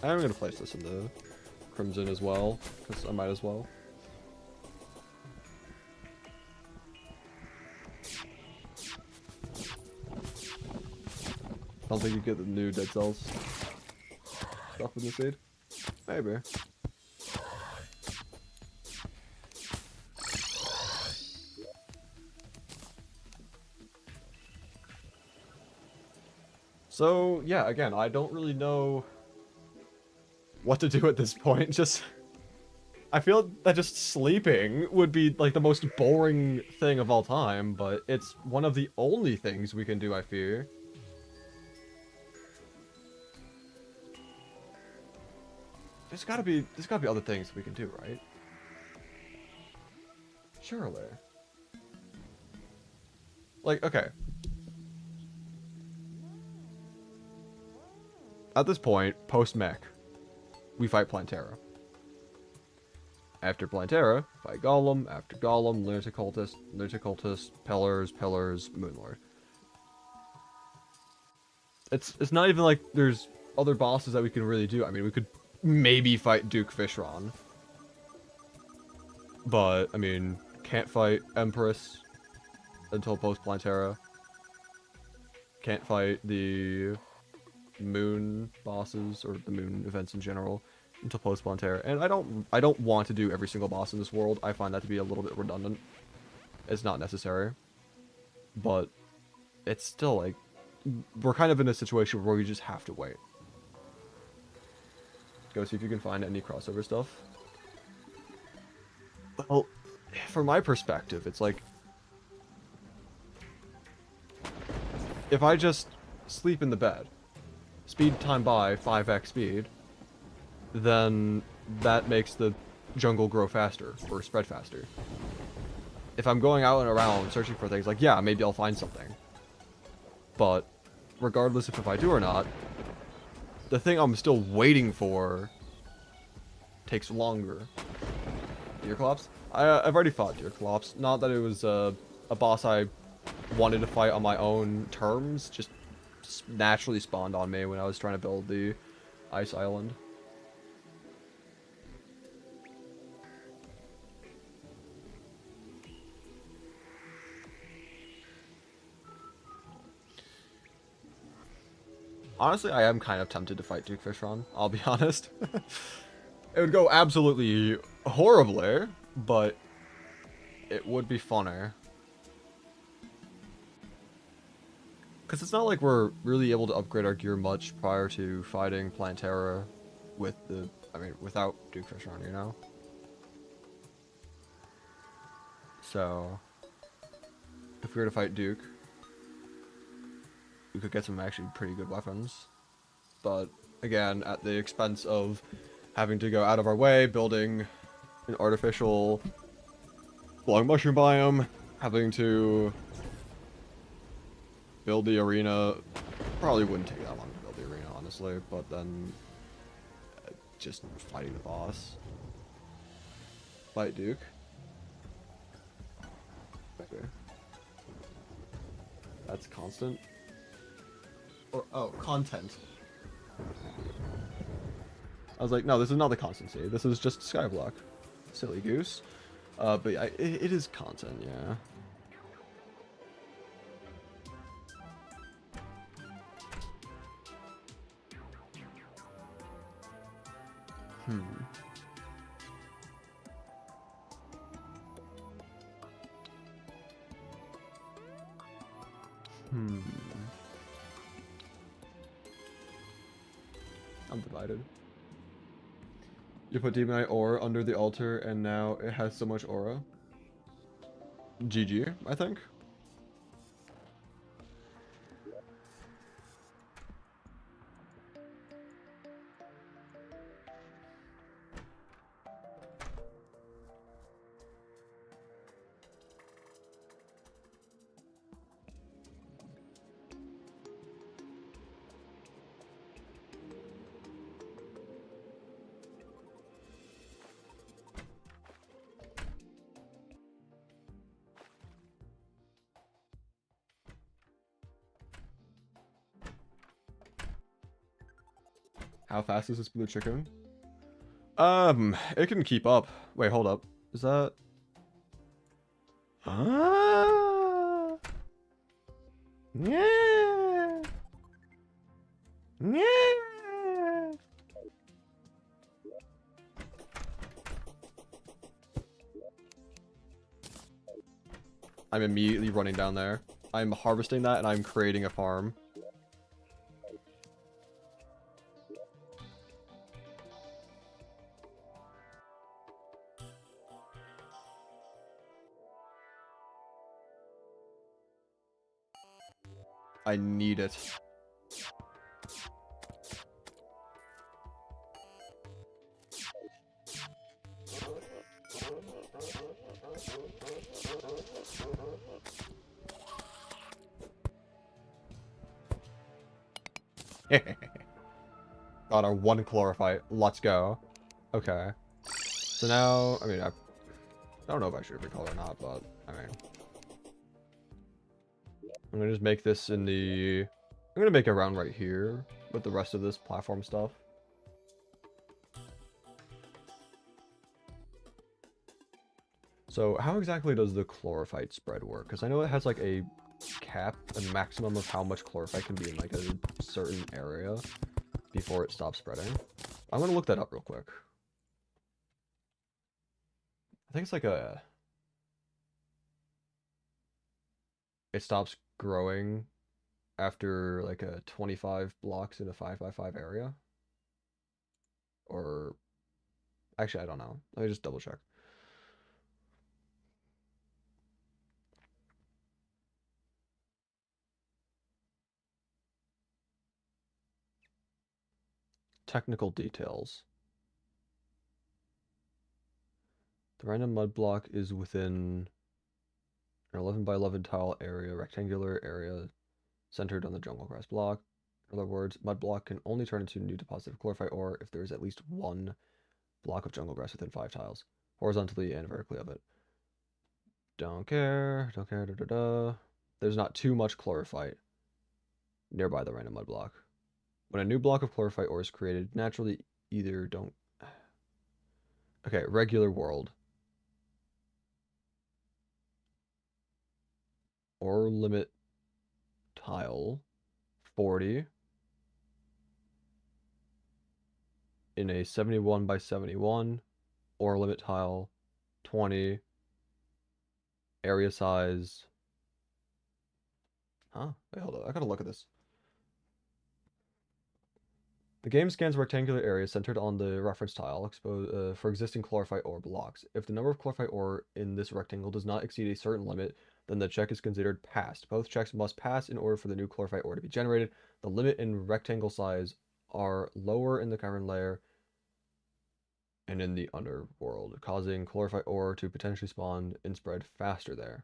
I'm gonna place this in the Crimson as well, because I might as well. Don't think you get the new Dead Cells stuff in the seed? Maybe. So, yeah, again, I don't really know what to do at this point. Just, I feel that just sleeping would be, like, the most boring thing of all time, but it's one of the only things we can do, I fear. There's gotta be other things we can do, right? Surely. Like, okay. At this point, post-Mech, we fight Plantera. After Plantera, fight Golem. After Golem, Lunatic Cultist, Pillars, Moonlord. It's not even like there's other bosses that we can really do. I mean, we could maybe fight Duke Fishron. But, I mean, can't fight Empress until post-Plantera. Can't fight the moon bosses, or the moon events in general, until post-Plantera. And I don't want to do every single boss in this world. I find that to be a little bit redundant. It's not necessary. But it's still, like, we're kind of in a situation where we just have to wait. Go see if you can find any crossover stuff. Well, from my perspective, it's like, if I just sleep in the bed, speed time by 5x speed, then that makes the jungle grow faster, or spread faster. If I'm going out and around searching for things, like, yeah, maybe I'll find something. But, regardless if I do or not, the thing I'm still waiting for takes longer. Deerclops? I've already fought Deerclops. Not that it was a boss I wanted to fight on my own terms, just naturally spawned on me when I was trying to build the Ice Island. Honestly, I am kind of tempted to fight Duke Fishron, I'll be honest. It would go absolutely horribly, but it would be funner. Because it's not like we're really able to upgrade our gear much prior to fighting Plantera with without Duke Fishron, you know? So, if we were to fight Duke, we could get some actually pretty good weapons. But again, at the expense of having to go out of our way, building an artificial glowing mushroom biome, having to build the arena. Probably wouldn't take that long to build the arena, honestly, but then just fighting the boss. Fight Duke. Okay. That's constant. Or, oh, content. I was like, no, this is not the constancy. This is just Skyblock. Silly goose. But yeah, it is content, yeah. I'm divided. You put Demonite ore under the altar, and now it has so much aura. GG, I think. How fast is this blue chicken? It can keep up. Wait, hold up. Is that... Ah! Yeah! Yeah! I'm immediately running down there. I'm harvesting that and I'm creating a farm. I need it. Got our one chlorophyte. Let's go. Okay. So now, I mean, I don't know if I should recall or not, but I mean, I'm gonna just make this in the. I'm gonna make a round right here with the rest of this platform stuff. So how exactly does the chlorophyte spread work? Because I know it has like a cap, a maximum of how much chlorophyte can be in like a certain area before it stops spreading. I'm gonna look that up real quick. I think it's like a... It stops growing after like a 25 blocks in a 5x5 area. Or... Actually, I don't know. Let me just double check. Technical details. The random mud block is within an 11 by 11 tile area, rectangular area centered on the jungle grass block. In other words, mud block can only turn into a new deposit of chlorophyte ore if there is at least one block of jungle grass within 5 tiles, horizontally and vertically of it. Don't care, don't care, da da da. There's not too much chlorophyte nearby the random mud block. When a new block of chlorophyte ore is created, naturally either don't... Okay, regular world. Ore limit tile 40 in a 71 by 71. Ore limit tile 20. Area size. Huh? Wait, hold on. I gotta look at this. The game scans rectangular areas centered on the reference tile for existing chlorophyte ore blocks. If the number of chlorophyte ore in this rectangle does not exceed a certain limit, then the check is considered passed. Both checks must pass in order for the new chlorophyte ore to be generated. The limit in rectangle size are lower in the cavern layer and in the underworld, causing chlorophyte ore to potentially spawn and spread faster there.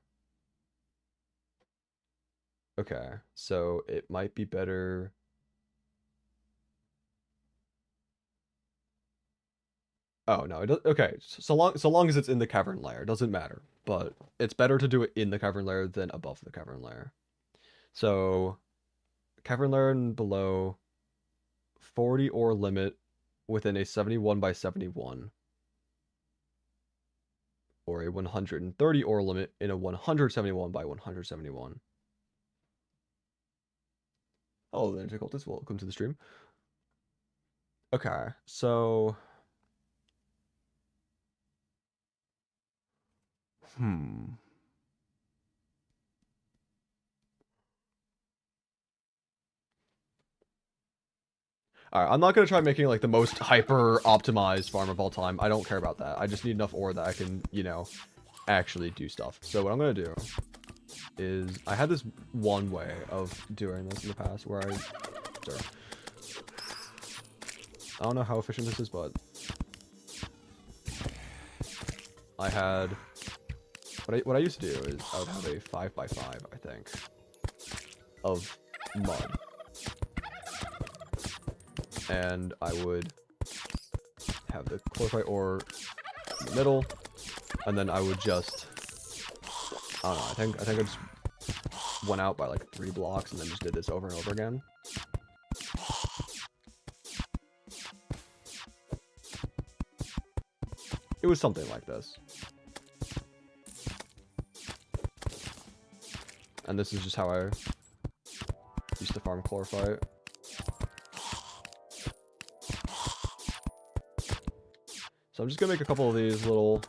Okay, so it might be better. Oh no, it does. Okay, so long as it's in the cavern layer, it doesn't matter. But it's better to do it in the cavern layer than above the cavern layer. So cavern layer and below, 40 ore limit within a 71 by 71, or a 130 ore limit in a 171 by 171. Hello there, difficulties. Welcome to the stream. Okay, so Alright, I'm not gonna try making like the most hyper optimized farm of all time. I don't care about that. I just need enough ore that I can, you know, actually do stuff. So what I'm gonna do is I had this one way of doing this in the past where I don't know how efficient this is, but I had what I used to do is I would have a 5x5, I think, of mud. And I would have the chlorophyte ore in the middle, and then I would just, I don't know, I think I just went out by like 3 blocks and then just did this over and over again. It was something like this. And this is just how I used to farm chlorophyte. So I'm just gonna make a couple of these little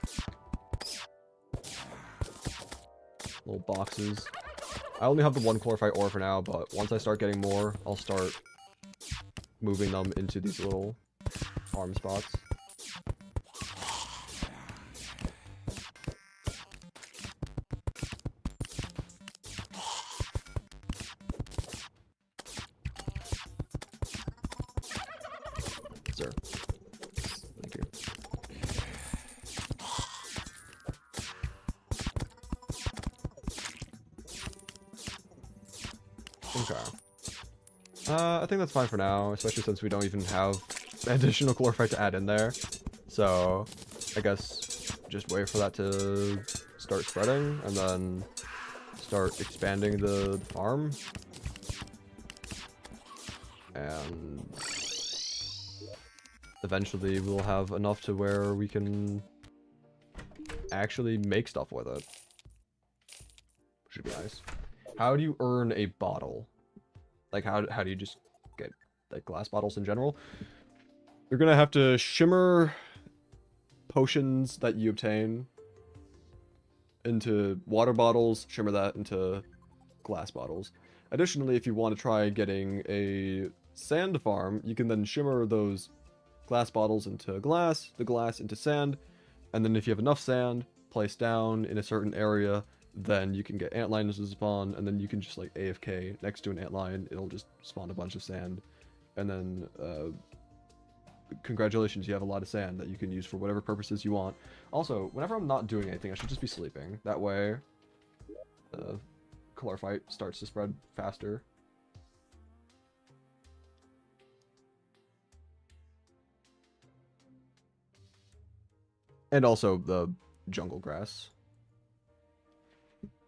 boxes. I only have the 1 chlorophyte ore for now, but once I start getting more, I'll start moving them into these little farm spots. Sir. Thank you. Okay. I think that's fine for now, especially since we don't even have additional chlorophyte to add in there. So, I guess just wait for that to start spreading, and then start expanding the farm. And eventually we'll have enough to where we can actually make stuff with it. Should be nice. How do you earn a bottle? Like, how do you just get, like, glass bottles in general? You're gonna have to shimmer potions that you obtain into water bottles, shimmer that into glass bottles. Additionally, if you want to try getting a sand farm, you can then shimmer those glass bottles into glass, the glass into sand, and then if you have enough sand placed down in a certain area, then you can get antlions to spawn, and then you can just like AFK next to an antlion. It'll just spawn a bunch of sand, and then congratulations, you have a lot of sand that you can use for whatever purposes you want. Also, whenever I'm not doing anything, I should just be sleeping. That way, chlorophyte starts to spread faster. And also the jungle grass.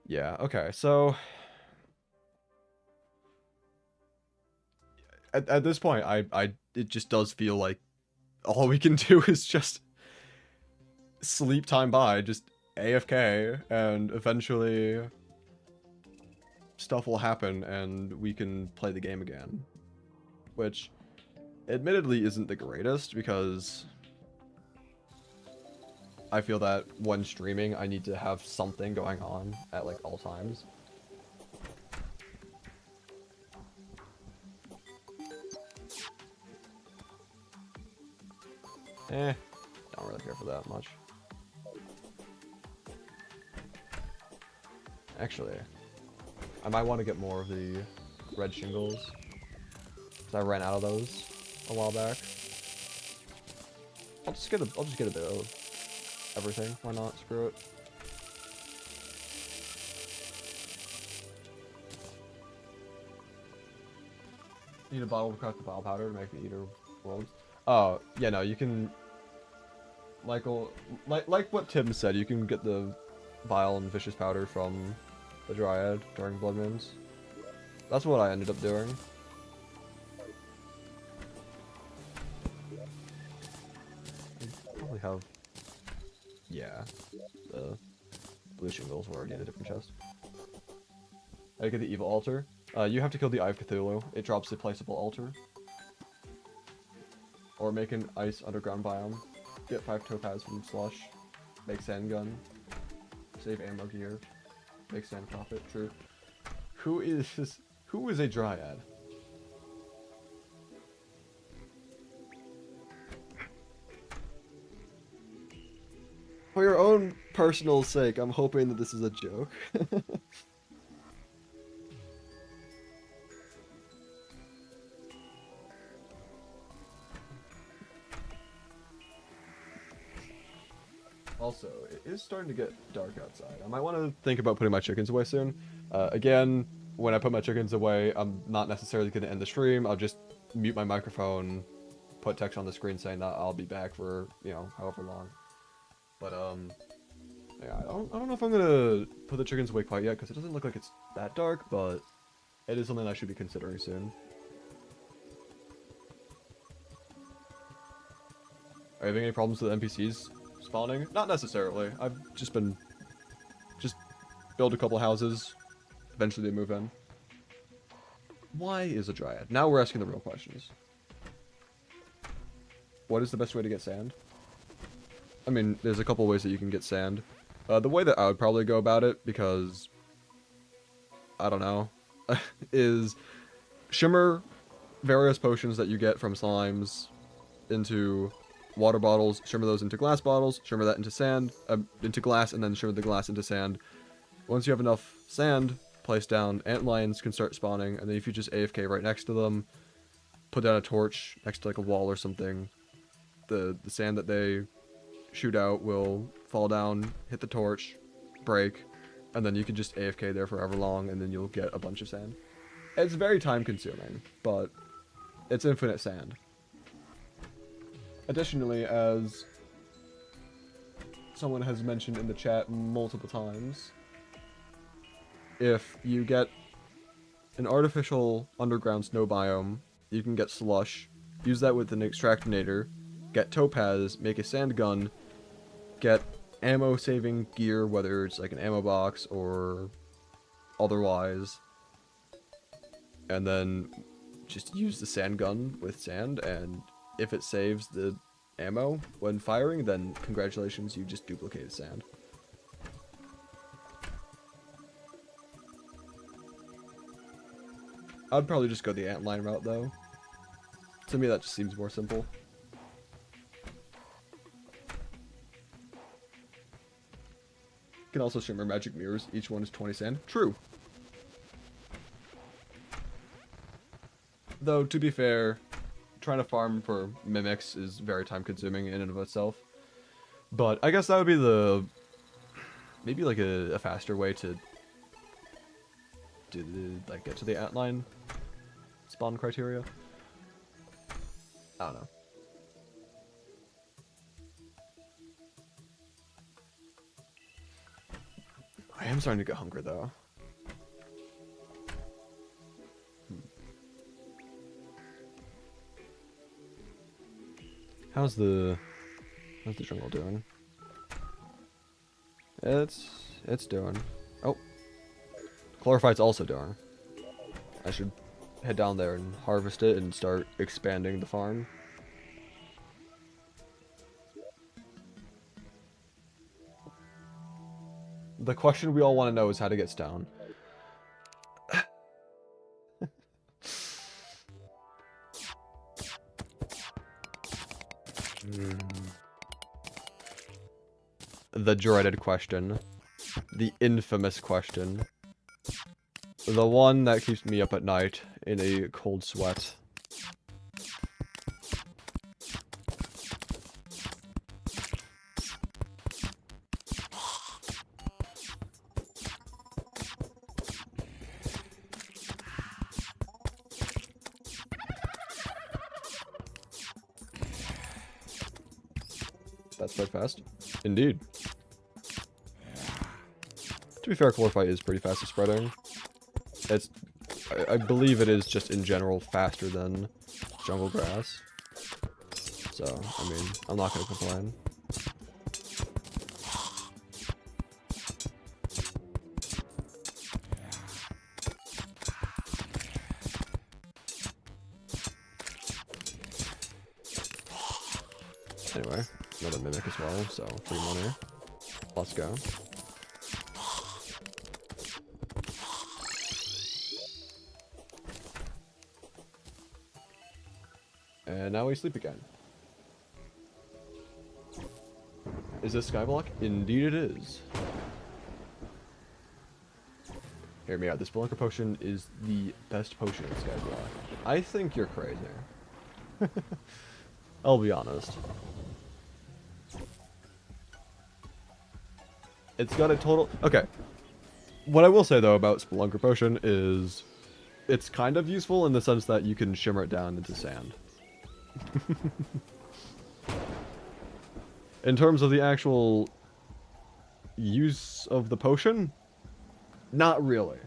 Yeah, okay, so at this point, it just does feel like all we can do is just sleep time by, just AFK, and eventually stuff will happen and we can play the game again. Which, admittedly, isn't the greatest, because I feel that when streaming, I need to have something going on at, like, all times. Don't really care for that much. Actually, I might want to get more of the red shingles. Because I ran out of those a while back. I'll just get a bit of everything. Why not? Screw it. Need a bottle to craft the bile powder to make the eater worlds. Oh, yeah, no, you can... like what Tim said, you can get the bile and vicious powder from the Dryad during blood moons. That's what I ended up doing. I probably have... yeah, the blue shingles were already in a different chest. I get the evil altar. You have to kill the Eye of Cthulhu. It drops the placeable altar. Or make an ice underground biome. Get 5 topaz from slush. Make sand gun. Save ammo gear. Make sand profit. True. Who is a dryad? For your own personal sake, I'm hoping that this is a joke. Also, it is starting to get dark outside. I might want to think about putting my chickens away soon. Again, when I put my chickens away, I'm not necessarily going to end the stream. I'll just mute my microphone, put text on the screen saying that I'll be back for, you know, however long. But, yeah, I don't know if I'm going to put the chickens away quite yet, because it doesn't look like it's that dark, but it is something I should be considering soon. Are you having any problems with NPCs spawning? Not necessarily. I've just build a couple houses. Eventually they move in. Why is a dryad? Now we're asking the real questions. What is the best way to get sand? I mean, there's a couple ways that you can get sand. The way that I would probably go about it, because I don't know, is shimmer various potions that you get from slimes into water bottles, shimmer those into glass bottles, shimmer that into sand, into glass, and then shimmer the glass into sand. Once you have enough sand placed down, antlions can start spawning, and then if you just AFK right next to them, put down a torch next to like a wall or something, the sand that they shoot out will fall down, hit the torch, break, and then you can just AFK there forever long, and then you'll get a bunch of sand. It's very time consuming, but it's infinite sand. Additionally, as someone has mentioned in the chat multiple times, if you get an artificial underground snow biome, you can get slush, use that with an extractinator, get topaz, make a sand gun, get ammo saving gear, whether it's like an ammo box or otherwise, and then just use the sand gun with sand, and if it saves the ammo when firing, then congratulations, you just duplicated sand. I'd probably just go the antline route though. To me that just seems more simple. You can also shimmer magic mirrors, each one is 20 sand. True. Though, to be fair, trying to farm for mimics is very time consuming in and of itself. But I guess that would be the... maybe like a faster way to do the, like, get to the antline spawn criteria. I don't know. I am starting to get hungry though. How's the jungle doing? It's doing. Oh, chlorophyte's also doing. I should head down there and harvest it and start expanding the farm. The question we all want to know is how to get stone. The dreaded question. The infamous question. The one that keeps me up at night in a cold sweat. That's quite fast. Indeed. To be fair, Chlorophyte is pretty fast at spreading. It's... I believe it is just in general faster than jungle grass. So, I mean, I'm not gonna complain. Anyway, another Mimic as well, so free money. Let's go. And now we sleep again. Is this Skyblock? Indeed it is. Hear me out, this Spelunker potion is the best potion in Skyblock. I think you're crazy. I'll be honest. It's got a total... Okay. What I will say, though, about Spelunker Potion is... It's kind of useful in the sense that you can shimmer it down into sand. In terms of the actual... use of the potion? Not really.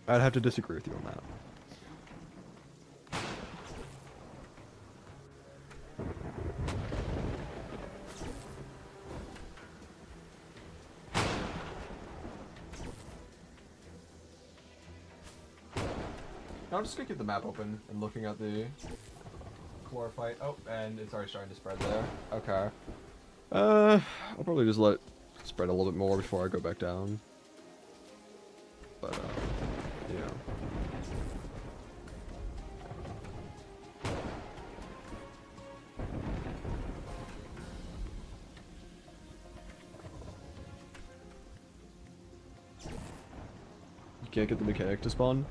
I'd have to disagree with you on that. I'm just gonna keep the map open and looking at the Chlorophyte. Oh, and it's already starting to spread there. Okay. I'll probably just let it spread a little bit more before I go back down. But, yeah. You can't get the mechanic to spawn.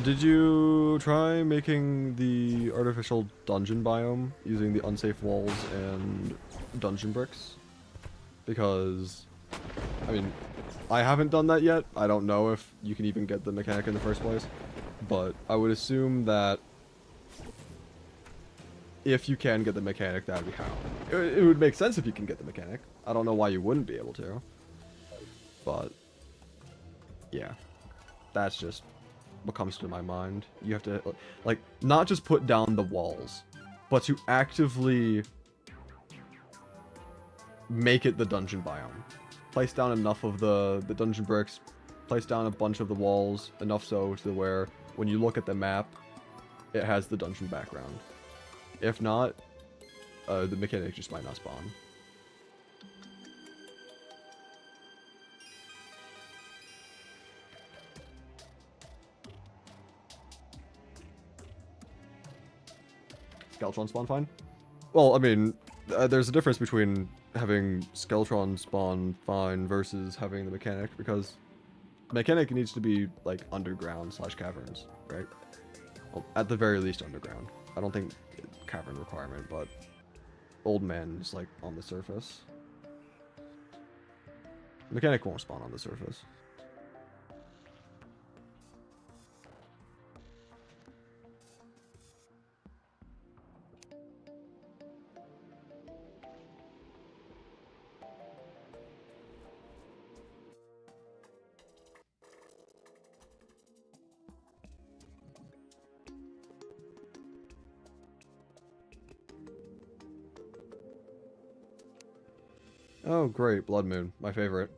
Did you try making the artificial dungeon biome using the unsafe walls and dungeon bricks? Because, I mean, I haven't done that yet. I don't know if you can even get the mechanic in the first place. But I would assume that if you can get the mechanic, that would be how. It would make sense if you can get the mechanic. I don't know why you wouldn't be able to. But, yeah. That's just what comes to my mind. You have to, like, not just put down the walls, but to actively make it the dungeon biome. Place down enough of the dungeon bricks, place down a bunch of the walls, enough so to where when you look at the map, it has the dungeon background. If not, the mechanic just might not spawn. Skeletron spawn fine? Well, I mean, there's a difference between having Skeletron spawn fine versus having the mechanic, because mechanic needs to be, like, underground / caverns, right? Well, at the very least underground. I don't think cavern requirement, but old man is, like, on the surface. Mechanic won't spawn on the surface. Oh, great. Blood Moon. My favorite.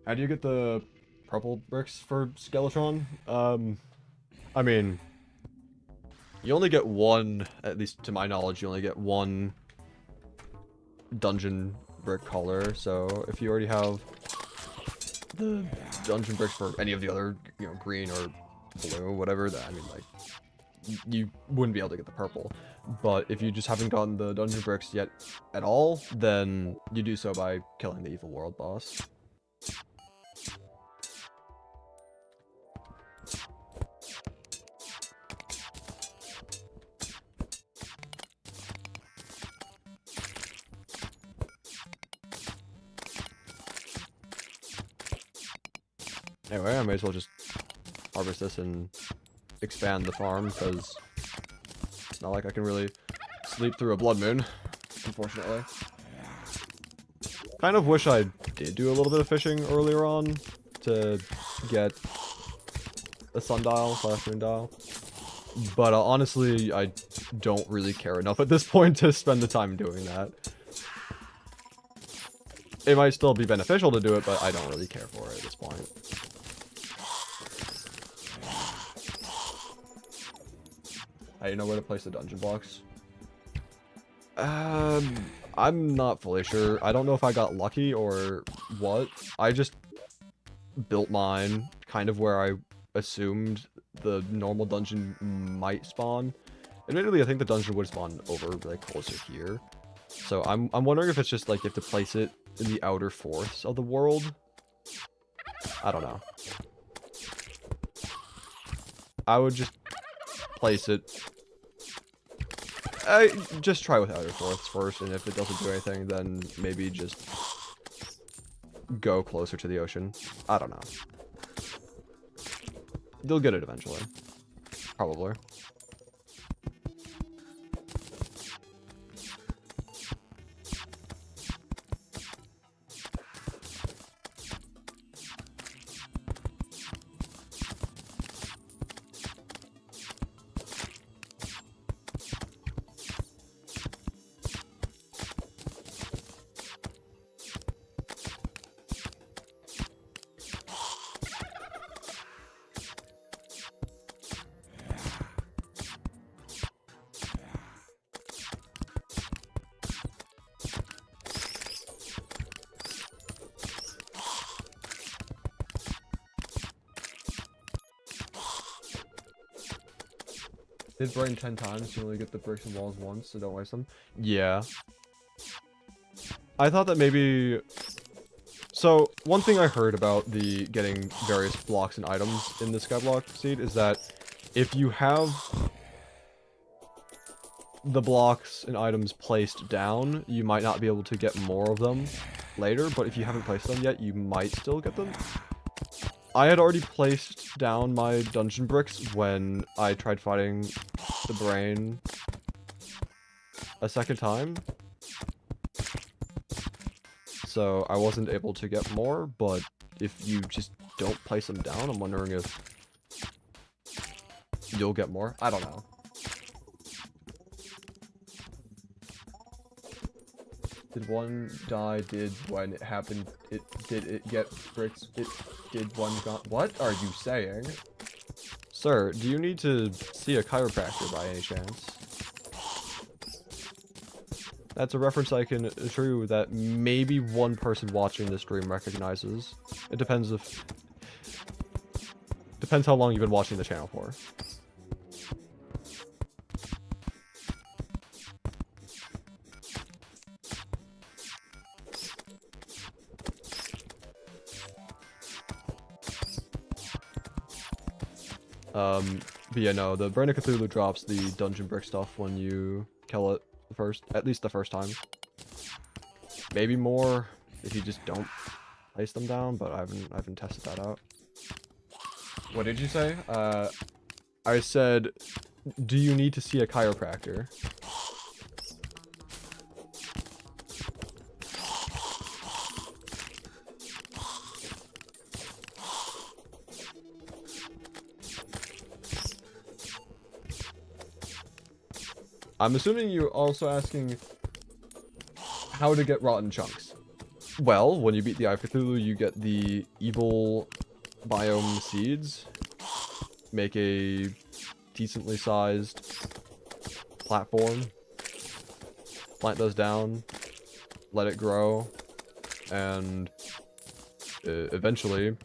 How do you get the purple bricks for Skeletron? I mean, you only get one, at least to my knowledge, you only get one dungeon brick color, so if you already have the dungeon bricks for any of the other, you know, green or blue, whatever, that, I mean, like, you wouldn't be able to get the purple. But if you just haven't gotten the dungeon bricks yet at all, then you do so by killing the evil world boss. Anyway, I may as well just harvest this and expand the farm, because it's not like I can really sleep through a blood moon, unfortunately. Kind of wish I did do a little bit of fishing earlier on to get a sundial / moon dial. But honestly, I don't really care enough at this point to spend the time doing that. It might still be beneficial to do it, but I don't really care for it at this point. I didn't know where to place the dungeon blocks. I'm not fully sure. I don't know if I got lucky or what. I just built mine kind of where I assumed the normal dungeon might spawn. Admittedly, I think the dungeon would spawn over like closer here. So I'm wondering if it's just like you have to place it in the outer fourths of the world. I don't know. I would just place it. Just try with outer fourths first, and if it doesn't do anything, then maybe just go closer to the ocean. I don't know. You'll get it eventually. Probably. Did brain 10 times, you only get the bricks and walls once, so don't waste them. Yeah. I thought that maybe... So, one thing I heard about the getting various blocks and items in the Skyblock seed is that if you have the blocks and items placed down, you might not be able to get more of them later, but if you haven't placed them yet, you might still get them. I had already placed down my dungeon bricks when I tried fighting the brain a second time. So I wasn't able to get more, but if you just don't place them down, I'm wondering if you'll get more. I don't know. Did one die? Did when it happened? Did it get bricks? It did one got. What are you saying? Sir, do you need to see a chiropractor by any chance? That's a reference I can assure you that maybe one person watching this stream recognizes. It depends how long you've been watching the channel for. But yeah, no, the Brain of Cthulhu drops the dungeon brick stuff when you kill it at least the first time. Maybe more if you just don't place them down, but I haven't tested that out. What did you say? I said, do you need to see a chiropractor? I'm assuming you're also asking how to get rotten chunks. Well, when you beat the Eye of Cthulhu, you get the evil biome seeds. Make a decently sized platform. Plant those down. Let it grow. And eventually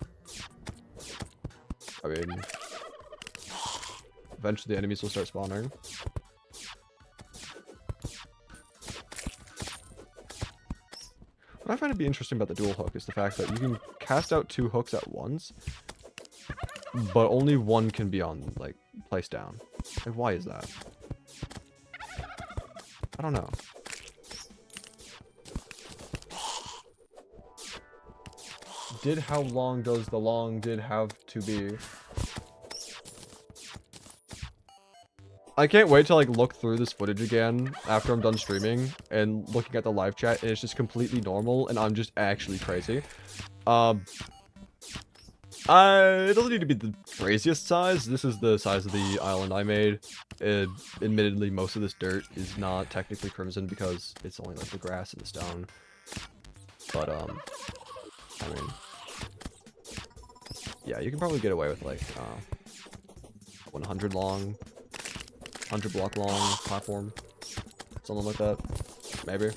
eventually the enemies will start spawning. What I find to be interesting about the dual hook is the fact that you can cast out 2 hooks at once, but only one can be on, like, placed down. Like, why is that? I don't know. How long does the long did have to be? I can't wait to like look through this footage again after I'm done streaming and looking at the live chat and it's just completely normal and I'm just actually crazy. It doesn't need to be the craziest size. This is the size of the island I made. Admittedly, most of this dirt is not technically crimson because it's only like the grass and the stone. But I mean, yeah, you can probably get away with like 100 long. 100 block long platform. Something like that. Maybe.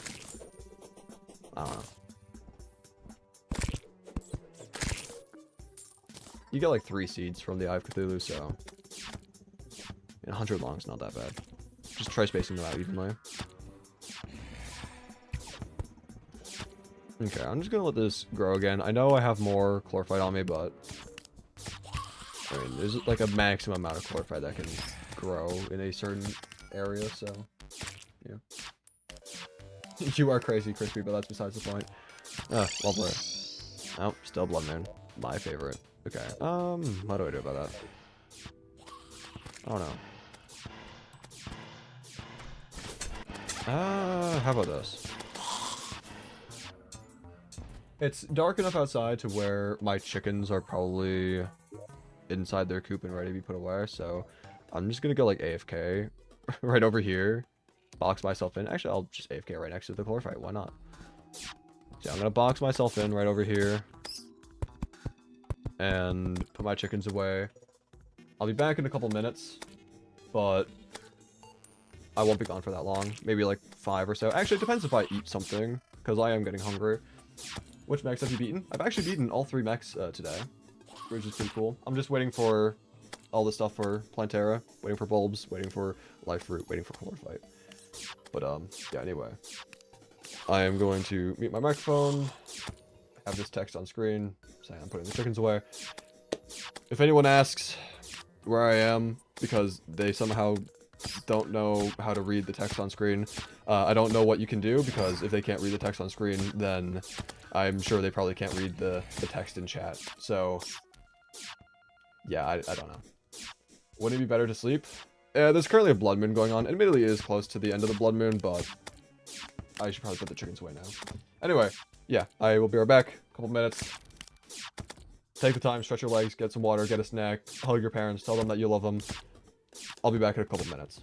I don't know. You get like 3 seeds from the Eye of Cthulhu, so 100 long is not that bad. Just try spacing them out evenly. Okay, I'm just gonna let this grow again. I know I have more chlorophyte on me, but I mean, there's like a maximum amount of chlorophyte that can grow in a certain area, so yeah. You are crazy, Crispy, but that's besides the point. Lovely. Oh, still Blood Moon. My favorite. Okay, what do I do about that? I don't know. How about this? It's dark enough outside to where my chickens are probably inside their coop and ready to be put away, so I'm just gonna go like AFK right over here, box myself in. Actually, I'll just AFK right next to the chlorophyte. Why not? So I'm gonna box myself in right over here and put my chickens away. I'll be back in a couple minutes, but I won't be gone for that long. Maybe like 5 or so. Actually, it depends if I eat something, because I am getting hungry. Which mechs have you beaten? I've actually beaten all 3 mechs today, which is pretty cool. I'm just waiting for all the stuff for Plantera, waiting for bulbs, waiting for life fruit, waiting for chlorophyte. But yeah, anyway. I am going to mute my microphone, have this text on screen, saying I'm putting the chickens away. If anyone asks where I am, because they somehow don't know how to read the text on screen, I don't know what you can do, because if they can't read the text on screen, then I'm sure they probably can't read the text in chat. So, yeah, I don't know. Wouldn't it be better to sleep? There's currently a blood moon going on. Admittedly, it is close to the end of the blood moon, but I should probably put the chickens away now. Anyway, yeah, I will be right back. A couple minutes. Take the time, stretch your legs, get some water, get a snack, hug your parents, tell them that you love them. I'll be back in a couple minutes.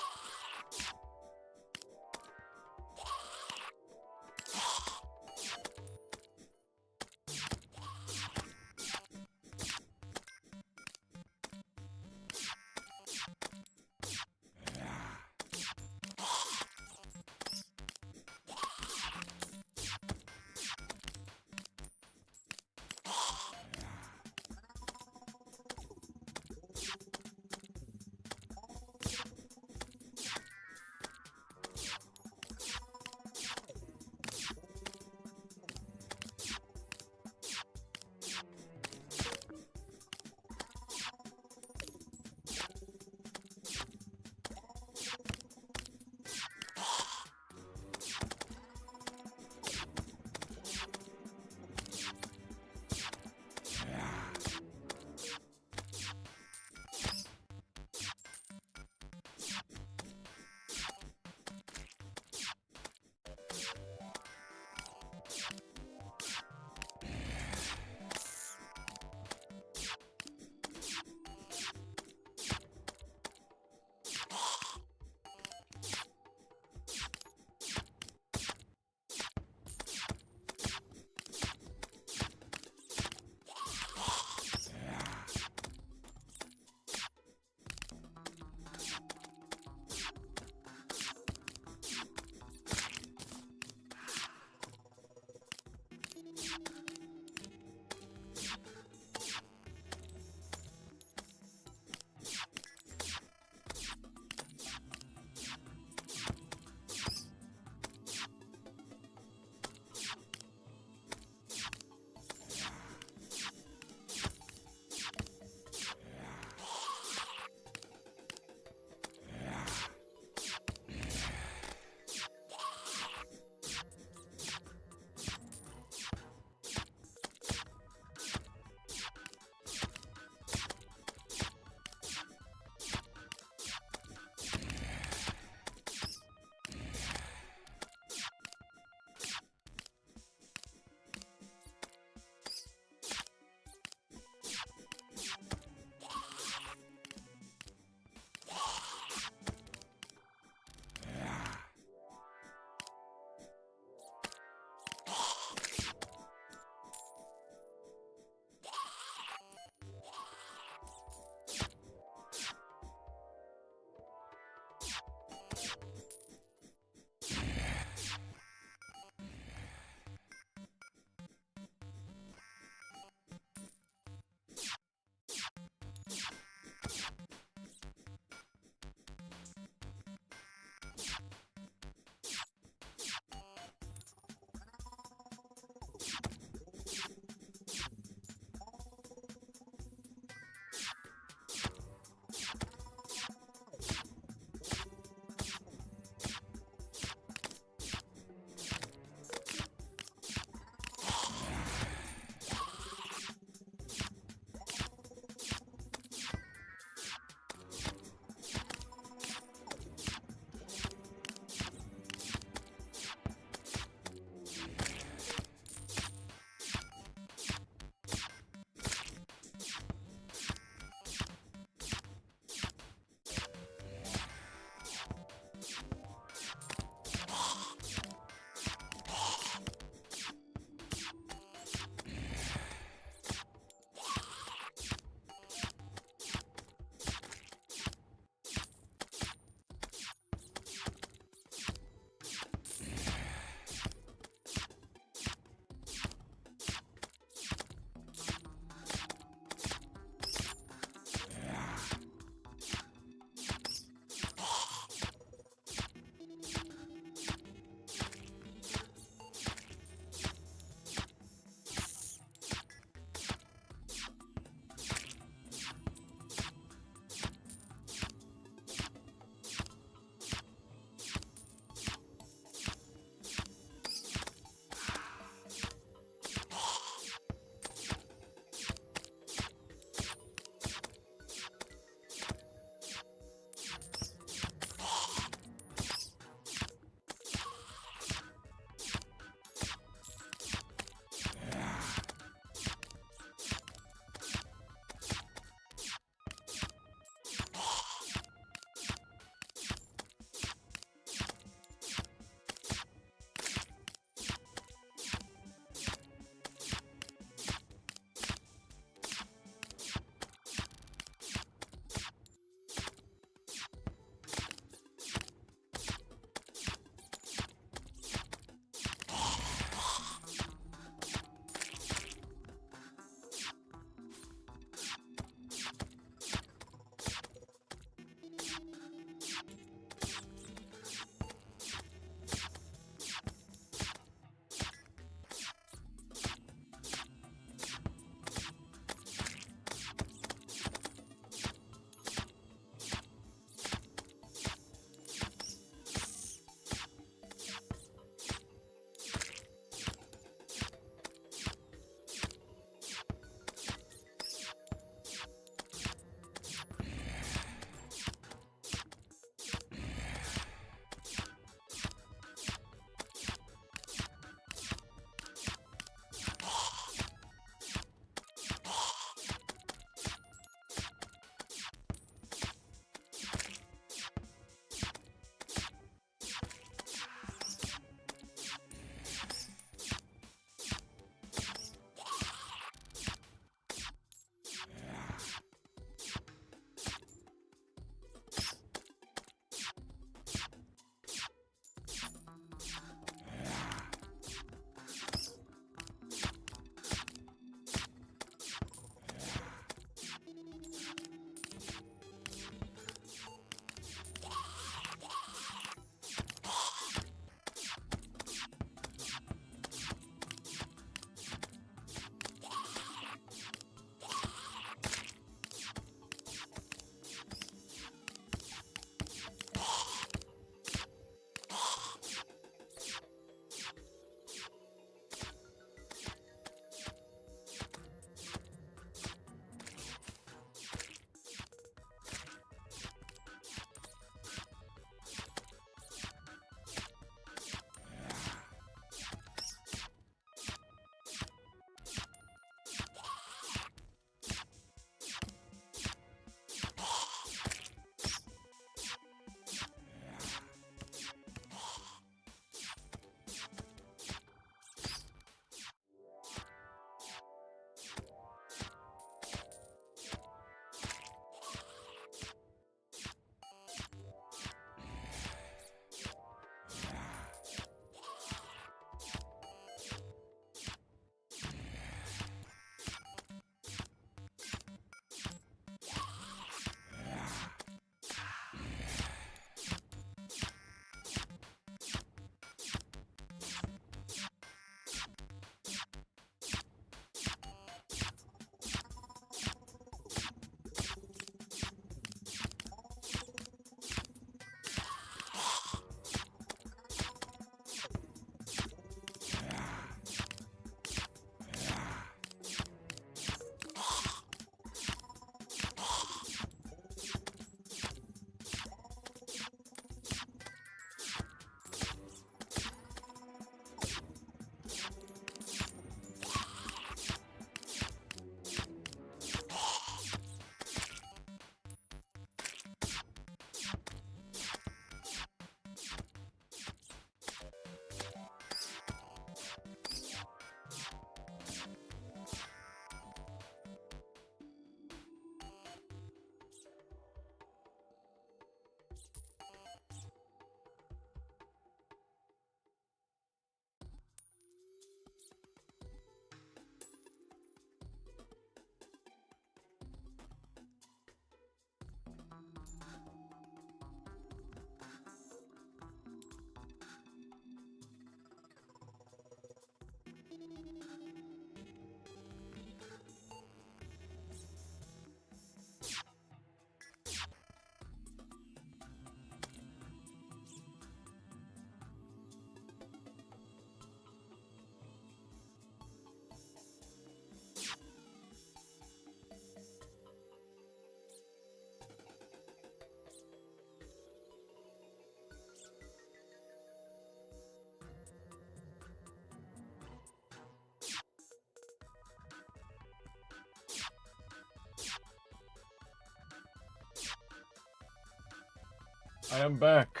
I am back.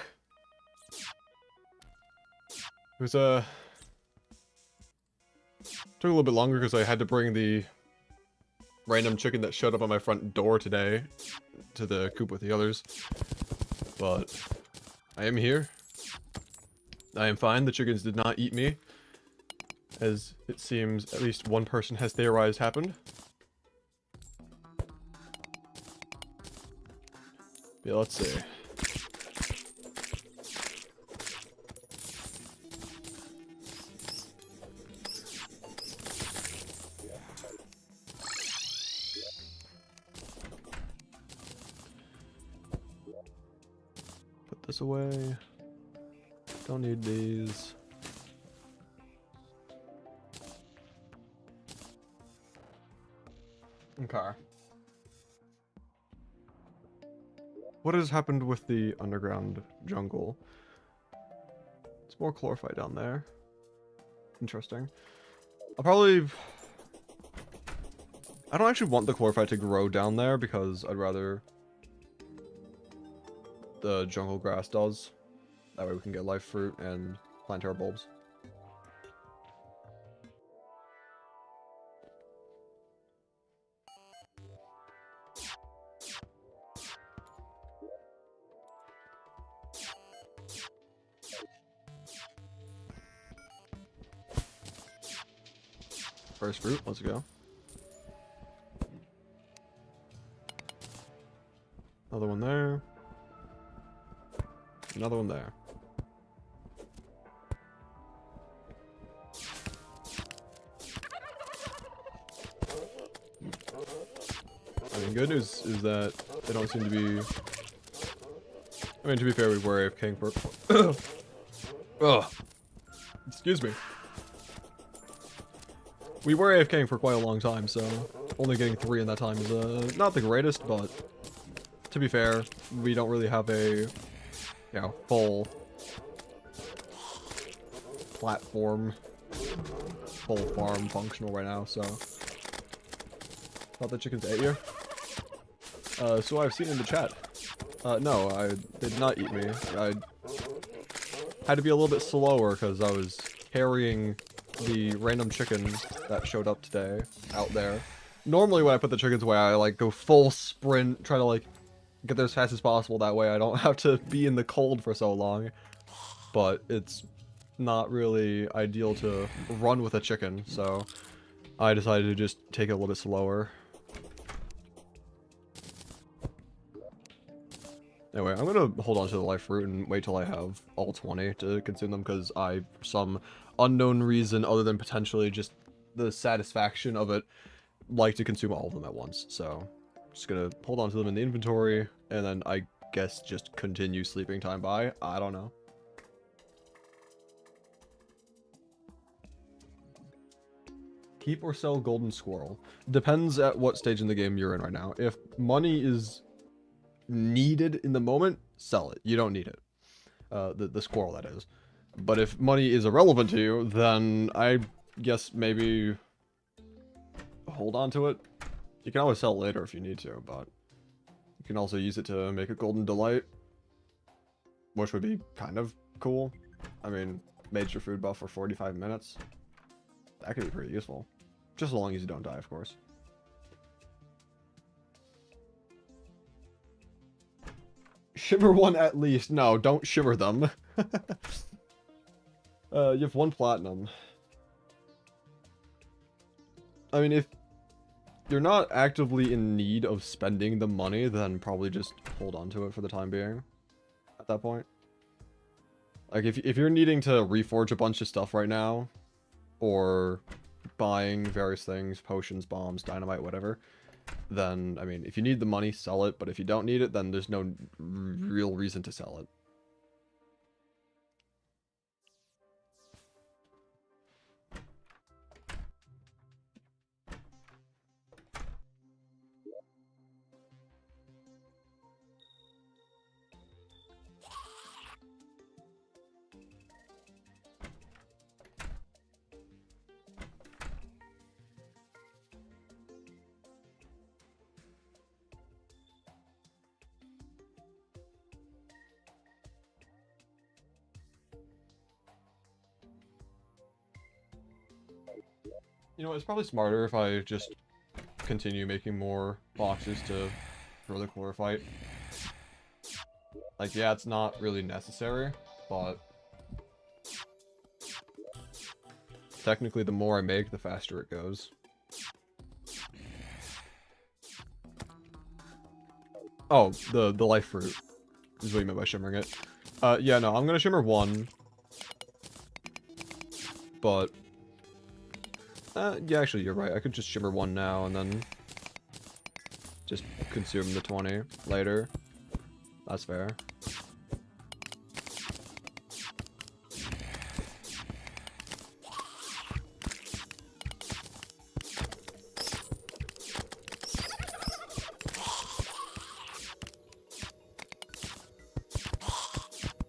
It was took a little bit longer because I had to bring the random chicken that showed up on my front door today to the coop with the others. But I am here. I am fine. The chickens did not eat me, as it seems at least one person has theorized happened. Yeah, let's see. Put this away. Don't need these. Okay. What has happened with the underground jungle? It's more chlorophyte down there. Interesting. I don't actually want the chlorophyte to grow down there because I'd rather the jungle grass does. That way we can get life fruit and plant our bulbs. First fruit, let's go. Another one there. Another one there. I mean, good news is that they don't seem to be... I mean, to be fair, we were AFKing for... Ugh. Excuse me. We were AFKing for quite a long time, so only getting 3 in that time is not the greatest, but to be fair, we don't really have a, you know, full platform, full farm functional right now, so... Thought the chickens ate you? So I've seen in the chat. No, they did not eat me. I had to be a little bit slower because I was carrying the random chickens that showed up today out there. Normally when I put the chickens away, I like go full sprint, try to like get there as fast as possible. That way I don't have to be in the cold for so long. But it's not really ideal to run with a chicken, so I decided to just take it a little bit slower. Anyway, I'm gonna hold on to the life fruit and wait till I have all 20 to consume them, because I, for some unknown reason other than potentially just the satisfaction of it, like to consume all of them at once. So, just gonna hold on to them in the inventory, and then I guess just continue sleeping time by. I don't know. Keep or sell golden squirrel. Depends at what stage in the game you're in right now. If money is needed in the moment, sell it. You don't need it. The squirrel, that is. But if money is irrelevant to you, then I guess maybe hold on to it. You can always sell it later if you need to, but you can also use it to make a golden delight, which would be kind of cool. I mean, major food buff for 45 minutes. That could be pretty useful. Just as long as you don't die, of course. Shimmer one at least. No, don't shimmer them. You have 1 platinum. I mean, if you're not actively in need of spending the money, then probably just hold on to it for the time being. At that point. Like, if you're needing to reforge a bunch of stuff right now, or buying various things, potions, bombs, dynamite, whatever, then, I mean, if you need the money, sell it, but if you don't need it, then there's no real reason to sell it. You know, it's probably smarter if I just continue making more boxes to further chlorophyte. Like, yeah, it's not really necessary, but technically the more I make, the faster it goes. Oh, the life fruit is what you meant by shimmering it. Yeah, no, I'm gonna shimmer one. But, yeah, actually, you're right. I could just shimmer one now and then just consume the 20 later. That's fair.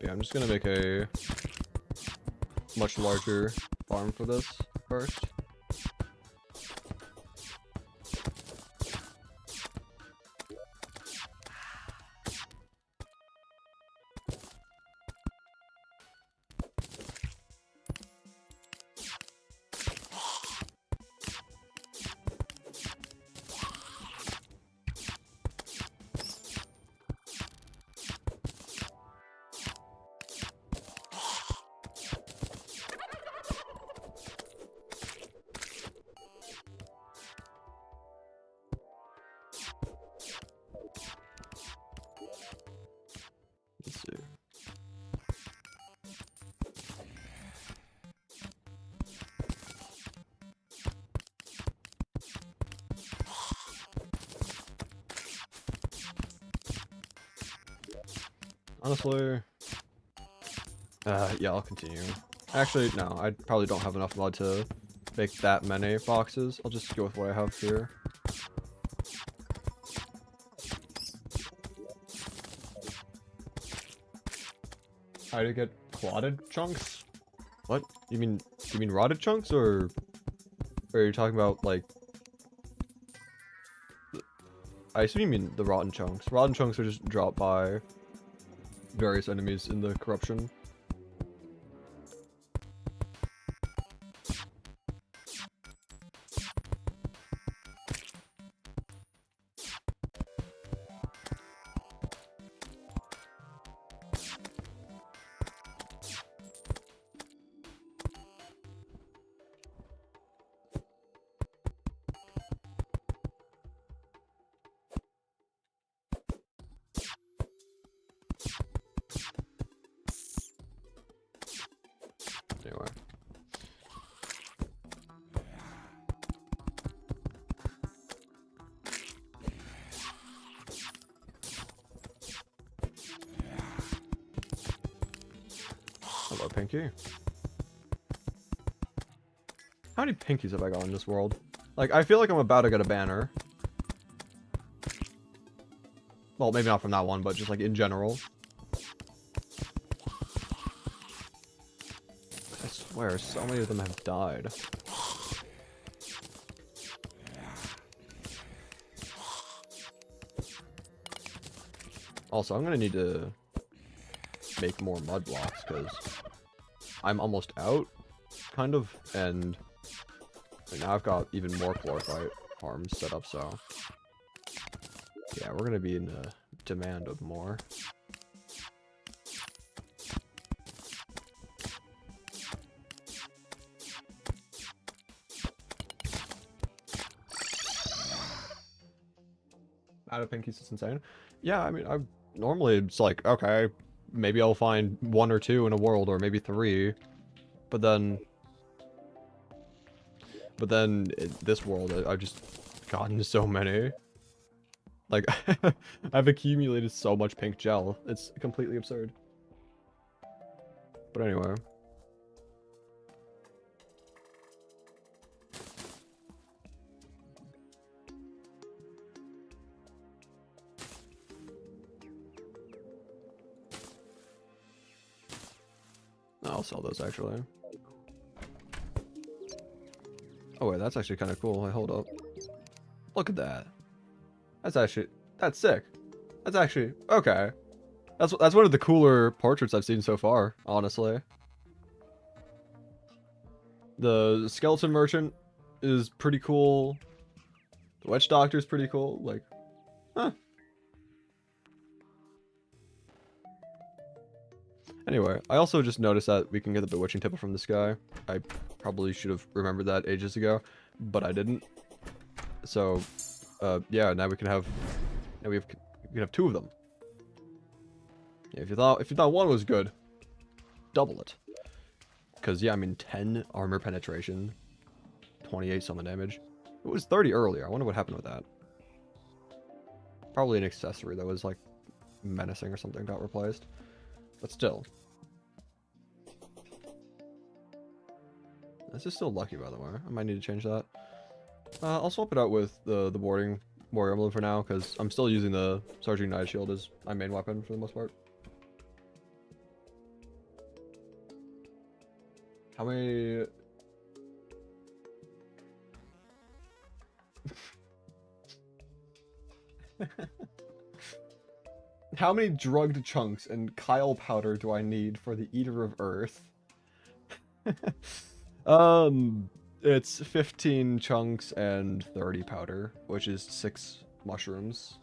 Yeah, I'm just gonna make a much larger farm for this first. Let's see. Honestly, yeah, I'll continue. Actually, no, I probably don't have enough mud to make that many boxes. I'll just go with what I have here. How to get clotted chunks? What? You mean rotted chunks, or are you talking about like? I assume you mean the rotten chunks. Rotten chunks are just dropped by various enemies in the corruption. Anyway. Hello, Pinky. How many Pinkies have I got in this world? Like, I feel like I'm about to get a banner. Well, maybe not from that one, but just like in general. I swear, so many of them have died. Also, I'm gonna need to make more mud blocks, because I'm almost out, kind of, and now I've got even more chlorophyte farms set up, so yeah, we're gonna be in demand of more. Out of Pinkies, it's insane. Yeah, I mean, normally it's like, okay, maybe I'll find 1 or 2 in a world, or maybe 3, but then in this world, I've just gotten so many. Like, I've accumulated so much pink gel, it's completely absurd. But anyway. I'll sell those, actually. Oh wait, that's actually kind of cool. Wait, hold up. Look at that. That's sick. That's actually, okay. That's one of the cooler portraits I've seen so far, honestly. The skeleton merchant is pretty cool. The Witch Doctor is pretty cool. Like, huh. Anyway, I also just noticed that we can get the bewitching tipple from this guy. I probably should have remembered that ages ago, but I didn't. So, yeah, now we can have, we can have 2 of them. Yeah, if you thought 1 was good, double it. Because yeah, I mean 10 armor penetration, 28 summon damage. It was 30 earlier. I wonder what happened with that. Probably an accessory that was like menacing or something got replaced. But still. This is still lucky, by the way. I might need to change that. I'll swap it out with the boarding warrior emblem for now, because I'm still using the Sergeant Knight Shield as my main weapon for the most part. How many... How many drugged chunks and Kyle powder do I need for the Eater of Earth? It's 15 chunks and 30 powder, which is 6 mushrooms.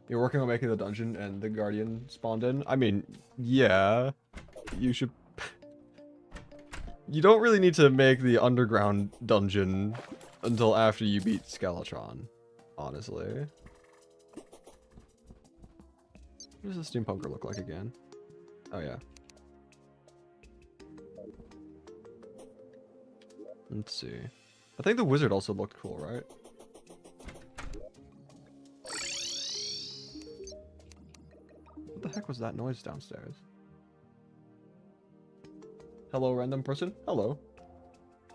You're working on making the dungeon and the Guardian spawned in? I mean, yeah. You should... You don't really need to make the underground dungeon until after you beat Skeletron, honestly. What does the steampunker look like again? Oh yeah. Let's see. I think the wizard also looked cool, right? What the heck was that noise downstairs? Hello, random person? Hello.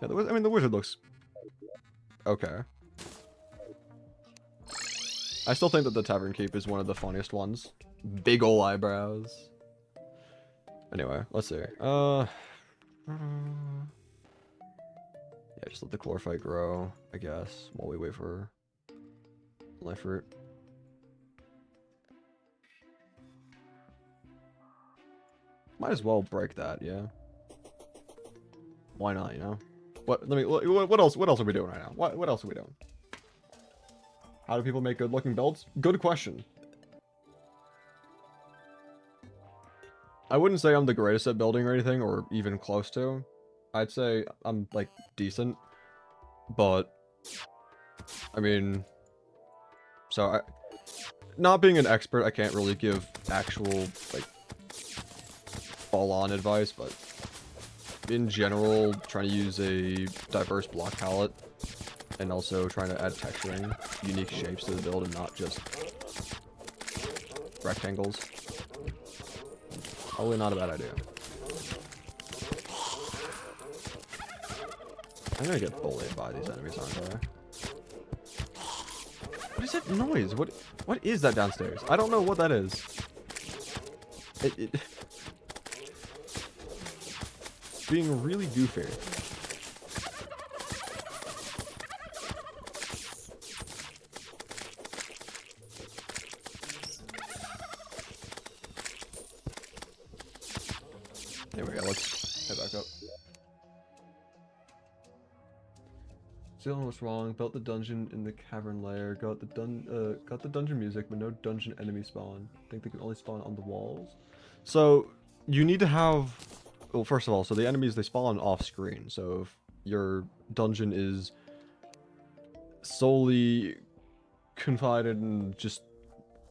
Yeah, I mean, the wizard looks... okay. I still think that the Tavern Keep is one of the funniest ones. Big ol' eyebrows. Anyway, let's see. Yeah, just let the chlorophyte grow, I guess, while we wait for life fruit. Might as well break that, yeah. Why not, you know? What else are we doing right now? What else are we doing? How do people make good looking builds? Good question. I wouldn't say I'm the greatest at building or anything, or even close to. I'd say I'm, like, decent. But, I mean... So, not being an expert, I can't really give actual, like, full-on advice, but... in general, trying to use a diverse block palette, and also trying to add texturing, unique shapes to the build, and not just rectangles. Probably not a bad idea. I'm gonna get bullied by these enemies, aren't I? What is that noise? What is that downstairs? I don't know what that is. Being really goofy. There we go, let's head back up. Still what's wrong, built the dungeon in the cavern layer, got the dungeon music, but no dungeon enemy spawn. I think they can only spawn on the walls. So, you need to have... Well, first of all, so the enemies, they spawn off screen. So if your dungeon is solely confided and just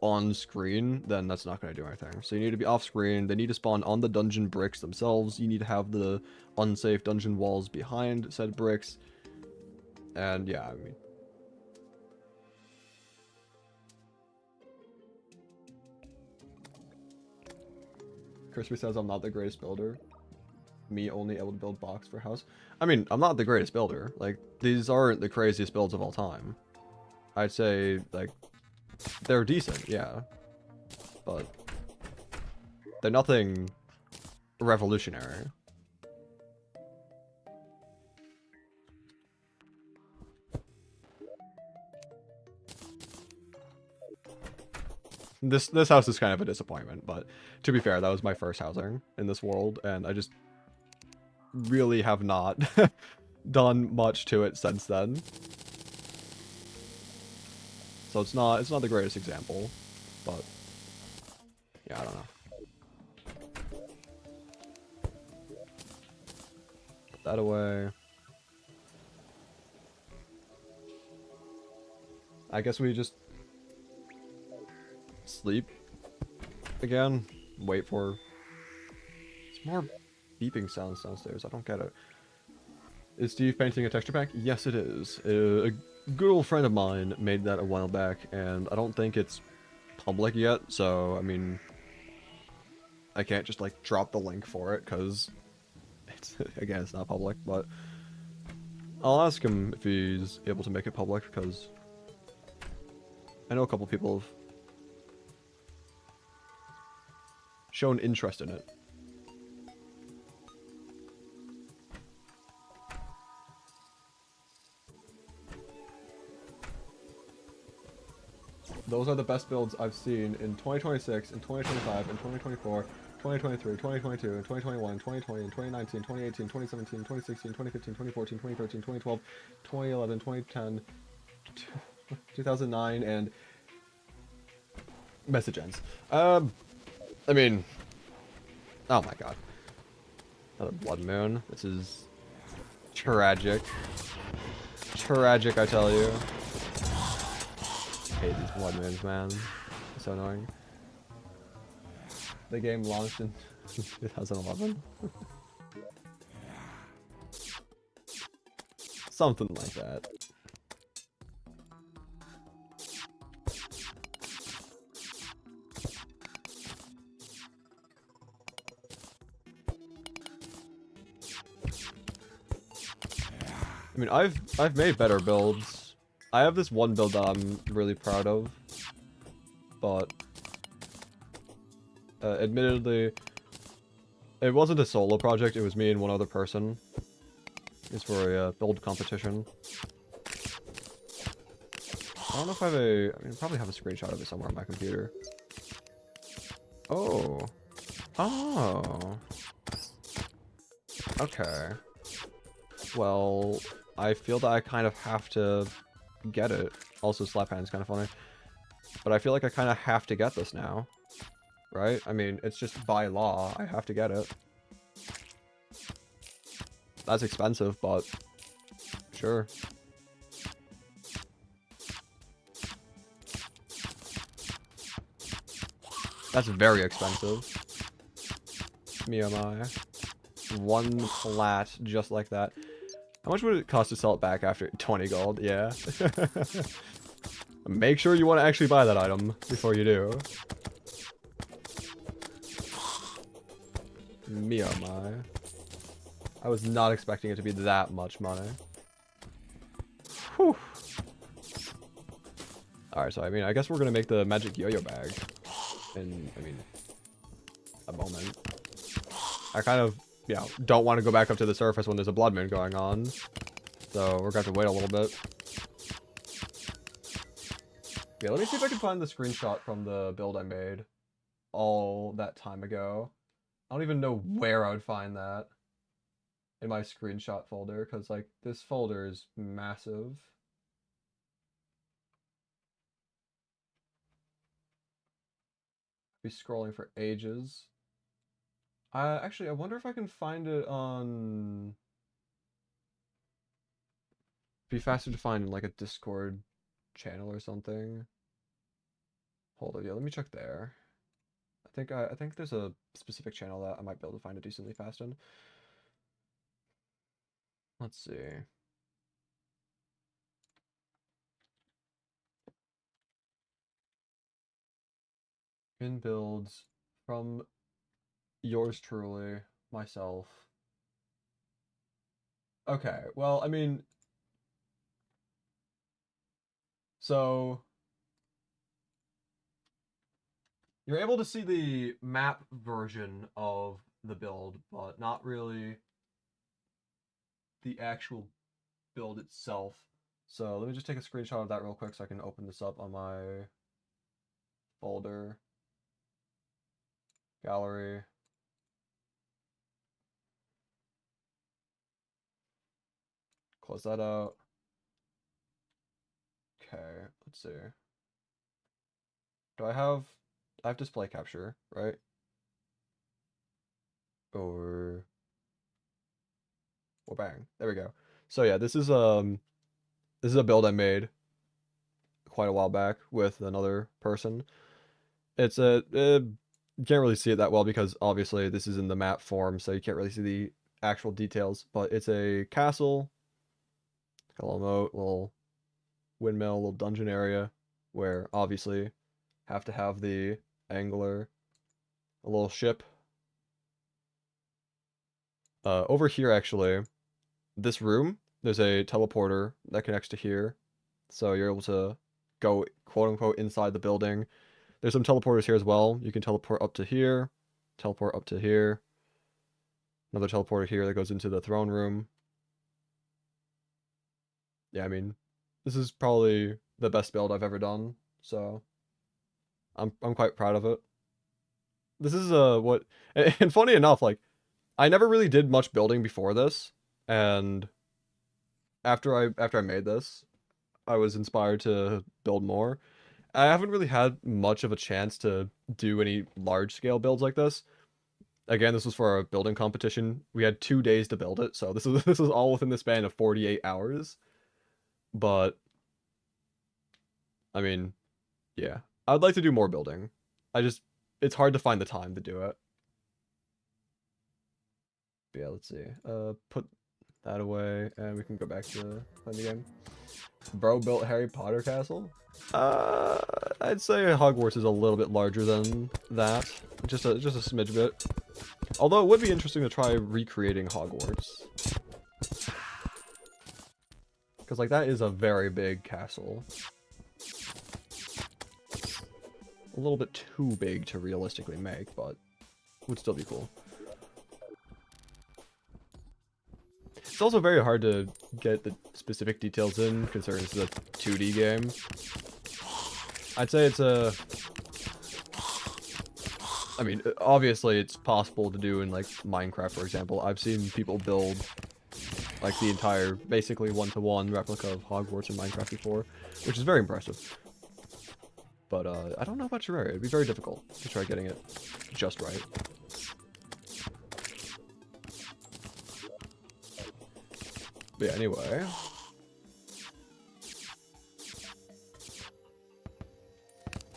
on screen, then that's not going to do anything. So you need to be off screen. They need to spawn on the dungeon bricks themselves. You need to have the unsafe dungeon walls behind said bricks. And yeah, I mean... Crispy says I'm not the greatest builder. Me only able to build box for house. I mean, I'm not the greatest builder. Like, these aren't the craziest builds of all time. I'd say, like, they're decent, yeah. But they're nothing revolutionary. This house is kind of a disappointment, but to be fair, that was my first housing in this world, and I just really have not done much to it since then. So it's not the greatest example, but yeah, I don't know. Put that away. I guess we just sleep again. Wait for... It's more beeping sounds downstairs. I don't get it. Is Steve painting a texture pack? Yes, it is. A good old friend of mine made that a while back, and I don't think it's public yet, so, I mean... I can't just, like, drop the link for it, because... It's, again, it's not public, but... I'll ask him if he's able to make it public, because... I know a couple people have shown interest in it. Those are the best builds I've seen in 2026, in 2025, in 2024, 2023, 2022, in 2021, 2020, in 2019, 2018, 2017, 2016, 2015, 2014, 2013, 2012, 2011, 2010, 2009, and message ends. I mean, oh my god. Another blood moon. This is tragic. Tragic, I tell you. I hate these blood moons, man. It's so annoying. The game launched in 2011. Something like that. I mean, I've made better builds. I have this one build that I'm really proud of, but admittedly, it wasn't a solo project. It was me and one other person. It's for a build competition. I don't know if I have a... I mean, I probably have a screenshot of it somewhere on my computer. Oh. Oh. Okay. Well, I feel that I kind of have to get it. Also, slap hand's kind of funny. But I feel like I kind of have to get this now. Right? I mean, it's just by law. I have to get it. That's expensive, but... Sure. That's very expensive. Me oh my. One plat, just like that. How much would it cost to sell it back after 20 gold? Yeah. Make sure you want to actually buy that item before you do. Me oh my. I was not expecting it to be that much money. Whew. Alright, so I mean, I guess we're gonna make the magic yo-yo bag. In, I mean, a moment. I kind of, yeah, don't want to go back up to the surface when there's a blood moon going on. So we're gonna have to wait a little bit. Yeah, let me see if I can find the screenshot from the build I made all that time ago. I don't even know where I would find that in my screenshot folder, because, like, this folder is massive. Be scrolling for ages. Actually, I wonder if I can find it on... Be faster to find in, like, a Discord channel or something. Hold on, yeah, let me check there. I think there's a specific channel that I might be able to find it decently fast in. Let's see. In builds from yours truly, myself. Okay, well, I mean, so you're able to see the map version of the build, but not really the actual build itself. So let me just take a screenshot of that real quick so I can open this up on my folder. Gallery. Close that out. Okay, let's see. Do I have display capture, right? Or well, bang. There we go. So yeah, this is a build I made quite a while back with another person. It's you can't really see it that well because obviously this is in the map form, so you can't really see the actual details, but it's a castle, got a little moat, little windmill, little dungeon area where obviously have to have the angler, a little ship. Over here actually, this room, there's a teleporter that connects to here, so you're able to go quote unquote inside the building. There's some teleporters here as well. You can teleport up to here, teleport up to here. Another teleporter here that goes into the throne room. Yeah, I mean, this is probably the best build I've ever done, so I'm quite proud of it. This is what and funny enough, like I never really did much building before this, and after I made this, I was inspired to build more. I haven't really had much of a chance to do any large scale builds like this. Again, this was for a building competition. We had 2 days to build it, so this is all within the span of 48 hours. But I mean, yeah. I'd like to do more building. It's hard to find the time to do it. But yeah, let's see. Put that away and we can go back to playing the game. Bro built Harry Potter castle? I'd say Hogwarts is a little bit larger than that. Just a smidge bit. Although it would be interesting to try recreating Hogwarts. Because, like, that is a very big castle. A little bit too big to realistically make, but would still be cool. It's also very hard to get the specific details in, considering this is a 2D game. I'd say it's a... I mean, obviously it's possible to do in, like, Minecraft, for example. I've seen people build, like, the entire, basically one-to-one replica of Hogwarts in Minecraft before, which is very impressive. But, I don't know about Terraria. It'd be very difficult to try getting it just right. But yeah, anyway.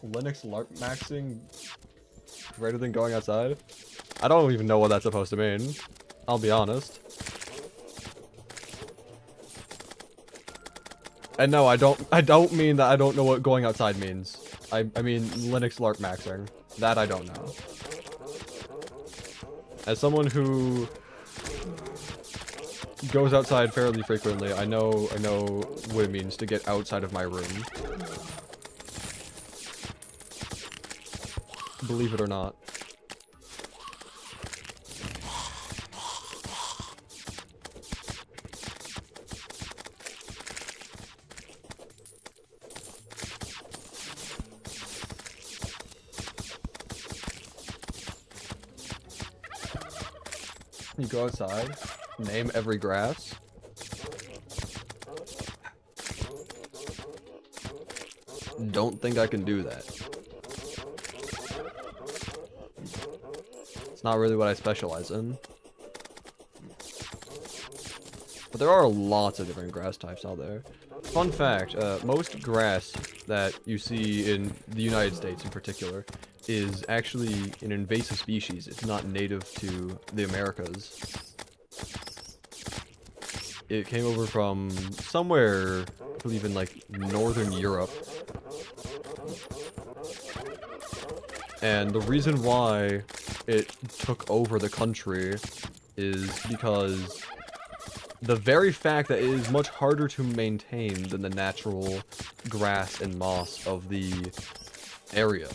Linux LARP maxing greater than going outside? I don't even know what that's supposed to mean. I'll be honest. And no, I don't mean that I don't know what going outside means. I mean Linux LARP maxing. That I don't know. As someone who goes outside fairly frequently, I know what it means to get outside of my room. Believe it or not. You go outside, name every grass. Don't think I can do that. It's not really what I specialize in. But there are lots of different grass types out there. Fun fact, most grass that you see in the United States in particular is actually an invasive species. It's not native to the Americas. It came over from somewhere, I believe in like Northern Europe. And the reason why it took over the country is because the very fact that it is much harder to maintain than the natural grass and moss of the area.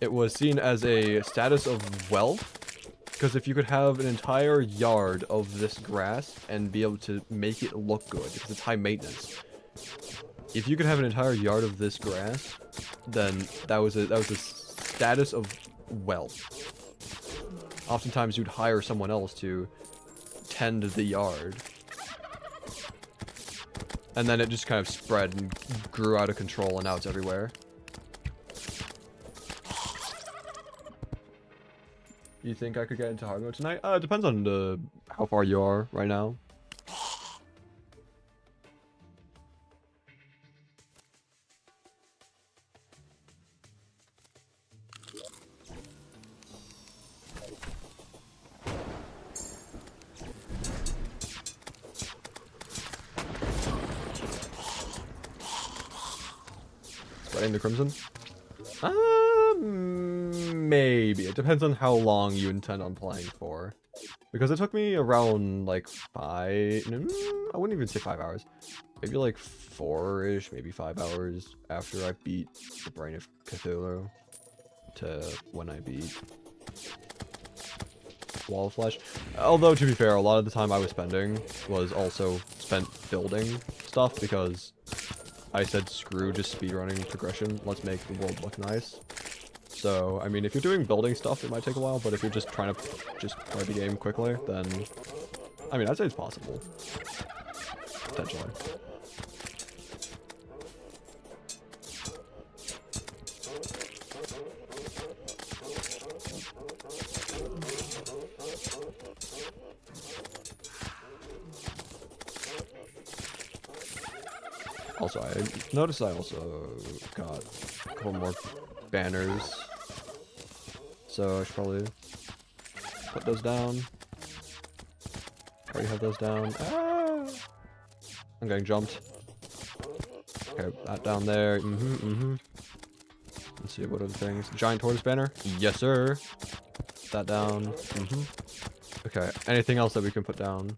It was seen as a status of wealth, because if you could have an entire yard of this grass and be able to make it look good, because it's high maintenance. If you could have an entire yard of this grass, then that was a status of wealth. Oftentimes you'd hire someone else to tend the yard. And then it just kind of spread and grew out of control, and now it's everywhere. You think I could get into hard mode tonight? It depends on how far you are right now. Spreading the crimson? Maybe. It depends on how long you intend on playing for. Because it took me around like I wouldn't even say 5 hours. Maybe like 4-ish, maybe 5 hours after I beat the Brain of Cthulhu to when I beat Wall of Flesh. Although, to be fair, a lot of the time I was spending was also spent building stuff because I said screw just speedrunning progression, let's make the world look nice. So, I mean, if you're doing building stuff, it might take a while, but if you're just trying to just play the game quickly, then, I mean, I'd say it's possible. Potentially. Also, I noticed I also got a couple more banners. So I should probably put those down. I already have those down. Ah! I'm getting jumped. Okay, that down there. Let's see, what other things? Giant tortoise banner? Yes, sir. Put that down. Okay, anything else that we can put down?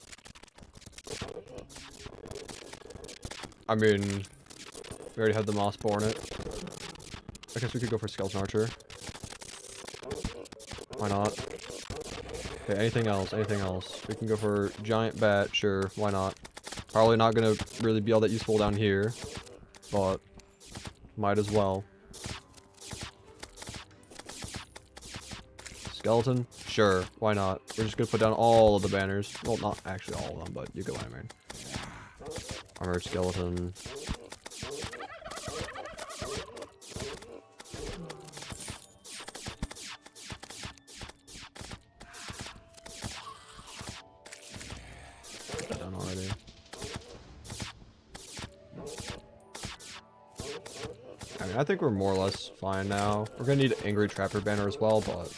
I mean, we already had the moss bornet. I guess we could go for skeleton archer. Why not? Okay, anything else? Anything else? We can go for giant bat, sure, why not? Probably not gonna really be all that useful down here, but might as well. Skeleton? Sure, why not? We're just gonna put down all of the banners. Well, not actually all of them, but you get what I mean. Armored skeleton. Done already. I mean, I think we're more or less fine now. We're gonna need Angry Trapper banner as well, but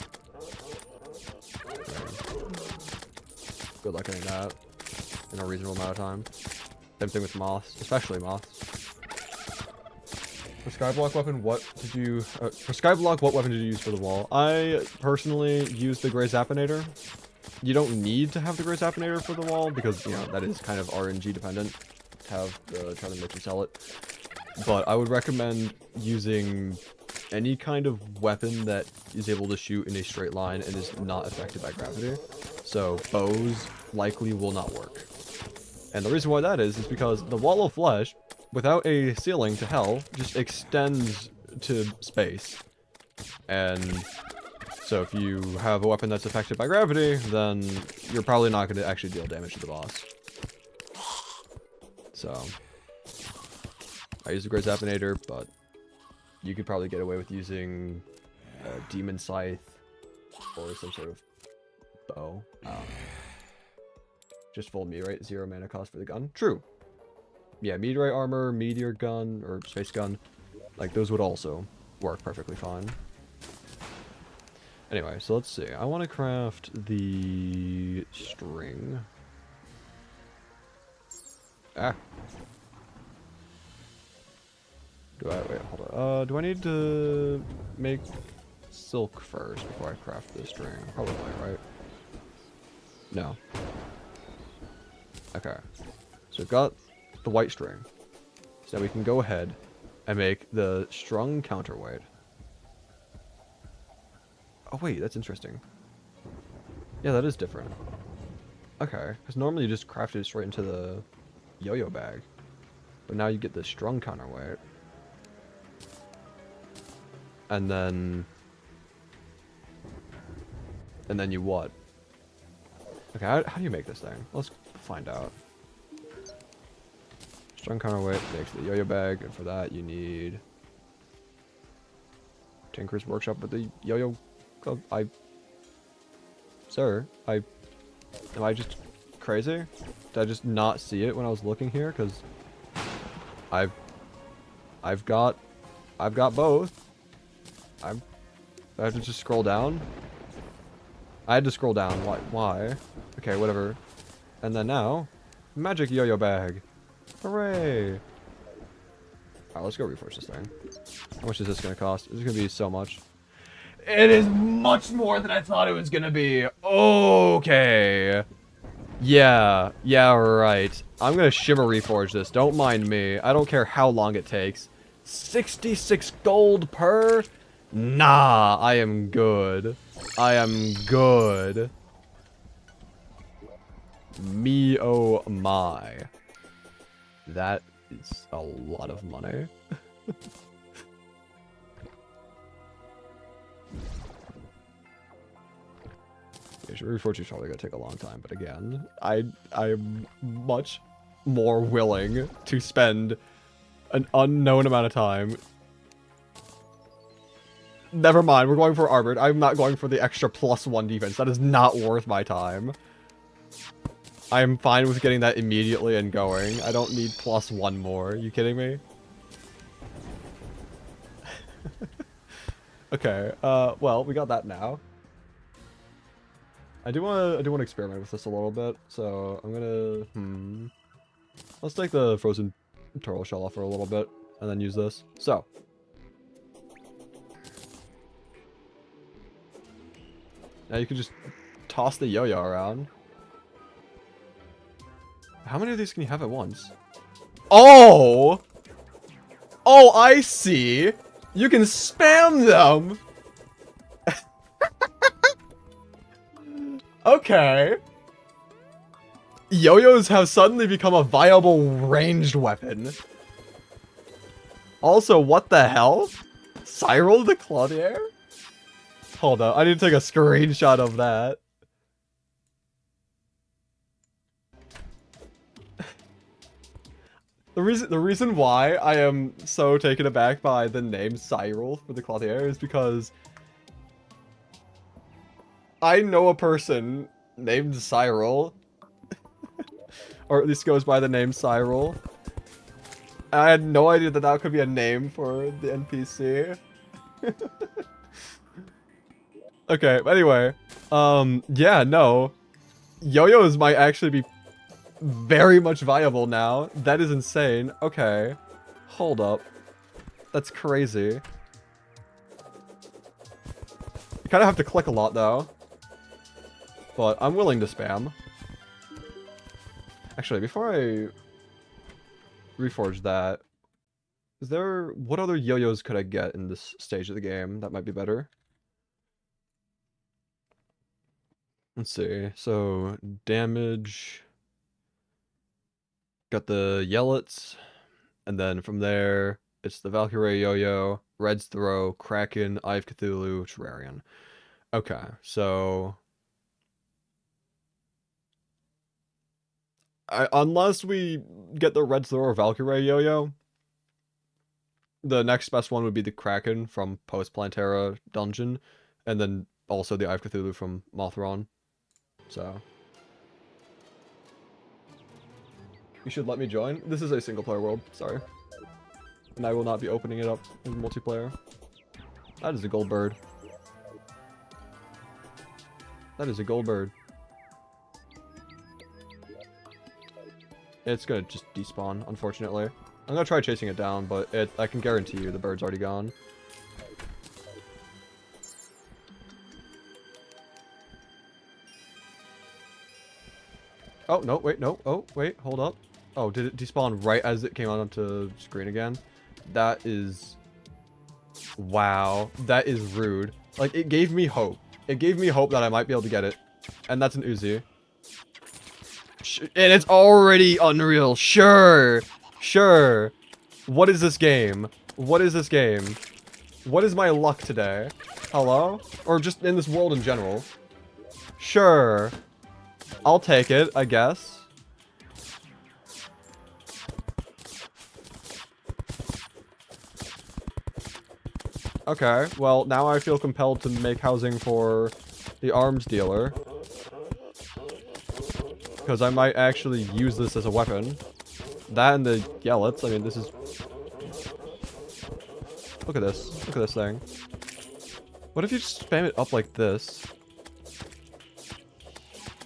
good luck getting that in a reasonable amount of time. Same thing with moths, especially moths. For Skyblock weapon, what did you... for Skyblock, what weapon did you use for the wall? I personally used the Grey Zappinator. You don't need to have the Grey Zappinator for the wall, because, you know, that is kind of RNG dependent. Have the try to make you sell it. But I would recommend using any kind of weapon that is able to shoot in a straight line and is not affected by gravity. So bows likely will not work. And the reason why that is because the Wall of Flesh, without a ceiling to hell, just extends to space. And so if you have a weapon that's affected by gravity, then you're probably not going to actually deal damage to the boss. So I use the Grey Zappinator, but you could probably get away with using a Demon Scythe or some sort of bow. Just full meteorite, 0 mana cost for the gun. True. Yeah, meteorite armor, meteor gun, or space gun. Like, those would also work perfectly fine. Anyway, so let's see. I want to craft the string. Ah. Wait, hold on. Do I need to make silk first before I craft the string? Probably, right? No. Okay. So we've got the white string. So now we can go ahead and make the strung counterweight. Oh wait, that's interesting. Yeah, that is different. Okay, because normally you just craft it straight into the yo-yo bag. But now you get the strung counterweight. And then you what? Okay, how do you make this thing? Let's find out. Strong counterweight makes the yo-yo bag, and for that you need Tinker's Workshop with the yo-yo club. Sir, am I just crazy? Did I just not see it when I was looking here? Because I've got both. I have to just scroll down. I had to scroll down. Why? Okay, whatever. And then now, magic yo-yo bag. Hooray! Alright, let's go reforge this thing. How much is this gonna cost? It's gonna be so much. It is much more than I thought it was gonna be. Okay. Yeah, right. I'm gonna shimmer reforge this. Don't mind me. I don't care how long it takes. 66 gold per? Nah, I am good. I am good. Me oh my. That is a lot of money. Yeah, reforging is probably gonna take a long time, but again, I'm much more willing to spend an unknown amount of time. Never mind, we're going for armored. I'm not going for the extra +1 defense. That is not worth my time. I am fine with getting that immediately and going. I don't need +1 more. Are you kidding me? Okay, well, we got that now. I do wanna experiment with this a little bit, so I'm gonna let's take the frozen turtle shell off for a little bit and then use this. So now you can just toss the yo-yo around. How many of these can you have at once? Oh! Oh, I see! You can spam them! Okay. Yo-yos have suddenly become a viable ranged weapon. Also, what the hell? Cyril the Clothier? Hold up, I need to take a screenshot of that. The reason why I am so taken aback by the name Cyril for the Clothier is because I know a person named Cyril, or at least goes by the name Cyril. I had no idea that that could be a name for the NPC. Okay, but anyway, yeah, no, yo-yos might actually be very much viable now. That is insane. Okay, hold up, that's crazy. You kind of have to click a lot though. But I'm willing to spam. Actually, before I reforge that, what other yo-yos could I get in this stage of the game that might be better? Let's see. So, damage. Got the Yellets. And then from there, it's the Valkyrie yo-yo, Red's Throw, Kraken, Eye of Cthulhu, Terrarian. Okay, so unless we get the Red Throw or Valkyrie yo-yo, the next best one would be the Kraken from Post Plantera Dungeon, and then also the Eye of Cthulhu from Mothron. So you should let me join. This is a single player world, sorry. And I will not be opening it up in multiplayer. That is a gold bird. That is a gold bird. It's gonna just despawn, unfortunately. I'm gonna try chasing it down, but I can guarantee you the bird's already gone. Oh, no, wait, no. Oh, wait, hold up. Oh, did it despawn right as it came onto screen again? That is... Wow. That is rude. Like, it gave me hope. It gave me hope that I might be able to get it. And that's an Uzi. And it's already unreal. Sure. Sure. What is this game? What is this game? What is my luck today? Hello? Or just in this world in general? Sure. I'll take it, I guess. Okay, well, now I feel compelled to make housing for the arms dealer. Because I might actually use this as a weapon. That and the yellets, I mean, this is... Look at this. Look at this thing. What if you just spam it up like this?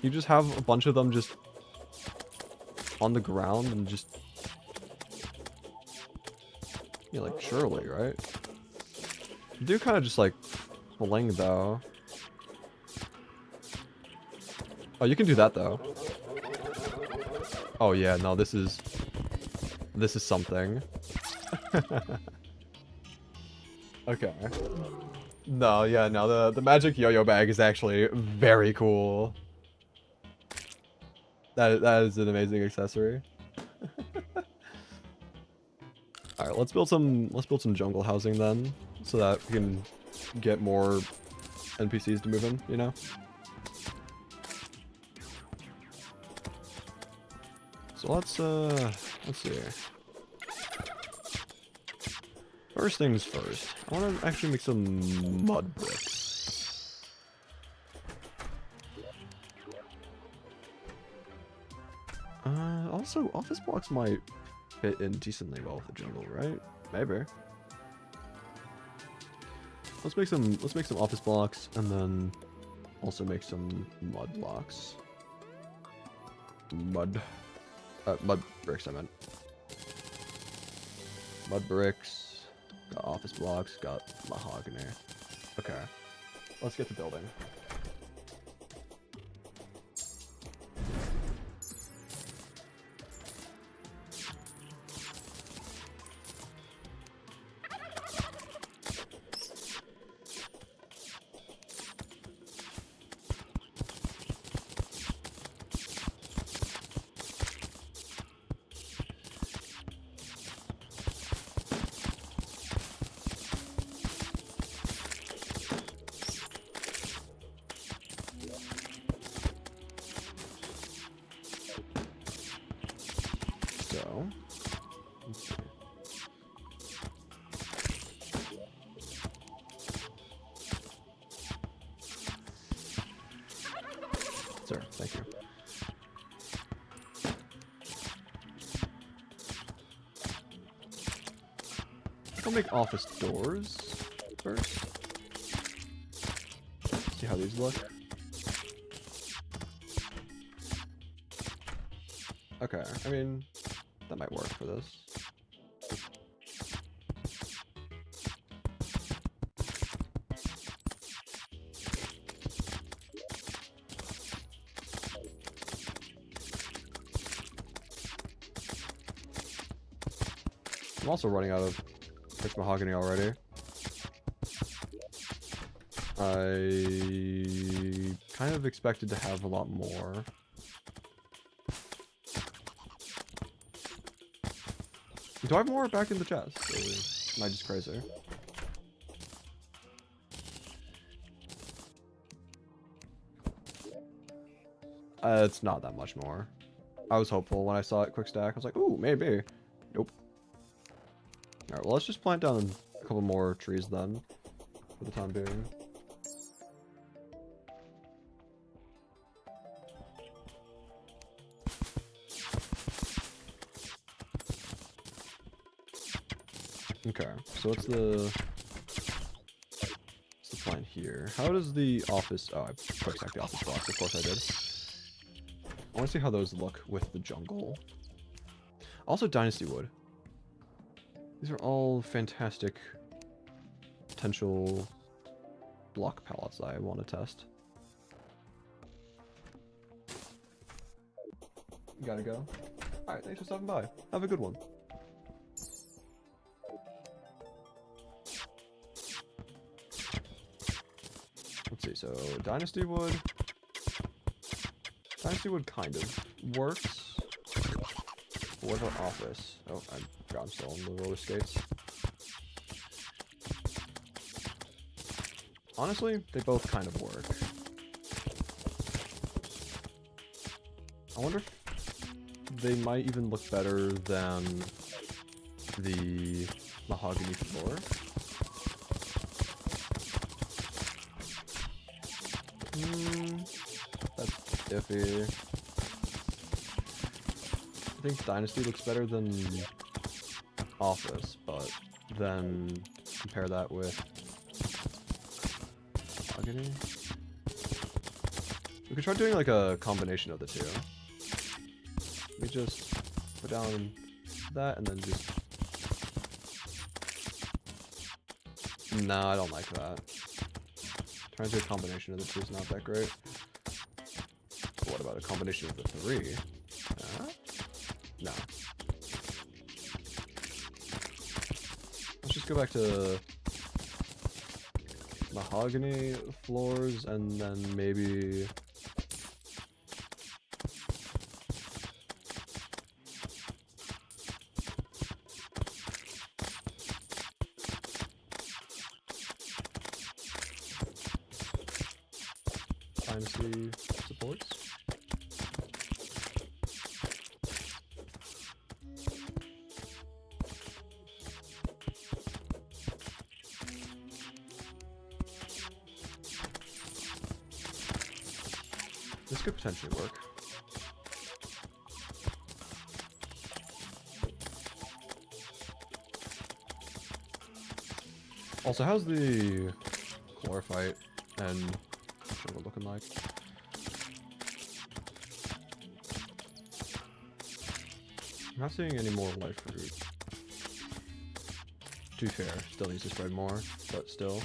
You just have a bunch of them just on the ground and just... Yeah, like, surely, right? You do kind of just, like, fling, though. Oh, you can do that, though. Oh, yeah, no, this is something. Okay. No, yeah, no, the magic yo-yo bag is actually very cool. That is an amazing accessory. Alright, let's build some jungle housing then, so that we can get more NPCs to move in, you know? So let's see. First things first, I want to actually make some mud bricks. Also, office blocks might fit in decently well with the jungle, right? Maybe. Let's make some office blocks and then also make some mud blocks. Mud bricks, I meant. Mud bricks, got office blocks, got mahogany. Okay, let's get to building. So, let's see. Sir, thank you. I'll make office doors first. See how these look. Okay, I mean, that might work for this. I'm also running out of quick mahogany already. I kind of expected to have a lot more. Do I have more back in the chest? Or am I just crazy? It's not that much more. I was hopeful when I saw it quick stack. I was like, ooh, maybe. Nope. Alright, well, let's just plant down a couple more trees then, for the time being. Okay, so what's the plan here? How does the office... Oh, I quick stacked the office blocks. Of course I did. I want to see how those look with the jungle. Also, dynasty wood. These are all fantastic potential block pallets that I want to test. Gotta go. Alright, thanks for stopping by. Have a good one. Let's see, so dynasty wood kind of works. What about office? Oh, I forgot I'm still on the roller skates. Honestly, they both kind of work. I wonder if they might even look better than the mahogany floor. That's iffy. I think Dynasty looks better than Office, but then compare that with Mahogany. We could try doing like a combination of the two. We just put down that and then just... No, I don't like that. Trying to do a combination of the two is not that great. But what about a combination of the three? No. Let's just go back to mahogany floors and then maybe... Dynasty supports. This could potentially work. Also, how's the chlorophyte and jungle looking like? I'm not seeing any more life fruit. To be fair, still needs to spread more, but still.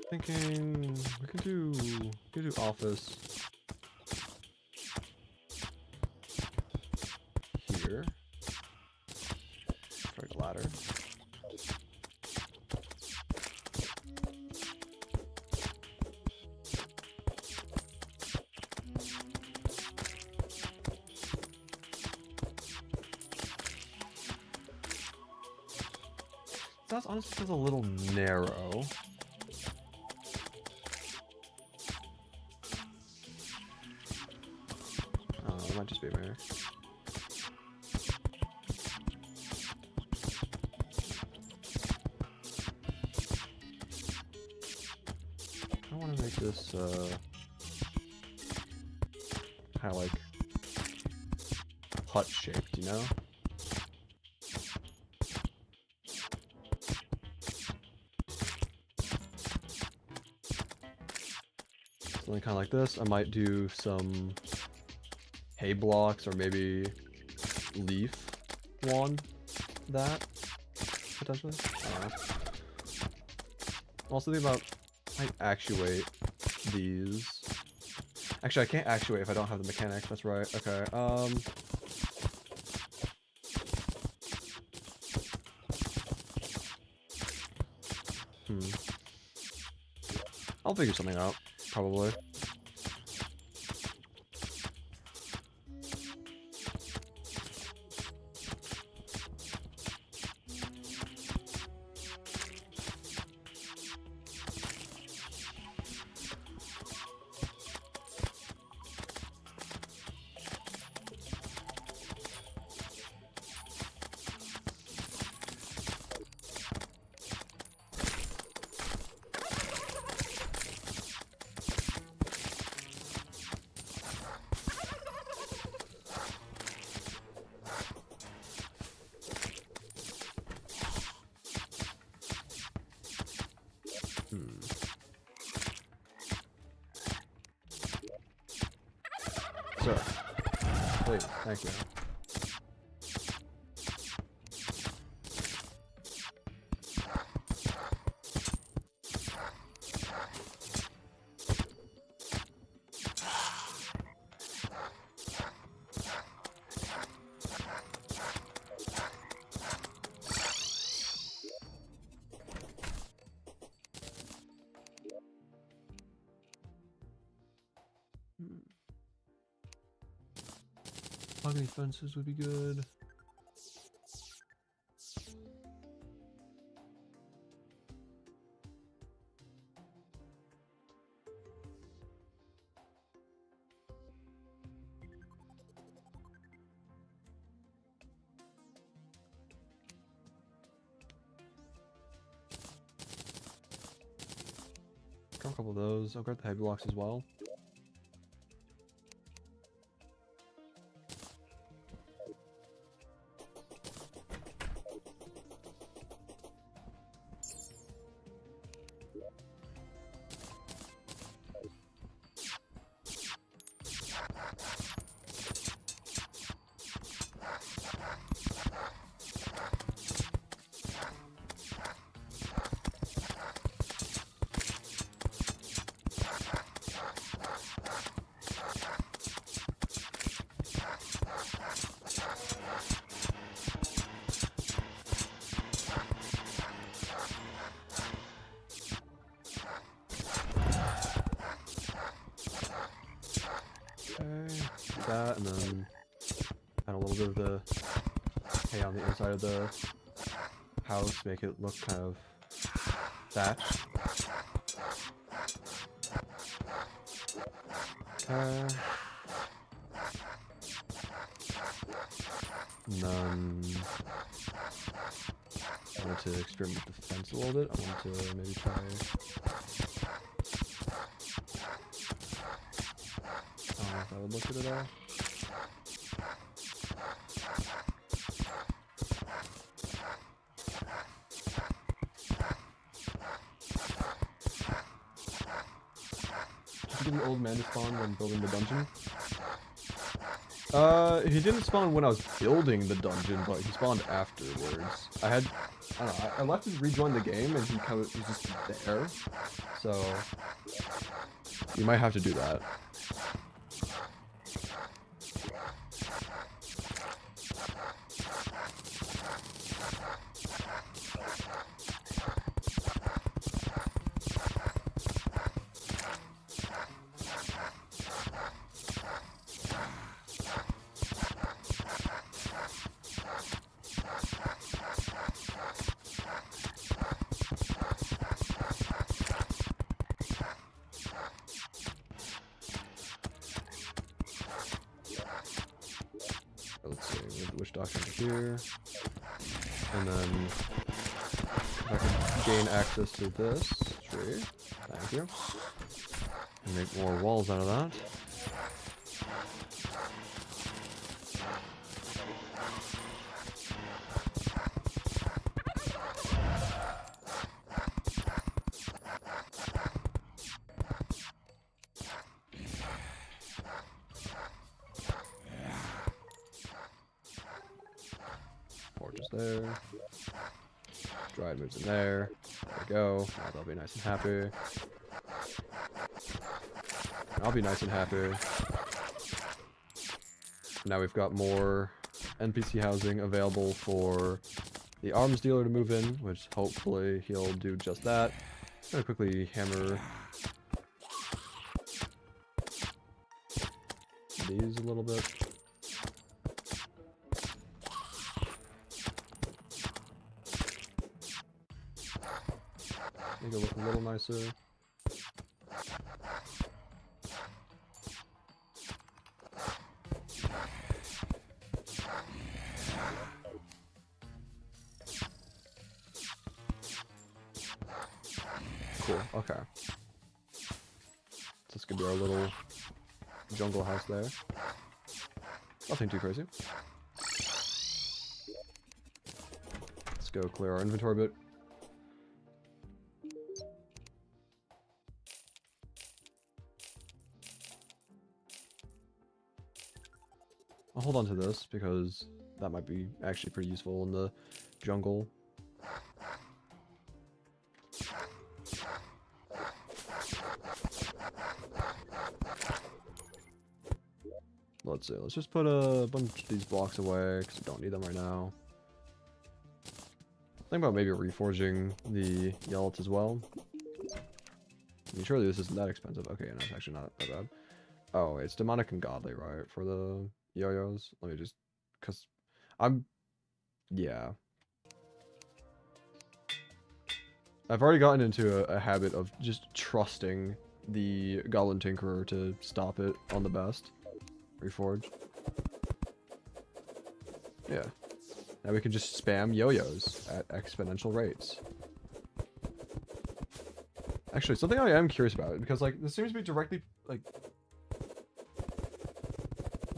Thinking we can do office here. Try the ladder. That's honestly feels a little narrow. Might just be a mirror. I want to make this kind of like hut shaped, you know? Something kind of like this. I might do some hay blocks or maybe leaf wand that potentially. I don't know. Also think about I actuate these. Actually, I can't actuate if I don't have the mechanics. That's right. Okay. I'll figure something out probably. Sir, please, thank you. mahogany fences would be good. Grab a couple of those. I'll grab the heavy blocks as well. That, and then add a little bit of the hay on the inside of the house, make it look kind of thatched. And then I wanted to experiment with the fence a little bit. I wanted to maybe try. I don't know if I would look at it all. Did the old man spawn when building the dungeon? He didn't spawn when I was building the dungeon, but he spawned afterwards. I don't know, I left to rejoin the game and he kind of was just there. So, you might have to do that. Let's see, we have the witch doctor here. And then if I can gain access to this tree, thank you. And make more walls out of that. Porches there. Dried moves in there. There we go. Now they'll be nice and happy. And I'll be nice and happy. Now we've got more NPC housing available for the arms dealer to move in, which hopefully he'll do just that. I'm gonna quickly hammer these a little bit. Make it look a little nicer. Cool, okay. So this could be our little jungle house there. Nothing too crazy. Let's go clear our inventory a bit. I'll hold on to this because that might be actually pretty useful in the jungle. Let's see, let's just put a bunch of these blocks away because I don't need them right now. Think about maybe reforging the Yelt as well. I mean, surely this isn't that expensive. Okay, no, it's actually not that bad. Oh, it's demonic and godly, right? For the yo-yos. Let me just, cause yeah. I've already gotten into a habit of just trusting the Goblin Tinkerer to stop it on the best. Reforge. Yeah. Now we can just spam yo-yos at exponential rates. Actually, something I am curious about, because, like, this seems to be directly, like...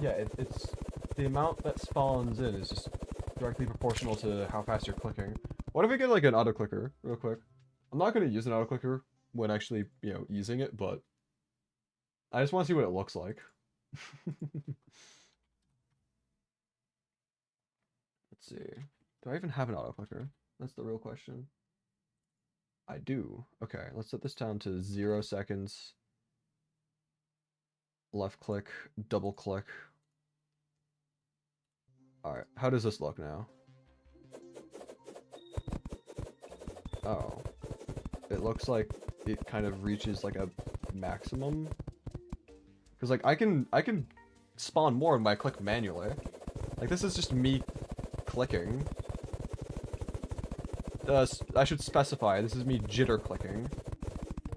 Yeah, it's... The amount that spawns in is just directly proportional to how fast you're clicking. What if we get, like, an auto-clicker, real quick? I'm not going to use an auto-clicker when actually, you know, using it, but... I just want to see what it looks like. Let's see. Do I even have an auto-clicker? That's the real question. I do. Okay, let's set this down to 0 seconds. Left click, double click. Alright, how does this look now? Oh. It looks like it kind of reaches like a maximum. Because like I can spawn more when I click manually. Like this is just me clicking. I should specify, this is me jitter clicking.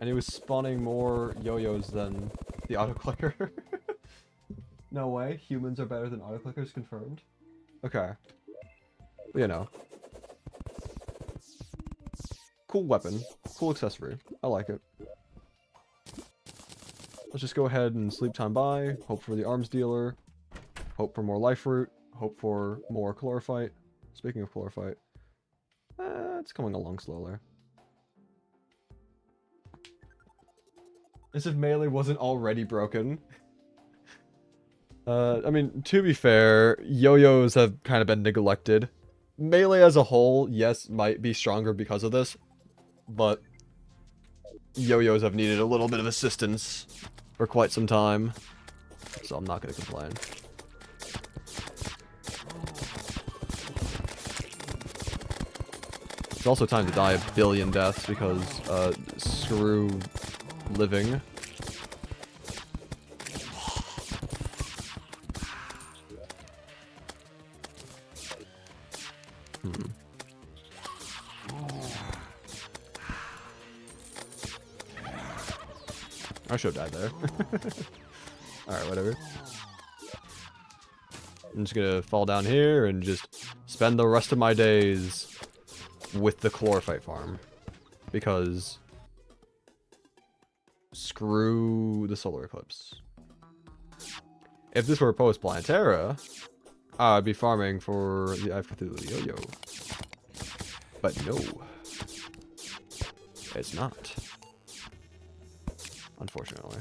And it was spawning more yo-yos than the auto-clicker. No way, humans are better than auto-clickers, confirmed. Okay. You know. Cool weapon. Cool accessory. I like it. Let's just go ahead and sleep time by. Hope for the arms dealer. Hope for more life root. Hope for more chlorophyte. Speaking of chlorophyte. It's coming along slowly. As if melee wasn't already broken. I mean, to be fair, yo-yos have kind of been neglected. Melee as a whole, yes, might be stronger because of this, but yo-yos have needed a little bit of assistance for quite some time, so I'm not going to complain. It's also time to die a billion deaths because, screw living. I should have died there. Alright, whatever. I'm just gonna fall down here and just spend the rest of my days with the chlorophyte farm. Because... screw the solar eclipse. If this were post-Planetara, I'd be farming for the Eye Cthulhu yo-yo. But no. It's not. Unfortunately.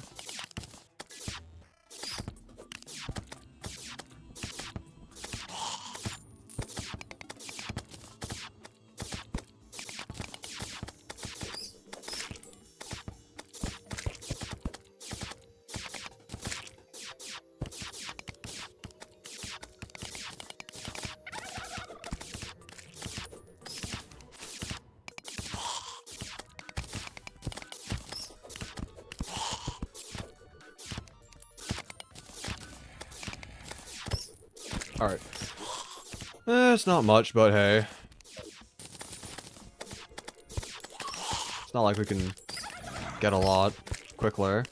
Alright. It's not much, but hey. It's not like we can get a lot quickly.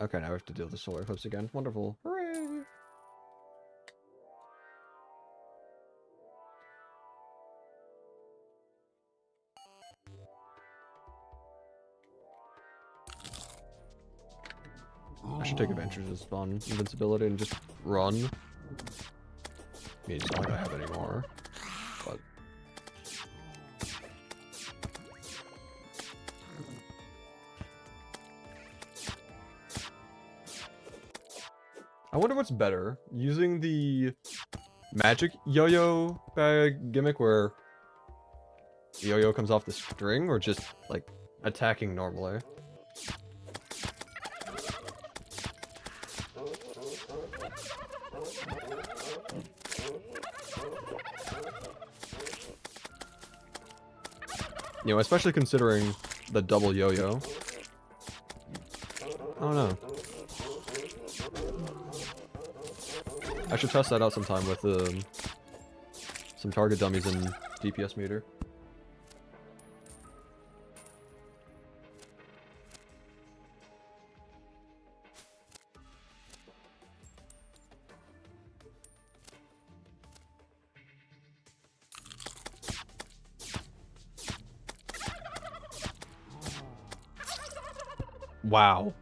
Okay, now we have to deal with the solar eclipse again. Wonderful. Hooray! I should take advantage of this spawn invincibility and just run. I mean, it's not like I have any more, but... I wonder what's better, using the magic yo-yo bag gimmick where the yo-yo comes off the string, or just, like, attacking normally. You know, especially considering the double yo-yo. I don't know. I should test that out sometime with some target dummies and DPS meter. Wow.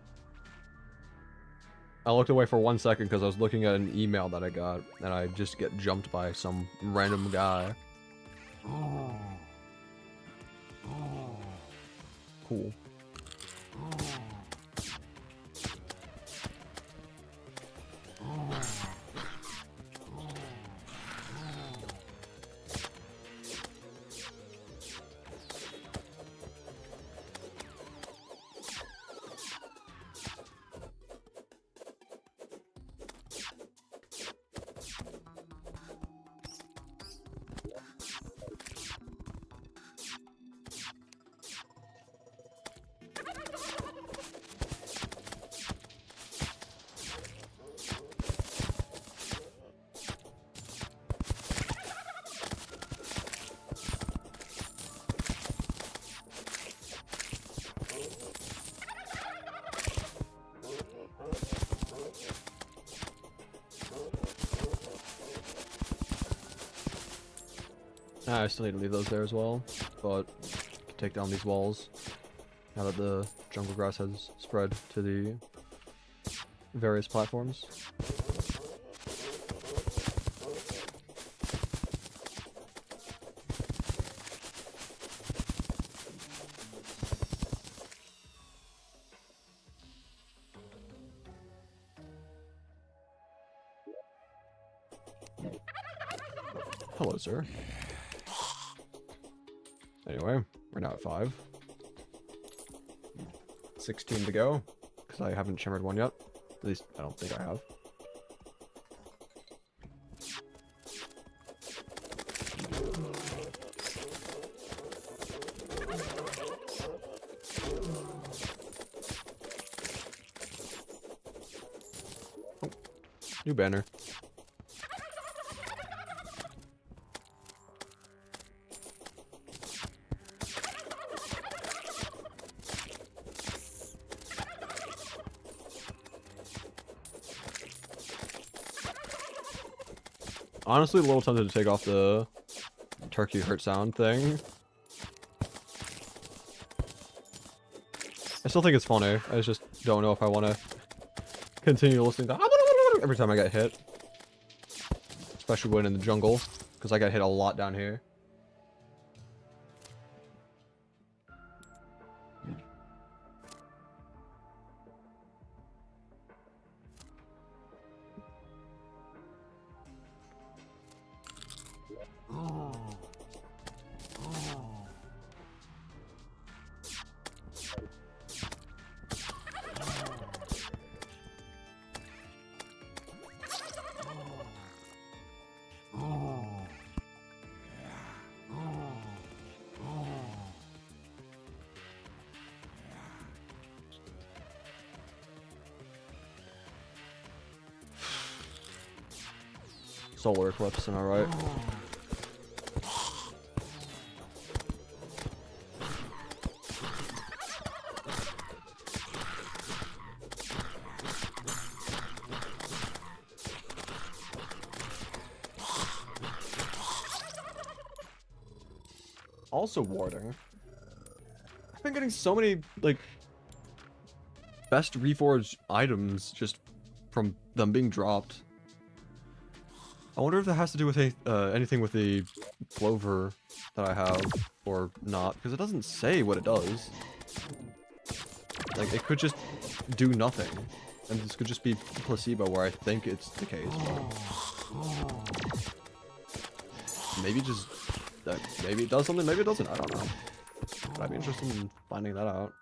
I looked away for 1 second because I was looking at an email that I got, and I just get jumped by some random guy. Cool. I still need to leave those there as well, but take down these walls now that the jungle grass has spread to the various platforms. Hello, sir. Anyway, we're now at 5. 16 to go, because I haven't shimmered one yet. At least, I don't think I have. Oh, new banner. Honestly, a little tempted to take off the turkey hurt sound thing. I still think it's funny. I just don't know if I want to continue listening to every time I get hit. Especially when in the jungle, because I got hit a lot down here. Solar eclipse, am I right? Also warding. I've been getting so many, like, best reforged items just from them being dropped. I wonder if that has to do with anything with the clover that I have, or not, because it doesn't say what it does. Like, it could just do nothing, and this could just be placebo where I think it's the case, but maybe just, maybe it does something, maybe it doesn't, I don't know. But I'd be interested in finding that out.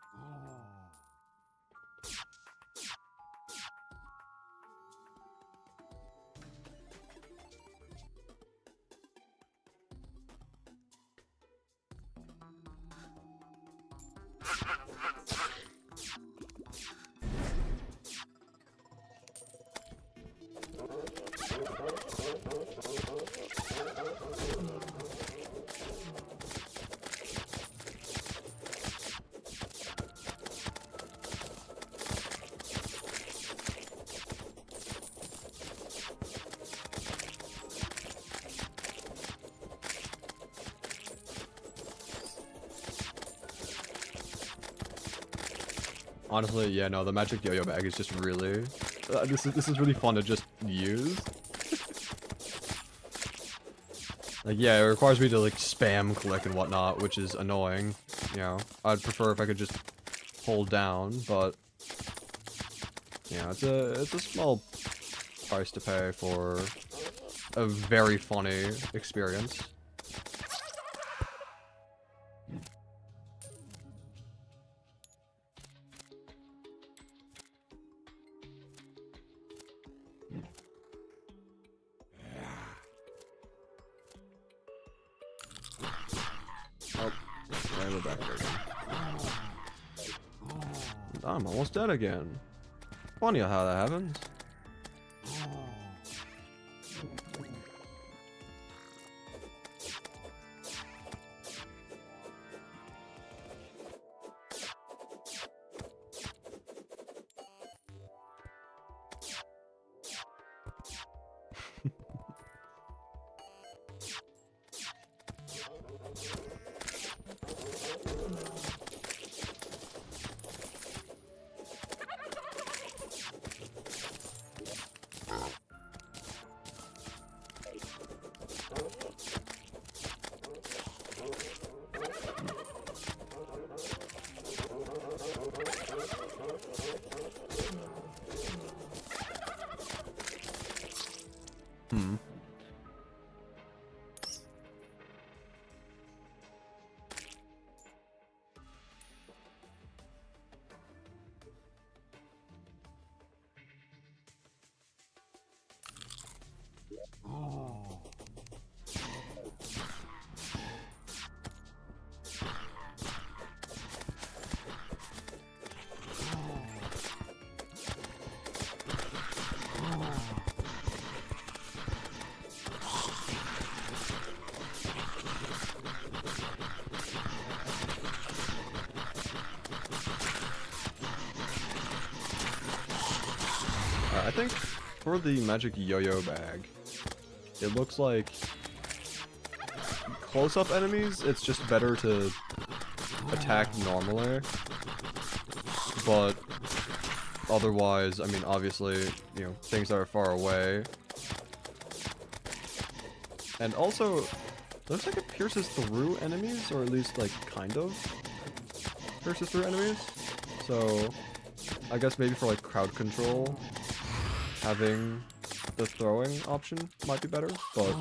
Honestly, yeah, no, the magic yo-yo bag is just really... this is really fun to just use. Like, yeah, it requires me to, like, spam click and whatnot, which is annoying. You know, I'd prefer if I could just hold down, but... Yeah, it's a small price to pay for a very funny experience. Oh, and we're back here again. I'm almost dead again. Funny how that happens. Hmm. I think for the magic yo-yo bag, it looks like close-up enemies, it's just better to attack normally. But otherwise, I mean, obviously, you know, things that are far away. And also, looks like it pierces through enemies, or at least, like, kind of pierces through enemies. So, I guess maybe for, like, crowd control, having the throwing option might be better, but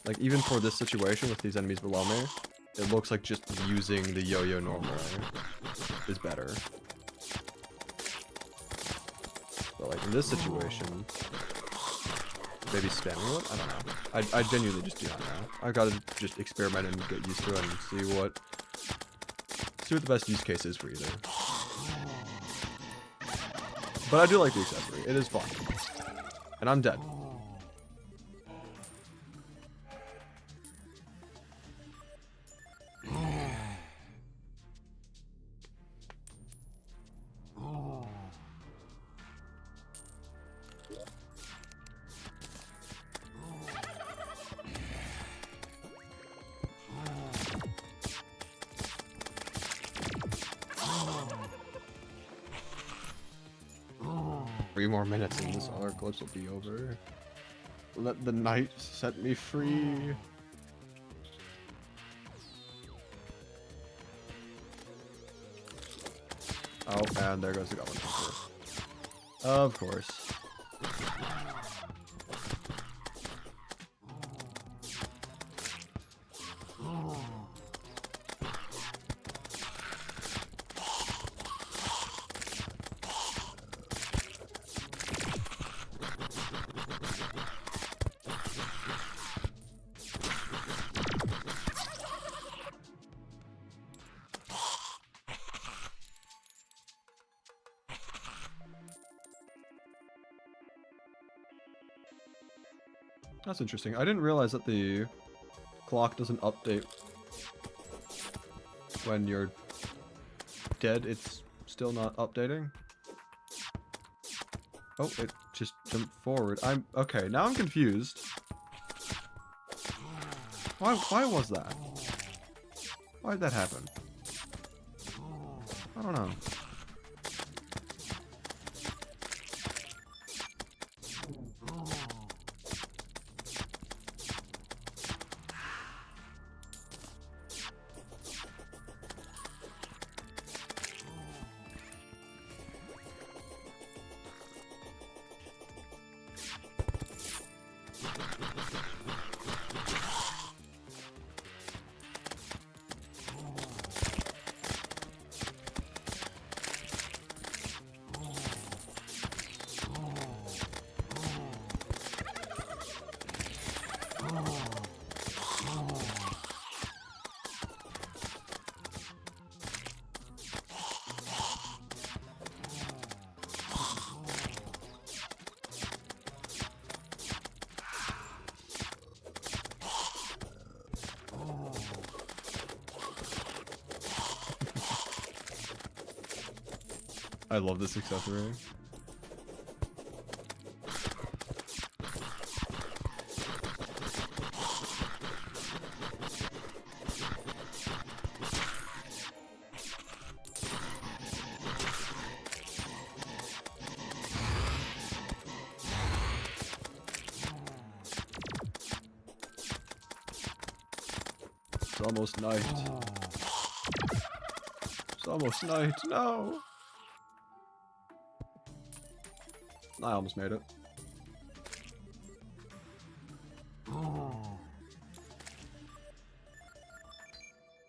like even for this situation with these enemies below me, it looks like just using the yo-yo normally is better. But like in this situation, maybe spamming it? I don't know. I genuinely just do not know. I gotta just experiment and get used to it and see what the best use case is for either. But I do like the accessory. It is fun. And I'm dead. Three more minutes and this apocalypse will be over. Let the night set me free. Oh, and there goes the goblin. Of course. That's interesting. I didn't realize that the clock doesn't update when you're dead. It's still not updating. Oh, it just jumped forward. Okay, now I'm confused. Why was that? Why did that happen? I don't know. I love this accessory. It's almost night. It's almost night. No! I almost made it.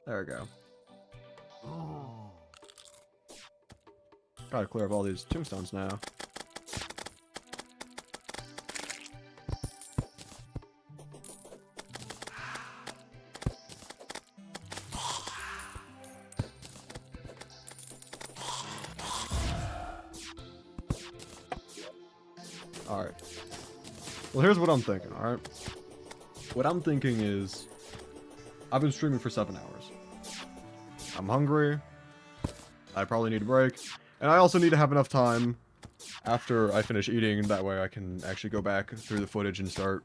There we go. Gotta clear up all these tombstones now. Alright. Well, here's what I'm thinking, alright? What I'm thinking is, I've been streaming for 7 hours. I'm hungry. I probably need a break. And I also need to have enough time after I finish eating, that way I can actually go back through the footage and start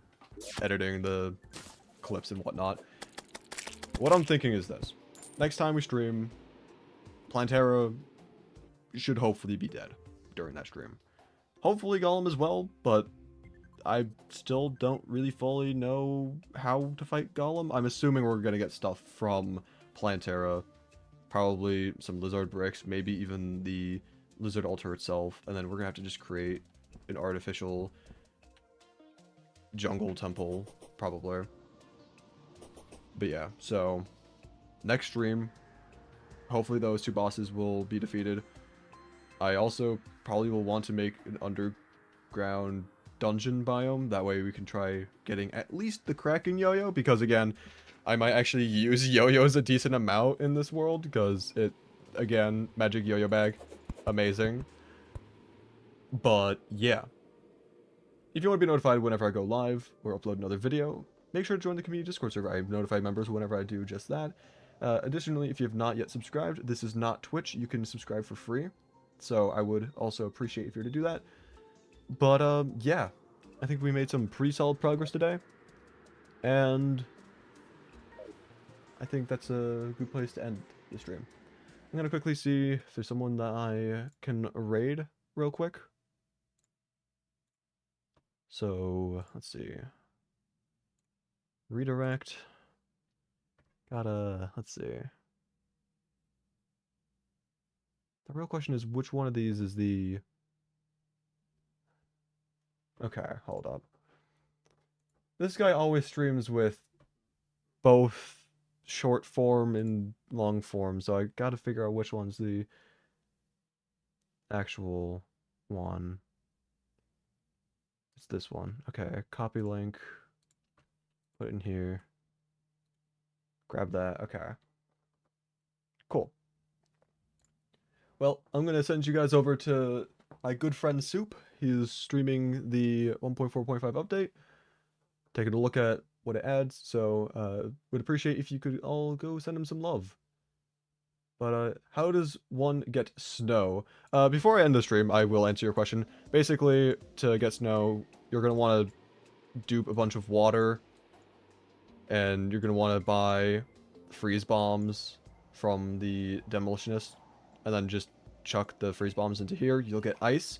editing the clips and whatnot. What I'm thinking is this. Next time we stream, Plantera should hopefully be dead during that stream. Hopefully Golem as well, but I still don't really fully know how to fight Golem. I'm assuming we're going to get stuff from Plantera, probably some lizard bricks, maybe even the lizard altar itself, and then we're going to have to just create an artificial jungle temple, probably. But yeah, so next stream, hopefully those two bosses will be defeated. I also probably will want to make an underground dungeon biome. That way we can try getting at least the cracking yo-yo, because again, I might actually use yo-yos a decent amount in this world, because it, again, magic yo-yo bag, amazing. But yeah, if you want to be notified whenever I go live or upload another video, make sure to join the community Discord server. I notify members whenever I do just that. Additionally, if you have not yet subscribed, this is not Twitch. You can subscribe for free. So I would also appreciate if you were to do that. But yeah, I think we made some pretty solid progress today. And I think that's a good place to end the stream. I'm going to quickly see if there's someone that I can raid real quick. So, let's see. Redirect. Let's see. The real question is, which one of these is the... Okay, hold up. This guy always streams with both short form and long form, so I gotta figure out which one's the actual one. It's this one. Okay, copy link. Put it in here. Grab that. Okay. Cool. Well, I'm going to send you guys over to my good friend Soup. He's streaming the 1.4.5 update, taking a look at what it adds, so would appreciate if you could all go send him some love. But how does one get snow? Before I end the stream, I will answer your question. Basically, to get snow, you're going to want to dupe a bunch of water, and you're going to want to buy freeze bombs from the demolitionist, and then just chuck the freeze bombs into here. You'll get ice,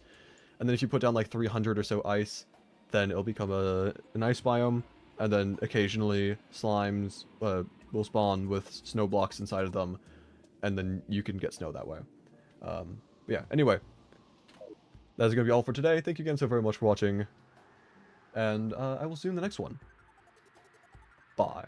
and then if you put down like 300 or so ice, then it'll become an ice biome, and then occasionally slimes will spawn with snow blocks inside of them, and then you can get snow that way. Yeah, anyway, that's going to be all for today. Thank you again so very much for watching, and I will see you in the next one. Bye.